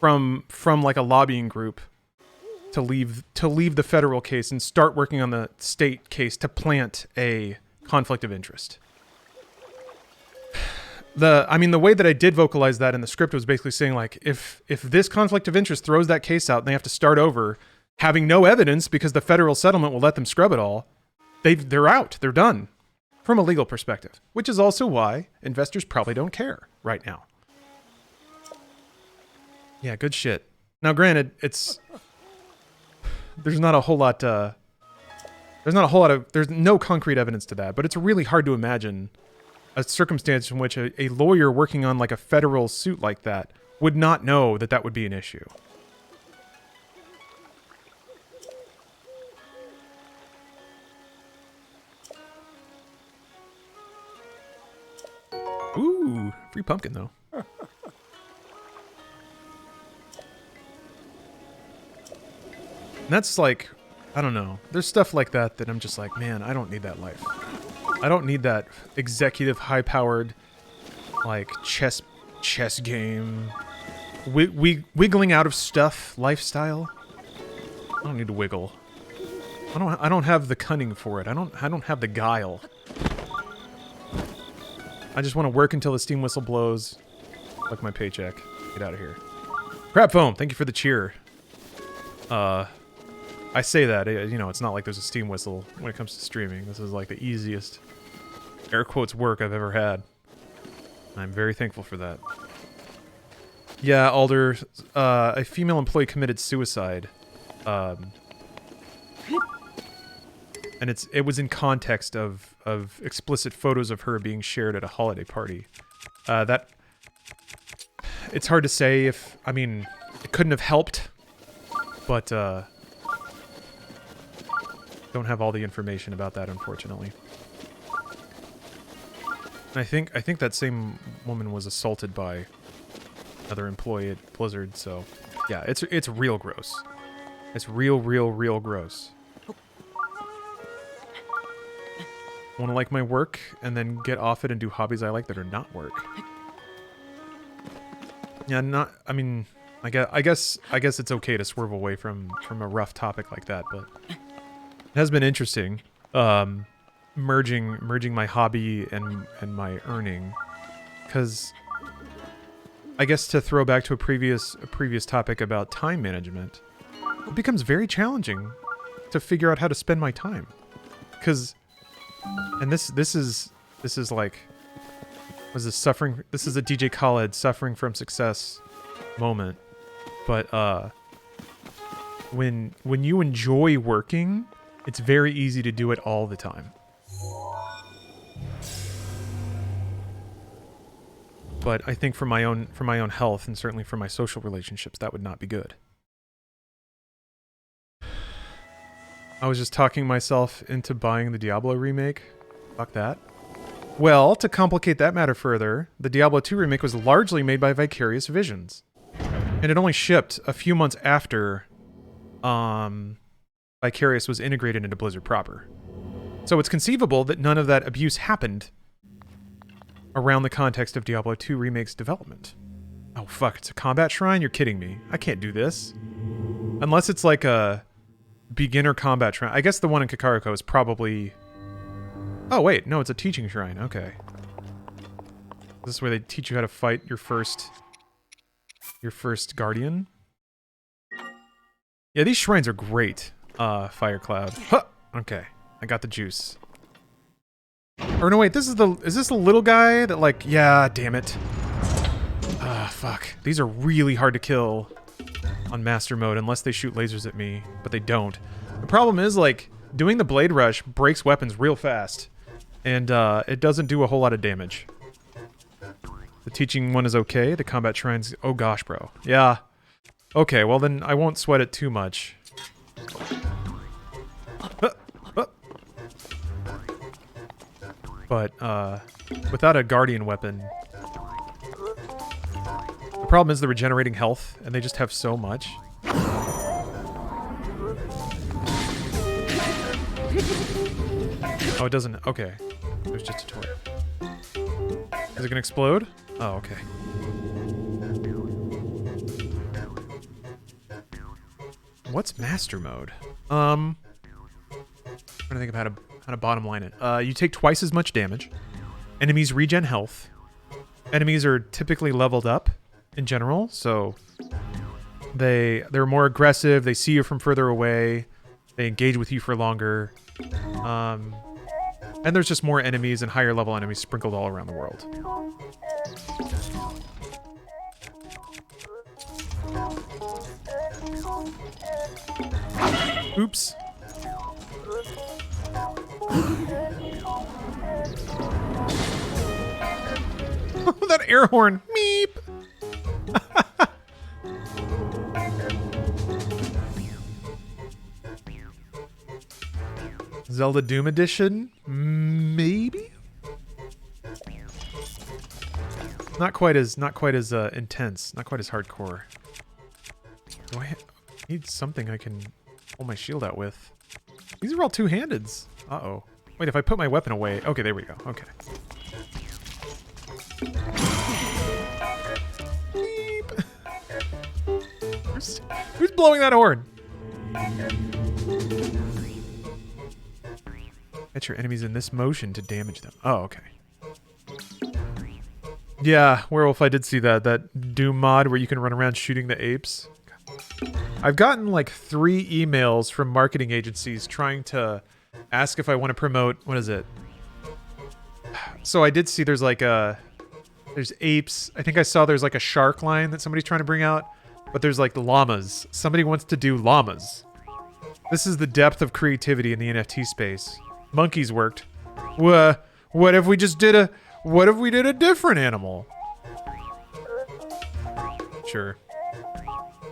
from like a lobbying group to leave the federal case and start working on the state case to plant a conflict of interest. The way that I did vocalize that in the script was basically saying, like, if this conflict of interest throws that case out and they have to start over, having no evidence because the federal settlement will let them scrub it all, they're out. They're done. From a legal perspective. Which is also why investors probably don't care right now. Yeah, good shit. Now, granted, there's not a whole lot there's no concrete evidence to that, but it's really hard to imagine a circumstance in which a lawyer working on, like, a federal suit like that would not know that would be an issue. Ooh, free pumpkin, though. And that's like, I don't know. There's stuff like that that I'm just like, man, I don't need that life. I don't need that executive, high-powered, like, chess game, wiggling out of stuff lifestyle. I don't need to wiggle. I don't have the cunning for it. I don't have the guile. I just want to work until the steam whistle blows. Like my paycheck. Get out of here. Crap foam, thank you for the cheer. I say that, you know, it's not like there's a steam whistle when it comes to streaming. This is like the easiest, air quotes, work I've ever had. I'm very thankful for that. Yeah, Alder, a female employee committed suicide. And it was in context of explicit photos of her being shared at a holiday party. It's hard to say if, I mean, it couldn't have helped, but, don't have all the information about that, unfortunately. And I think that same woman was assaulted by another employee at Blizzard, so yeah, it's real gross. It's real gross. Want to like my work and then get off it and do hobbies I like that are not work. Yeah, I mean, I guess it's okay to swerve away from a rough topic like that, but it has been interesting, merging my hobby and my earning, because I guess to throw back to a previous topic about time management, it becomes very challenging to figure out how to spend my time, because, and this is like, was this suffering? This is a DJ Khaled suffering from success moment, but when you enjoy working, it's very easy to do it all the time. But I think for my own health and certainly for my social relationships, that would not be good. I was just talking myself into buying the Diablo remake. Fuck that. Well, to complicate that matter further, the Diablo 2 remake was largely made by Vicarious Visions. And it only shipped a few months after Vicarious was integrated into Blizzard proper. So it's conceivable that none of that abuse happened around the context of Diablo 2 Remake's development. Oh fuck, it's a combat shrine? You're kidding me. I can't do this. Unless it's like a beginner combat shrine. I guess the one in Kakariko is probably... Oh wait, no, it's a teaching shrine. Okay. This is where they teach you how to fight your first guardian. Yeah, these shrines are great. Firecloud. Huh! Okay, I got the juice. Or no, wait, is this the little guy that, like, yeah, damn it. Ah, fuck. These are really hard to kill on Master Mode unless they shoot lasers at me, but they don't. The problem is, like, doing the Blade Rush breaks weapons real fast, and it doesn't do a whole lot of damage. The teaching one is okay, the combat shrines, oh gosh, bro. Yeah. Okay, well then I won't sweat it too much. But, without a guardian weapon, the problem is the regenerating health, and they just have so much. Oh, it doesn't, okay. There's just a toy. Is it gonna explode? Oh, okay. What's Master Mode? I'm trying to think of how to bottom line it. You take twice as much damage. Enemies regen health. Enemies are typically leveled up in general, so they're more aggressive. They see you from further away. They engage with you for longer. And there's just more enemies and higher level enemies sprinkled all around the world. Oops. That air horn. Meep. Zelda Doom Edition? Maybe? Not quite as intense, not quite as hardcore. Do I need something I can pull my shield out with. These are all two-handeds. Uh-oh. Wait, if I put my weapon away... Okay, there we go. Okay. Beep. Who's blowing that horn? Get your enemies in this motion to damage them. Oh, okay. Yeah, Werewolf, I did see that Doom mod where you can run around shooting the apes. I've gotten like 3 emails from marketing agencies trying to ask if I want to promote, what is it? So I did see there's like there's apes. I think I saw there's like a shark line that somebody's trying to bring out, but there's like the llamas. Somebody wants to do llamas. This is the depth of creativity in the NFT space. Monkeys worked. What if we just did a different animal? Sure.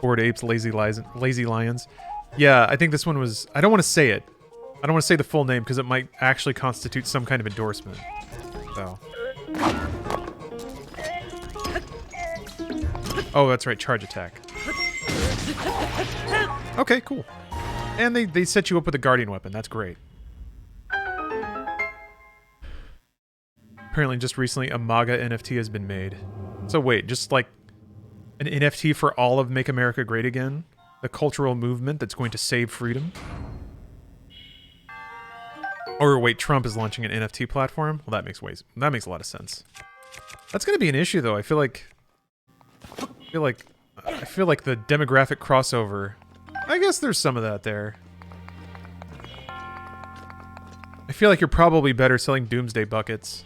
Bored apes, lazy lions. Yeah, I think this one was... I don't want to say it. I don't want to say the full name because it might actually constitute some kind of endorsement. So. Oh, that's right. Charge attack. Okay, cool. And they set you up with a guardian weapon. That's great. Apparently just recently a MAGA NFT has been made. So wait, just like an NFT for all of Make America Great Again? The cultural movement that's going to save freedom? Or wait, Trump is launching an NFT platform? Well, that makes a lot of sense. That's going to be an issue though. I feel like the demographic crossover. I guess there's some of that there. I feel like you're probably better selling Doomsday buckets.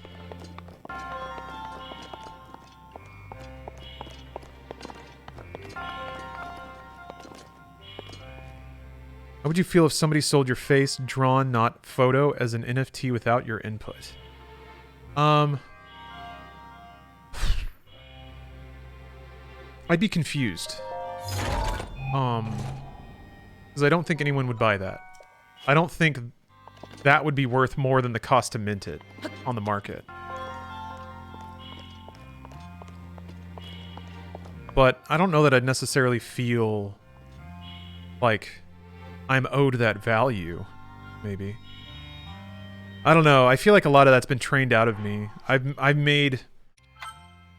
How would you feel if somebody sold your face, drawn, not photo, as an NFT without your input? I'd be confused. Because I don't think anyone would buy that. I don't think that would be worth more than the cost to mint it on the market. But I don't know that I'd necessarily feel like I'm owed that value, maybe. I don't know. I feel like a lot of that's been trained out of me. I've made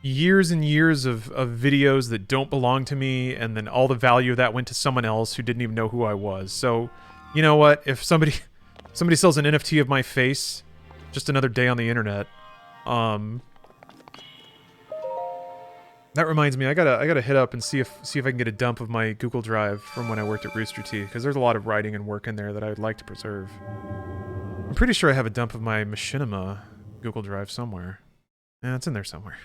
years and years of videos that don't belong to me, and then all the value of that went to someone else who didn't even know who I was. So, you know what? If somebody sells an NFT of my face, just another day on the internet. That reminds me, I gotta hit up and see if I can get a dump of my Google Drive from when I worked at Rooster Teeth, because there's a lot of writing and work in there that I would like to preserve. I'm pretty sure I have a dump of my Machinima Google Drive somewhere. Yeah, it's in there somewhere.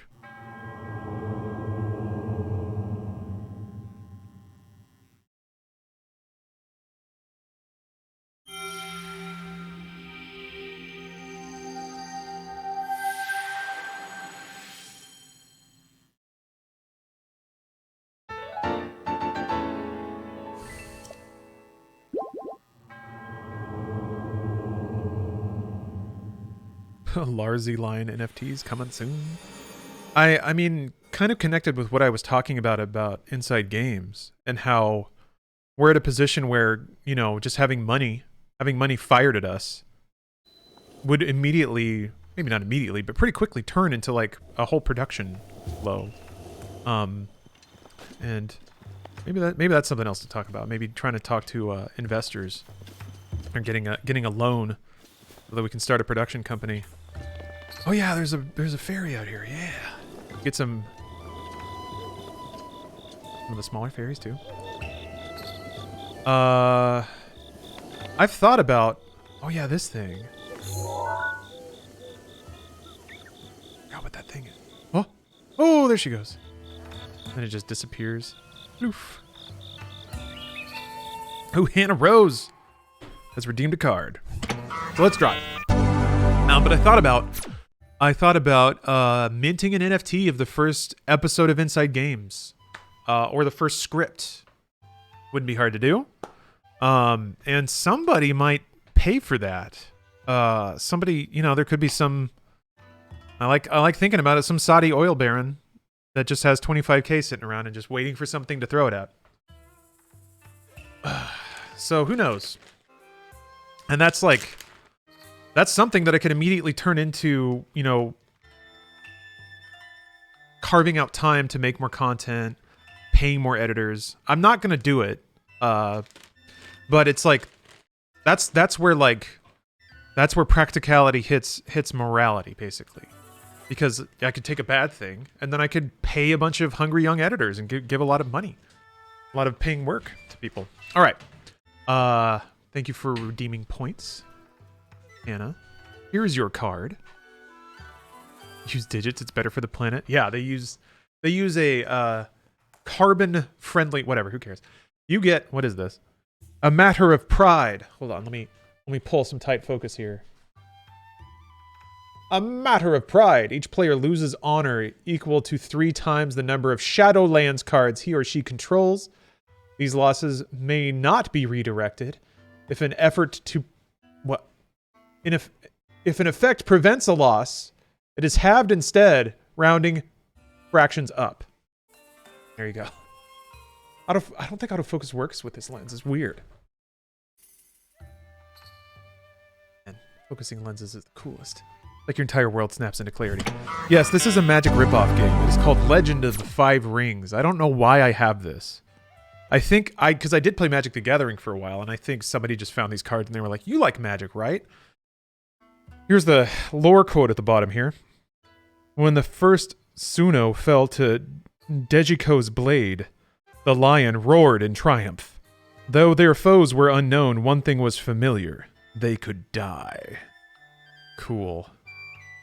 Larzy line NFTs coming soon. I mean, kind of connected with what I was talking about Inside Games, and how we're at a position where, you know, just having money fired at us would immediately, maybe not immediately, but pretty quickly turn into like a whole production flow. And maybe that's something else to talk about. Maybe trying to talk to investors or getting a loan so that we can start a production company. Oh yeah, there's a ferry out here. Yeah, get some of the smaller ferries too. I've thought about. Oh yeah, this thing. Forgot what that thing is. Oh, there she goes. And it just disappears. Oof. Oh, Hannah Rose has redeemed a card. So let's drive. But I thought about minting an NFT of the first episode of Inside Games, or the first script. Wouldn't be hard to do. And somebody might pay for that. Somebody, you know, there could be some. I like thinking about it. Some Saudi oil baron that just has 25K sitting around and just waiting for something to throw it at. So who knows? And that's like, that's something that I could immediately turn into, you know, carving out time to make more content, paying more editors. I'm not gonna do it, but it's like that's where practicality hits morality, basically. Because I could take a bad thing and then I could pay a bunch of hungry young editors and give a lot of money, a lot of paying work to people. All right, thank you for redeeming points, Anna. Here's your card. Use digits, it's better for the planet. Yeah, they use a carbon friendly, whatever, who cares. You get, what is this? A matter of pride. Hold on, let me pull some tight focus here. A matter of pride. Each player loses honor equal to 3 times the number of Shadowlands cards he or she controls. These losses may not be redirected if an effort to if an effect prevents a loss, it is halved instead, rounding fractions up. There you go. I don't think autofocus works with this lens. It's weird. And focusing lenses is the coolest. Like your entire world snaps into clarity. Yes, this is a Magic ripoff game. It is called Legend of the Five Rings. I don't know why I have this. I think because I did play Magic the Gathering for a while, and I think somebody just found these cards and they were like, "You like Magic, right?" Here's the lore quote at the bottom here. When the first Suno fell to Dejiko's blade, the lion roared in triumph. Though their foes were unknown, one thing was familiar. They could die. Cool.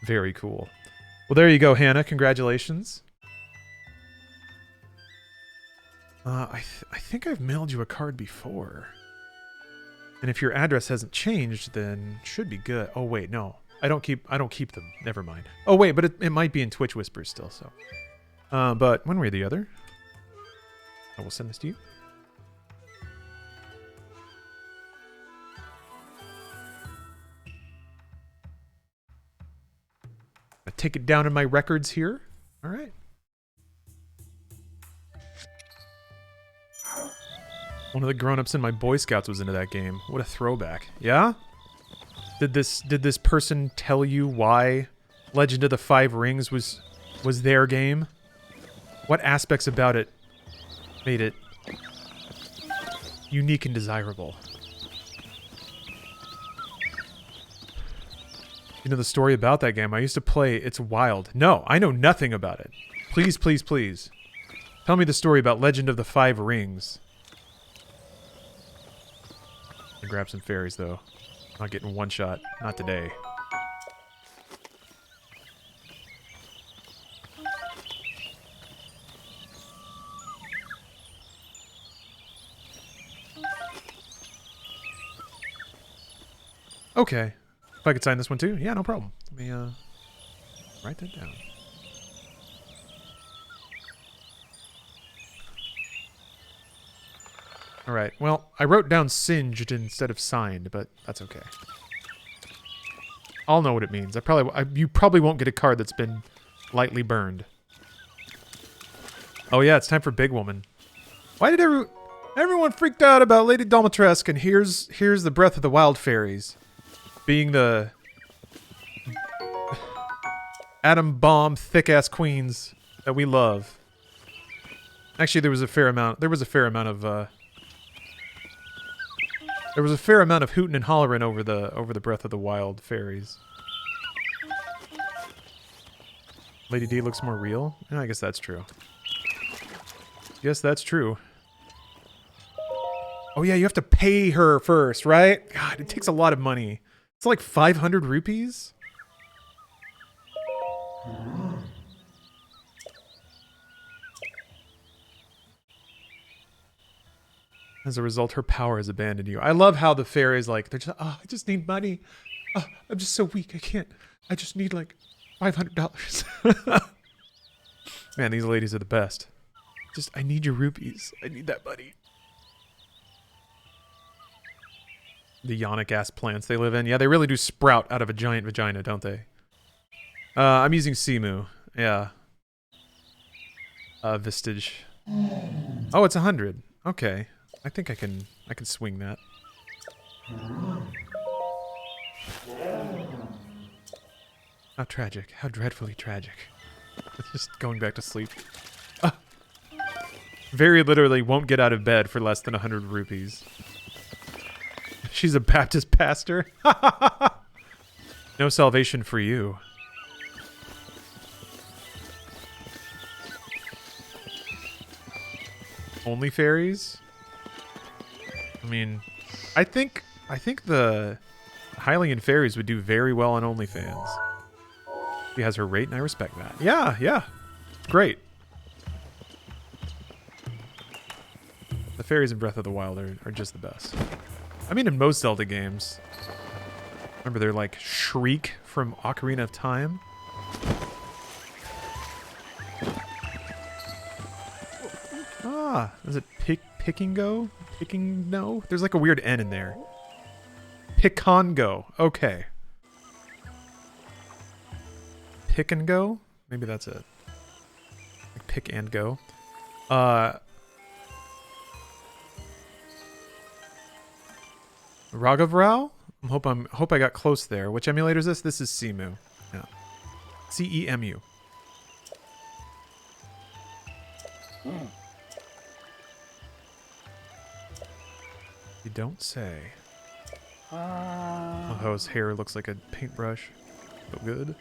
Very cool. Well, there you go, Hannah. Congratulations. I think I've mailed you a card before. And if your address hasn't changed, then should be good. Oh wait, no. I don't keep them. Never mind. Oh wait, but it might be in Twitch Whispers still, so. But one way or the other, I will send this to you. I take it down in my records here. All right. One of the grown-ups in my Boy Scouts was into that game. What a throwback. Yeah? Did this person tell you why Legend of the Five Rings was their game? What aspects about it made it unique and desirable? You know the story about that game? I used to play It's Wild. No, I know nothing about it. Please, please, please. Tell me the story about Legend of the Five Rings. I grab some fairies, though. Not getting one shot. Not today. Okay. If I could sign this one too? Yeah, no problem. Let me write that down. Alright, well, I wrote down singed instead of signed, but that's okay. I'll know what it means. You probably won't get a card that's been lightly burned. Oh yeah, it's time for Big Woman. Why did everyone freaked out about Lady Domitresque, and here's the Breath of the Wild fairies being the atom bomb thick-ass queens that we love. Actually, there was a fair amount of hooting and hollering over the Breath of the Wild fairies. Lady D looks more real? Yeah, I guess that's true. Oh yeah, you have to pay her first, right? God, it takes a lot of money. It's like 500 rupees? As a result, her power has abandoned you. I love how the fairies, like, they're just, I just need money. I'm just so weak, I just need, like, $500. Man, these ladies are the best. I need your rupees. I need that money. The yonic-ass plants they live in. Yeah, they really do sprout out of a giant vagina, don't they? I'm using Simu. Yeah. Vistage. Oh, it's 100. Okay. I think I can swing that. How tragic. How dreadfully tragic. Just going back to sleep. Ah. Very literally won't get out of bed for less than 100 rupees. She's a Baptist pastor. No salvation for you. Only fairies? I mean, I think the Hylian fairies would do very well on OnlyFans. She has her rate, and I respect that. Yeah, yeah. Great. The fairies in Breath of the Wild are just the best. I mean, in most Zelda games. Remember, they're like Shriek from Ocarina of Time. Ah, is it Pickingo? No? There's like a weird N in there. Picongo. Okay. Pick and go? Maybe that's it. Like pick and go. Raghavrao? Hope I got close there. Which emulator is this? This is CEMU. Yeah. CEMU. You don't say. Oh, how his hair looks like a paintbrush. So good.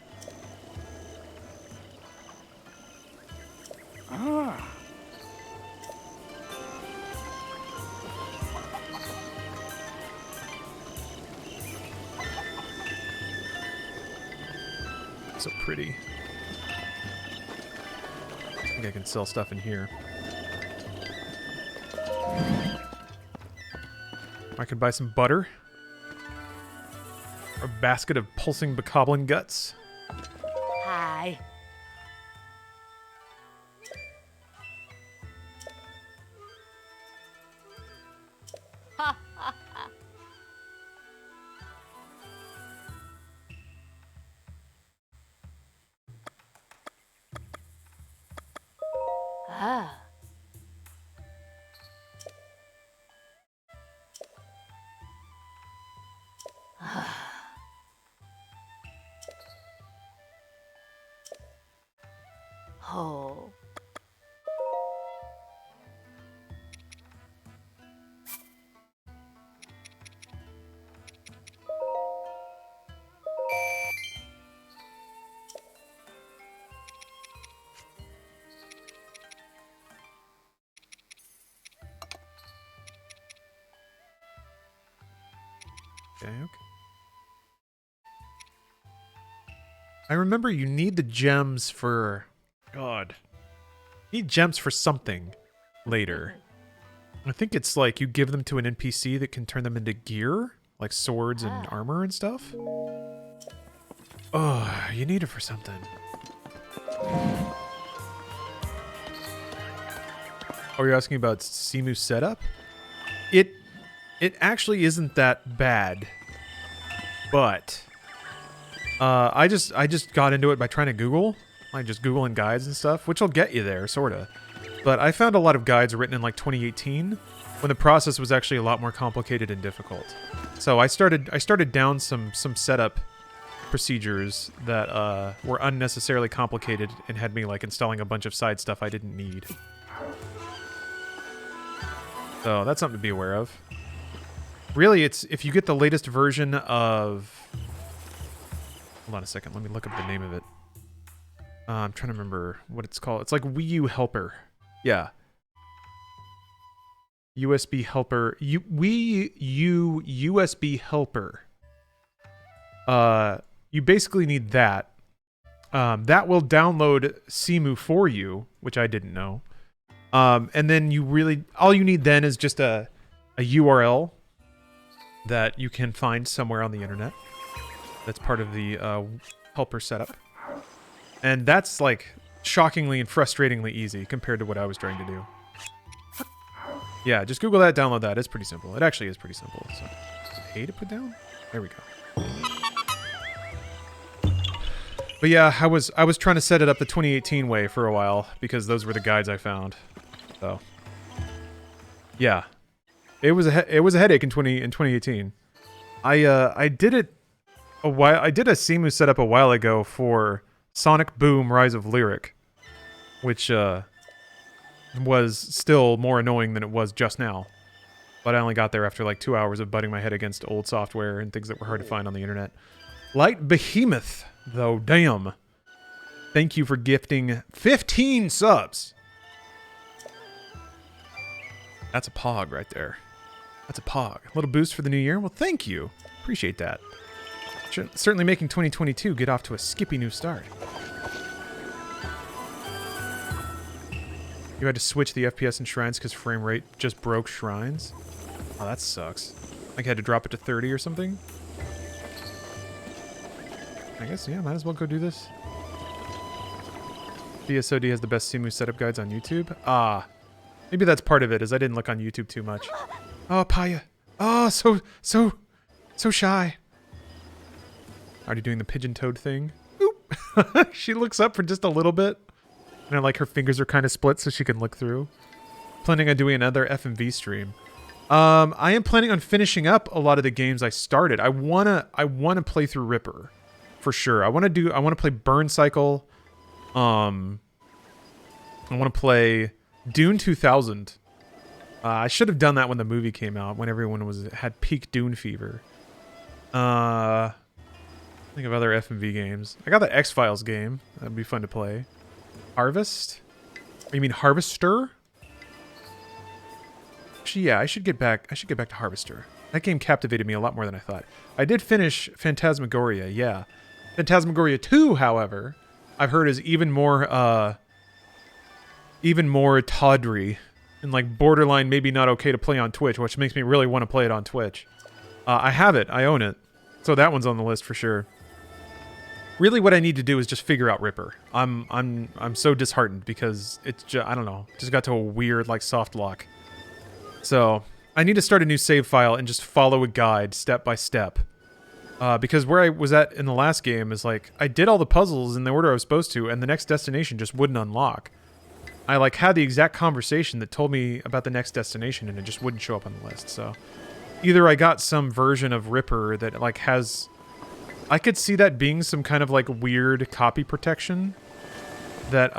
So pretty. I think I can sell stuff in here. I could buy some butter. Or a basket of pulsing bokoblin guts. Hi. Ah. Oh. Okay. I remember you need the gems for... God. You need gems for something later. I think it's like you give them to an NPC that can turn them into gear, like swords and armor and stuff. Oh, you need it for something. Oh, you're asking about CEMU setup? It actually isn't that bad, but I just got into it by trying to Google, like just Googling guides and stuff, which will get you there, sorta. But I found a lot of guides written in like 2018, when the process was actually a lot more complicated and difficult. So I started down some setup procedures that were unnecessarily complicated and had me like installing a bunch of side stuff I didn't need. So that's something to be aware of. Really, it's if you get the latest version of... Hold on a second, let me look up the name of it. I'm trying to remember what it's called. It's like Wii U Helper. Yeah. USB Helper. Wii U USB Helper. You basically need that. That will download CEMU for you, which I didn't know. And then all you need then is just a URL that you can find somewhere on the internet. That's part of the helper setup. And that's like shockingly and frustratingly easy compared to what I was trying to do. Yeah, just Google that, download that. It's pretty simple. It actually is pretty simple. So, A to put down? There we go. But yeah, I was trying to set it up the 2018 way for a while because those were the guides I found. So, yeah. It was a headache in 2018. I did it a while. I did a Simu setup a while ago for Sonic Boom: Rise of Lyric, which was still more annoying than it was just now. But I only got there after like 2 hours of butting my head against old software and things that were hard to find on the internet. Light Behemoth, though, damn. Thank you for gifting 15 subs. That's a pog right there. That's a pog. A little boost for the new year? Well, thank you. Appreciate that. Certainly making 2022 get off to a skippy new start. You had to switch the FPS in Shrines because frame rate just broke Shrines? Oh, that sucks. Like, I had to drop it to 30 or something? I guess, yeah, might as well go do this. BSOD has the best Simu setup guides on YouTube. Ah, maybe that's part of it, is I didn't look on YouTube too much. Oh, Paya. Oh, so shy. Already doing the pigeon toad thing. Oop. She looks up for just a little bit. And like her fingers are kind of split so she can look through. Planning on doing another FMV stream. I am planning on finishing up a lot of the games I started. I wanna play through Ripper, for sure. I wanna play Burn Cycle. I wanna play Dune 2000. I should have done that when the movie came out, when everyone had peak Dune fever. Think of other FMV games. I got the X-Files game. That'd be fun to play. Harvest? Or you mean Harvester? Actually, yeah, I should get back to Harvester. That game captivated me a lot more than I thought. I did finish Phantasmagoria, yeah. Phantasmagoria 2, however, I've heard is even more tawdry and like borderline maybe not okay to play on Twitch, which makes me really want to play it on Twitch. I have it, I own it. So that one's on the list for sure. Really, what I need to do is just figure out Ripper. I'm so disheartened because it's just, I don't know, just got to a weird like soft lock. So I need to start a new save file and just follow a guide step by step. Because where I was at in the last game is like I did all the puzzles in the order I was supposed to, and the next destination just wouldn't unlock. I like had the exact conversation that told me about the next destination, and it just wouldn't show up on the list. So either I got some version of Ripper that like has. I could see that being some kind of like weird copy protection that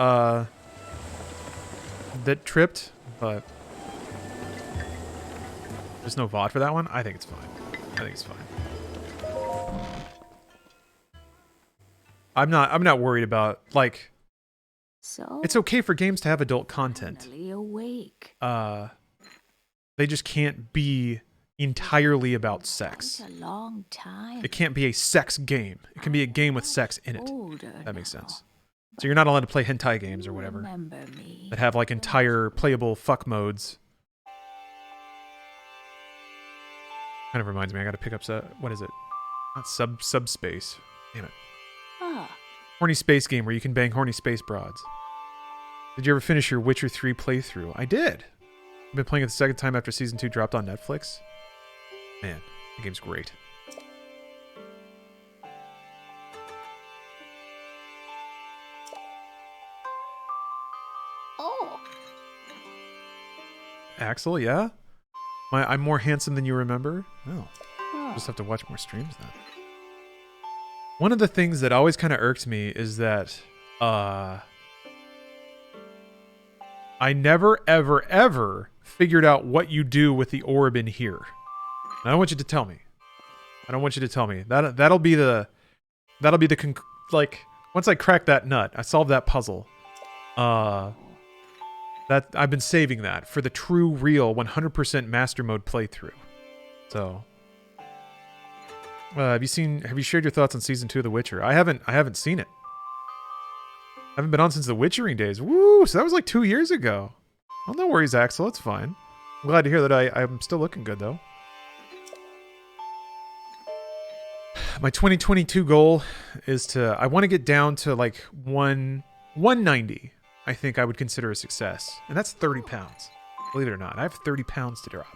that tripped, but there's no VOD for that one. I think it's fine. I think it's fine. I'm not worried about like So it's okay for games to have adult content. finally awake. They just can't be entirely about sex. Quite a long time. It can't be a sex game. It can be a game with sex in it. Older That makes now, sense. So you're not allowed to play hentai games or you whatever Remember me. that have like entire playable fuck modes. Kind of reminds me, I gotta pick up what is it? Not subspace. Damn it. Ah, Horny space game where you can bang horny space broads. Did you ever finish your Witcher 3 playthrough? I did. I've been playing it the second time after Season 2 dropped on Netflix. Man, the game's great. oh, Axel, yeah? I'm more handsome than you remember? No. oh. Just have to watch more streams then. One of the things that always kind of irked me is that I never, ever, ever figured out what you do with the orb in here. I don't want you to tell me. I don't want you to tell me. That'll be the like once I crack that nut, I solve that puzzle. That I've been saving that for the true, real, 100% master mode playthrough. So, have you shared your thoughts on season 2 of The Witcher? I haven't seen it. I haven't been on since the Witchering days. Woo! So that was like 2 years ago. Well, no worries, Axel. It's fine. I'm glad to hear that I'm still looking good, though. My 2022 goal is I want to get down to like 190. I think I would consider a success. And that's 30 pounds. Believe it or not, I have 30 pounds to drop.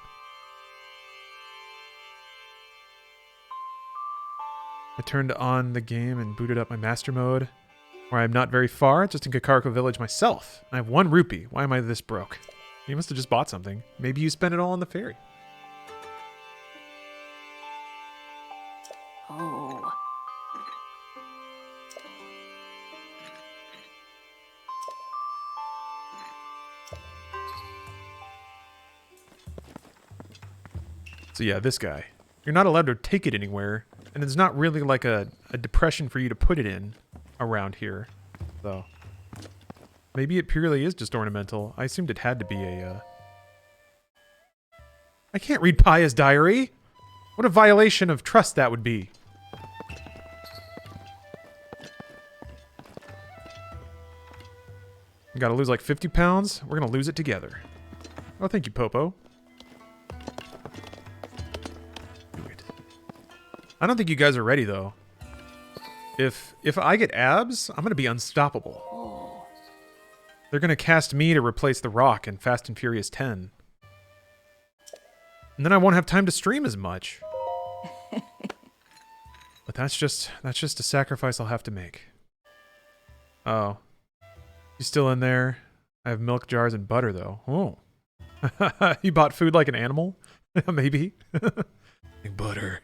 I turned on the game and booted up my master mode, where I'm not very far, just in Kakariko Village myself. I have 1 rupee. Why am I this broke? You must have just bought something. Maybe you spent it all on the ferry. So yeah, this guy. You're not allowed to take it anywhere, and there's not really like a depression for you to put it in around here. So maybe it purely is just ornamental. I assumed it had to be a... I can't read Paya's diary! What a violation of trust that would be. You gotta lose like 50 pounds? We're gonna lose it together. Oh, thank you, Popo. I don't think you guys are ready, though. If I get abs, I'm gonna be unstoppable. Oh. They're gonna cast me to replace The Rock in Fast and Furious 10. And then I won't have time to stream as much. But that's just a sacrifice I'll have to make. Oh. You still in there? I have milk jars and butter, though. Oh. You bought food like an animal? Maybe. Butter.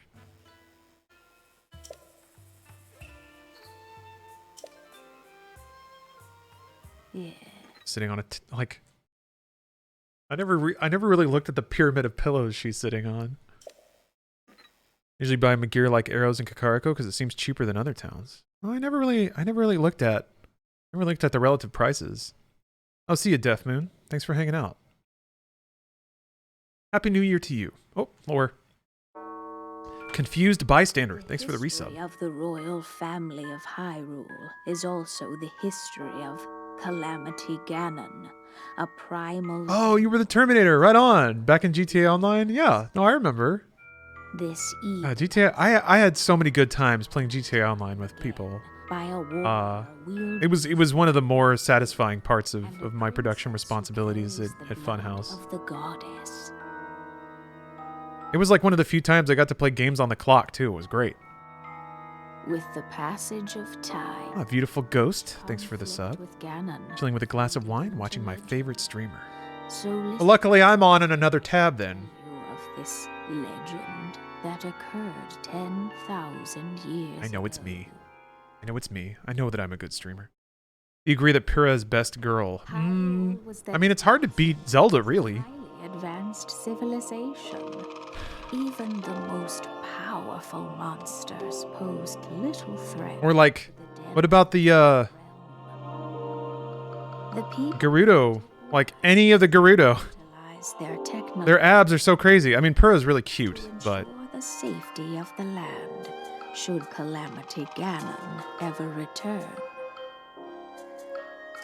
Yeah. Sitting on a like. I never really looked at the pyramid of pillows she's sitting on. Usually buy my gear like arrows in Kakariko because it seems cheaper than other towns. Well, I never really looked at the relative prices. I'll see you, Deaf Moon. Thanks for hanging out. Happy New Year to you. Oh, or Confused Bystander. Thanks for the resub. The history of the royal family of Hyrule is also the history of Calamity Ganon, a primal... Oh, you were the Terminator. Right on. Back in GTA Online? Yeah. No, I remember. This evil GTA... I had so many good times playing GTA Online with people. by a warrior It was one of the more satisfying parts of my production responsibilities at Funhouse. of the goddess. It was like one of the few times I got to play games on the clock, too. It was great. With the passage of time... Ah, beautiful ghost. Thanks for the sub. With Ganon. Chilling with a glass of wine, watching my favorite streamer. So Well, luckily, I'm on another tab, then. of this legend that occurred 10,000 years I know it's ago. me. I know it's me. I know that I'm a good streamer. You agree that Pyrrha is best girl? Hyrule was the I mean, it's hard to beat Zelda, really. highly advanced civilization. Even the most powerful monsters posed little threat. Or like, to the dead what about the realm. The people Gerudo? Like any of the Gerudo. utilize their technology Their abs are so crazy. I mean, Pyrrha's really cute, to but ensure the safety of the land should Calamity Ganon ever return.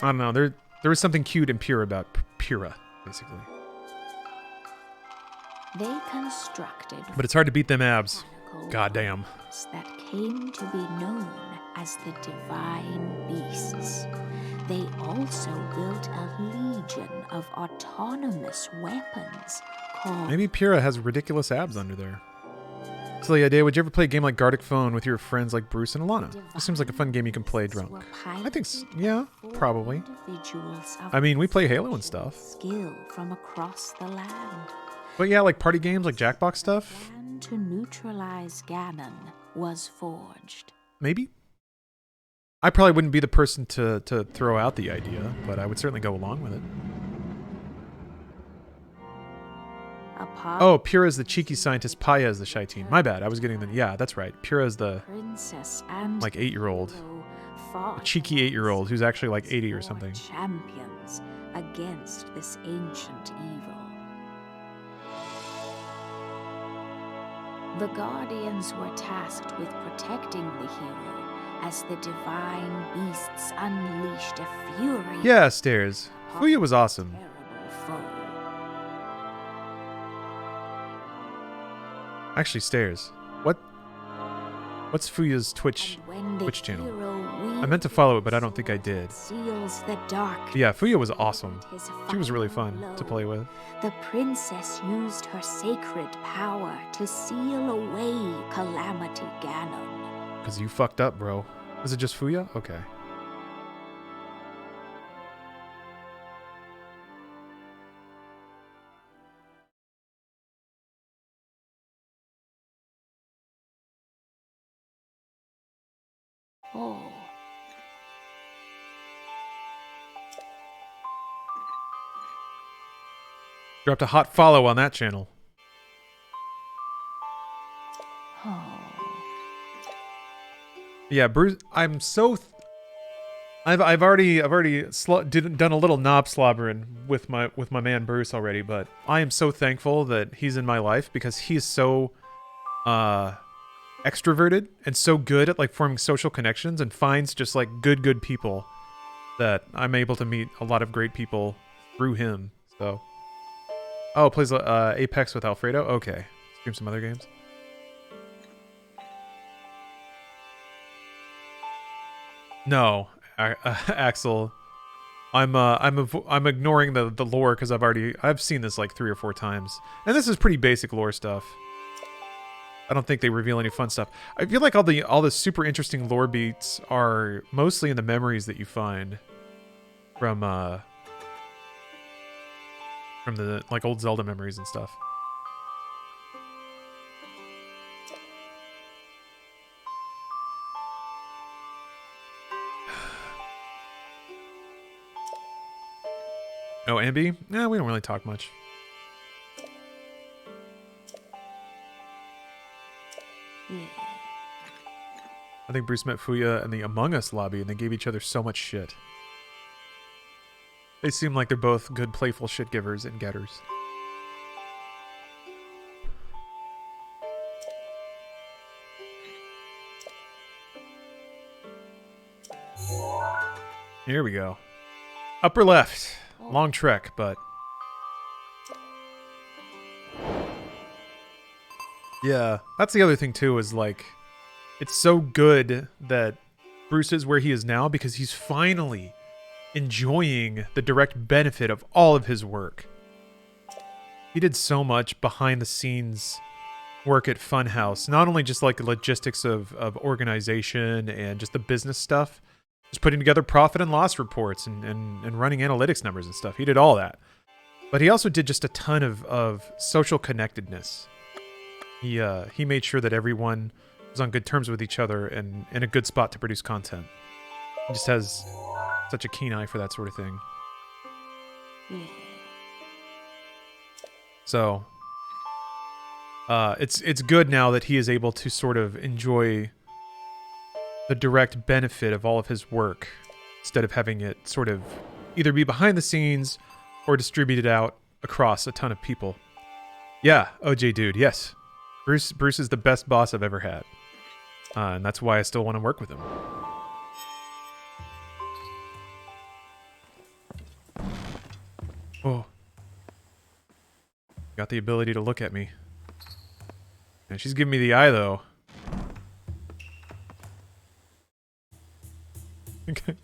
I don't know. There was something cute and pure about Pyrrha, basically. They constructed But it's hard to beat them abs. mechanical Goddamn. weapons that came to be known as the Divine Beasts. They also built a legion of autonomous weapons called... Maybe Pyrrha has ridiculous abs under there. Silly idea. Would you ever play a game like Gartic Phone with your friends like Bruce and Alana? This seems like a fun game you can play drunk. I think, yeah, probably. I mean, we play Halo and stuff. Skill from across the land. But yeah, like party games, like Jackbox stuff, Plan to neutralize Ganon was forged. maybe. I probably wouldn't be the person to throw out the idea, but I would certainly go along with it. Apart Oh, Pyrrha's the cheeky scientist, Paya is the shy teen. My bad, I was getting the... Yeah, that's right. Pyrrha's the, Princess and like, 8-year-old. Plateau fought Cheeky 8-year-old who's actually like 80 or something. champions against this ancient evil. The Guardians were tasked with protecting the hero as the divine beasts unleashed a fury. Yeah, Stairs. upon Fuya was awesome. terrible foe. Actually, Stairs. What's Fuya's Twitch And when the Twitch channel? hero I meant to follow it, but I don't think I did. seals the dark. Yeah, Fuya was awesome. His She was really final fun to blow. play with. The princess used her sacred power to seal away Calamity Ganon. Because you fucked up, bro. Is it just Fuya? Okay. Oh. Dropped a hot follow on that channel. Yeah, Bruce. I'm so. I've already done a little knob slobbering with my man Bruce already, but I am so thankful that he's in my life because he is so extroverted and so good at like forming social connections and finds just like good people that I'm able to meet a lot of great people through him. So, oh, plays Apex with Alfredo. Okay, stream some other games. No, Axel. I'm ignoring the lore because I've seen this like 3 or 4 times, and this is pretty basic lore stuff. I don't think they reveal any fun stuff. I feel like all the super interesting lore beats are mostly in the memories that you find from the like old Zelda memories and stuff. Oh, Ambi? Nah, we don't really talk much. I think Bruce met Fuya in the Among Us lobby, and they gave each other so much shit. They seem like they're both good, playful shit givers and getters. Here we go. Upper left. Long trek, but... yeah, that's the other thing, too, is, like... it's so good that Bruce is where he is now because he's finally enjoying the direct benefit of all of his work. He did so much behind-the-scenes work at Funhouse. Not only just, like, logistics of organization and just the business stuff, just putting together profit and loss reports and running analytics numbers and stuff. He did all that. But he also did just a ton of social connectedness. He made sure that everyone was on good terms with each other and in a good spot to produce content. He just has such a keen eye for that sort of thing. So, it's good now that he is able to sort of enjoy the direct benefit of all of his work instead of having it sort of either be behind the scenes or distributed out across a ton of people. Yeah, OJ dude, yes. Bruce is the best boss I've ever had. And that's why I still want to work with him. Oh. Got the ability to look at me. And she's giving me the eye, though. Okay.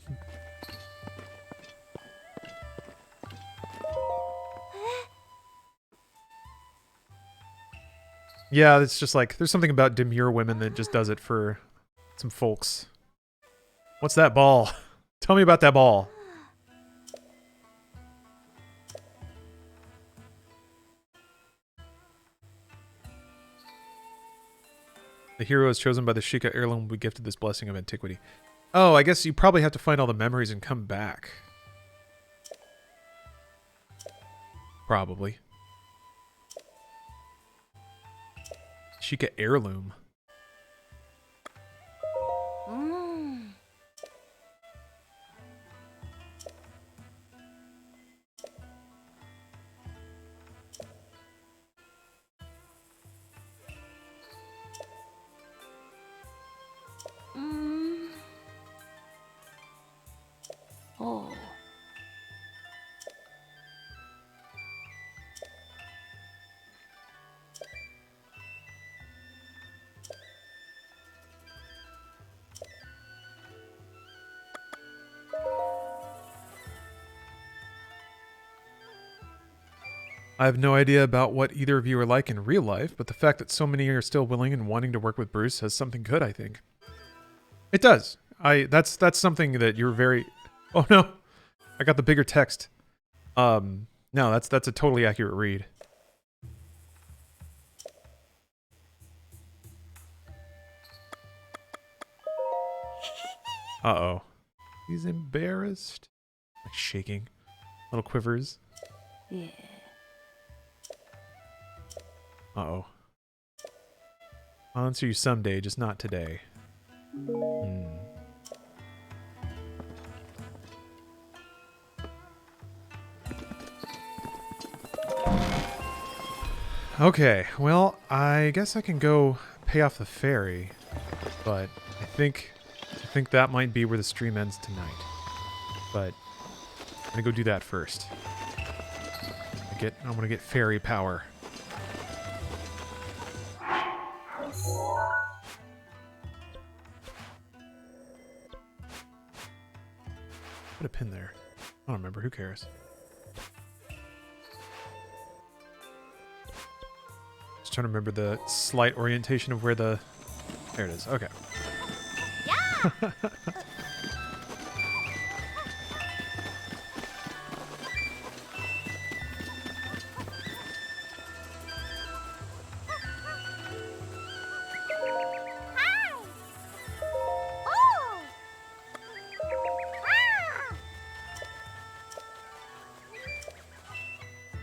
Yeah, it's just like, there's something about demure women that just does it for some folks. What's that ball? Tell me about that ball. The hero is chosen by the Sheikah heirloom will be gifted this blessing of antiquity. Oh, I guess you probably have to find all the memories and come back. Probably. Sheikah heirloom. Oh. I have no idea about what either of you are like in real life, but the fact that so many are still willing and wanting to work with Bruce has something good, I think. It does. That's something that you're very... Oh no! I got the bigger text. No, that's a totally accurate read. Uh-oh. He's embarrassed. Like shaking. Little quivers. Yeah. Uh-oh. I'll answer you someday, just not today. Okay, well, I guess I can go pay off the ferry, but I think that might be where the stream ends tonight. But I'm gonna go do that first. I'm gonna get ferry power. Put a pin there. I don't remember. Who cares? Just trying to remember the slight orientation of where the... There it is. Okay. Yeah!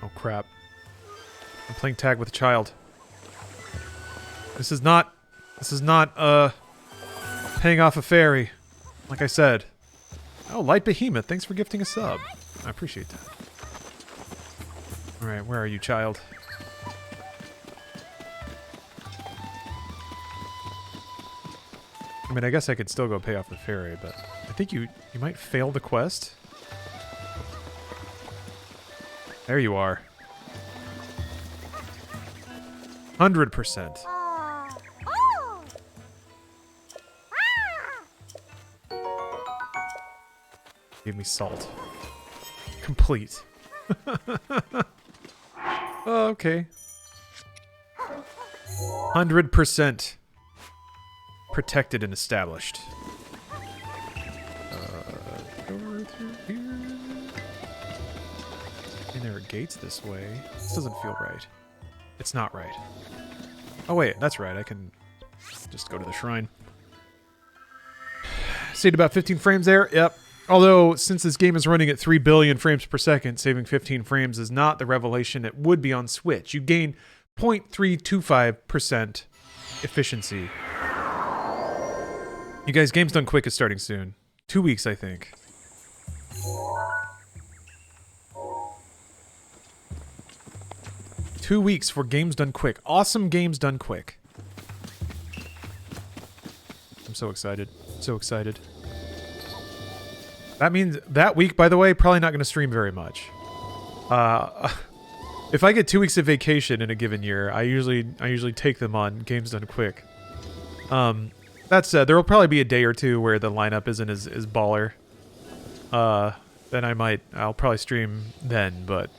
Oh crap. I'm playing tag with a child. This is not paying off a ferry. Like I said. Oh, Light Behemoth, thanks for gifting a sub. I appreciate that. Alright, where are you, child? I mean, I guess I could still go pay off the ferry, but I think you might fail the quest. There you are. 100%. Give me salt. Complete. Oh, okay. 100% protected and established. Door through here. And there are gates this way. This doesn't feel right. It's not right. Oh wait, that's right. I can just go to the shrine. Stayed about 15 frames there. Yep. Although, since this game is running at 3 billion frames per second, saving 15 frames is not the revelation it would be on Switch. You gain 0.325% efficiency. You guys, Games Done Quick is starting soon. 2 weeks, I think. Two weeks for Games Done Quick. Awesome Games Done Quick. I'm so excited. So excited. That means that week, by the way, probably not going to stream very much. If I get 2 weeks of vacation in a given year, I usually take them on Games Done Quick. That said, there will probably be a day or two where the lineup isn't as baller. Then I'll probably stream then, but...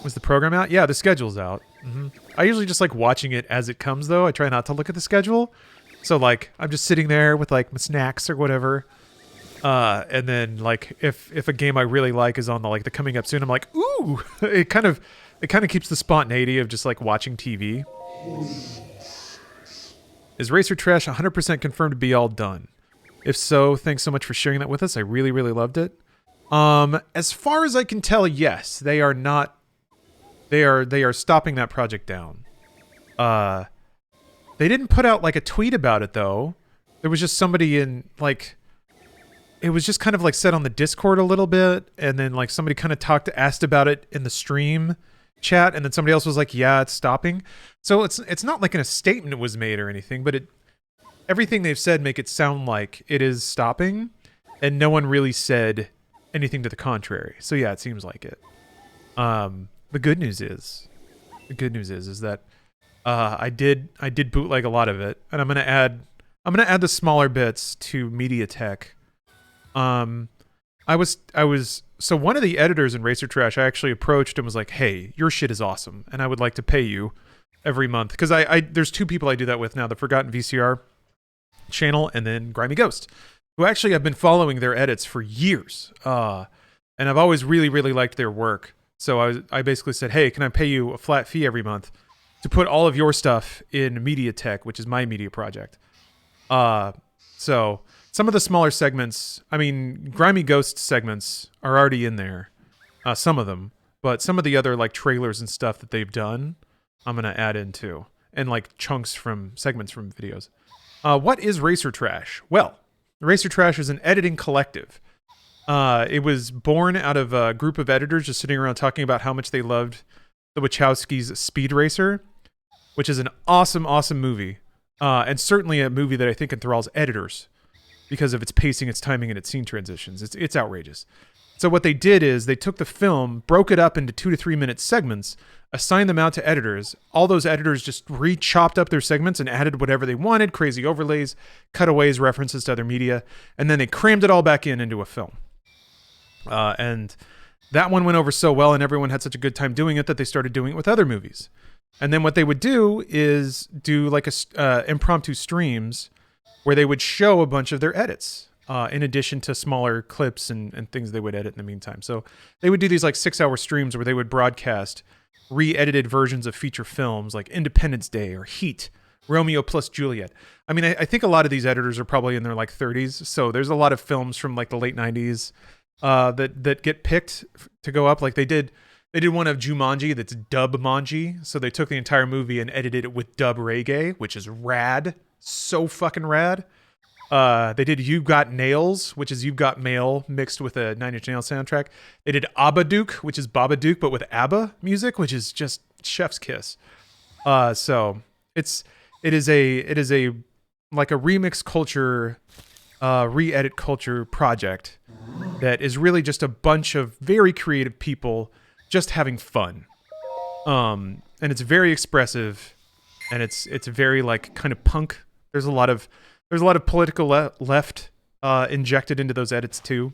Was the program out? Yeah, the schedule's out. I usually just like watching it as it comes, though. I try not to look at the schedule. So, like, I'm just sitting there with, like, my snacks or whatever. And then, like, if a game I really like is on the coming up soon, I'm like, ooh! It kind of keeps the spontaneity of just, like, watching TV. Is Racer Trash 100% confirmed to be all done? If so, thanks so much for sharing that with us. I really, really loved it. As far as I can tell, yes. They are not... They are stopping that project down. They didn't put out, like, a tweet about it, though. There was just somebody in, like... It was just kind of, like, said on the Discord a little bit, and then, like, somebody kind of asked about it in the stream chat, and then somebody else was like, yeah, it's stopping. So it's not like a statement was made or anything, but everything they've said make it sound like it is stopping, and no one really said anything to the contrary. So, yeah, it seems like it. The good news is that I did bootleg a lot of it, and I'm gonna add the smaller bits to MediaTek. So one of the editors in Racer Trash I actually approached and was like, "Hey, your shit is awesome, and I would like to pay you every month." Because there's two people I do that with now: the Forgotten VCR channel and then Grimy Ghost, who actually I've been following their edits for years, and I've always really, really liked their work. So I basically said, hey, can I pay you a flat fee every month to put all of your stuff in MediaTek, which is my media project. So some of the smaller segments, I mean, Grimy Ghost segments are already in there, some of them, but some of the other like trailers and stuff that they've done, I'm going to add in too. And like segments from videos. What is Racer Trash? Well, Racer Trash is an editing collective. It was born out of a group of editors just sitting around talking about how much they loved the Wachowskis' Speed Racer, which is an awesome, awesome movie. And certainly a movie that I think enthralls editors because of its pacing, its timing, and its scene transitions. It's outrageous. So what they did is they took the film, broke it up into 2 to 3 minute segments, assigned them out to editors. All those editors just re-chopped up their segments and added whatever they wanted, crazy overlays, cutaways, references to other media, and then they crammed it all back into a film. And that one went over so well and everyone had such a good time doing it that they started doing it with other movies. And then what they would do is do like impromptu streams where they would show a bunch of their edits in addition to smaller clips and things they would edit in the meantime. So they would do these like 6-hour streams where they would broadcast re-edited versions of feature films like Independence Day or Heat, Romeo plus Juliet. I mean, I think a lot of these editors are probably in their like 30s. So there's a lot of films from like the late 90s that get picked to go up. Like they did one of Jumanji that's dub Manji. So they took the entire movie and edited it with dub reggae, which is rad. So fucking rad. They did You Got Nails, which is You've Got Mail mixed with a 9 Inch Nails soundtrack. They did Abadook, which is Babadook, but with ABBA music, which is just chef's kiss. So it is a like a remix culture, re-edit culture project that is really just a bunch of very creative people just having fun. And it's very expressive and it's very like kind of punk. There's a lot of political left injected into those edits too.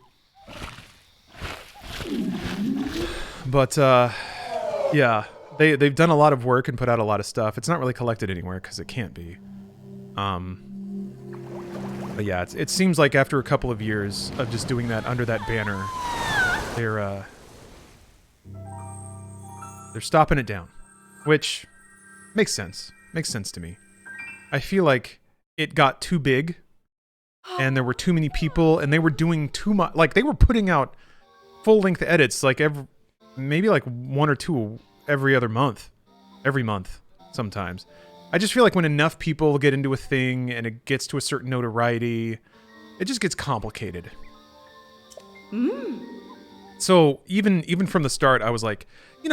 But yeah, they've done a lot of work and put out a lot of stuff. It's not really collected anywhere because it can't be. But yeah, it seems like after a couple of years of just doing that under that banner, they're stopping it down, which makes sense. Makes sense to me. I feel like it got too big and there were too many people and they were doing too much. Like they were putting out full-length edits like maybe like 1 or 2 every month sometimes. I just feel like when enough people get into a thing and it gets to a certain notoriety, it just gets complicated. So even from the start, I was like,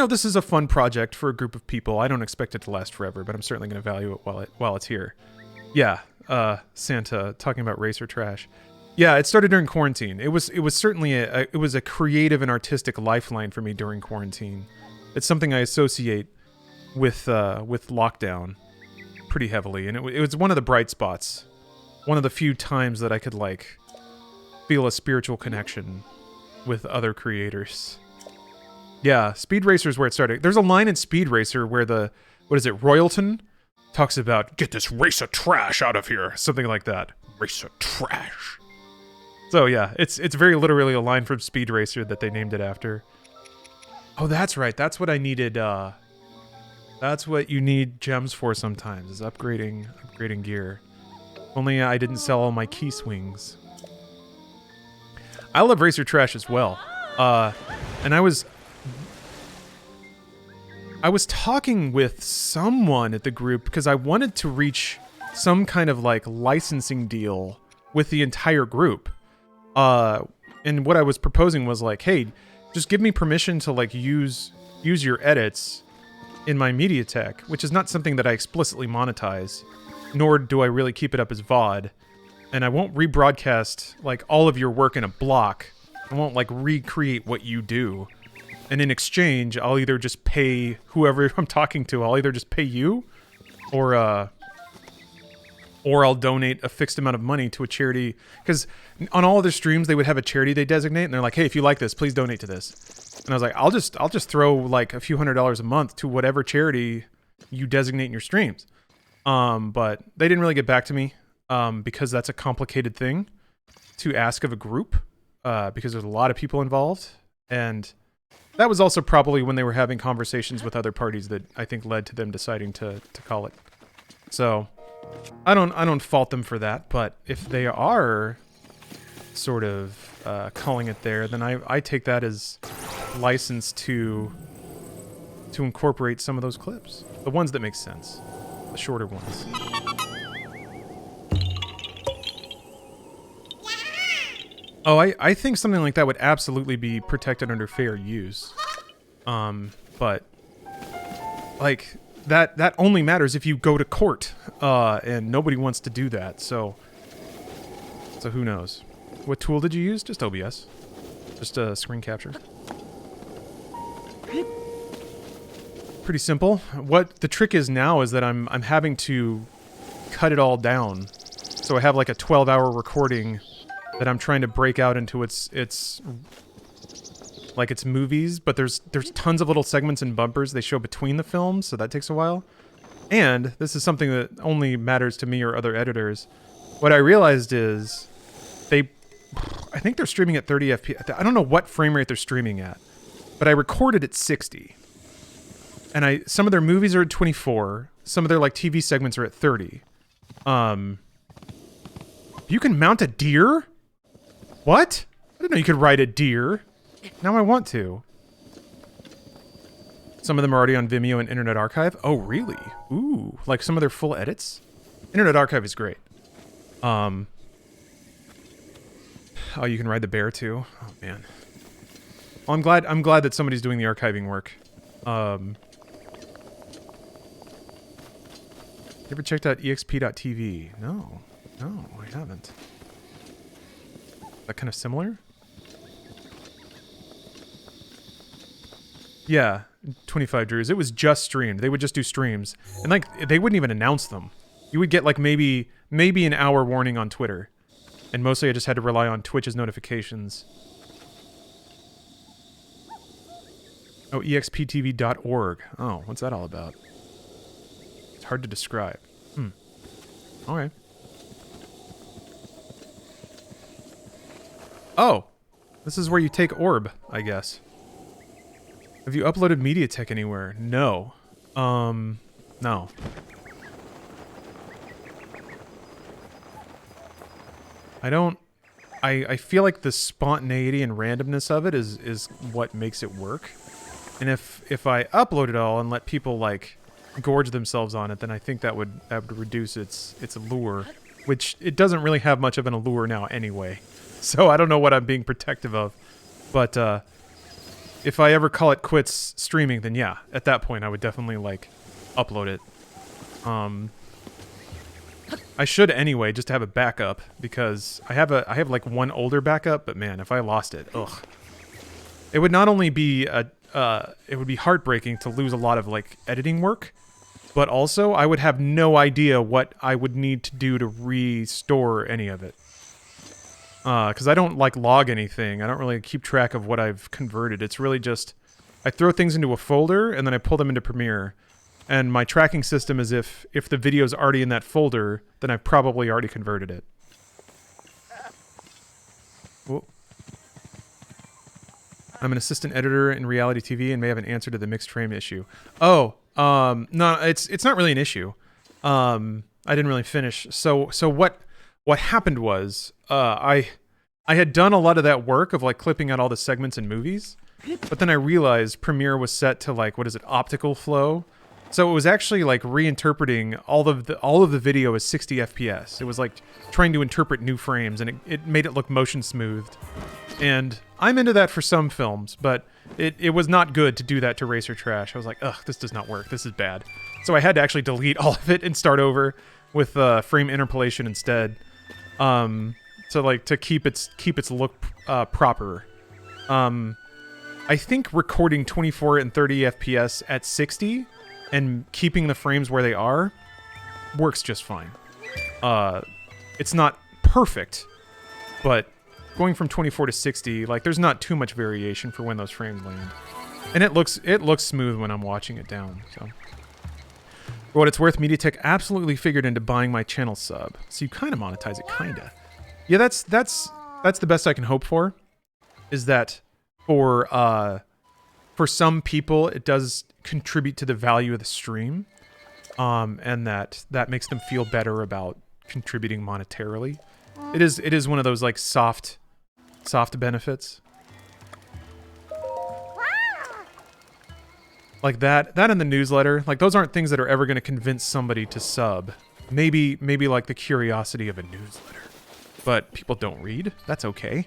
this is a fun project for a group of people. I don't expect it to last forever, but I'm certainly going to value it while it's here. Yeah, Santa talking about Racer Trash. Yeah, it started during quarantine. It was certainly a creative and artistic lifeline for me during quarantine. It's something I associate with lockdown pretty heavily, and it was one of the bright spots. One of the few times that I could like feel a spiritual connection with other creators. Yeah, Speed Racer is where it started. There's a line in Speed Racer where Royalton talks about, get this racer trash out of here. Something like that. Racer trash. So yeah, it's very literally a line from Speed Racer that they named it after. Oh, that's right. That's what I needed. That's what you need gems for sometimes, is upgrading gear. Only I didn't sell all my key swings. I love Racer Trash as well. And I was talking with someone at the group because I wanted to reach some kind of like licensing deal with the entire group. And what I was proposing was like, hey, just give me permission to like use your edits in my MediaTek, which is not something that I explicitly monetize, nor do I really keep it up as VOD. And I won't rebroadcast like all of your work in a block. I won't like recreate what you do. And in exchange, I'll either just pay whoever I'm talking to. I'll either just pay you, or I'll donate a fixed amount of money to a charity. Because on all of their streams, they would have a charity they designate, and they're like, "Hey, if you like this, please donate to this." And I was like, "I'll just throw like a few $100s a month to whatever charity you designate in your streams." But they didn't really get back to me because that's a complicated thing to ask of a group because there's a lot of people involved, and that was also probably when they were having conversations with other parties that I think led to them deciding to call it. So I don't fault them for that, but if they are sort of calling it there, then I take that as license to incorporate some of those clips. The ones that make sense. The shorter ones. Oh, I think something like that would absolutely be protected under fair use. But like that only matters if you go to court, and nobody wants to do that. So who knows? What tool did you use? Just OBS, just a screen capture. Pretty simple. What the trick is now is that I'm having to cut it all down, so I have like a 12-hour recording that I'm trying to break out into its movies, but there's tons of little segments and bumpers they show between the films, so that takes a while. And this is something that only matters to me or other editors. What I realized is I think they're streaming at 30 FPS. I don't know what frame rate they're streaming at, but I recorded at 60. And some of their movies are at 24, some of their like TV segments are at 30. You can mount a deer? What? I didn't know you could ride a deer. Now I want to. Some of them are already on Vimeo and Internet Archive. Oh, really? Ooh, like some of their full edits? Internet Archive is great. Oh, you can ride the bear too? Oh, man. Well, I'm glad that somebody's doing the archiving work. You ever checked out exp.tv? No, I haven't. That kind of similar? Yeah, 25 Drews. It was just streamed. They would just do streams. And like, they wouldn't even announce them. You would get like maybe an hour warning on Twitter. And mostly I just had to rely on Twitch's notifications. Oh, exptv.org. Oh, what's that all about? It's hard to describe. Okay. Oh, this is where you take orb, I guess. Have you uploaded MediaTek anywhere? No. No. I feel like the spontaneity and randomness of it is what makes it work. And if I upload it all and let people like gorge themselves on it, then I think that would reduce its allure, which it doesn't really have much of an allure now anyway. So I don't know what I'm being protective of. But if I ever call it quits streaming, then yeah, at that point I would definitely like upload it. I should anyway, just to have a backup, because I have like one older backup, but man, if I lost it, ugh. It would not only be it would be heartbreaking to lose a lot of like editing work, but also I would have no idea what I would need to do to restore any of it. Because I don't like log anything. I don't really keep track of what I've converted. It's really just I throw things into a folder and then I pull them into Premiere. And my tracking system is if the video's already in that folder, then I've probably already converted it. Whoa. I'm an assistant editor in reality TV and may have an answer to the mixed frame issue. Oh, no, it's not really an issue. I didn't really finish. So what happened was I had done a lot of that work of like clipping out all the segments in movies, but then I realized Premiere was set to like, what is it, optical flow. So it was actually like reinterpreting all of the video as 60 FPS. It was like trying to interpret new frames, and it made it look motion smoothed. And I'm into that for some films, but it was not good to do that to Racer Trash. I was like, ugh, this does not work. This is bad. So I had to actually delete all of it and start over with frame interpolation instead. So like to keep its look proper. I think recording 24 and 30 FPS at 60 and keeping the frames where they are works just fine. It's not perfect, but going from 24 to 60, like there's not too much variation for when those frames land. And it looks smooth when I'm watching it down, so. For what it's worth, MediaTek absolutely figured into buying my channel sub. So you kind of monetize it, kinda. Yeah, that's the best I can hope for. Is that for some people it does contribute to the value of the stream, and that makes them feel better about contributing monetarily. It is one of those like soft benefits. Like that and the newsletter, like those aren't things that are ever going to convince somebody to sub. Maybe like the curiosity of a newsletter. But people don't read. That's okay.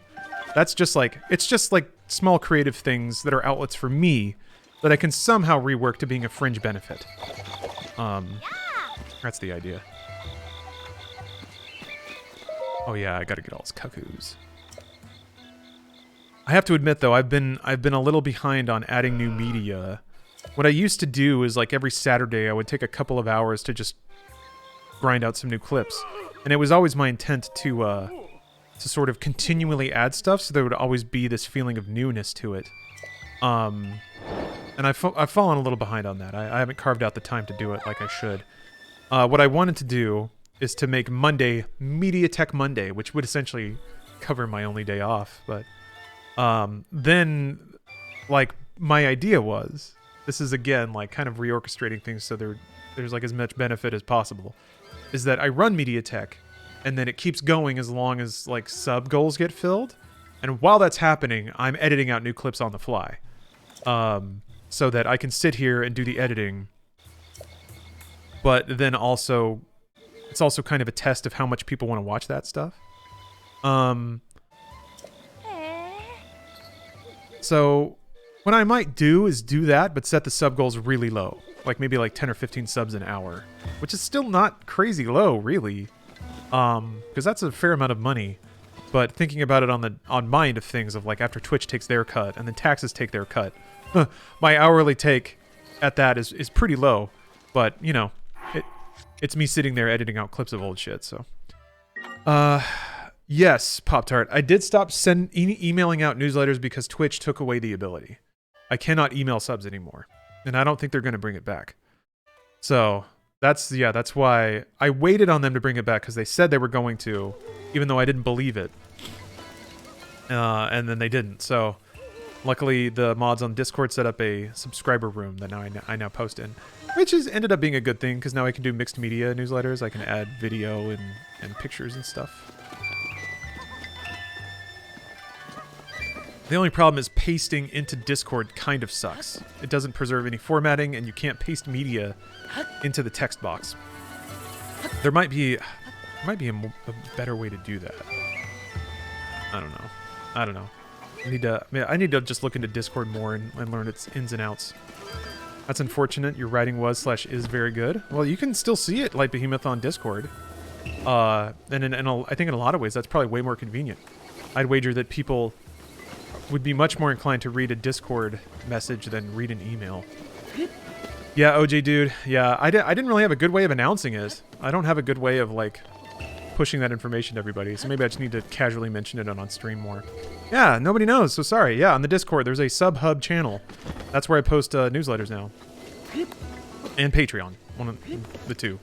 That's just like, it's just like small creative things that are outlets for me that I can somehow rework to being a fringe benefit. That's the idea. Oh yeah, I gotta get all his cuckoos. I have to admit though, I've been a little behind on adding new media. What I used to do is like every Saturday I would take a couple of hours to just grind out some new clips. And it was always my intent to sort of continually add stuff so there would always be this feeling of newness to it. And I've fallen a little behind on that. I haven't carved out the time to do it like I should. What I wanted to do is to make Monday MediaTek Monday, which would essentially cover my only day off. But then, like, my idea was, this is again like kind of reorchestrating things so there's like as much benefit as possible, is that I run MediaTek and then it keeps going as long as like sub goals get filled. And while that's happening, I'm editing out new clips on the fly. So that I can sit here and do the editing. But then also, it's also kind of a test of how much people want to watch that stuff. So what I might do is do that, but set the sub goals really low. Like maybe like 10 or 15 subs an hour. Which is still not crazy low, really. Because that's a fair amount of money. But thinking about it on my end of things, of like after Twitch takes their cut, and then taxes take their cut, my hourly take at that is pretty low. But, you know, it's me sitting there editing out clips of old shit, so. Yes, Pop-Tart. I did stop emailing out newsletters because Twitch took away the ability. I cannot email subs anymore. And I don't think they're going to bring it back. So, that's why I waited on them to bring it back because they said they were going to, even though I didn't believe it. And then they didn't, so luckily the mods on Discord set up a subscriber room that I now post in, which has ended up being a good thing because now I can do mixed media newsletters. I can add video and pictures and stuff. The only problem is pasting into Discord kind of sucks. It doesn't preserve any formatting, and you can't paste media into the text box. There might be a better way to do that. I don't know. I need to just look into Discord more and learn its ins and outs. That's unfortunate. Your writing was/is very good. Well, you can still see it, Light Behemoth, on Discord. And I think in a lot of ways that's probably way more convenient. I'd wager that people would be much more inclined to read a Discord message than read an email. Yeah, OJ dude. Yeah, I didn't really have a good way of announcing it. I don't have a good way of like pushing that information to everybody, so maybe I just need to casually mention it on stream more. Yeah, nobody knows, so sorry. Yeah, on the Discord, there's a sub-hub channel. That's where I post newsletters now. And Patreon, one of the two.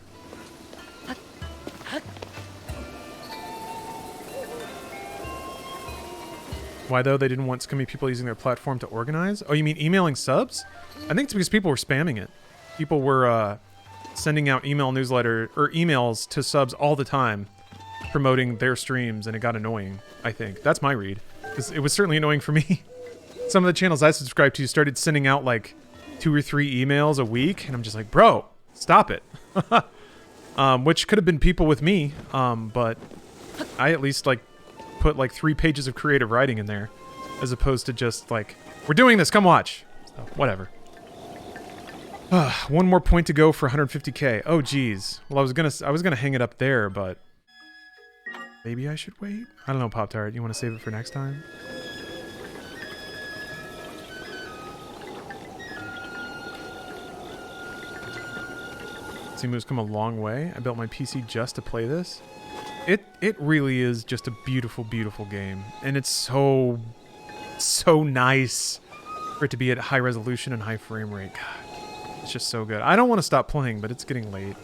Why though? They didn't want scummy people using their platform to organize? Oh, you mean emailing subs? I think it's because people were spamming it. People were sending out emails to subs all the time, promoting their streams, and it got annoying, I think. That's my read. It was certainly annoying for me. Some of the channels I subscribed to started sending out like 2 or 3 emails a week, and I'm just like, bro, stop it. Which could have been people with me, but I at least like put like 3 pages of creative writing in there, as opposed to just like, we're doing this, come watch. So, whatever. One more point to go for 150k. Oh geez. Well, I was gonna hang it up there, but maybe I should wait. I don't know, Pop-Tart. You want to save it for next time? Simu's come a long way. I built my PC just to play this. It really is just a beautiful, beautiful game, and it's so nice for it to be at high resolution and high frame rate. God, it's just so good. I don't want to stop playing, but it's getting late.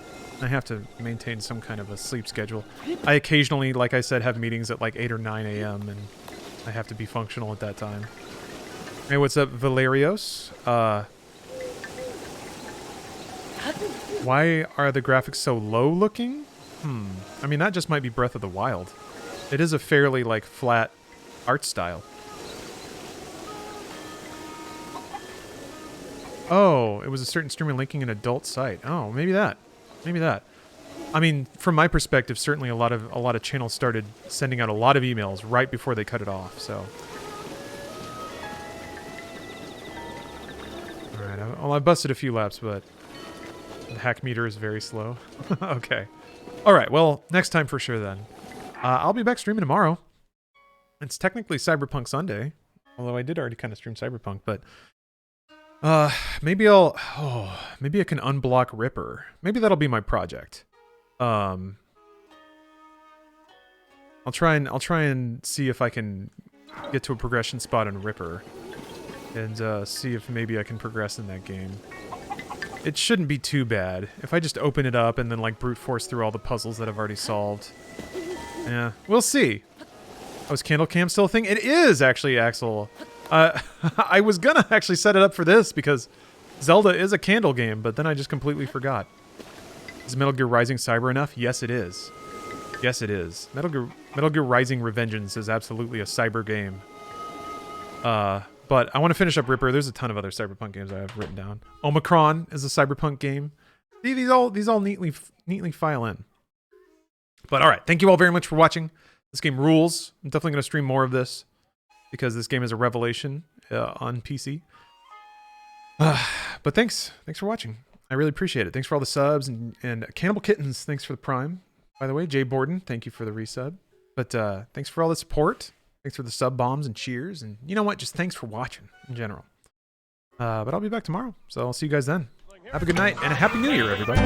I have to maintain some kind of a sleep schedule. I occasionally, like I said, have meetings at like 8 or 9 a.m. and I have to be functional at that time. Hey, what's up, Valerios? Why are the graphics so low looking? I mean, that just might be Breath of the Wild. It is a fairly, like, flat art style. Oh, it was a certain streamer linking an adult site. Oh, maybe that. Maybe that. I mean, from my perspective, certainly a lot of channels started sending out a lot of emails right before they cut it off. So, all right, well, I busted a few laps, but the hack meter is very slow. Okay, all right. Well, next time for sure then. I'll be back streaming tomorrow. It's technically Cyberpunk Sunday, although I did already kind of stream Cyberpunk, but maybe maybe I can unblock Ripper. Maybe that'll be my project. I'll try and see if I can get to a progression spot in Ripper and see if maybe I can progress in that game. It shouldn't be too bad if I just open it up and then like brute force through all the puzzles that I've already solved. Yeah, we'll see. Oh, is Candle Cam still a thing? It is actually, Axel. I was gonna actually set it up for this because Zelda is a candle game, but then I just completely forgot. Is Metal Gear Rising cyber enough? Yes, it is. Yes, it is. Metal Gear Rising Revengeance is absolutely a cyber game. But I want to finish up Ripper. There's a ton of other Cyberpunk games I have written down. Omicron is a Cyberpunk game. See, these all neatly file in. But all right, thank you all very much for watching. This game rules. I'm definitely going to stream more of this because this game is a revelation on PC. But thanks for watching. I really appreciate it. Thanks for all the subs and Cannibal Kittens. Thanks for the Prime. By the way, Jay Borden, thank you for the resub. But thanks for all the support. Thanks for the sub bombs and cheers. And you know what? Just thanks for watching in general. But I'll be back tomorrow. So I'll see you guys then. Have a good night and a Happy New Year, everybody.